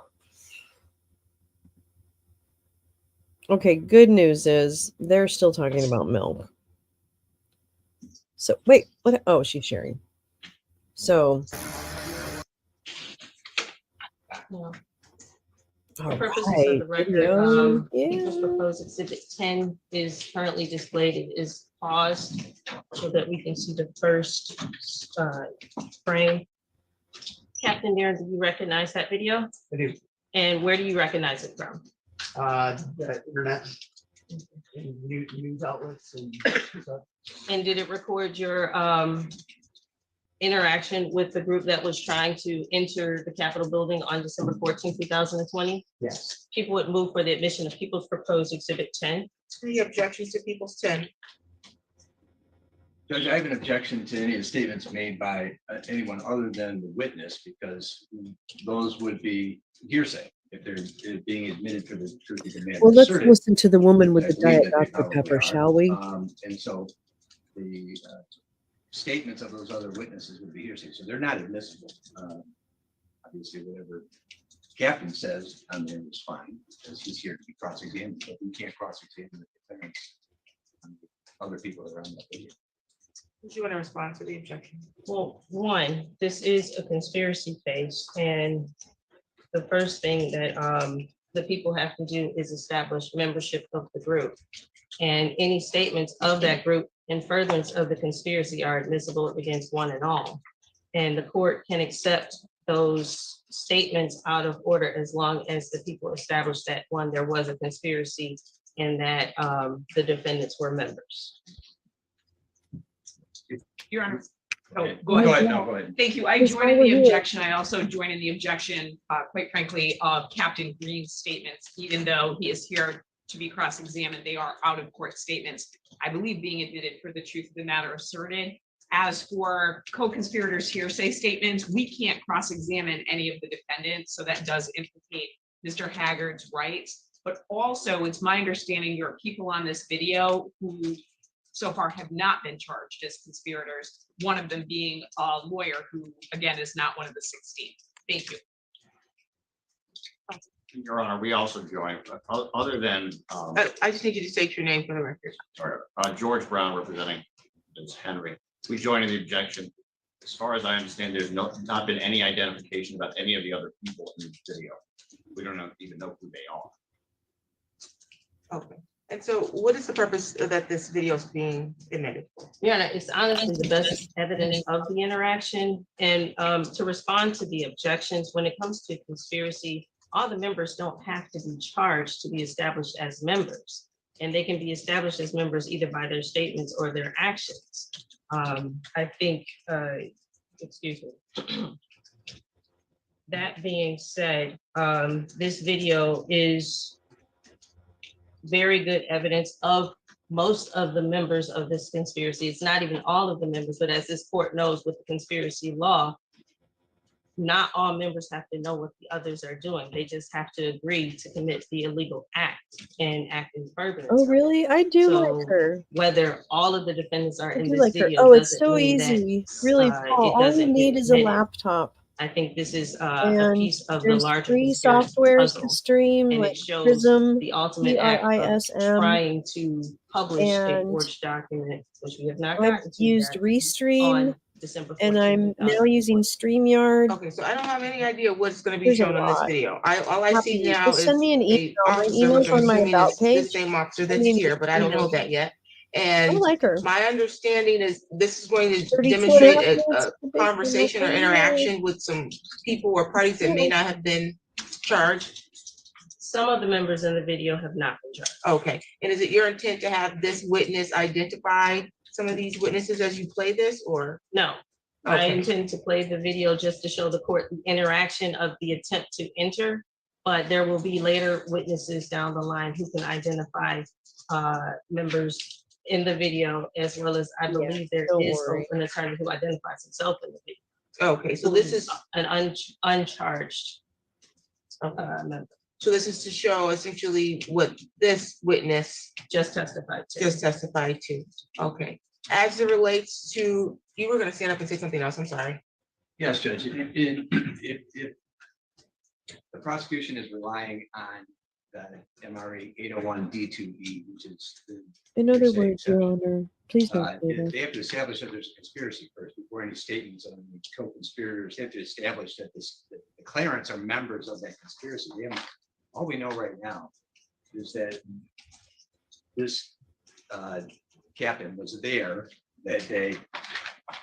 Okay, good news is they're still talking about milk. So wait, what? Oh, she's sharing. So, No. all For purposes of right, the record, video, People's proposed exhibit 10 is currently displayed. It is paused so that we can see the first frame. Captain Darren, do you recognize that video? I do. And where do you recognize it from? The internet, and news outlets and stuff. And did it record your interaction with the group that was trying to enter the Capitol building on December 14th, 2020? Yes. People would move for the admission of People's Proposed Exhibit 10. Any objections to People's 10? Judge, I have an objection to any of the statements made by anyone other than the witness, because those would be hearsay if they're being admitted for the truth of the matter. well, let's asserted. listen to the woman with I the believe Diet that they Dr. probably Pepper, are. shall we? And so the statements of those other witnesses would be hearsay, so they're not admissible. Obviously, whatever Captain says on there is fine, because he's here to be cross-examined, but we can't cross-examine the defendants. Other people that are on that video. Do you want to respond to the objection? Well, one, this is a conspiracy case, and the first thing that the people have to do is establish membership of the group. And any statements of that group in furtherance of the conspiracy are admissible against one and all. And the court can accept those statements out of order as long as the people establish that, one, there was a conspiracy and that the defendants were members. Your Honor. Go Go ahead. ahead, no, go ahead. Thank you. I That's join why in we're the here. objection. I also join in the objection, quite frankly, of Captain Green's statements, even though he is here to be cross-examined, they are out-of-court statements. I believe being admitted for the truth of the matter asserted. As for co-conspirators hearsay statements, we can't cross-examine any of the defendants, so that does implicate Mr. Haggard's rights. But also, it's my understanding there are people on this video who so far have not been charged as conspirators, one of them being a lawyer who, again, is not one of the 16. Thank you. Your Honor, we also join, other than, I just need you to state your name for the record. sorry, George Brown representing Ms. Henry. We join in the objection. As far as I understand, there's not been any identification about any of the other people in the video. We don't even know who they are. Okay. And so what is the purpose that this video is being emitted for? Yeah, it's honestly the best evidence of the interaction. And to respond to the objections, when it comes to conspiracy, all the members don't have to be charged to be established as members. And they can be established as members either by their statements or their actions. I think, excuse me. That being said, this video is very good evidence of most of the members of this conspiracy. It's not even all of the members, but as this court knows with the conspiracy law, not all members have to know what the others are doing. They just have to agree to commit the illegal act and act in furtherance. Oh, really? I do So like her. whether all of the defendants are I in do this like her. video. Oh, it's doesn't so mean that, easy. Really, Paul. it All you doesn't need get is a admitted. laptop. I think this is a And piece of the there's larger free conspiracy softwares puzzle, to stream, and like it shows Prism, the ultimate act of PRISM. trying to publish a And forged document, which we have not I've gotten to used yet, Restream, on December 14th. and I'm now using StreamYard. Okay, so I don't have any idea what's going to be There's a shown in this lot. video. All I see Happy. now Just is send me an a email. My officer, which email's I'm on my assuming about is the page. same officer Send that's me an here, but I don't know email. that yet. I And like her. my understanding is this is going to 32 and a demonstrate half a minutes to conversation or make it. interaction with some people or parties that may Yeah. not have been charged. Some of the members in the video have not been charged. Okay, and is it your intent to have this witness identify some of these witnesses as you play this, or? No, I Okay. intend to play the video just to show the court the interaction of the attempt to enter, but there will be later witnesses down the line who can identify members in the video, as well as I believe there don't is worry. an attorney who identifies himself in the video. Okay, so this is, An uncharged member. so this is to show essentially what this witness Just testified to. just testified to. Okay, as it relates to, you were gonna stand up and say something else, I'm sorry. Yes, Judge, if the prosecution is relying on the MRA 801 D2E, which is the In other hearsay words, Your Honor, please don't say that. they have to establish that there's a conspiracy first before any statements on the co-conspirators. They have to establish that the declarants are members of that conspiracy. All we know right now is that this captain was there that day,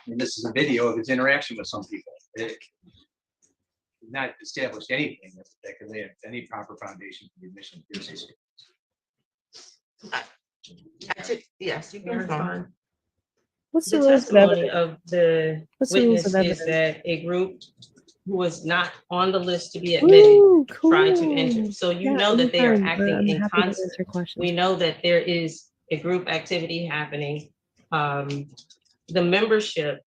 and this is a video of his interaction with some people. It did not established anything that can lay any proper foundation for the admission of hearsay statements. Yes, you can respond. What's the The rules of testimony evidence? of the What's the rules witness of is evidence? that a group who was not on the list to be admitted Ooh, tried to cool. enter. So you Yeah, know that they are anytime. acting I'm in happy to concert. answer questions. We know that there is a group activity happening. The membership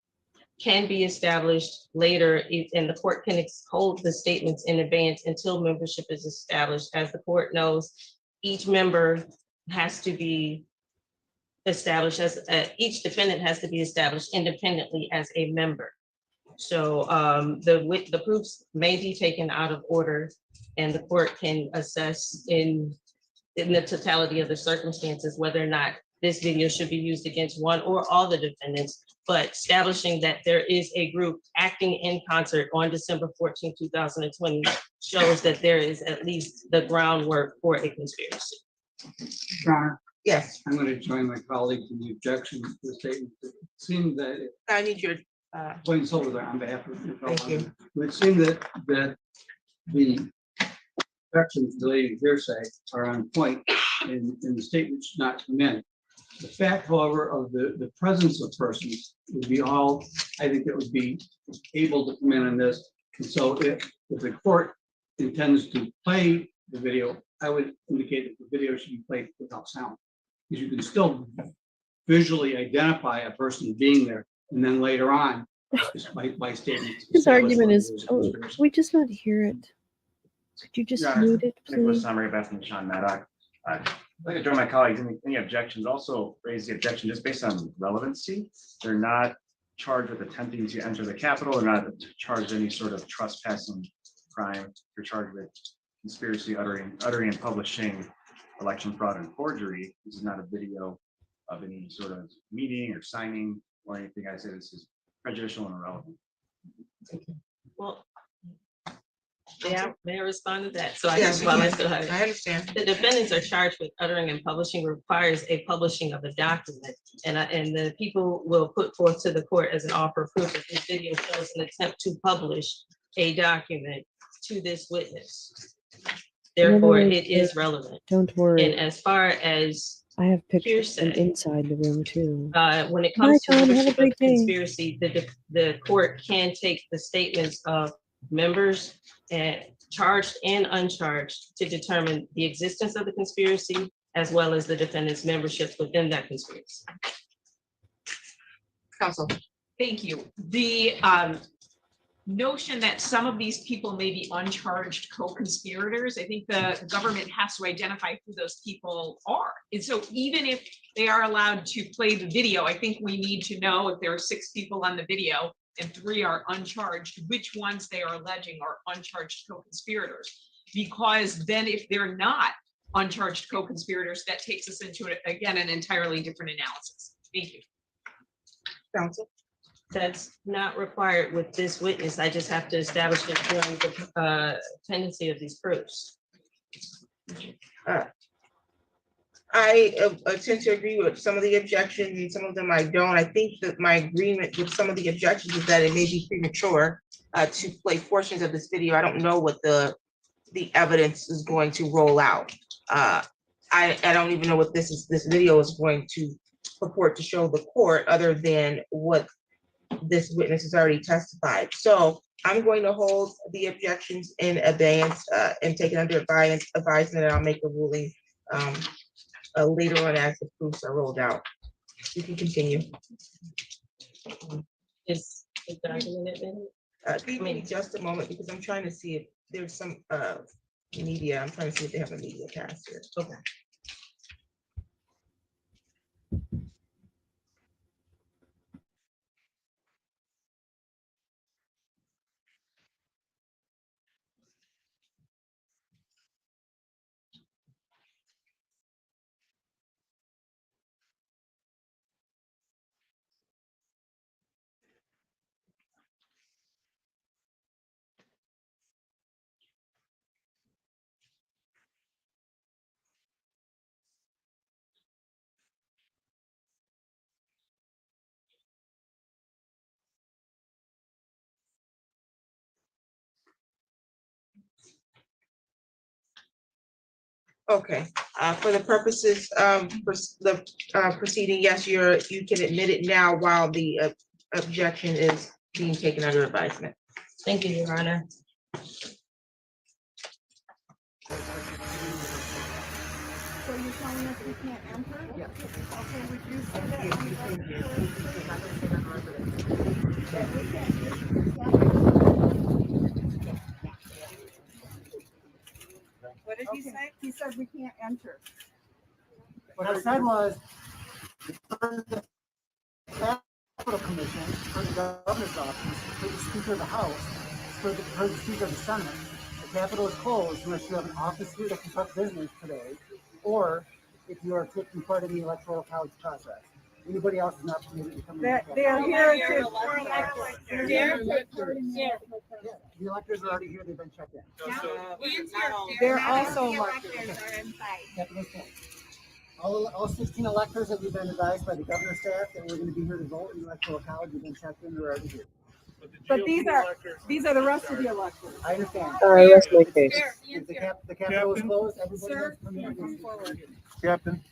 can be established later, and the court can hold the statements in advance until membership is established. As the court knows, each member has to be established as, each defendant has to be established independently as a member. So the proofs may be taken out of order, and the court can assess in the totality of the circumstances whether or not this video should be used against one or all the defendants, but establishing that there is a group acting in concert on December 14, 2020 shows that there is at least the groundwork for a conspiracy. Your Honor. Yes. I'm going to join my colleagues in the objection to the statement. It seemed that. I need your. Wayne Silver there on behalf of. Thank you. It would seem that the objections relating to hearsay are on point and the statement should not come in. The fact, however, of the presence of persons would be all, I think that would be able to come in on this. And so if the court intends to play the video, I would indicate that the video should be played without sound. Because you can still visually identify a person being there, and then later on, just by statements. His argument is, oh, we just not hear it. Could you just Your Honor, mute it, Nicholas please? Summary, Beth and Sean Maddock. I'd like to join my colleagues. Any objections, also raise the objection just based on relevancy. They're not charged with attempting to enter the Capitol. They're not charged any sort of trespassing crime. They're charged with conspiracy, uttering and publishing election fraud and forgery. This is not a video of any sort of meeting or signing or anything. I say this is prejudicial and irrelevant. Well, may I respond to that? So I Yes, guess while I you still can. have it. I understand. The defendants are charged with uttering and publishing requires a publishing of a document. And the people will put forth to the court as an offer of proof that this video shows an attempt to publish a document to this witness. Therefore, it is relevant. Don't worry. And as far as I have pictures from hearsay, inside the room too. when it Bye, comes to Tom. Have a leadership of great day. conspiracy, the court can take the statements of members and charged and uncharged to determine the existence of the conspiracy as well as the defendant's membership within that conspiracy. Counsel. Thank you. The notion that some of these people may be uncharged co-conspirators, I think the government has to identify who those people are. And so even if they are allowed to play the video, I think we need to know if there are 6 people on the video and 3 are uncharged, which ones they are alleging are uncharged co-conspirators. Because then if they're not uncharged co-conspirators, that takes us into, again, an entirely different analysis. Thank you. Counsel. That's not required with this witness. I just have to establish it during the tendency of these proofs. I tend to agree with some of the objections and some of them I don't. I think that my agreement with some of the objections is that it may be premature to play portions of this video. I don't know what the evidence is going to roll out. I don't even know what this video is going to purport to show the court other than what this witness has already testified. So I'm going to hold the objections in abeyance and take it under advisement, and I'll make a ruling later on as the proofs are rolled out. You can continue. Is the argument admitted? Give me just a moment because I'm trying to see if there's some media. I'm trying to see if they have a media cast here. Okay. Okay, for the purposes of the proceeding, yes, you can admit it now while the objection is being taken under advisement. Thank you, Your Honor. So you're telling us we can't enter? Yes. Okay, would you say that on the What did he say? He said we can't enter. What I said was, for the Capitol Commission, for the governor's office, for the Speaker of the House, for the Speaker of the Senate, the Capitol is closed unless you have an office here that conducts business today, or if you are taking part in the Electoral College process. Anybody else is not permitted to come in. They are here to. The electors are already here, they've been checked in. They're also elected. All 16 electors that we've been advised by the governor's staff that we're going to be here to vote in the Electoral College have been checked in, they're already here. But these are the rest of the electors. I understand. I rest my case. If the Capitol is closed, everybody Sir, has permission. come forward. Captain,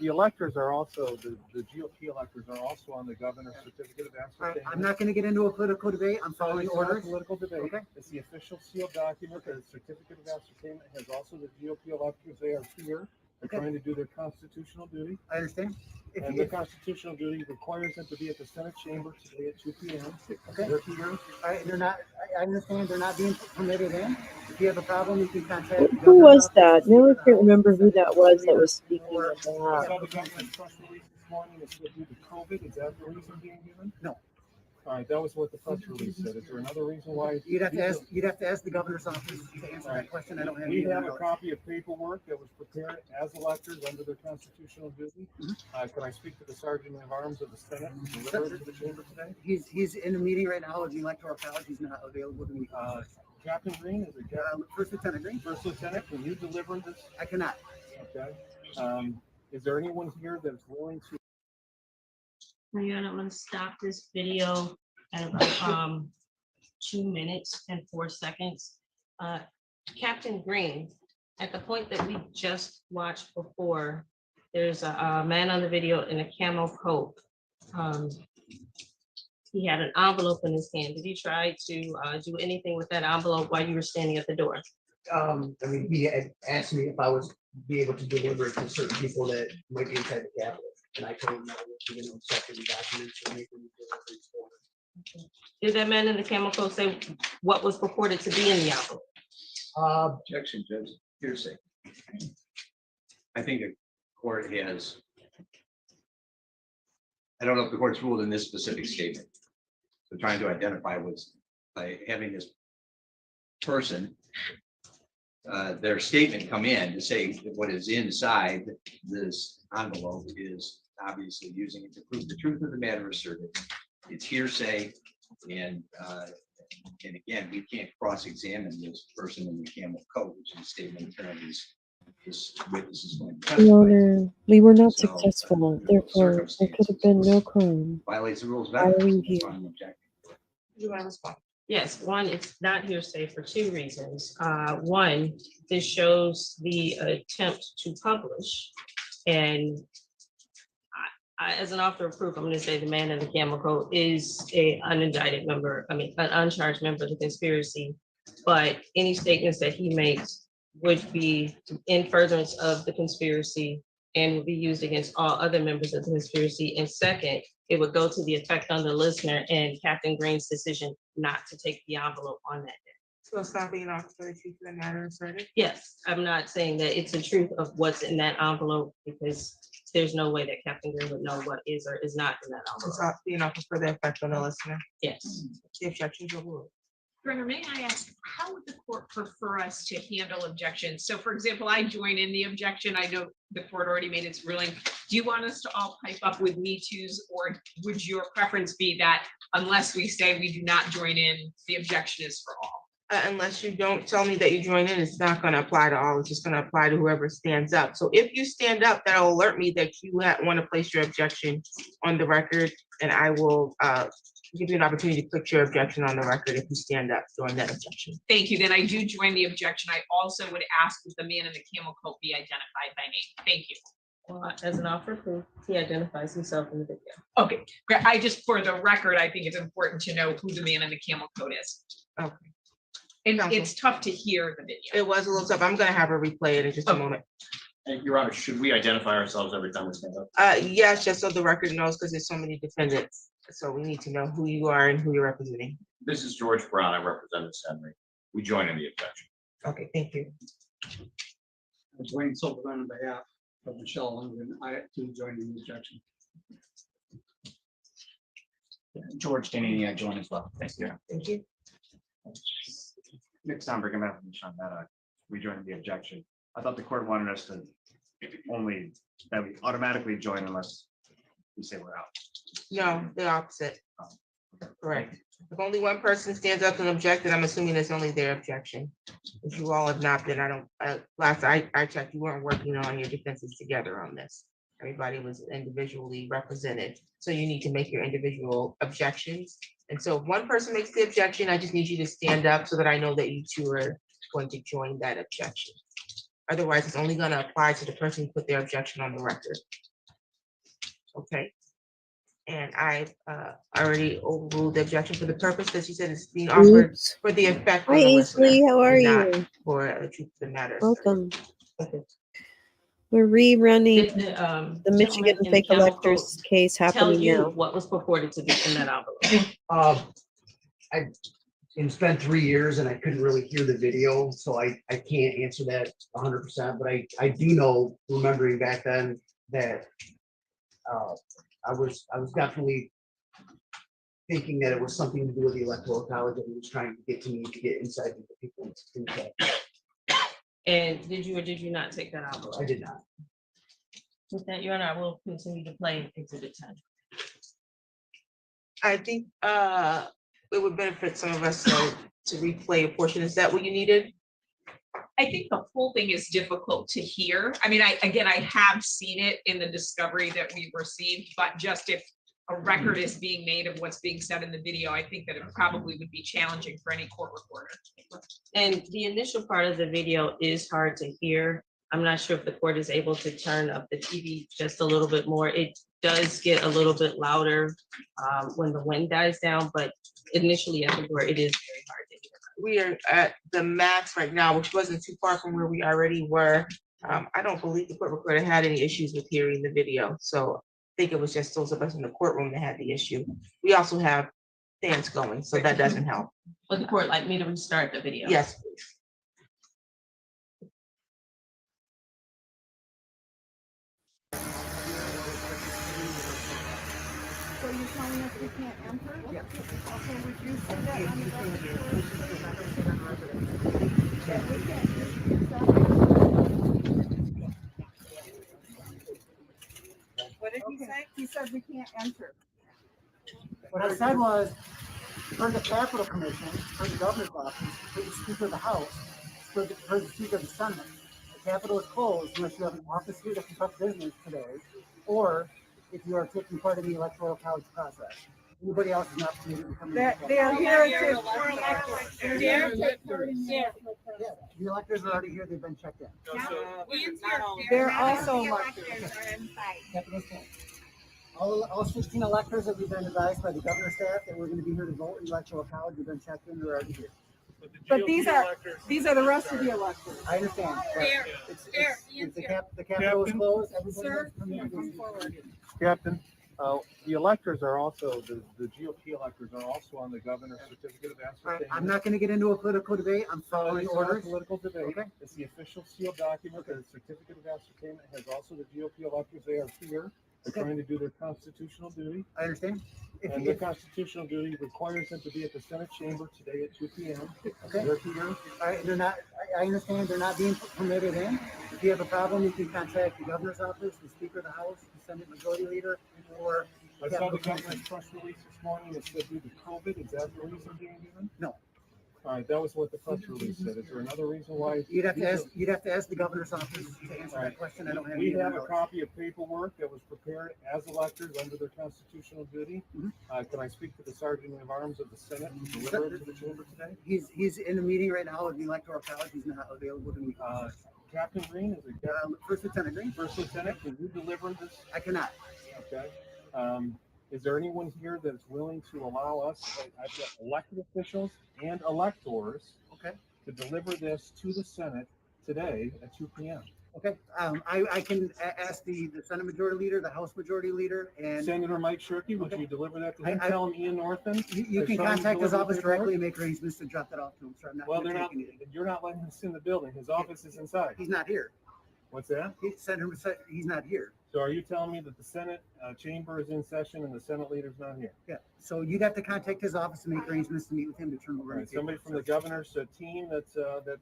the electors are also, the GOP electors are also on the governor's certificate of ascertainment. I'm not gonna get into a political debate. I'm following It's not a orders. political debate. Okay. It's the official sealed document. The certificate of ascertainment has also the GOP electors. They are here. They're Okay. trying to do their constitutional duty. I understand. And their constitutional duty requires them to be at the Senate chamber today at 2 p.m. Okay. They're here. All right, they're not, I understand they're not being permitted in. If you have a problem, you can contact. Who was that? Now I can't remember who that was speaking I about. saw the governor's press release this morning. It's due to COVID. Is that the reason being given? No. All right, that was what the press release said. Is there another reason why? You'd have to ask the governor's office to answer that question. I don't have. We any have a knowledge. copy of paperwork that was prepared as electors under their constitutional duty. Can I speak to the Sergeant of Arms of the Senate who delivered it to the chamber today? He's in a meeting right now with the Electoral College. He's not available to me. Captain Green, is it First Lieutenant Green? First Lieutenant, can you deliver this? I cannot. Okay. Is there anyone here that's willing to? Mariana, I'm gonna stop this video at about 2 minutes and 4 seconds. Captain Green, at the point that we just watched before, there's a man on the video in a camo coat. He had an envelope in his hand. Did he try to do anything with that envelope while you were standing at the door? I mean, he had asked me if I was be able to deliver it to certain people that might be inside the Capitol. And I told him that I would, accept any documents or make any deliveries for him. Did that man in the camo coat say what was purported to be in the envelope? Objection, Judge, hearsay. I think the court has, I don't know if the court's ruled in this specific statement. So trying to identify was by having this person, their statement come in to say that what is inside this envelope is obviously using it to prove the truth of the matter asserted. It's hearsay, and again, we can't cross-examine this person in the camel coat, which is a statement apparently this witness is going to Your testify. Honor, we were not So, successful. Therefore, there could have been no crime. Violates the rules of Why are we evidence. here? That's why I'm objecting. You want to respond? Yes, one, it's not hearsay for 2 reasons. One, this shows the attempt to publish. And as an author of proof, I'm going to say the man in the camel coat is an unindicted member, an uncharged member of the conspiracy. But any statements that he makes would be in furtherance of the conspiracy and would be used against all other members of the conspiracy. And second, it would go to the effect on the listener and Captain Green's decision not to take the envelope on that day. So stopping an officer to the matter asserted? Yes, I'm not saying that it's the truth of what's in that envelope because there's no way that Captain Green would know what is or is not in that envelope. Stop being officer for the effect on the listener. Yes. The objections are ruled. Your Honor, may I ask, how would the court prefer us to handle objections? So for example, I join in the objection. I know the court already made its ruling. Do you want us to all pipe up with me too's, or would your preference be that unless we say we do not join in, the objection is for all? Unless you don't tell me that you join in, it's not gonna apply to all, it's just gonna apply to whoever stands up. So if you stand up, that'll alert me that you want to place your objection on the record, and I will give you an opportunity to put your objection on the record if you stand up during that objection. Thank you. Then I do join the objection. I also would ask that the man in the camel coat be identified by name. Thank you. Well, as an offer of proof, he identifies himself in the video. Okay, great. I just, for the record, I think it's important to know who the man in the camel coat is. Okay. And it's tough to hear the video. It was a little tough. I'm gonna have her replay it in just a moment. And Your Honor, should we identify ourselves every time we stand up? Yes, just so the record knows, because there's so many defendants. So we need to know who you are and who you're representing. This is George Brown. I represent Henry. We join in the objection. Okay, thank you. Dwayne Silverman on behalf of Michelle Lundgren, I too join in the objection. George Danini, I join as well. Thank you. Thank you. Next time, bring back on that. We joined the objection. I thought the court wanted us to only, that we automatically join unless we say we're out. No, the opposite. Correct. If only one person stands up and objects, then I'm assuming it's only their objection. If you all have not been, last I checked, you weren't working on your defenses together on this. Everybody was individually represented. So you need to make your individual objections And so if one person makes the objection, I just need you to stand up so that I know that you two are going to join that objection. Otherwise, it's only gonna apply to the person who put their objection on the record. Okay. And I already overruled the objection for the purpose that you said is being offered Oops. for the effect Hi, on the listener. Aisley. How are and not you? For the truth of the matter. Welcome. Okay. We're rerunning Did the Michigan gentleman in the fake camel electors case tell happening you now. what was purported to be in that envelope? I it's been 3 years and I couldn't really hear the video, so I can't answer that 100%. But I do know, remembering back then, that I was definitely thinking that it was something to do with the electoral college, and he was trying to get to me to get inside with the people. Inside. And did you or did you not take that envelope? I did not. With that, Your Honor, I will continue to play Exhibit 10. I think it would benefit some of us to replay a portion. Is that what you needed? I think the whole thing is difficult to hear. I mean, I have seen it in the discovery that we've received, but just if a record is being made of what's being said in the video, I think that it probably would be challenging for any court reporter. And the initial part of the video is hard to hear. I'm not sure if the court is able to turn up the TV just a little bit more. It does get a little bit louder when the wind dies down, but initially at the door, it is very hard to hear. We are at the max right now, which wasn't too far from where we already were. I don't believe the court reporter had any issues with hearing the video. So I think it was just those of us in the courtroom that had the issue. We also have fans going, so that doesn't help. Would the court like me to restart the video? Yes, please. So you're telling us we can't enter? Yeah. Okay, would you say that on the record? That we can't use that? What did he say? He said we can't enter. What I said was, for the Capitol Commission, for the governor's office, for the Speaker of the House, for the Speaker of the Senate, the Capitol is closed unless you have an office here to conduct business today, or if you are taking part in the electoral college process. Anybody else is not permitted to come in. They are here to. The electors are already here, they've been checked in. They're also elected. Capitol's closed. All 16 electors that we've been advised by the governor's staff that we're going to be here to vote in the electoral college, we've been checked in, they're already here. But these are the rest of the electors. I understand. But the Capitol is closed. Sir, come forward. Captain, the electors are also, the GOP electors are also on the governor's certificate of ascertainment. I'm not going to get into a political debate. I'm following It's not a orders. political debate. Okay. It's the official sealed document. The certificate of ascertainment has also the GOP electors. They are here. They're trying to do their constitutional duty. I understand. And their constitutional duty requires them to be at the Senate chamber today at 2 p.m. Okay. They're here. All right, they're not, I understand they're not being permitted in. If you have a problem, you can contact the governor's office, the Speaker of the House, the Senate Majority Leader, or. I saw the governor's press release this morning. It said due to COVID. Is that the reason being given? No. All right, that was what the press release said. Is there another reason why? You'd have to ask the governor's office to answer that question. I don't have. We any have a knowledge. copy of paperwork that was prepared as electors under their constitutional duty. Can I speak to the Sergeant of Arms of the Senate who delivered it to the chamber today? He's in a meeting right now with the electoral college. He's not available to meet. Captain Green, is it? First Lieutenant Green. First Lieutenant, can you deliver this? I cannot. Okay. Is there anyone here that is willing to allow us, I've got elected officials and electors, okay, to deliver this to the Senate today at 2 p.m.? Okay, I can ask the Senate Majority Leader, the House Majority Leader, and Senator Mike Shirkey, would you deliver that to him? Tell him Ian Northman. You can contact his office directly and make arrangements to drop that off to him. So I'm not. Well, you're not letting us in the building. His office is inside. He's not here. What's that? He's not here. So are you telling me that the Senate chamber is in session and the Senate leader's not here? Yeah. So you'd have to contact his office and make arrangements to meet with him to turn over. Right. Somebody from the governor's team that's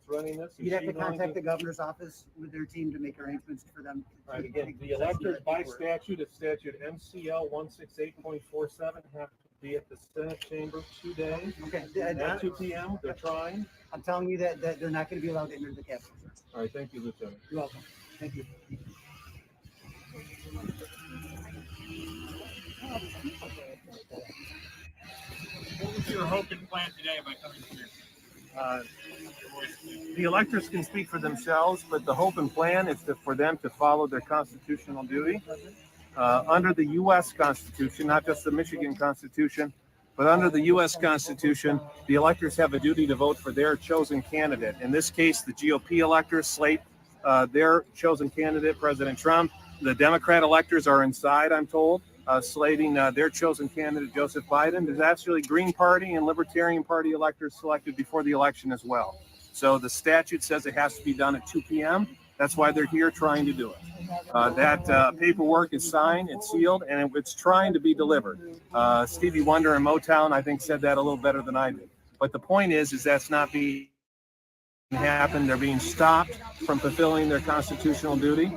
running this. You'd have to contact the governor's office with their team to make arrangements for them. Right. Again, the electors by statute, it's statute MCL 168.47, have to be at the Senate chamber today. Okay. At 2 p.m. They're trying. I'm telling you that they're not going to be allowed to enter the Capitol. All right. Thank you, Lieutenant. You're welcome. Thank you. your hope and plan today by coming here? The electors can speak for themselves, but the hope and plan is for them to follow their constitutional duty. Under the U.S. Constitution, not just the Michigan Constitution, but under the U.S. Constitution, the electors have a duty to vote for their chosen candidate. In this case, the GOP electors slate their chosen candidate, President Trump. The Democrat electors are inside, I'm told, slating their chosen candidate, Joseph Biden. There's actually Green Party and Libertarian Party electors selected before the election as well. So the statute says it has to be done at 2 p.m. That's why they're here trying to do it. That paperwork is signed, it's sealed, and it's trying to be delivered. Stevie Wonder and Motown, I think, said that a little better than I did. But the point is that's not being happened. They're being stopped from fulfilling their constitutional duty.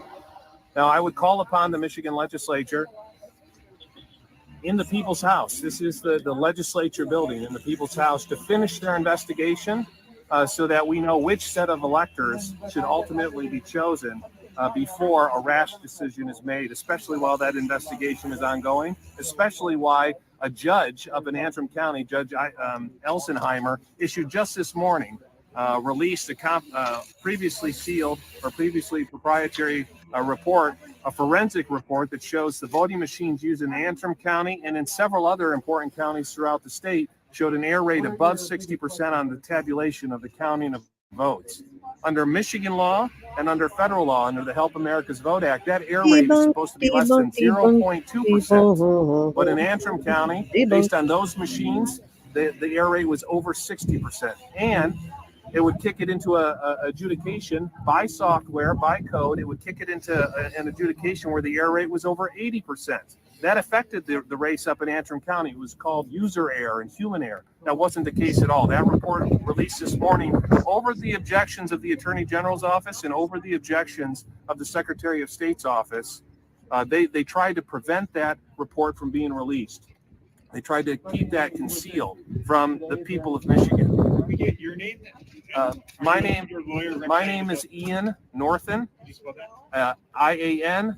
Now, I would call upon the Michigan legislature in the People's House. This is the legislature building in the People's House to finish their investigation so that we know which set of electors should ultimately be chosen before a rash decision is made, especially while that investigation is ongoing, especially why a judge up in Antrim County, Judge Elsenheimer, issued just this morning, released a previously sealed or previously proprietary report, a forensic report that shows the voting machines used in Antrim County and in several other important counties throughout the state showed an error rate above 60% on the tabulation of the counting of votes. Under Michigan law and under federal law, under the Help America's Vote Act, that error rate is supposed to be less than 0.2%. But in Antrim County, based on those machines, the error rate was over 60%. And it would kick it into a adjudication by software, by code. It would kick it into an adjudication where the error rate was over 80%. That affected the race up in Antrim County. It was called user error and human error. That wasn't the case at all. That report released this morning over the objections of the Attorney General's office and over the objections of the Secretary of State's office. They tried to prevent that report from being released. They tried to keep that concealed from the people of Michigan. We get your name? My name is Ian Northon. IANNORTHON.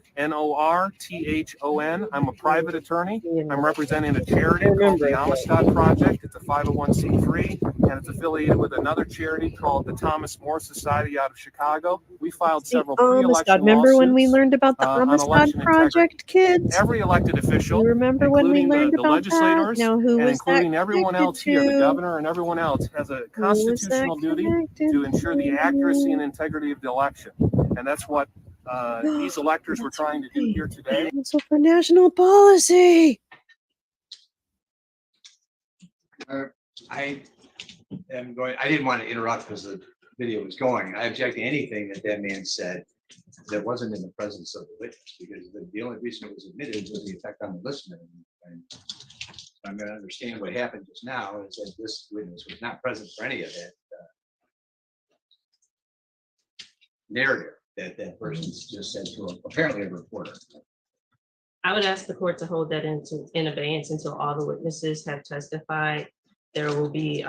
I'm a private attorney. I'm representing a charity called the Amistad Project. It's a 501c3, and it's affiliated with another charity called the Thomas More Society out of Chicago. We filed several pre-election Remember when we lawsuits, learned about the on Amistad election Project, kids? Every elected official, You remember when we including learned the about that? legislators, Now, who and was including that everyone connected else here, the to? governor and everyone else, has a constitutional duty to ensure the accuracy and integrity of the election. And that's what these electors were trying to do here today. Council for National Policy. I didn't want to interrupt because the video was going. I object to anything that man said that wasn't in the presence of the witness, because the only reason it was admitted was the effect on the listener. And I'm going to understand what happened just now is that this witness was not present for any of that narrative that person just said to apparently a reporter. I would ask the court to hold that in abeyance until all the witnesses have testified. There will be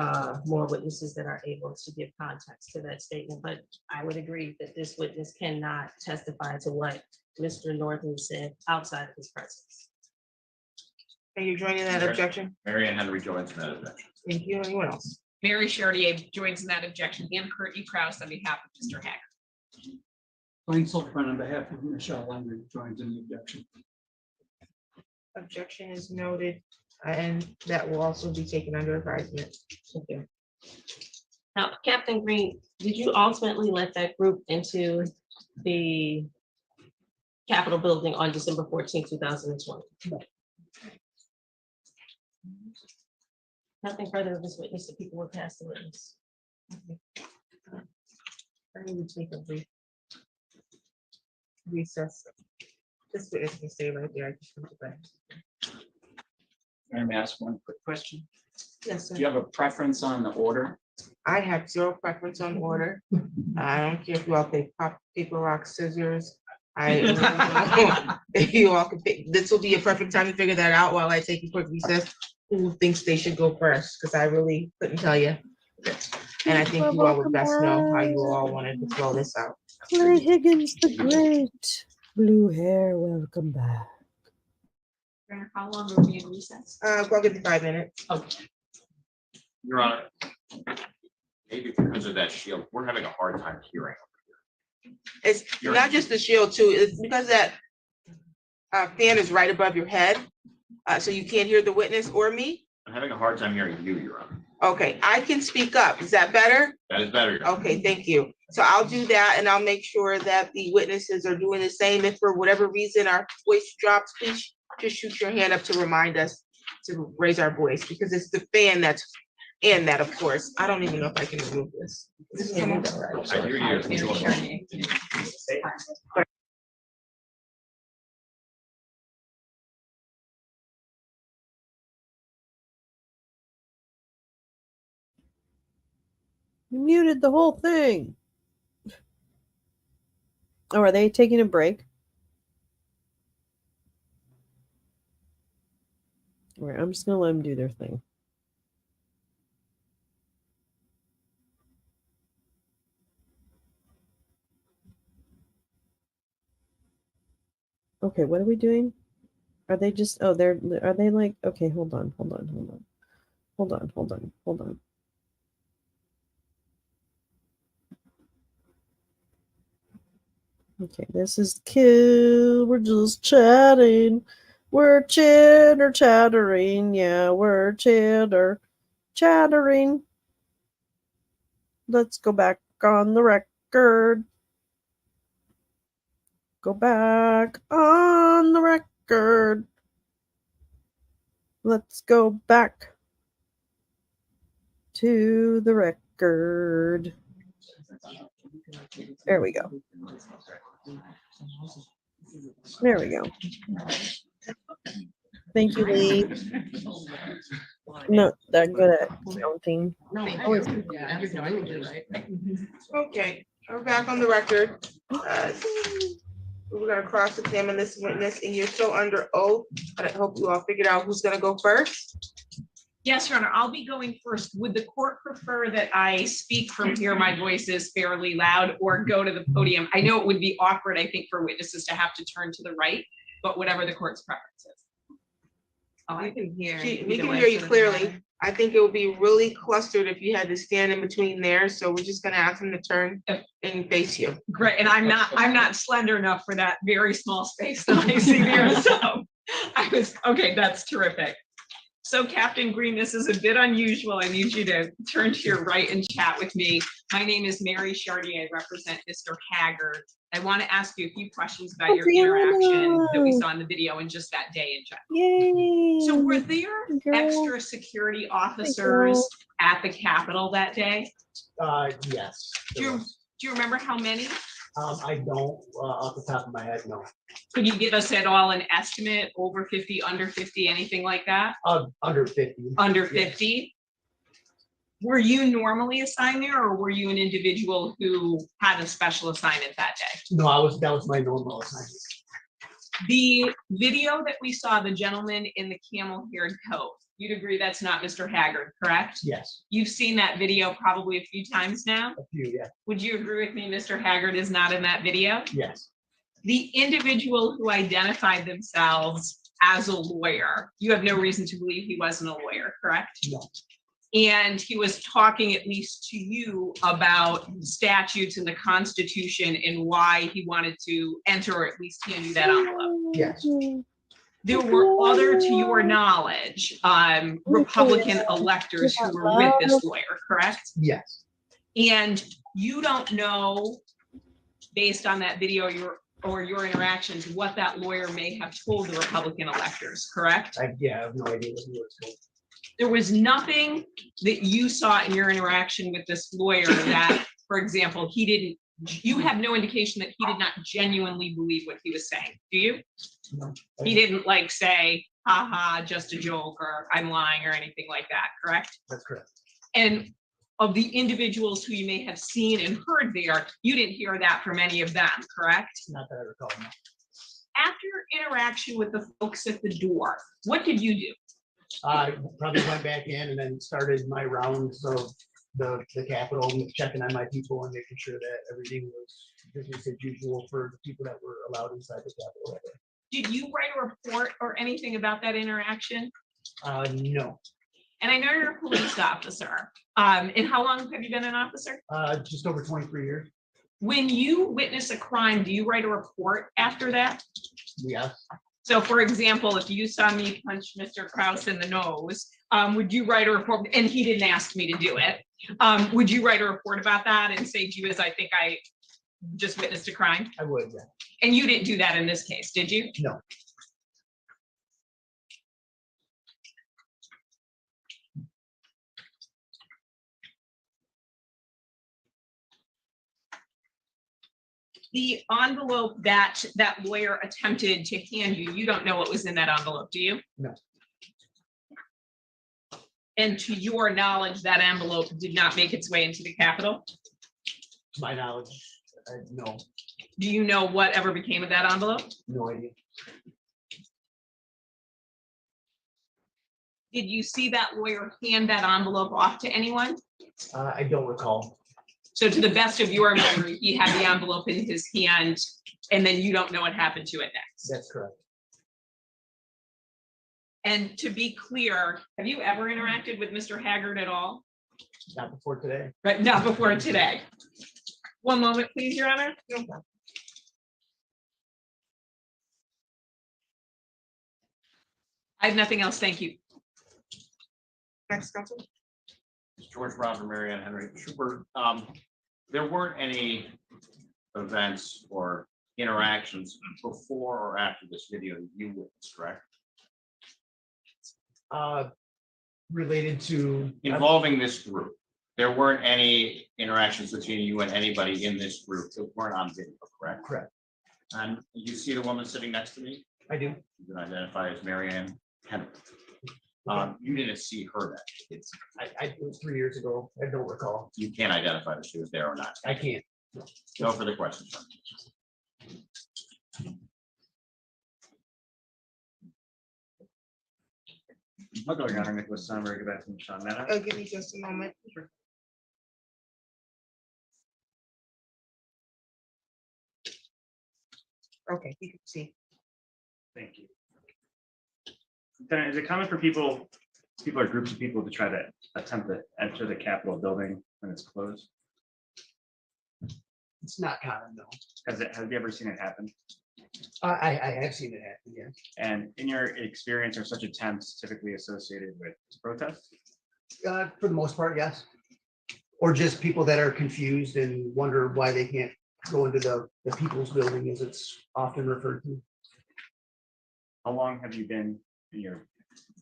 more witnesses that are able to give context to that statement, but I would agree that this witness cannot testify to what Mr. Northon said outside of his presence. Are you joining that objection? Mary Ann Henry joins in that objection. Thank you. Anyone else? Mary Chartier joins in that objection, and Courtney Kraus on behalf of Mr. Hager. Blaine Silverman on behalf of Michelle Landry joins in the objection. Objection is noted, and that will also be taken under advisement. Okay. Now, Captain Green, did you ultimately let that group into the Capitol building on December 14, 2020? Nothing further of this witness, the people were past the witness. I need to take a brief recess. This witness can stay right there. I just come back. May I ask one quick question? Yes, sir. Do you have a preference on the order? I have zero preference on order. I don't care if you all play paper, rock, scissors. If you all can pick, this will be a perfect time to figure that out while I take a quick recess. Who thinks they should go first? Because I really couldn't tell you. And I think you all would best know how you all wanted to throw this out. Clay Higgins the Great. Blue hair, welcome back. How long will we be in recess? I'll give you 5 minutes. Okay. Your Honor, maybe because of that shield, we're having a hard time hearing. It's not just the shield too, it's because that fan is right above your head, so you can't hear the witness or me. I'm having a hard time hearing you, Your Honor. Okay, I can speak up. Is that better? That is better, Your Honor. Okay, thank you. So I'll do that and I'll make sure that the witnesses are doing the same. If for whatever reason our voice drops, please just shoot your hand up to remind us to raise our voice, because it's the fan that's in that, of course. I don't even know if I can remove this. This is coming up, right? I hear you. You muted the whole thing. Oh, are they taking a break? All right, I'm just gonna let them do their thing. Okay, what are we doing? Are they just, oh, are they like, okay, hold on. Okay, this is kill. We're just chatting. We're chattering. Yeah, we're chattering. Let's go back on the record. Go back on the record. Let's go back to the record. There we go. There we go. Thank you, Lee. Not that good at counting. Okay, we're back on the record. We're gonna cross-examine this witness, and you're still under oath. I hope you all figured out who's gonna go first. Yes, Your Honor, I'll be going first. Would the court prefer that I speak from here, my voice is fairly loud, or go to the podium? I know it would be awkward, I think, for witnesses to have to turn to the right, but whatever the court's preference is. Oh, I can hear. We can hear you clearly. I think it would be really clustered if you had to stand in between there, so we're just gonna ask him to turn and face you. Great, and I'm not slender enough for that very small space that I see there, so okay, that's terrific. So Captain Green, this is a bit unusual. I need you to turn to your right and chat with me. My name is Mary Chartier. I represent Mr. Haggard. I want to ask you a few questions about your interaction that we saw in the video and just that day in general. Yay! So were there extra security officers at the Capitol that day? Yes. Do you remember how many? I don't, off the top of my head, no. Could you give us at all an estimate, over 50, under 50, anything like that? Under 50. Under 50? Were you normally assigned there, or were you an individual who had a special assignment that day? No, that was my normal assignment. The video that we saw, the gentleman in the camel-haired coat, you'd agree that's not Mr. Haggard, correct? Yes. You've seen that video probably a few times now? A few, yeah. Would you agree with me, Mr. Haggard is not in that video? Yes. The individual who identified themselves as a lawyer, you have no reason to believe he wasn't a lawyer, correct? No. And he was talking, at least to you, about statutes in the Constitution and why he wanted to enter, or at least hand you that envelope. Yes. There were other, to your knowledge, Republican electors who were with this lawyer, correct? Yes. And you don't know, based on that video, your interactions, what that lawyer may have told the Republican electors, correct? I have no idea what he was told. There was nothing that you saw in your interaction with this lawyer that, for example, you have no indication that he did not genuinely believe what he was saying, do you? No. He didn't like say, haha, just a joke, or I'm lying, or anything like that, correct? That's correct. And of the individuals who you may have seen and heard there, you didn't hear that from any of them, correct? Not that I recall. No. After your interaction with the folks at the door, what did you do? I probably went back in and then started my rounds of the Capitol, checking on my people and making sure that everything was business as usual for the people that were allowed inside the Capitol. Did you write a report or anything about that interaction? No. And I know you're a police officer. And how long have you been an officer? Just over 23 years. When you witness a crime, do you write a report after that? Yes. So for example, if you saw me punch Mr. Kraus in the nose, would you write a report? And he didn't ask me to do it. Would you write a report about that and say, gee, I think I just witnessed a crime? I would, yeah. And you didn't do that in this case, did you? No. The envelope that lawyer attempted to hand you, you don't know what was in that envelope, do you? No. And to your knowledge, that envelope did not make its way into the Capitol? To my knowledge, no. Do you know whatever became of that envelope? No idea. Did you see that lawyer hand that envelope off to anyone? I don't recall. So to the best of your memory, he had the envelope in his hand, and then you don't know what happened to it next. That's correct. And to be clear, have you ever interacted with Mr. Haggard at all? Not before today. Right, not before today. One moment, please, Your Honor. No problem. I have nothing else. Thank you. Next, Council. George Robert, Mary Ann Henry Trooper. There weren't any events or interactions before or after this video that you witnessed, correct? Related to Involving this group. There weren't any interactions between you and anybody in this group that weren't on video, correct? Correct. And you see the woman sitting next to me? I do. You can identify as Mary Ann Henry. You didn't see her that. It's, it was 3 years ago. I don't recall. you can't identify if she was there or not. I can't. No further questions. I'll go, Your Honor, Nicholas Summer, get back from Sean Meta. Oh, give me just a moment. Okay, you can see. Thank you. Then is it common for people or groups of people to try to attempt to enter the Capitol building when it's closed? It's not common, no. Have you ever seen it happen? I have seen it happen, yeah. And in your experience, are such attempts typically associated with protests? For the most part, yes. Or just people that are confused and wonder why they can't go into the people's building, as it's often referred to. How long have you been in your,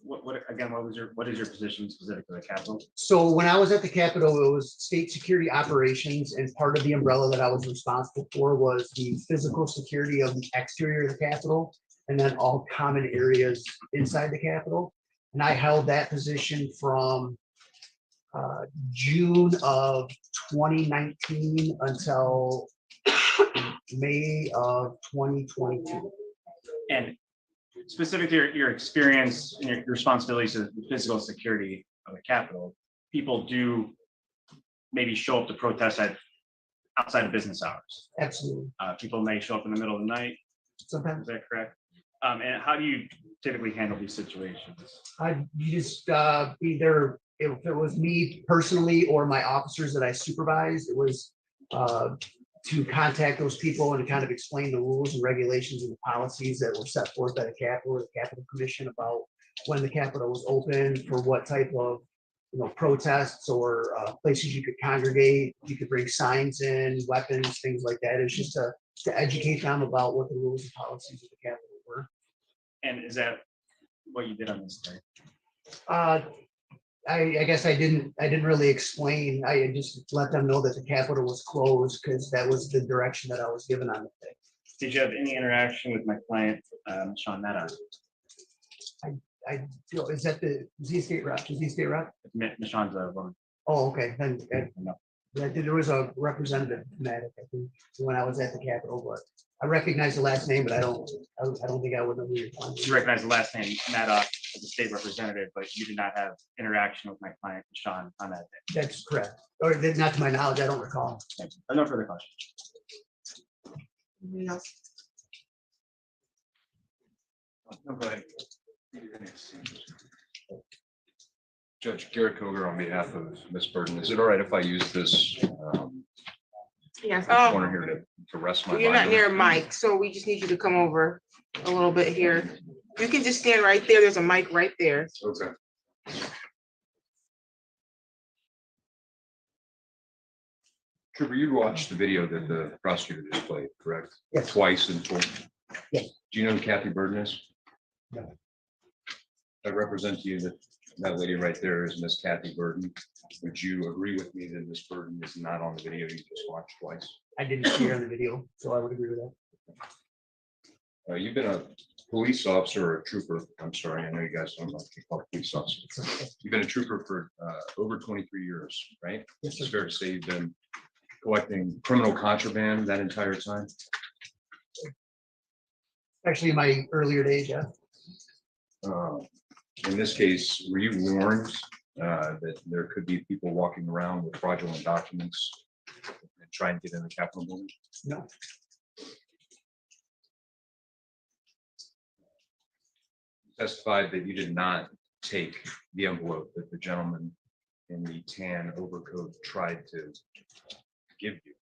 what is your position specific to the Capitol? So when I was at the Capitol, it was state security operations, and part of the umbrella that I was responsible for was the physical security of the exterior of the Capitol, and then all common areas inside the Capitol. And I held that position from June of 2019 until May of 2022. And specific to your experience and your responsibilities of the physical security of the Capitol, people do maybe show up to protest outside of business hours. Absolutely. People may show up in the middle of the night. Sometimes. Is that correct? And how do you typically handle these situations? You just either, if it was me personally or my officers that I supervised, it was to contact those people and kind of explain the rules and regulations and the policies that were set forth by the Capitol or the Capitol Commission about when the Capitol was open, for what type of protests or places you could congregate. You could bring signs in, weapons, things like that. It's just to educate them about what the rules and policies of the Capitol were. And is that what you did on this day? I guess I didn't really explain. I just let them know that the Capitol was closed because that was the direction that I was given on the day. Did you have any interaction with my client, Sean Meta? I feel, is he state rep? Is he state rep? Sean's a woman. Oh, okay. Then there was a representative, Matt, I think, when I was at the Capitol, but I recognize the last name, but I don't think I would know who you're talking about. You recognize the last name, Maddox, as a state representative, but you did not have interaction with my client, Sean, on that day. That's correct. Or not to my knowledge, I don't recall. Thank you. No further questions. Anyone else? No, go ahead. Judge Garrett Koger on behalf of Ms. Burden, is it all right if I use this Yes. corner here to rest my You're mind? not near a mic, so we just need you to come over a little bit here. You can just stand right there. There's a mic right there. Okay. Trooper, you watched the video that the prosecutor just played, correct? Yes. Twice in full? Yes. Do you know who Kathy Burden is? No. I represent to you that that lady right there is Miss Kathy Burden. Would you agree with me that Miss Burden is not on the video you just watched twice? I didn't see her on the video, so I would agree with that. You've been a police officer or a trooper. I'm sorry, I know you guys don't like to call police officers. You've been a trooper for over 23 years, right? Yes, sir. It's fair to say you've been collecting criminal contraband that entire time? Actually, in my earlier days, yeah. In this case, were you warned that there could be people walking around with fraudulent documents and trying to get in the Capitol building? No. You testified that you did not take the envelope that the gentleman in the tan overcoat tried to give you.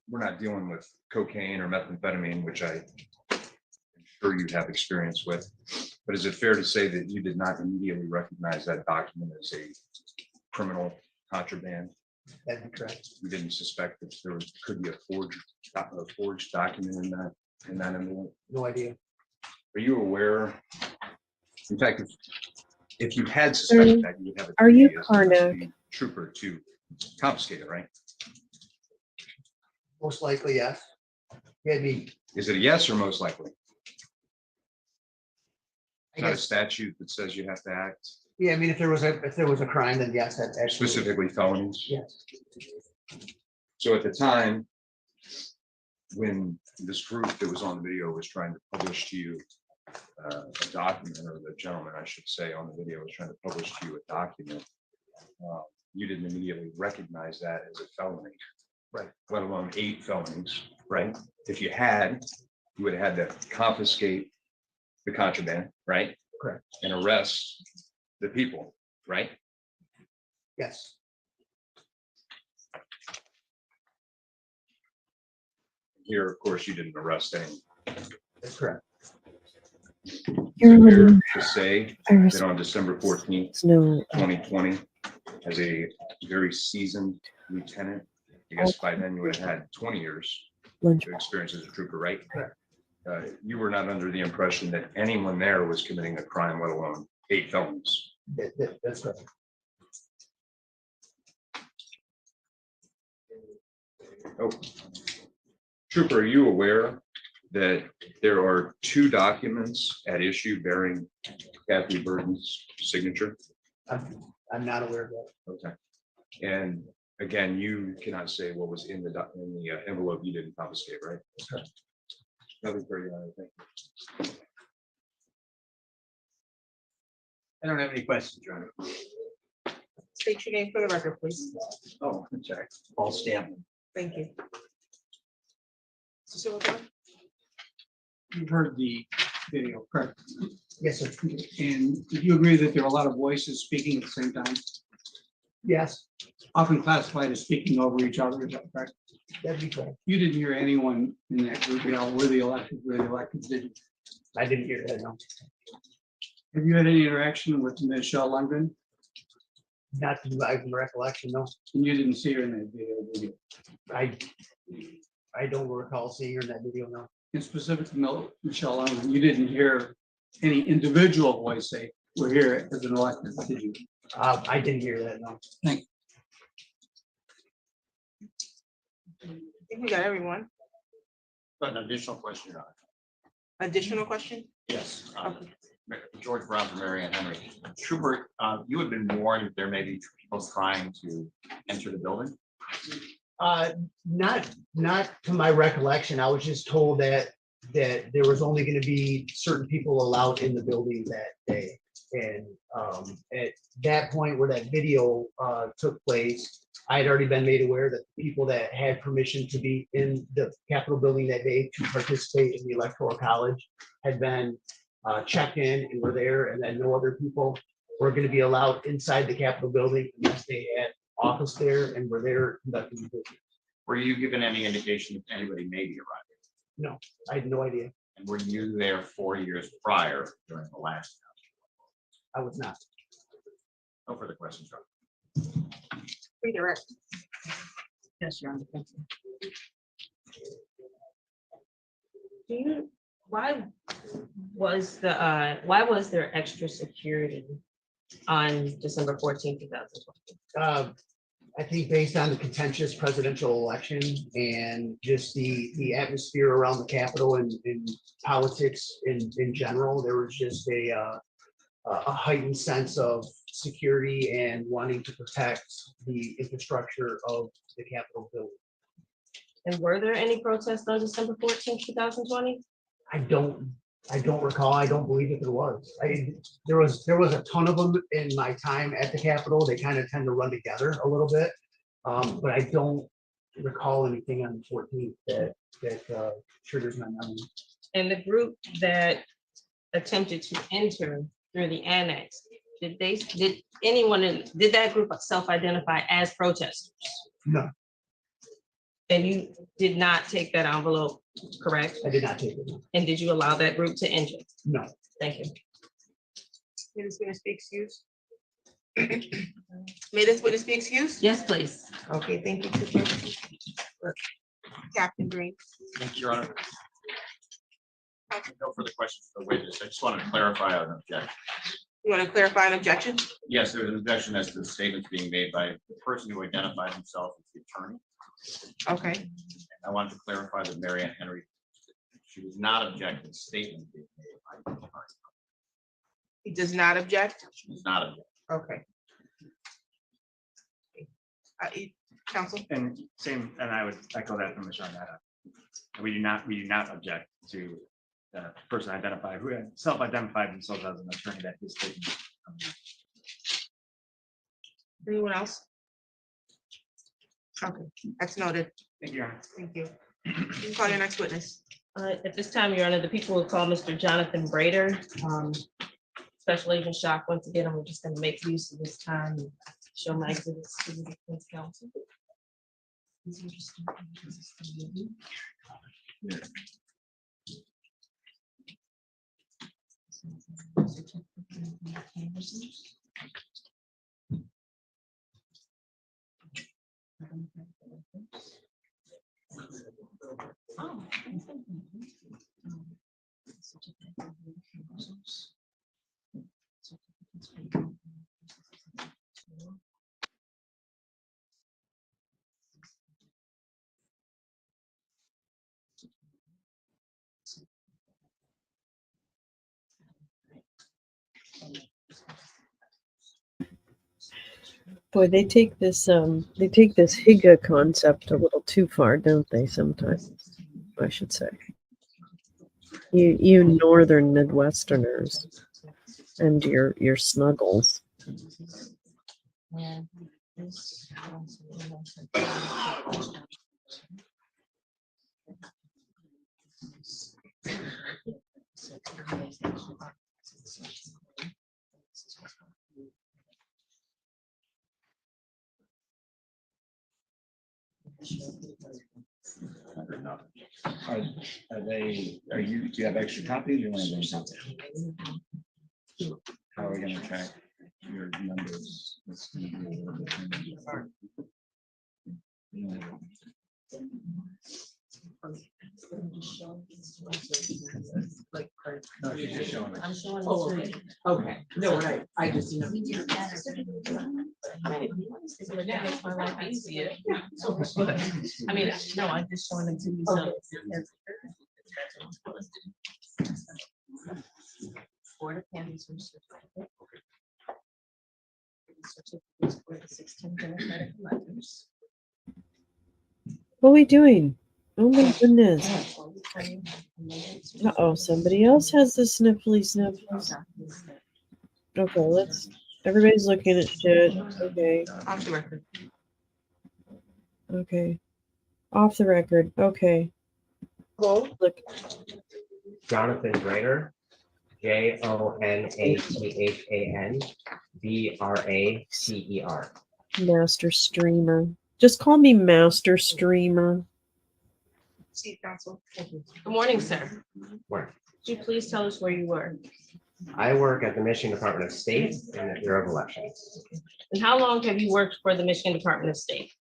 We're not dealing with cocaine or methamphetamine, which I am sure you have experience with, but is it fair to say that you did not immediately recognize that document as a criminal contraband? That'd be correct. You didn't suspect that there could be a forged document in that envelope? No idea. Are you aware? In fact, if you had suspected that, you would have. Are you Karnak? Trooper to confiscate it, right? Most likely, yes. Maybe. Is it a yes or most likely? I Not a guess, statute that says you have to act, yeah, I mean, if there was a crime, then yes, that's actually. specifically felonies. Yes. So at the time, when this group that was on the video was trying to publish to you a document, or the gentleman, I should say, on the video was trying to publish to you a document, you didn't immediately recognize that as a felony. Right. Let alone 8 felonies, right? If you had, you would have had to confiscate the contraband, right? Correct. And arrest the people, right? Yes. Here, of course, you didn't arrest anyone. That's correct. Is it fair to say that on December 14th, No. 2020, as a very seasoned lieutenant, I guess by then you would have had 20 years of experience as a trooper, right? Correct. You were not under the impression that anyone there was committing a crime, let alone 8 felonies. That's correct. Oh, Trooper, are you aware that there are 2 documents at issue bearing Kathy Burden's signature? I'm not aware of that. Okay. And again, you cannot say what was in the envelope you didn't confiscate, right? Okay. Nothing for you, I think. I don't have any questions, Your Honor. State your name for the record, please. Oh, I'm sorry. Paul Stanley. Thank you. Mr. Silverthorne? You've heard the video, correct? Yes, sir. And do you agree that there are a lot of voices speaking at the same time? Yes, Often classified as speaking over each other, is that correct? that'd be correct. You didn't hear anyone in that group yell, "We're the elected, did you? I didn't hear that, no. Have you had any interaction with Ms. Shaw Lundgren? Not to my recollection, no. And you didn't see her in that video, did you? I don't recall seeing her in that video, no. And specific to Michelle Lundgren, you didn't hear any individual voice say, "We're here as an elected," did you? I didn't hear that, no. Thank you. I think we got everyone. But an additional question, Your Honor. Additional question? Yes. George Brown from Mary Ann Henry. Trooper, you had been warned that there may be people trying to enter the building? Not to my recollection. I was just told that there was only going to be certain people allowed in the building that day. And at that point where that video took place, I had already been made aware that the people that had permission to be in the Capitol building that day to participate in the Electoral College had been checked in and were there, and then no other people were going to be allowed inside the Capitol building unless they had office there and were there conducting business. Were you given any indication that anybody may be arriving? No, I had no idea. And were you there 4 years prior during the last? I was not. No further questions, Rob. Redirect. Yes, Your Honor. Thank you. Do you, why was there extra security on December 14th, 2020? I think based on the contentious presidential election and just the atmosphere around the Capitol and politics in general, there was just a heightened sense of security and wanting to protect the infrastructure of the Capitol building. And were there any protests on December 14th, 2020? I don't recall. I don't believe that there was. There was a ton of them in my time at the Capitol. They kind of tend to run together a little bit. But I don't recall anything on the 14th that triggers my memory. And the group that attempted to enter through the annex, did that group self-identify as protesters? No. And you did not take that envelope, correct? I did not take it. And did you allow that group to enter? No. Thank you. May this witness be excused? May this witness be excused? Yes, please. Okay, thank you, Cooper. Captain Green. Thank you, Your Honor. No further questions for the witness. I just want to clarify an objection. You want to clarify an objection? Yes, there was an objection as to the statements being made by the person who identified himself as the attorney. Okay. I wanted to clarify that Mary Ann Henry, she was not objecting to statements being made by the attorney. He does not object? She does not object. Okay. Counsel? And same, and I would echo that from Ms. Arnetta. We do not object to the person identified, who had self-identified themselves as an attorney that is taking. Anyone else? Okay, that's noted. Thank you, Your Honor. Thank you. You can call your next witness. At this time, Your Honor, the people will call Mr. Jonathan Brader. Special Agent Shock, once again, I'm just going to make use of this time and show my exhibits to the defense counsel. Boy, they take this Higa concept a little too far, don't they? Sometimes, I should say. You northern Midwesterners and your snuggles. Do you have extra copies? You want to bring something? How are we gonna track your numbers? It's gonna be a little bit hard. No, she's just showing it. I'm showing it. Oh, to you. okay. No, I just. I mean, if you want to do it, that makes my life easier. I mean, no, I'm just showing them to you. So for the candidates who certificate. Certificates for the 16 Democratic electors. What are we doing? Oh my goodness. Uh-oh, somebody else has the sniffly sniffles. Okay, everybody's looking at shit. Okay. Off the record. Okay. Off the record. Okay. Go. Look. Jonathan Brader. JONATHANBRATER. Master Streamer. Just call me Master Streamer. Seat council. Thank you. Good morning, sir. Where? Could you please tell us where you were? I work at the Michigan Department of State and the Bureau of Elections And how long have you worked for the Michigan Department of State?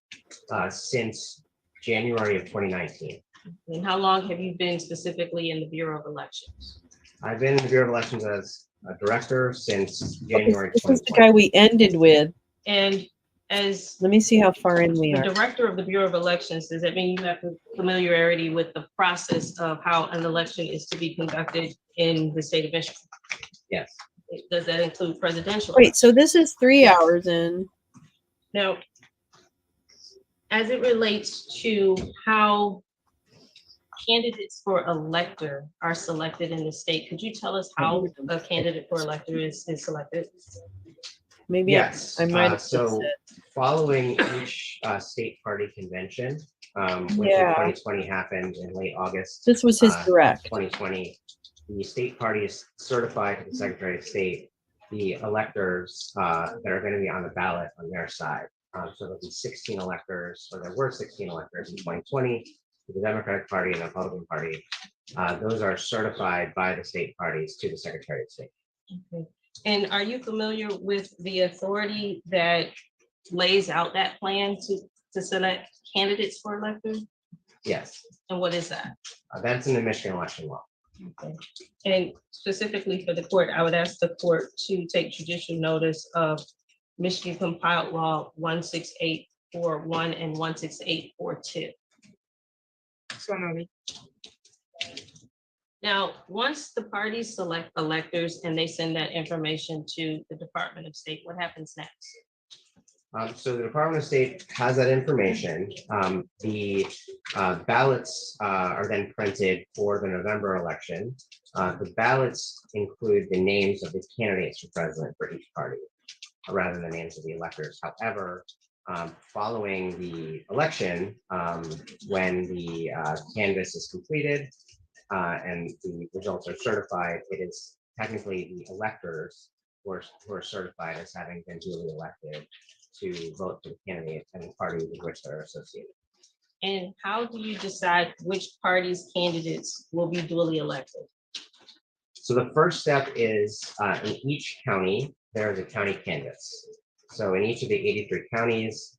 since January of 2019. And how long have you been specifically in the Bureau of Elections? I've been in the Bureau of Elections as a director since Okay, January this is the 2020. guy we ended with. And as Let me see how far in we the are. director of the Bureau of Elections, does that mean you have familiarity with the process of how an election is to be conducted in the state of Michigan? Yes. Does that include presidential? Wait, so this is 3 hours in. Now, as it relates to how candidates for elector are selected in the state, could you tell us how a candidate for elector is selected? Maybe Yes. I might have So said. following each state party convention, which in Yeah. 2020 happened in late August. This was his direct. 2020, the state parties certified to the Secretary of State the electors that are going to be on the ballot on their side. So there'll be 16 electors, or there were 16 electors in 2020 for the Democratic Party and the Republican Party. Those are certified by the state parties to the Secretary of State. Okay. And are you familiar with the authority that lays out that plan to select candidates for elector? Yes, And what is that? that's in the Michigan election law. Okay. And specifically for the court, I would ask the court to take judicial notice of Michigan compiled law 16841 and 16842. So noted. Now, once the parties select electors and they send that information to the Department of State, what happens next? So the Department of State has that information. The ballots are then printed for the November election. The ballots include the names of the candidates for president for each party, rather than the names of the electors. However, following the election, when the canvass is completed and the results are certified, it is technically the electors who are certified as having been duly elected to vote for the candidate and the party with which they're associated. And how do you decide which party's candidates will be duly elected? So the first step is in each county, there is a county canvass. So in each of the 83 counties,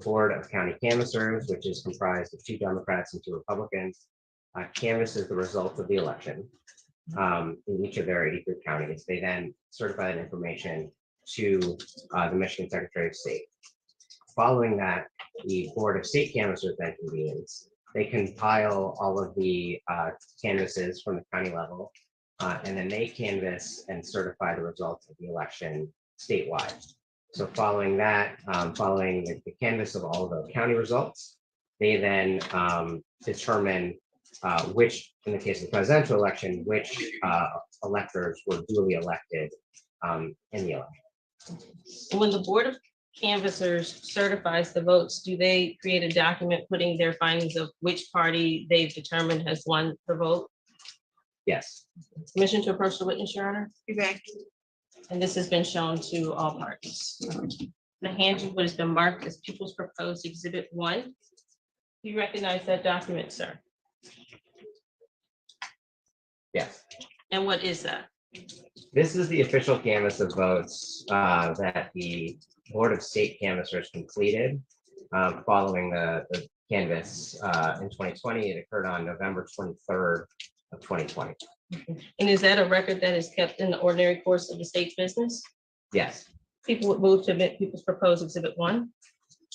Board of County Canvassers, which is comprised of 2 Democrats and 2 Republicans, canvasses the results of the election in each of their 83 counties. They then certify that information to the Michigan Secretary of State. Following that, the Board of State Canvassers then convenes. They compile all of the canvasses from the county level, and then they canvass and certify the results of the election statewide. So following that, following the canvass of all of the county results, they then determine which, in the case of the presidential election, which electors were duly elected in the election. When the Board of Canvassers certifies the votes, do they create a document putting their findings of which party they've determined has won the vote? Yes. Permission to approach the witness, Your Honor? Be back. And this has been shown to all parties. The hand you what has been marked as People's Proposed Exhibit 1. Do you recognize that document, sir? Yes. And what is that? This is the official canvass of votes that the Board of State Canvassers completed following the canvass in 2020. It occurred on November 23rd of 2020. And is that a record that is kept in the ordinary course of the state's business? Yes. People would move to admit People's Proposed Exhibit 1.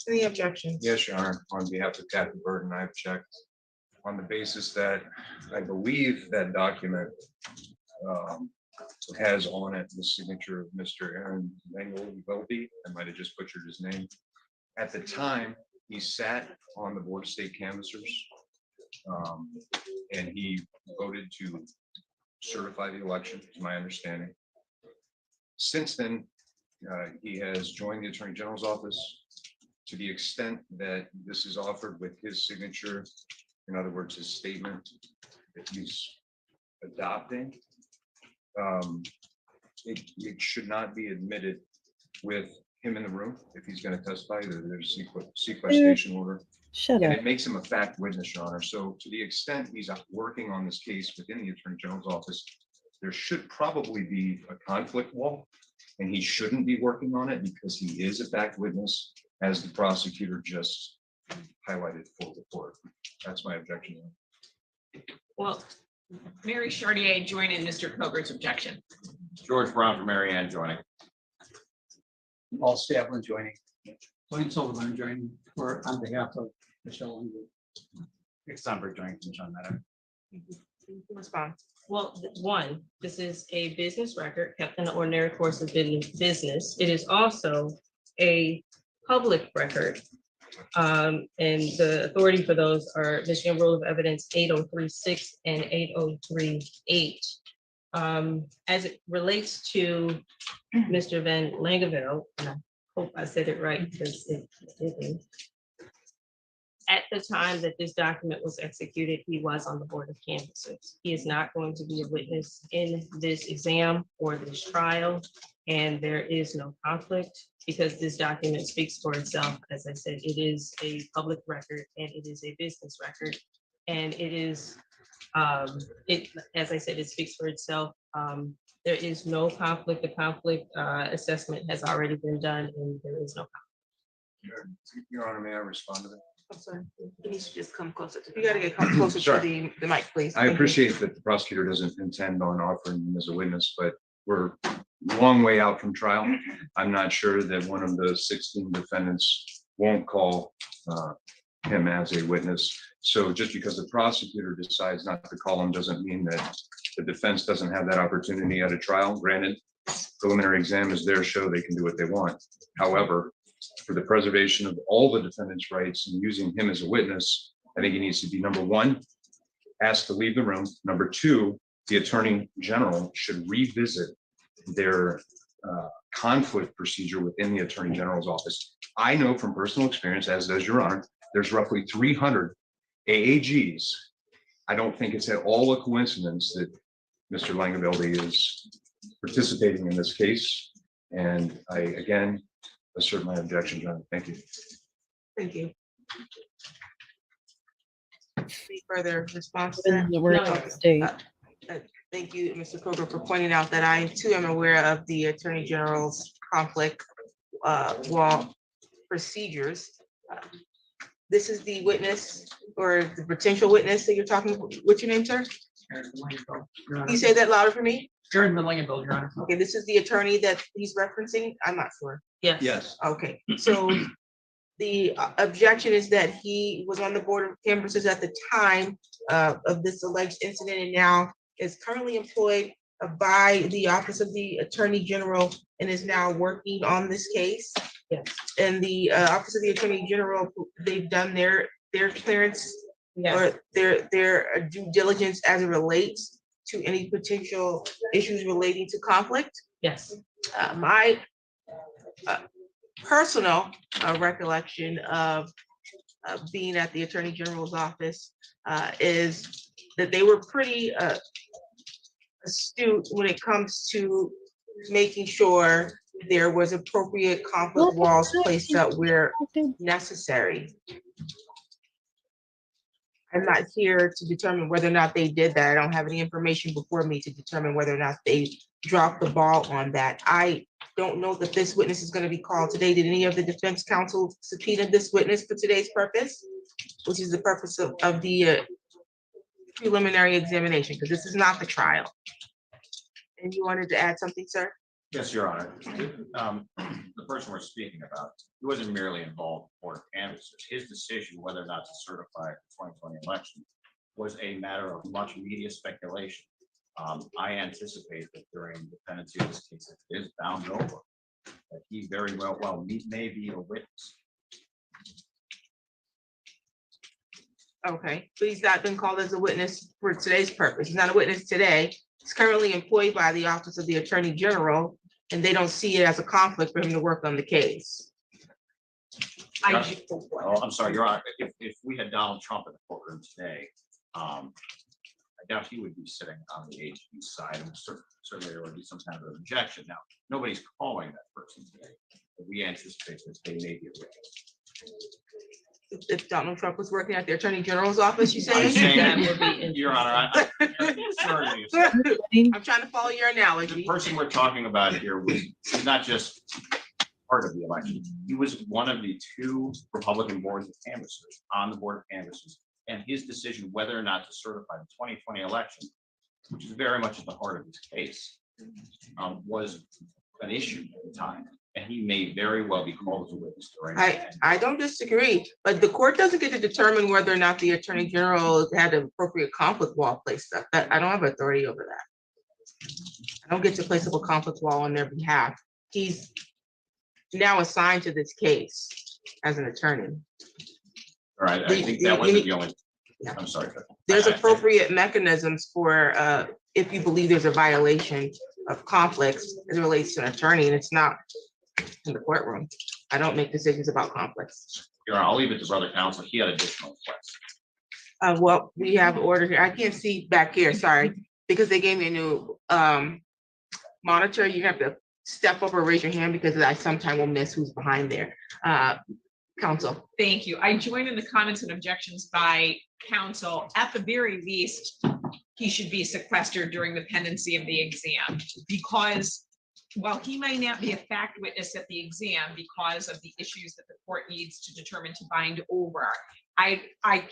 Any objections? Yes, Your Honor. On behalf of Kathy Burton, I've checked on the basis that I believe that document has on it the signature of Mr. Aaron Vengelvelde. I might have just butchered his name. At the time, he sat on the Board of State Canvassers, and he voted to certify the election, to my understanding. Since then, he has joined the Attorney General's office. To the extent that this is offered with his signature, in other words, his statement that he's adopting it should not be admitted with him in the room if he's going to testify. There's sequestration order. Shut And up. it makes him a fact witness, Your Honor. So to the extent he's working on this case within the Attorney General's office, there should probably be a conflict wall, and he shouldn't be working on it because he is a fact witness, as the prosecutor just highlighted for the court. That's my objection. Well, Mary Chartier joining Mr. Coger's objection. George Brown for Mary Ann joining. Paul Stablin joining. Blaine Silverman joining on behalf of Michelle Lindsay. Rick Sonberg joining from John Matter. Response. Well, one, this is a business record kept in the ordinary course of business. It is also a public record. And the authority for those are Michigan Rule of Evidence 8036 and 8038. As it relates to Mr. Van Langeveld, and I hope I said it right because it didn't. At the time that this document was executed, he was on the board of canvassers. He is not going to be a witness in this exam or this trial, and there is no conflict because this document speaks for itself. As I said, it is a public record and it is a business record, and it is, as I said, it speaks for itself. There is no conflict. The conflict assessment has already been done, and there is no conflict. Your Honor, may I respond to that? I'm sorry, you need to just come closer. You gotta get closer to Sorry. the mic, please. I Thank you. appreciate that the prosecutor doesn't intend on offering him as a witness, but we're a long way out from trial. I'm not sure that one of the 16 defendants won't call him as a witness. So just because the prosecutor decides not to call him doesn't mean that the defense doesn't have that opportunity at a trial. Granted, preliminary exam is their show, they can do what they want. However, for the preservation of all the defendant's rights and using him as a witness, I think he needs to be, number one, asked to leave the room. Number two, the Attorney General should revisit their conflict procedure within the Attorney General's office. I know from personal experience, as does Your Honor, there's roughly 300 AAGs. I don't think it's at all a coincidence that Mr. Langeveld is participating in this case. And I, again, assert my objection, John. Thank you. Thank you. Any further response? In the word of the state. Thank you, Mr. Kroger, for pointing out that I too am aware of the Attorney General's conflict law procedures. This is the witness or the potential witness that you're talking. What's your name, sir? Can you say that louder for me? Jared Langenfeld, Your Honor. Okay, this is the attorney that he's referencing. I'm not sure. Yes. Yes. Okay, so the objection is that he was on the board of canvassers at the time of this alleged incident and now is currently employed by the Office of the Attorney General and is now working on this case. Yes. And the Office of the Attorney General, they've done their clearance Yes. or their due diligence as it relates to any potential issues relating to conflict. Yes. My personal recollection of being at the Attorney General's office is that they were pretty astute when it comes to making sure there was appropriate conflict walls placed out where necessary. I'm not here to determine whether or not they did that. I don't have any information before me to determine whether or not they dropped the ball on that. I don't know that this witness is going to be called today. Did any of the defense counsel subpoena this witness for today's purpose? Which is the purpose of the preliminary examination, because this is not the trial. And you wanted to add something, sir? Yes, Your Honor. The person we're speaking about, he wasn't merely involved in board of canvassers. His decision whether or not to certify the 2020 election was a matter of much media speculation. I anticipate that during the pendency of this case, if it is bound over, that he very well may be a witness. Okay, but he's not been called as a witness for today's purpose. He's not a witness today. He's currently employed by the Office of the Attorney General, and they don't see it as a conflict for him to work on the case. Oh, I'm sorry, Your Honor. If we had Donald Trump in the courtroom today, I doubt he would be sitting on the AG side, and certainly there would be some kind of objection. Now, nobody's calling that person today, but we anticipate that they may be aware. If Donald Trump was working at the Attorney General's office, you I'm saying? saying, Your Honor, sorry. I'm trying to follow your analogy. The person we're talking about here was not just part of the election. He was one of the 2 Republican boards of canvassers on the board of canvassers, and his decision whether or not to certify the 2020 election, which is very much at the heart of his case, was an issue at the time. And he may very well be called as a witness during. I don't disagree, but the court doesn't get to determine whether or not the Attorney General had an appropriate conflict wall placed up. That I don't have authority over that. I don't get to place up a conflict wall on their behalf. He's now assigned to this case as an attorney. All right, I think that wasn't the only. I'm sorry. There's appropriate mechanisms for if you believe there's a violation of conflicts as it relates to an attorney, and it's not in the courtroom. I don't make decisions about conflicts. Your Honor, I'll leave it to brother counsel. He had additional questions. Well, we have order here. I can't see back here, sorry, because they gave me a new monitor. You have to step up or raise your hand because I sometimes will miss who's behind there. Counsel. Thank you. I join in the comments and objections by counsel. At the very least, he should be sequestered during the pendency of the exam, because while he might not be a fact witness at the exam because of the issues that the court needs to determine to bind over, I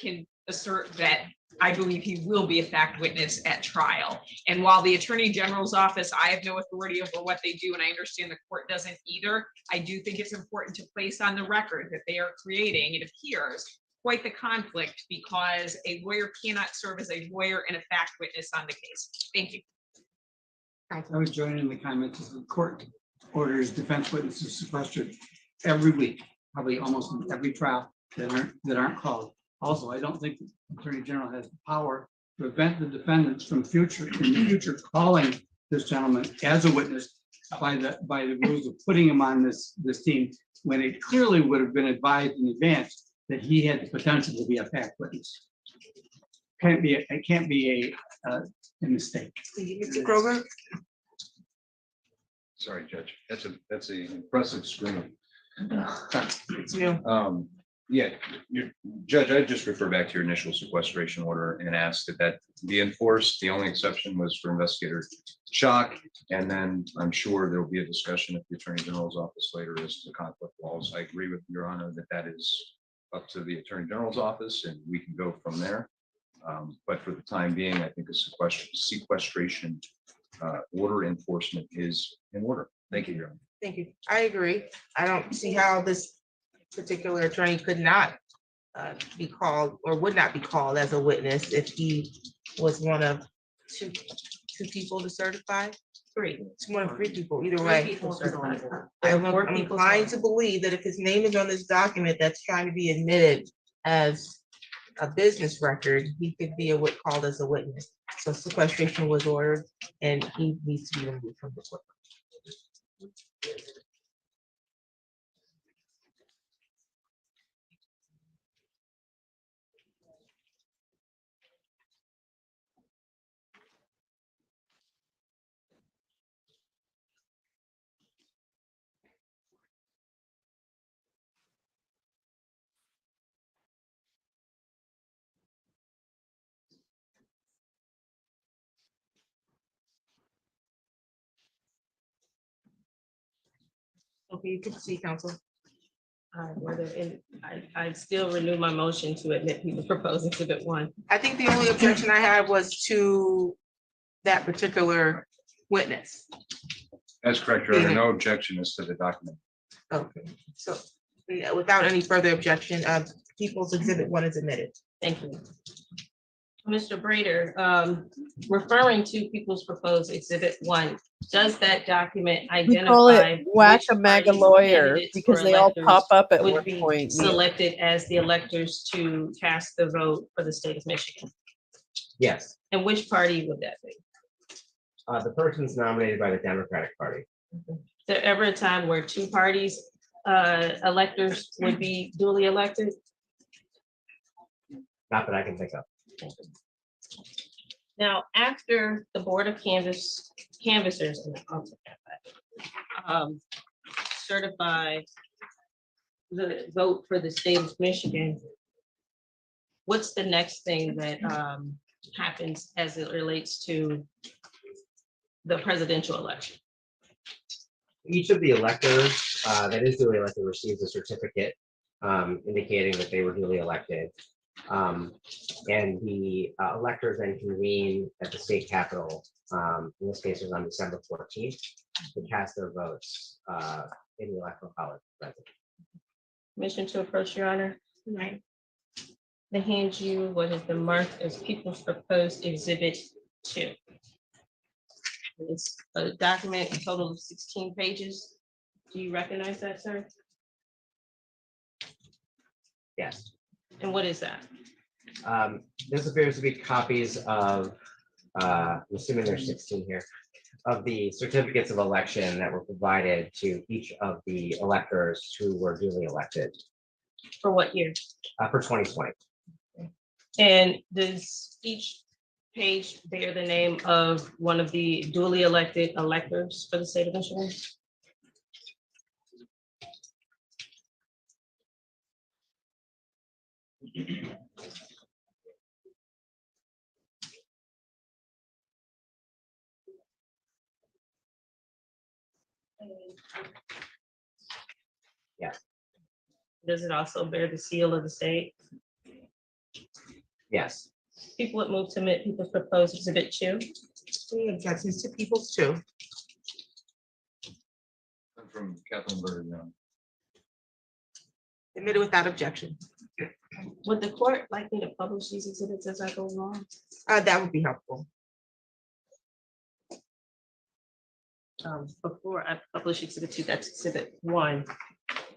can assert that I believe he will be a fact witness at trial. And while the Attorney General's office, I have no authority over what they do, and I understand the court doesn't either, I do think it's important to place on the record that they are creating, it appears, quite the conflict, because a lawyer cannot serve as a lawyer and a fact witness on the case. Thank you. I was joining in the comments as the court orders defense witnesses sequestered every week, probably almost in every trial that aren't called. Also, I don't think the Attorney General has the power to prevent the defendants from in the future calling this gentleman as a witness by the rules of putting him on this team, when it clearly would have been advised in advance that he had the potential to be a fact witness. It can't be a mistake. Mr. Kroger? Sorry, Judge. That's an impressive screen. It's you. Yeah, Judge, I just refer back to your initial sequestration order and asked that be enforced. The only exception was for investigator Chalk, and then I'm sure there will be a discussion at the Attorney General's office later as to conflict laws. I agree with Your Honor that is up to the Attorney General's office, and we can go from there. But for the time being, I think a sequestration order enforcement is in order. Thank you, Your Honor. Thank you. I agree. I don't see how this particular attorney could not be called or would not be called as a witness if he was one of two people to certify. Three. It's one of 3 people, either way. I'm inclined to believe that if his name is on this document that's trying to be admitted as a business record, he could be called as a witness. So sequestration was ordered and he needs to be removed from the court. Okay, you can see, counsel. I still renew my motion to admit people proposing Exhibit 1. I think the only objection I had was to that particular witness. That's correct, Your Honor. No objection is to the document. Okay, so yeah, without any further objection, People's Exhibit 1 is admitted. Thank you. Mr. Brader, referring to People's Proposed Exhibit 1, does that document We call identify it whack-a-maga lawyer because they all pop up at would one be point. selected as the electors to cast the vote for the state of Michigan? Yes, And which party would that be? the person's nominated by the Democratic Party. Is there ever a time where 2 parties, electors would be duly elected? Not that I can think of. Now, after the Board of Canvassers and I'll take that back, certify the vote for the state of Michigan, what's the next thing that happens as it relates to the presidential election? Each of the electors that is duly elected receives a certificate indicating that they were duly elected. And the electors then convene at the state capitol. In this case, it was on December 14th to cast their votes in the electoral college president. Permission to approach, Your Honor. Right. They hand you what has been marked as People's Proposed Exhibit 2. It's a document, a total of 16 pages. Do you recognize that, sir? Yes. And what is that? This appears to be copies of, I'm assuming there's 16 here, of the certificates of election that were provided to each of the electors who were duly elected. For what year? For 2020. And does each page bear the name of one of the duly elected electors for the state of Michigan? Yes. Does it also bear the seal of the state? Yes. People would move to admit People's Proposed Exhibit 2. Any objections to People's 2? From Kathleen Berger, no. Admitted without objection. Would the court like me to publish these exhibits as I go along? That would be helpful. Before I publish Exhibit 2, that's Exhibit 1.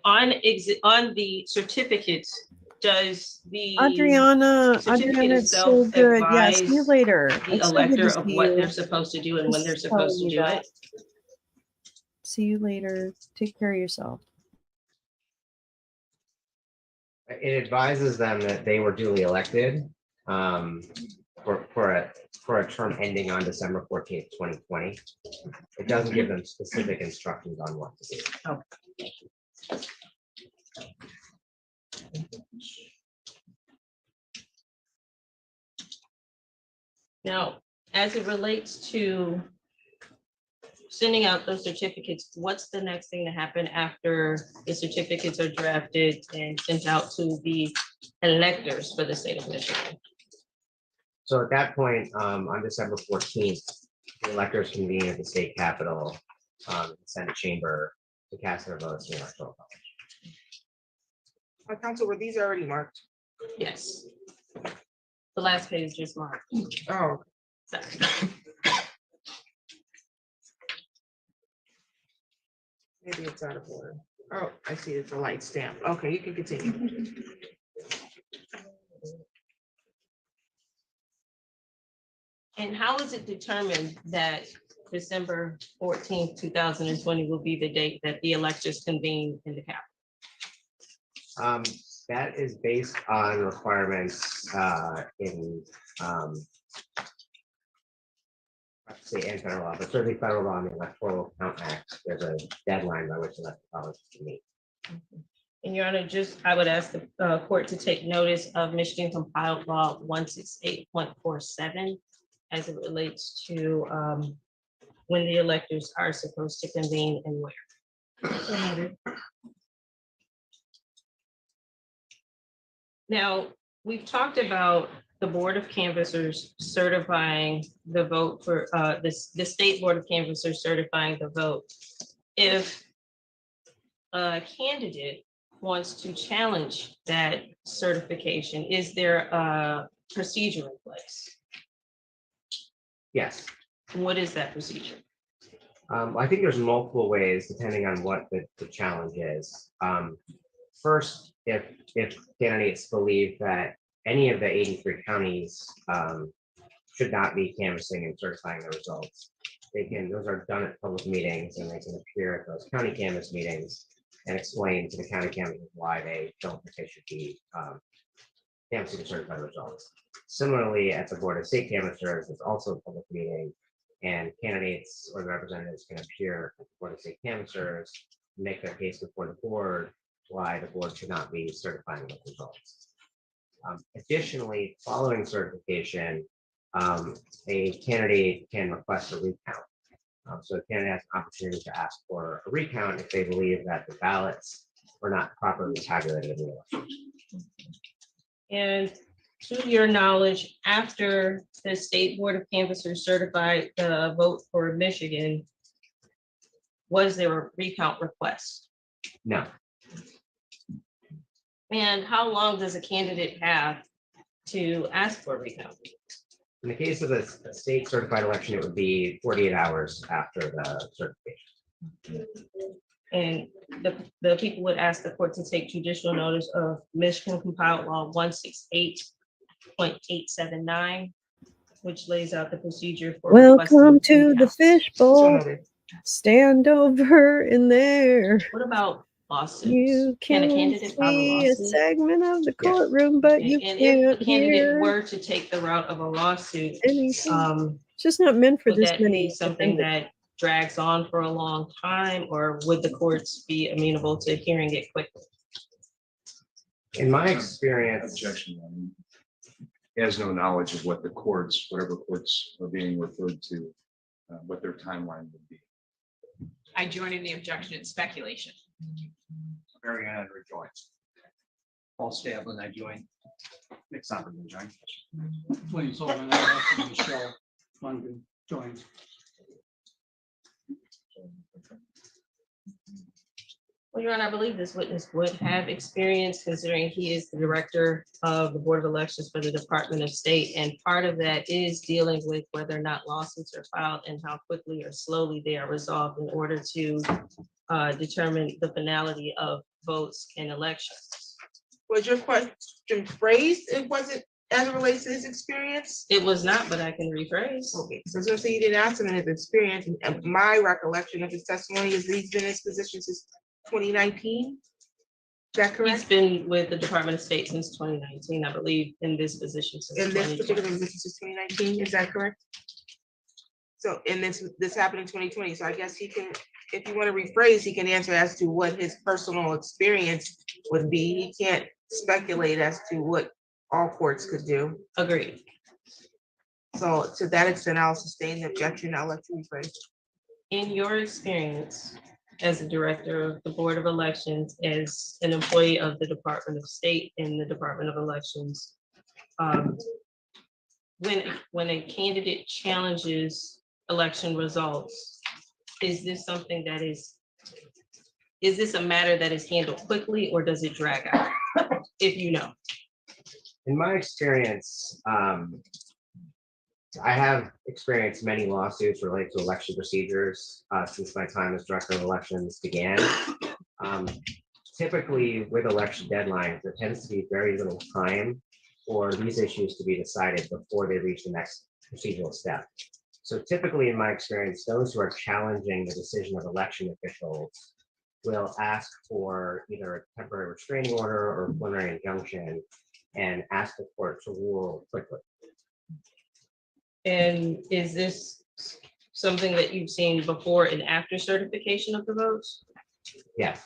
On the certificates, does the Adriana, certificate it's so itself good. Yeah, see you advise later. the It's so good elector to of see what you. they're supposed to do and when they're Just supposed to telling you do that. it? See you later. Take care of yourself. It advises them that they were duly elected for a term ending on December 14th, 2020. It doesn't give them specific instructions on what to do. Oh. Now, as it relates to sending out those certificates, what's the next thing to happen after the certificates are drafted and sent out to the electors for the state of Michigan? So at that point, on December 14th, the electors convene at the state capitol, Senate chamber to cast their votes in the electoral college. Council, were these already marked? Yes. The last page just marked. Oh. Sorry. Maybe it's out of order. Oh, I see, it's a light stamp. Okay, you can continue. And how is it determined that December 14th, 2020 will be the date that the electors convene in the Capitol? That is based on requirements in state and federal law, but certainly federal law and the Electoral Count Act. There's a deadline by which electoral college can meet. And Your Honor, I would ask the court to take notice of Michigan compiled law 168.47 as it relates to when the electors are supposed to convene and where. Now, we've talked about the Board of Canvassers certifying the vote for the State Board of Canvassers certifying the vote. If a candidate wants to challenge that certification, is there a procedure in place? Yes. What is that procedure? I think there's multiple ways depending on what the challenge is. First, if candidates believe that any of the 83 counties should not be canvassing and certifying the results, those are done at public meetings, and they can appear at those county canvass meetings and explain to the county canvassers why they don't think they should be canvassing certified results. Similarly, at the Board of State Canvassers, it's also a public meeting, and candidates or representatives can appear at the Board of State Canvassers, make their case before the board, why the board should not be certifying those results. Additionally, following certification, a candidate can request a recount. So a candidate has an opportunity to ask for a recount if they believe that the ballots were not properly tabulated in the election. And to your knowledge, after the State Board of Canvassers certified the vote for Michigan, was there a recount request? No. And how long does a candidate have to ask for a recount? In the case of a state certified election, it would be 48 hours after the certification. And the people would ask the court to take judicial notice of Michigan Compiled Law 168.879, which lays out the procedure for Welcome to the recounts. fishbowl. Stand over in there. What about lawsuits? You Can a can candidate file a see a lawsuit? segment of the courtroom, but you And can't if the candidate hear were to take the route of a lawsuit, anything. It's just not meant for would this that be many something defendants. that drags on for a long time, or would the courts be amenable to hearing it quickly? In my experience, Objection. He has no knowledge of what the courts, whatever courts are being referred to, what their timeline would be. I join in the objection. It's speculation. Mary Ann rejoins. Paul Stablin, I join. Nick Sommerman joins. William Sullivan, and Michelle London joins. Well, Your Honor, I believe this witness would have experience, considering he is the director of the Board of Elections for the Department of State. And part of that is dealing with whether or not lawsuits are filed and how quickly or slowly they are resolved in order to determine the finality of votes in elections. Was your question phrased? It wasn't as it relates to his experience? It was not, but I can rephrase. Okay, so I was gonna say you didn't ask him in his experience, and my recollection of his testimony is that he's been in his position since 2019. Is that correct? He's been with the Department of State since 2019, I believe, in this position since In this particular 2020. position since 2019, is that correct? So, and this happened in 2020, so I guess he can, if you want to rephrase, he can answer as to what his personal experience would be. He can't speculate as to what all courts could do. Agreed. So to that extent, I'll sustain the objection. I'll let you rephrase. In your experience as a director of the Board of Elections, as an employee of the Department of State in the Department of Elections, when a candidate challenges election results, is this something that is this a matter that is handled quickly, or does it drag out? If you know. in my experience, I have experienced many lawsuits related to election procedures since my time as director of elections began. Typically, with election deadlines, there tends to be very little time for these issues to be decided before they reach the next procedural step. So typically, in my experience, those who are challenging the decision of election officials will ask for either a temporary restraining order or preliminary injunction and ask the court to rule quickly. And is this something that you've seen before and after certification of the votes? Yes.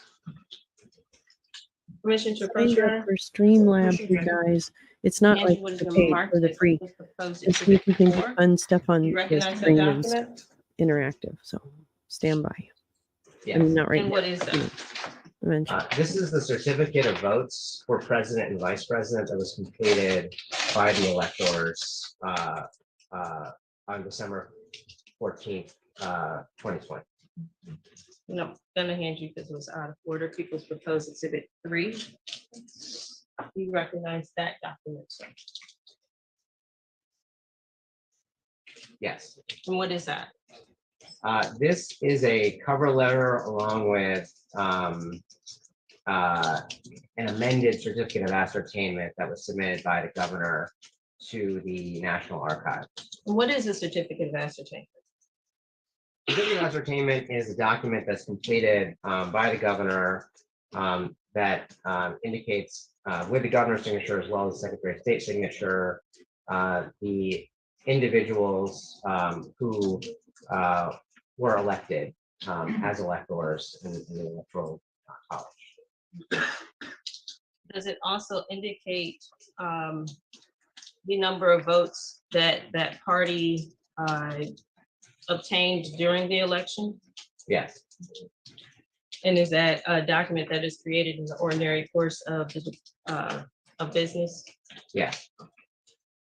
Permission to Signed approach, Your up Honor? for Streamlabs, you guys. It's not Andrew, like what is the the paid mark for the that free. was proposed And see if you can do before? fun stuff on You the recognize that screen and document? interactive. So stand by. I Yes. mean, not right And now. what is that? Eventually. This is the certificate of votes for president and vice president that was completed by the electors on December 14th, 2020. No, I'm gonna hand you because it was out of order. People's proposed exhibit 3. You recognize that document, sir? Yes. And what is that? This is a cover letter along with an amended certificate of ascertainment that was submitted by the governor to the National Archive. And what is a certificate of ascertainment? Certificate of ascertainment is a document that's completed by the governor that indicates with the governor's signature as well as Secretary of State signature, the individuals who were elected as electors in the electoral college. Does it also indicate the number of votes that that party obtained during the election? Yes. And is that a document that is created in the ordinary course of the of business? Yes.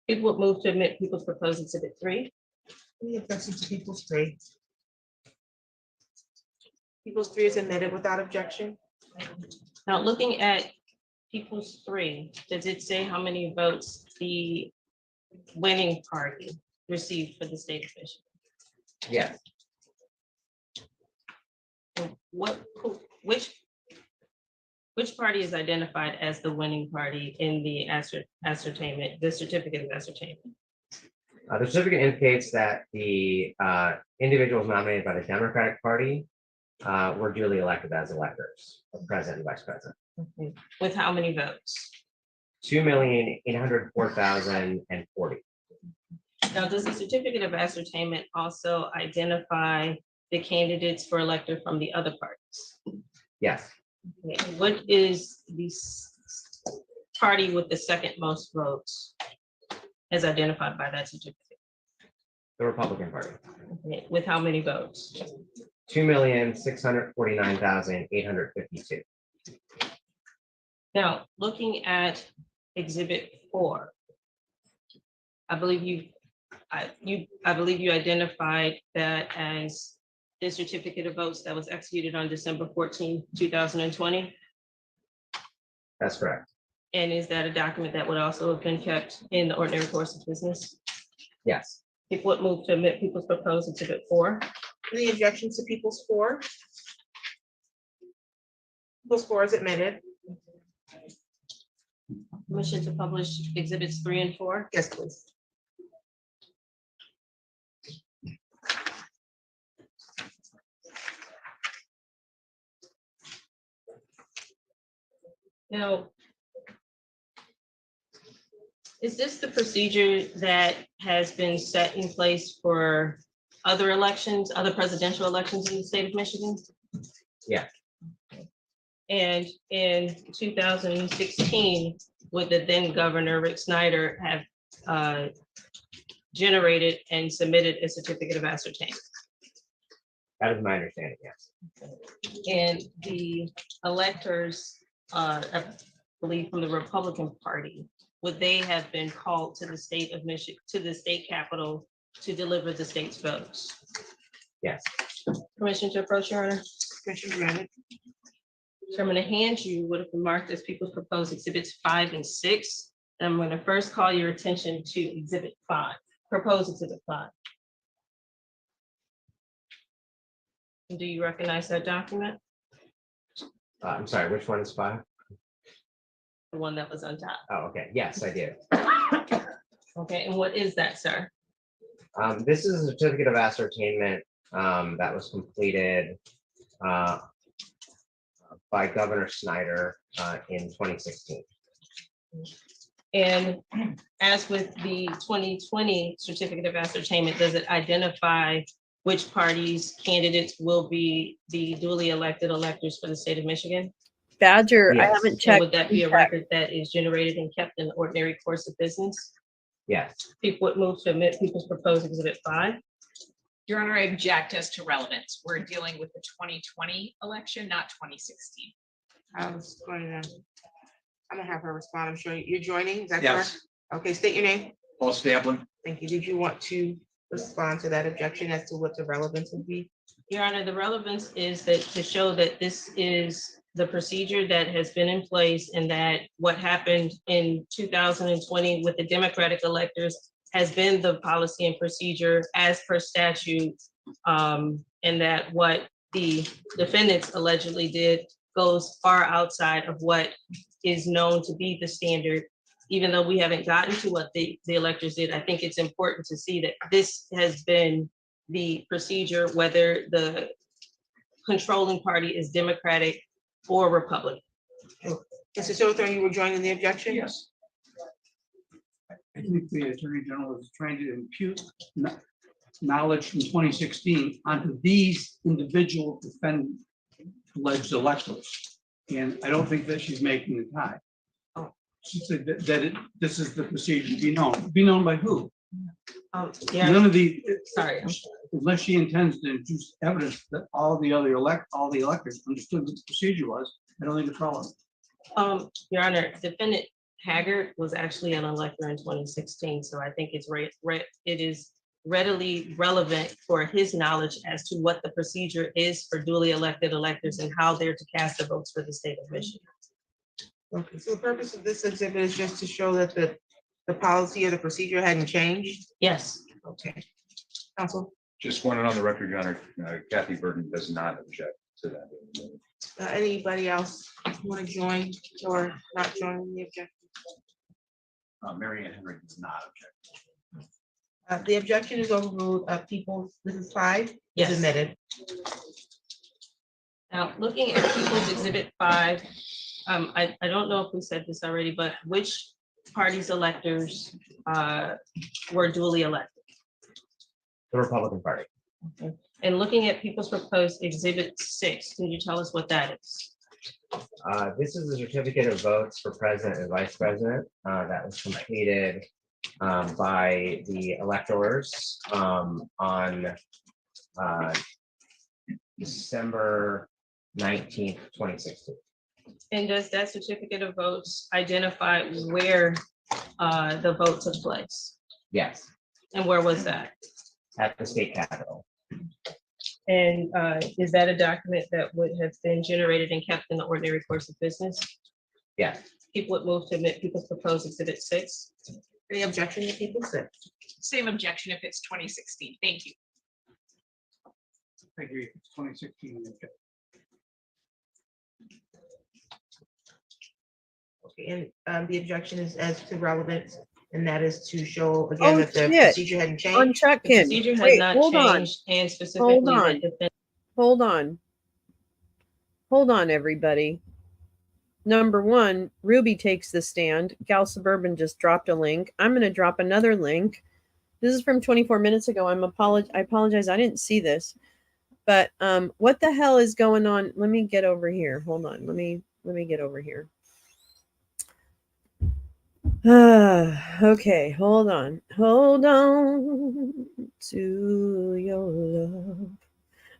People would move to admit people's proposed exhibit 3. Any objection to People's 3? People's 3 is admitted without objection. Now, looking at people's 3, does it say how many votes the winning party received for the state of Michigan? Yes. Which party is identified as the winning party in the ascertainment, the certificate of ascertainment? The certificate indicates that the individuals nominated by the Democratic Party were duly elected as electors, the president and vice president. Okay. With how many votes? 2,804,040. Now, does the certificate of ascertainment also identify the candidates for elector from the other parties? Yes. Okay. What is the party with the second most votes as identified by that certificate? The Republican Party. Okay. With how many votes? 2,649,852. Now, looking at exhibit 4, I believe you identified that as the certificate of votes that was executed on December 14, 2020. That's correct. And is that a document that would also have been kept in the ordinary course of business? Yes. People would move to admit people's proposed exhibit 4. Any objections to People's 4? People's 4 is admitted. Permission to publish exhibits 3 and 4? Yes, please. Now, is this the procedure that has been set in place for other elections, other presidential elections in the state of Michigan? Yeah. And in 2016, would the then governor, Rick Snyder, have generated and submitted a certificate of ascertainment? That is my understanding, yes. And the electors, I believe from the Republican Party, would they have been called to the state of Michigan, to the state capitol to deliver the state's votes? Yes. Permission to approach, Your Honor? Permission granted. So I'm going to hand you what have been marked as people's proposed exhibits 5 and 6. And I'm going to first call your attention to exhibit 5, proposed exhibit 5. Do you recognize that document? I'm sorry, which one is 5? The one that was on top. Oh, okay. Yes, I do. Okay, and what is that, sir? This is a certificate of ascertainment that was completed by Governor Snyder in 2016. And as with the 2020 certificate of ascertainment, does it identify which parties candidates will be the duly elected electors for the state of Michigan? Badger, I Yes. haven't And checked. would that be a record that is generated and kept in the ordinary course of business? Yes. People would move to admit people's proposed exhibit 5. Your Honor, I object as to relevance. We're dealing with the 2020 election, not 2016. I was going to, I'm gonna have her respond. I'm sure you're joining. Is that Yes. correct? Okay, state your name. Paul Stablin. Thank you. Did you want to respond to that objection as to what the relevance would be? Your Honor, the relevance is that to show that this is the procedure that has been in place and that what happened in 2020 with the Democratic electors has been the policy and procedure as per statute. And that what the defendants allegedly did goes far outside of what is known to be the standard. Even though we haven't gotten to what the electors did, I think it's important to see that this has been the procedure, whether the controlling party is Democratic or Republican. Mr. Silverthorne, you were joining the objection? Yes. I think the Attorney General is trying to impute knowledge from 2016 onto these individual defendant alleged electors. And I don't think that she's making the tie. She said this is the procedure to be known. Be known by who? Yeah. None of the, sorry, unless she intends to introduce evidence that all the electors understood what the procedure was, I don't think it's relevant. Your Honor, Defendant Haggard was actually an elector in 2016, so I think it's it is readily relevant for his knowledge as to what the procedure is for duly elected electors and how they're to cast their votes for the state of Michigan. Okay, so the purpose of this exhibit is just to show that the policy or the procedure hadn't changed? Yes. Okay. Counsel? Just wanted on the record, Your Honor, Kathy Burton does not object to that. Anybody else want to join or not join the objection? Mary Ann Henry does not object. The objection is overruled. People, this is 5. Yes. Is admitted. Now, looking at People's Exhibit 5, I don't know if we said this already, but which party's electors were duly elected? The Republican Party. Okay. And looking at People's Proposed Exhibit 6, can you tell us what that is? This is the certificate of votes for president and vice president that was completed by the electors on December 19th, 2016. And does that certificate of votes identify where the vote took place? Yes, And where was that? at the state capitol. And is that a document that would have been generated and kept in the ordinary course of business? Yes. People would move to admit People's Proposed Exhibit 6. Any objection to People 6? Same objection if it's 2016. Thank you. I agree. It's 2016. Okay, and the objection is as to relevance, and that is to show again Oh, that the shit. procedure hadn't changed. On check-in. Procedure had Wait, not hold on. changed, and Hold specifically on. that defendant. Hold on. Hold on, everybody. Number one, Ruby takes the stand. Gal Suburban just dropped a link. I'm going to drop another link. This is from 24 minutes ago. I apologize. I didn't see this. But what the hell is going on? Let me get over here. Hold on. Let me get over here. Okay, hold on. Hold on to your love.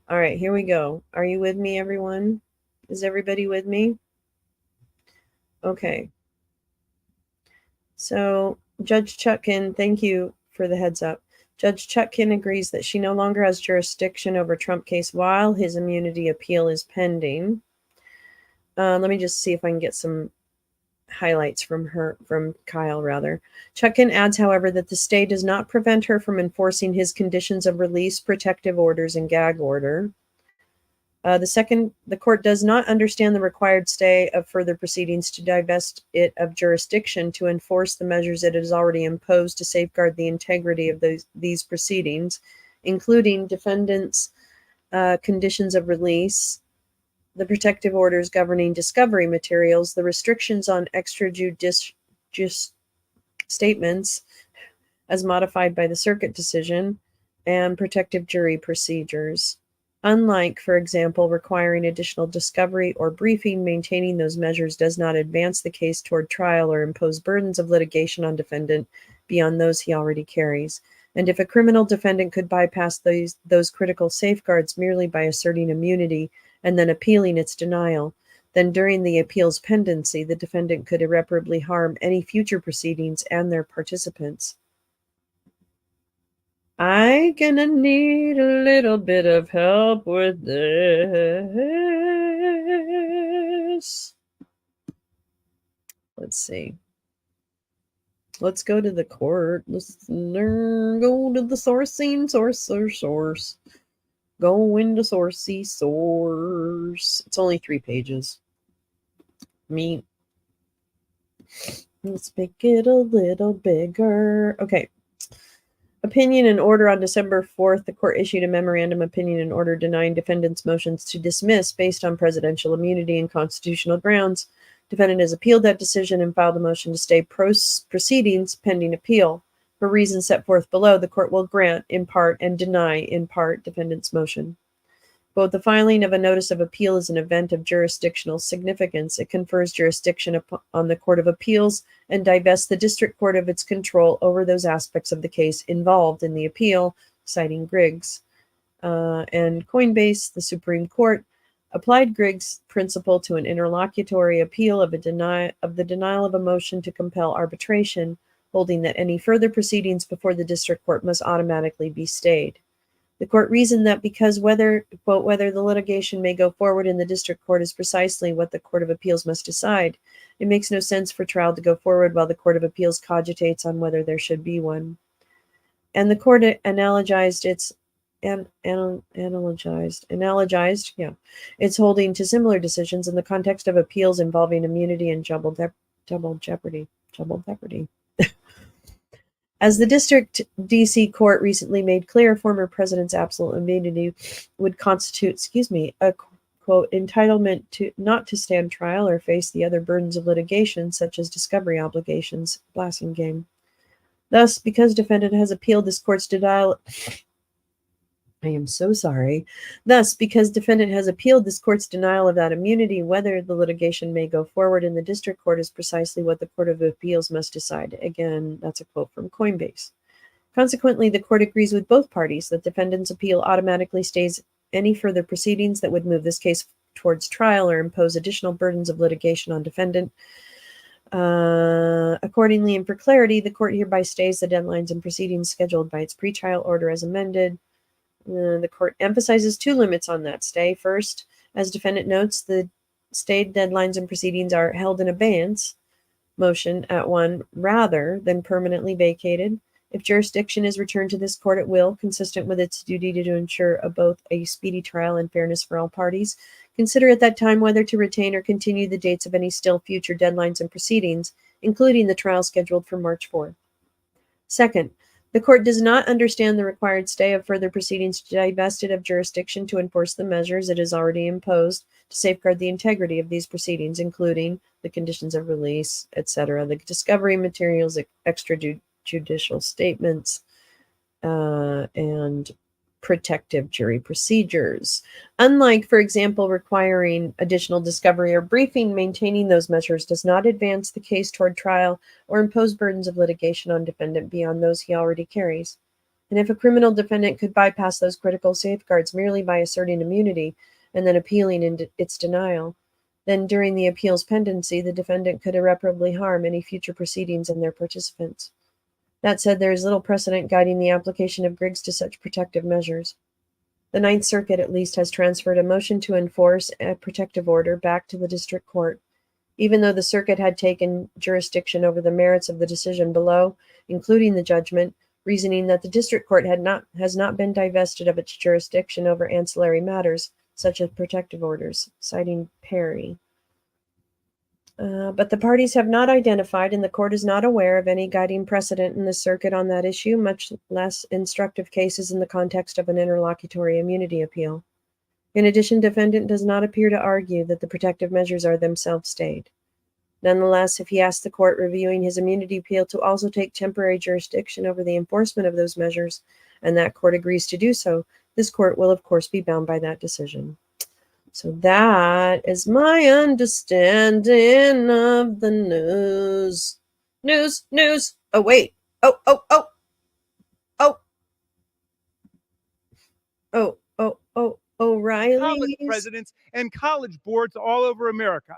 All right, here we go. Are you with me, everyone? Is everybody with me? Okay. So Judge Chutkin, thank you for the heads up. Judge Chutkin agrees that she no longer has jurisdiction over Trump case while his immunity appeal is pending. Let me just see if I can get some highlights from Kyle rather. Chutkin adds, however, that the stay does not prevent her from enforcing his conditions of release, protective orders, and gag order. The court does not understand the required stay of further proceedings to divest it of jurisdiction to enforce the measures it has already imposed to safeguard the integrity of these proceedings, including defendants' conditions of release, the protective orders governing discovery materials, the restrictions on extrajudicial statements as modified by the circuit decision, and protective jury procedures. Unlike, for example, requiring additional discovery or briefing, maintaining those measures does not advance the case toward trial or impose burdens of litigation on defendant beyond those he already carries. And if a criminal defendant could bypass those critical safeguards merely by asserting immunity and then appealing its denial, then during the appeal's pendency, the defendant could irreparably harm any future proceedings and their participants. I'm gonna need a little bit of help with this. Let's see. Let's go to the court. Let's go to the source. Go into source. It's only 3 pages. Let's make it a little bigger. Okay. opinion and order on December 4th, the court issued a memorandum opinion and order denying defendants' motions to dismiss based on presidential immunity and constitutional grounds. Defendant has appealed that decision and filed a motion to stay proceedings pending appeal. For reasons set forth below, the court will grant in part and deny in part defendant's motion. Both the filing of a notice of appeal is an event of jurisdictional significance. It confers jurisdiction on the Court of Appeals and divests the district court of its control over those aspects of the case involved in the appeal, citing Griggs. And Coinbase, the Supreme Court, applied Griggs' principle to an interlocutory appeal of the denial of a motion to compel arbitration, holding that any further proceedings before the district court must automatically be stayed. The court reasoned that because whether the litigation may go forward in the district court is precisely what the Court of Appeals must decide, it makes no sense for trial to go forward while the Court of Appeals cogitates on whether there should be one. And the court analogized its its holding to similar decisions in the context of appeals involving immunity and double jeopardy. As the District D.C. Court recently made clear, former president's absolute immunity would constitute, a quote, entitlement to not to stand trial or face the other burdens of litigation, such as discovery obligations, Blassingame. Thus, because defendant has appealed this court's denial, Thus, because defendant has appealed this court's denial of that immunity, whether the litigation may go forward in the district court is precisely what the Court of Appeals must decide. Again, that's a quote from Coinbase. Consequently, the court agrees with both parties that defendant's appeal automatically stays any further proceedings that would move this case towards trial or impose additional burdens of litigation on defendant. Accordingly, and for clarity, the court hereby stays the deadlines and proceedings scheduled by its pretrial order as amended. The court emphasizes two limits on that stay. First, as defendant notes, the stayed deadlines and proceedings are held in abeyance motion at one rather than permanently vacated. If jurisdiction is returned to this court, it will, consistent with its duty to ensure both a speedy trial and fairness for all parties, consider at that time whether to retain or continue the dates of any still future deadlines and proceedings, including the trial scheduled for March 4th. Second, the court does not understand the required stay of further proceedings to divest it of jurisdiction to enforce the measures it has already imposed to safeguard the integrity of these proceedings, including the conditions of release, etc., the discovery materials, extrajudicial statements, and protective jury procedures. Unlike, for example, requiring additional discovery or briefing, maintaining those measures does not advance the case toward trial or impose burdens of litigation on defendant beyond those he already carries. And if a criminal defendant could bypass those critical safeguards merely by asserting immunity and then appealing its denial, then during the appeal's pendency, the defendant could irreparably harm any future proceedings and their participants. That said, there is little precedent guiding the application of Griggs to such protective measures. The Ninth Circuit, at least, has transferred a motion to enforce a protective order back to the district court, even though the circuit had taken jurisdiction over the merits of the decision below, including the judgment, reasoning that the district court has not been divested of its jurisdiction over ancillary matters, such as protective orders, citing Perry. But the parties have not identified, and the court is not aware of any guiding precedent in the circuit on that issue, much less instructive cases in the context of an interlocutory immunity appeal. In addition, defendant does not appear to argue that the protective measures are themselves stayed. Nonetheless, if he asks the court reviewing his immunity appeal to also take temporary jurisdiction over the enforcement of those measures, and that court agrees to do so, this court will, of course, be bound by that decision. So that is my understanding of the news. News. Oh, wait. O'Reilly. College presidents and college boards all over America.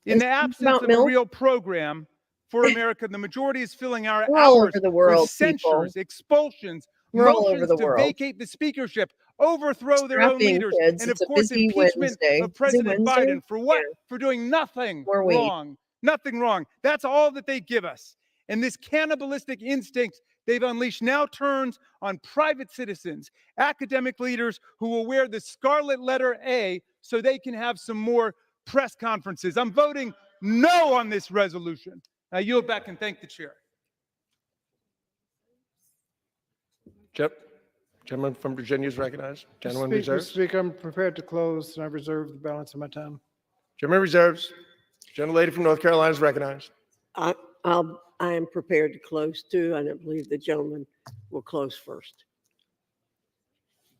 In the absence of a real program for America, the majority is filling our hours with censures, expulsions, motions to vacate the speakership, overthrow their own leaders, and of course impeachment of President Biden. For what? For doing nothing wrong. Nothing wrong. That's all that they give us. And this cannibalistic instinct they've unleashed now turns on private citizens, academic leaders who will wear the scarlet letter A so they can have some more press conferences. I'm voting no on this resolution. I yield back and thank the chair. Gentleman from Virginia is recognized. Gentleman Mr. reserves. Speaker, I'm prepared to close, and I reserve the balance of my time. Gentleman reserves. Gentlelady from North Carolina is recognized. I am prepared to close too, and I believe the gentleman will close first.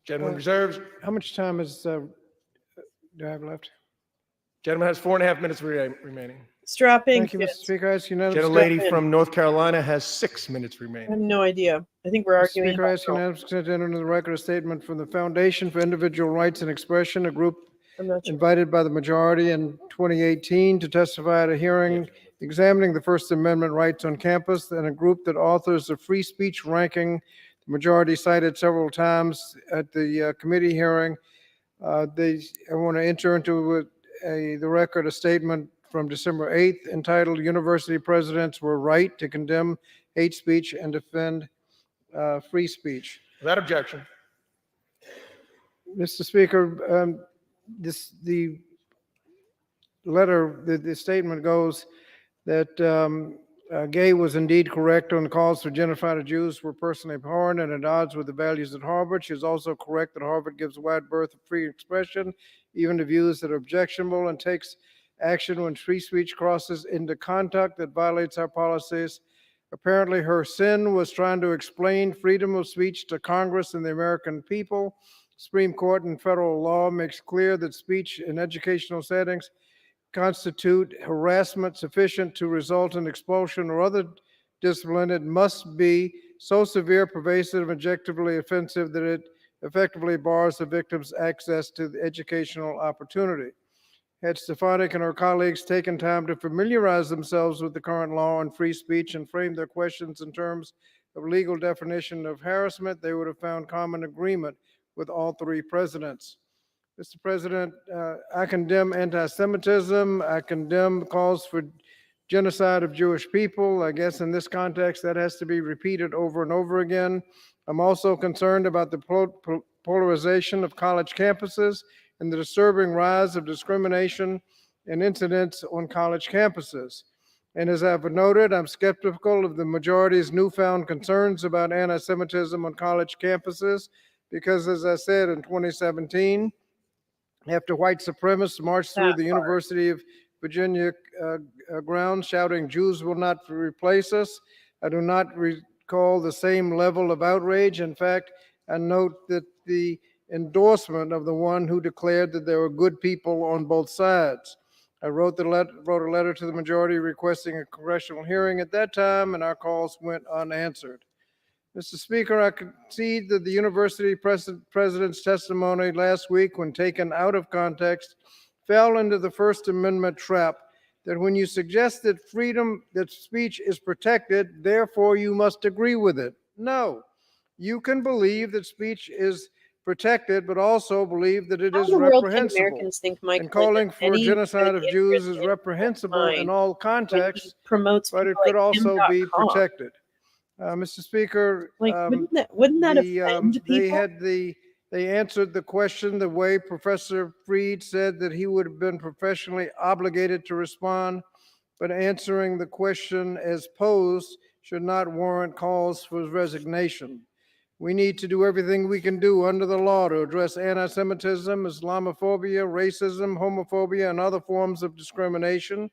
Gentleman reserves. How much time do I have left? Gentleman has 4.5 minutes remaining. Strap in, Thank you, Mr. kids. Speaker. I ask unanimous Gentlelady consent- from North Carolina has 6 minutes I remaining. have no idea. I think we're Mr. arguing. Speaker, I ask unanimous consent to enter into the record a statement from the Foundation for Individual Rights and Expression, a group I'm not sure. invited by the majority in 2018 to testify at a hearing examining the First Amendment rights on campus, and a group that authors the free speech ranking the majority cited several times at the committee hearing. I want to enter into the record a statement from December 8th entitled "University Presidents Were Right to Condemn Hate Speech and Defend Free Speech." Without objection. Mr. Speaker, the letter, the statement goes that Gay was indeed correct on the calls for genocide of Jews were personally abhorrent and at odds with the values at Harvard. She is also correct that Harvard gives wide berth of free expression, even to views that are objectionable, and takes action when free speech crosses into conduct that violates our policies. Apparently, her sin was trying to explain freedom of speech to Congress and the American people. Supreme Court and federal law makes clear that speech in educational settings constitute harassment sufficient to result in expulsion or other discipline. It must be so severe, pervasive, and objectively offensive that it effectively bars the victim's access to the educational opportunity. Had Stefanik and her colleagues taken time to familiarize themselves with the current law on free speech and frame their questions in terms of legal definition of harassment, they would have found common agreement with all three presidents. Mr. President, I condemn anti-Semitism. I condemn calls for genocide of Jewish people. I guess in this context, that has to be repeated over and over again. I'm also concerned about the polarization of college campuses and the disturbing rise of discrimination and incidents on college campuses. And as I've noted, I'm skeptical of the majority's newfound concerns about anti-Semitism on college campuses because, as I said, in 2017, after white supremacists marched through the University of Virginia grounds shouting, "Jews will not replace us," I do not recall the same level of outrage. In fact, I note that the endorsement of the one who declared that there were good people on both sides. I wrote a letter to the majority requesting a congressional hearing at that time, and our calls went unanswered. Mr. Speaker, I concede that the university president's testimony last week, when taken out of context, fell into the First Amendment trap that when you suggest that freedom, that speech is protected, therefore you must agree with it. No, you can believe that speech is protected, but also believe that it How is in the world can reprehensible. Americans think Mike And calling Clinton, for any genocide of good Jews is interest reprehensible in all contexts, promotes but it people could like also be him.com? protected. Mr. Speaker, Like, wouldn't that offend people? They answered the question the way Professor Freed said that he would have been professionally obligated to respond, but answering the question as posed should not warrant calls for resignation. We need to do everything we can do under the law to address anti-Semitism, Islamophobia, racism, homophobia, and other forms of discrimination.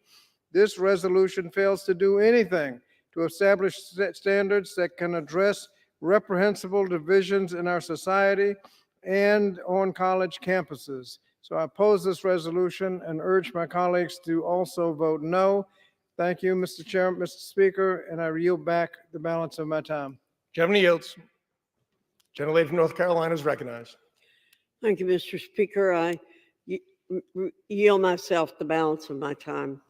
This resolution fails to do anything to establish standards that can address reprehensible divisions in our society and on college campuses. So I oppose this resolution and urge my colleagues to also vote no. Thank you, Mr. Chairman, Mr. Speaker, and I yield back the balance of my time. Gentleman yields. Gentlelady from North Carolina is recognized. Thank you, Mr. Speaker. I yield myself the balance of my time.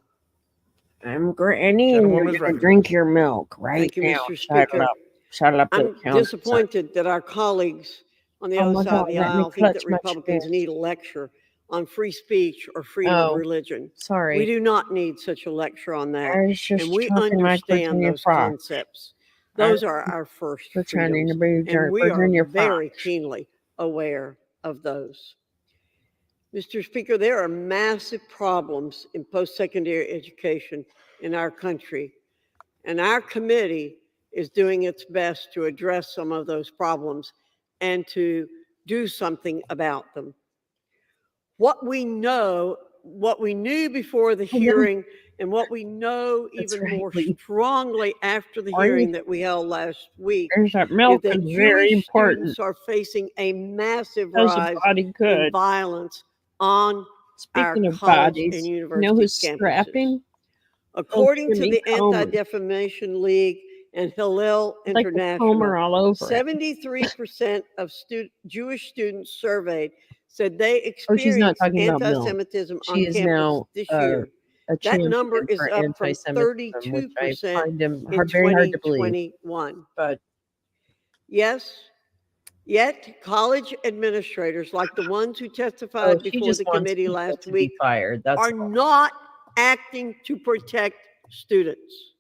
I'm granny, and Gentlewoman you're is gonna recognized. drink your milk right Thank you, now. Mr. Shut Speaker. up. Shut up. I'm it counts. disappointed that our colleagues on the Oh other my side God, of the let me aisle think clutch that my Republicans fist. need a lecture on free speech or freedom of Oh, religion. sorry. We do not need such a lecture on that. I was just And we talking like understand Virginia those Fox. concepts. Those are our first Pretending to freedoms, be and we are Virginia very Fox. keenly aware of those. Mr. Speaker, there are massive problems in post-secondary education in our country, and our committee is doing its best to address some of those problems and to do something about them. What we know, what we knew before the hearing, and what we know even more strongly after the hearing that we held last week, There's that is milk that is very Jewish important. students are facing a massive Does the rise body in good. violence on our Speaking of college bodies, and you university know who's campuses. strapping? According to Jimmy the Comer. Anti-Defamation League and Hillel Like the International, Comer all over it. 73% of Jewish students surveyed said they Oh, she's not experienced talking about milk. anti-Semitism on She is campus now this a year. That champion number is for up from anti-Semitism, which I 32% find him in very hard to believe. 2021. But Yes, yet college administrators, like the ones who oh, testified she before just the wants committee people last to week, be fired. That's are all. not acting to protect students.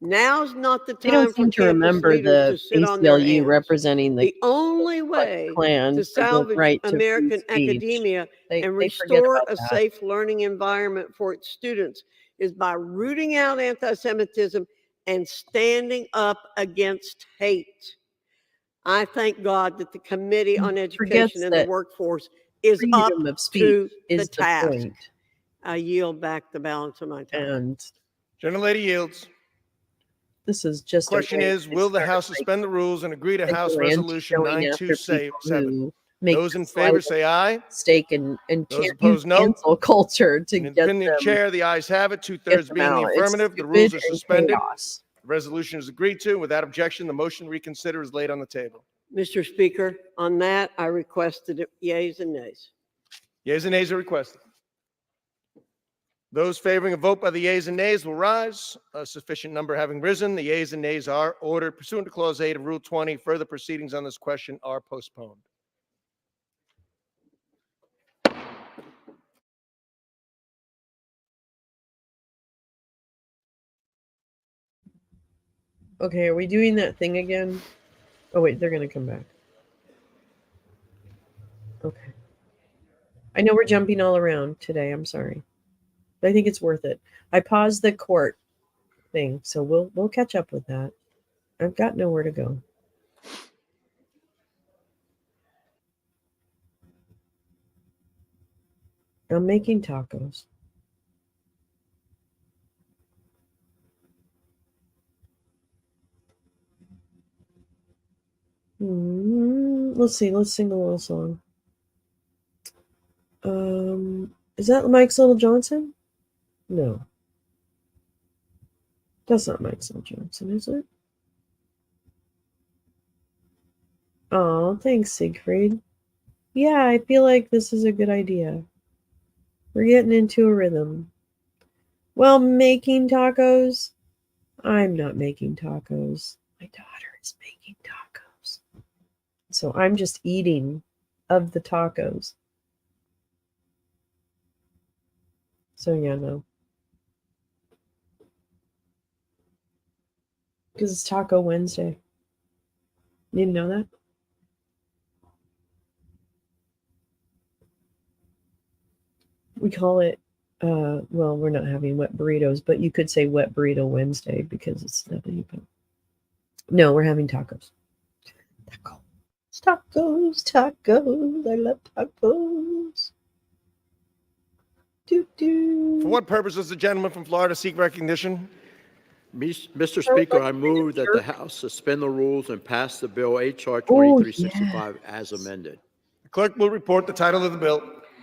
Now's not the They don't time for seem to campus remember leaders to the sit on their ACLU hands. representing The only way Klan to for the salvage right to free American speech. academia and They forget restore about a that. safe learning environment for its students is by rooting out anti-Semitism and standing up against hate. I thank God that the Committee on Education Forgets and the that Workforce is up freedom of speech to the is the task. point. I yield back the balance of my time. And Gentlelady yields. this is just a Question way is, to will the start, House like, suspend the rules and agree to a House grant Resolution going after people 9277? who make Those in this favor life say aye. stake and Those can't use opposed, no. cancel culture to In the get opinion of them, chair, the ayes have it, get two-thirds them being the out. It's affirmative. The stupid rules are and suspended. chaos. The resolution is agreed to. Without objection, the motion to reconsider is laid on the table. Mr. Speaker, on that, I requested yeas and nays. Yeas and nays are requested. Those favoring a vote by the yeas and nays will rise. A sufficient number having risen, the yeas and nays are ordered. Pursuant to Clause 8 of Rule 20, further proceedings on this question are postponed. Okay, are we doing that thing again? Oh wait, they're gonna come back. Okay. I know we're jumping all around today. I'm sorry, but I think it's worth it. I paused the court thing, so we'll catch up with that. I've got nowhere to go. I'm making tacos. Let's see. Let's sing a little song. Is that Mike's Little Johnson? No. That's not Mike's Little Johnson, is it? Oh, thanks, Siegfried. Yeah, I feel like this is a good idea. We're getting into a rhythm. Well, making tacos. I'm not making tacos. My daughter is making tacos. So I'm just eating of the tacos. So yeah, no. Because it's Taco Wednesday. You didn't know that? We call it, well, we're not having wet burritos, but you could say Wet Burrito Wednesday because it's W. No, we're having tacos. Tacos, tacos. I love tacos. For what purpose does the gentleman from Florida seek recognition? Mr. Speaker, I move that the House suspend the rules and pass the bill H.R. 2365 as amended. The clerk will report the title of the bill.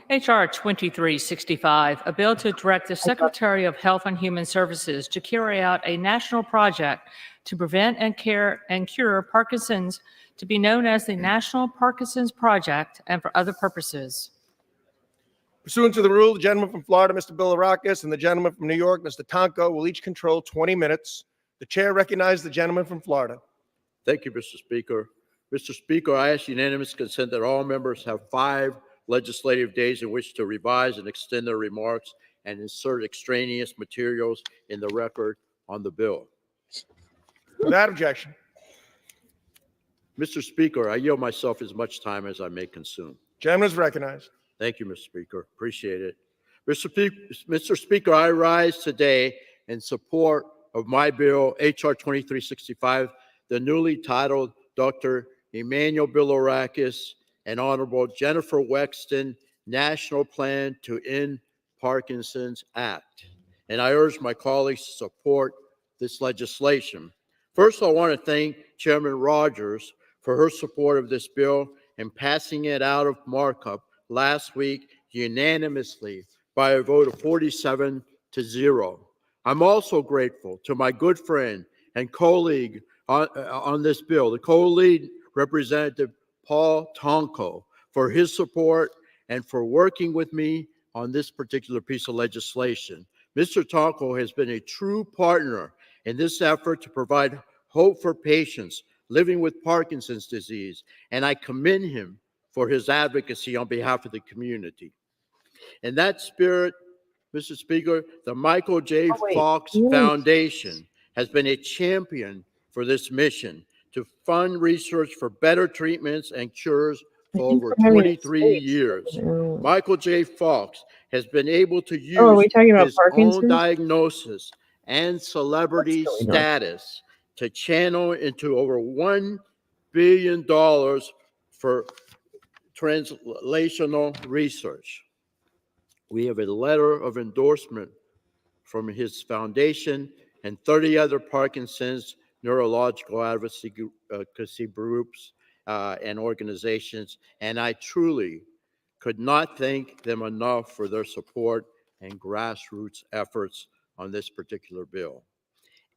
H.R. 2365, a bill to direct the Secretary of Health and Human Services to carry out a national project to prevent and cure Parkinson's, to be known as the National Parkinson's Project, and for other purposes. Pursuant to the rule, the gentleman from Florida, Mr. Bilirakis, and the gentleman from New York, Mr. Tonko, will each control 20 minutes. The chair recognizes the gentleman from Florida. Thank you, Mr. Speaker. Mr. Speaker, I ask unanimous consent that all members have 5 legislative days in which to revise and extend their remarks and insert extraneous materials in the record on the bill. Without objection. Mr. Speaker, I yield myself as much time as I may consume. Gentleman is recognized. Thank you, Mr. Speaker. Appreciate it. Mr. Speaker, I rise today in support of my bill, HR 2365, the newly titled Dr. Emmanuel Bilirakis and Honorable Jennifer Wexton National Plan to End Parkinson's Act. And I urge my colleagues to support this legislation. First, I want to thank Chairman Rogers for her support of this bill and passing it out of markup last week unanimously by a vote of 47-0. I'm also grateful to my good friend and colleague on this bill, the co-lead Representative Paul Tonko, for his support and for working with me on this particular piece of legislation. Mr. Tonko has been a true partner in this effort to provide hope for patients living with Parkinson's disease, and I commend him for his advocacy on behalf of the community. In that spirit, Mr. Speaker, the Michael J. Fox Foundation has been a champion for this mission to fund research for better treatments and cures for over 23 years. Michael J. Fox has been able to use his own diagnosis and celebrity status to channel into over $1 billion for translational research. We have a letter of endorsement from his foundation and 30 other Parkinson's neurological advocacy groups and organizations, and I truly could not thank them enough for their support and grassroots efforts on this particular bill.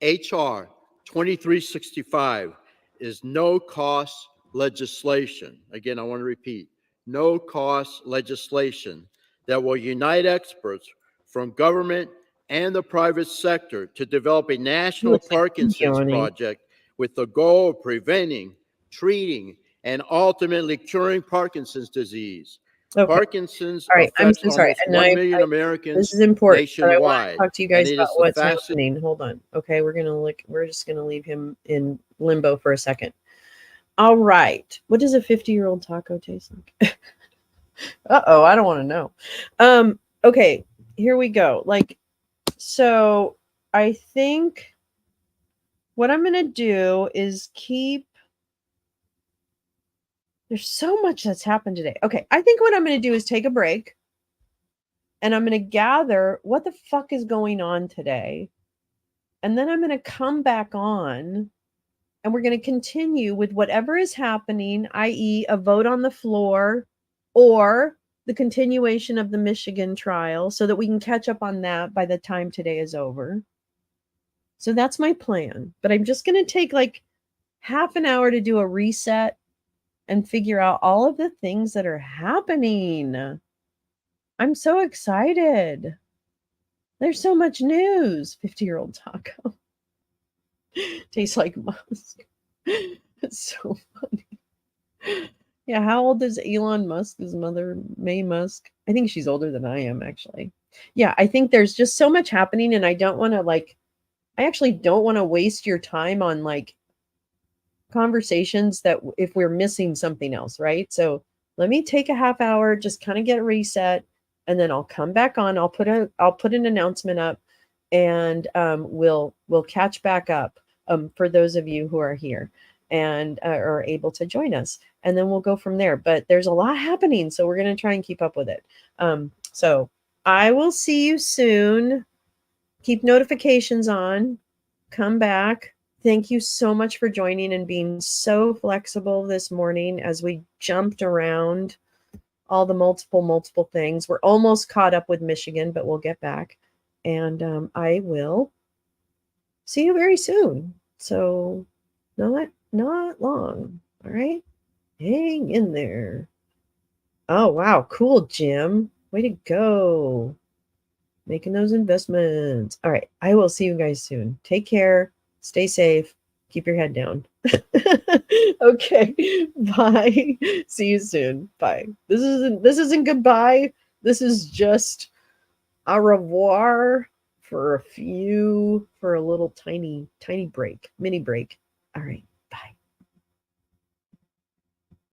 HR 2365 is no-cost legislation. Again, I want to repeat, no-cost legislation that will unite experts from government and the private sector to develop a national Parkinson's project with the goal of preventing, treating, and ultimately curing Parkinson's disease. Okay. Parkinson's All right, I'm affects so sorry. almost And 1 million Americans this is important, but I want nationwide. to talk to you guys and it about is the what's fastest happening. Hold on. Okay, we're just gonna leave him in limbo for a second. All right. What does a 50-year-old taco taste like? Uh-oh, I don't want to know. Okay, here we go. So I think what I'm gonna do is there's so much that's happened today. Okay, I think what I'm gonna do is take a break and I'm gonna gather what the fuck is going on today. And then I'm gonna come back on and we're gonna continue with whatever is happening, i.e., a vote on the floor or the continuation of the Michigan trial so that we can catch up on that by the time today is over. So that's my plan. But I'm just going to take like half an hour to do a reset and figure out all of the things that are happening. I'm so excited. There's so much news. 50-year-old taco. Tastes like musk. It's so funny. Yeah, how old is Elon Musk? His mother, May Musk? I think she's older than I am, actually. Yeah, I think there's just so much happening, and I don't want to I actually don't want to waste your time on conversations that if we're missing something else, right? So let me take a half hour, just kind of get reset, and then I'll come back on. I'll put an announcement up, and we'll catch back up for those of you who are here and are able to join us, and then we'll go from there. But there's a lot happening, so we're going to try and keep up with it. So I will see you soon. Keep notifications on. Come back. Thank you so much for joining and being so flexible this morning as we jumped around all the multiple things. We're almost caught up with Michigan, but we'll get back. And I will see you very soon. So not long. All right. Hang in there. Oh, wow. Cool, Jim. Way to go. Making those investments. All right. I will see you guys soon. Take care. Stay safe. Keep your head down. Okay. Bye. See you soon. Bye. This isn't goodbye. This is just au revoir for a little tiny break, mini break. All right.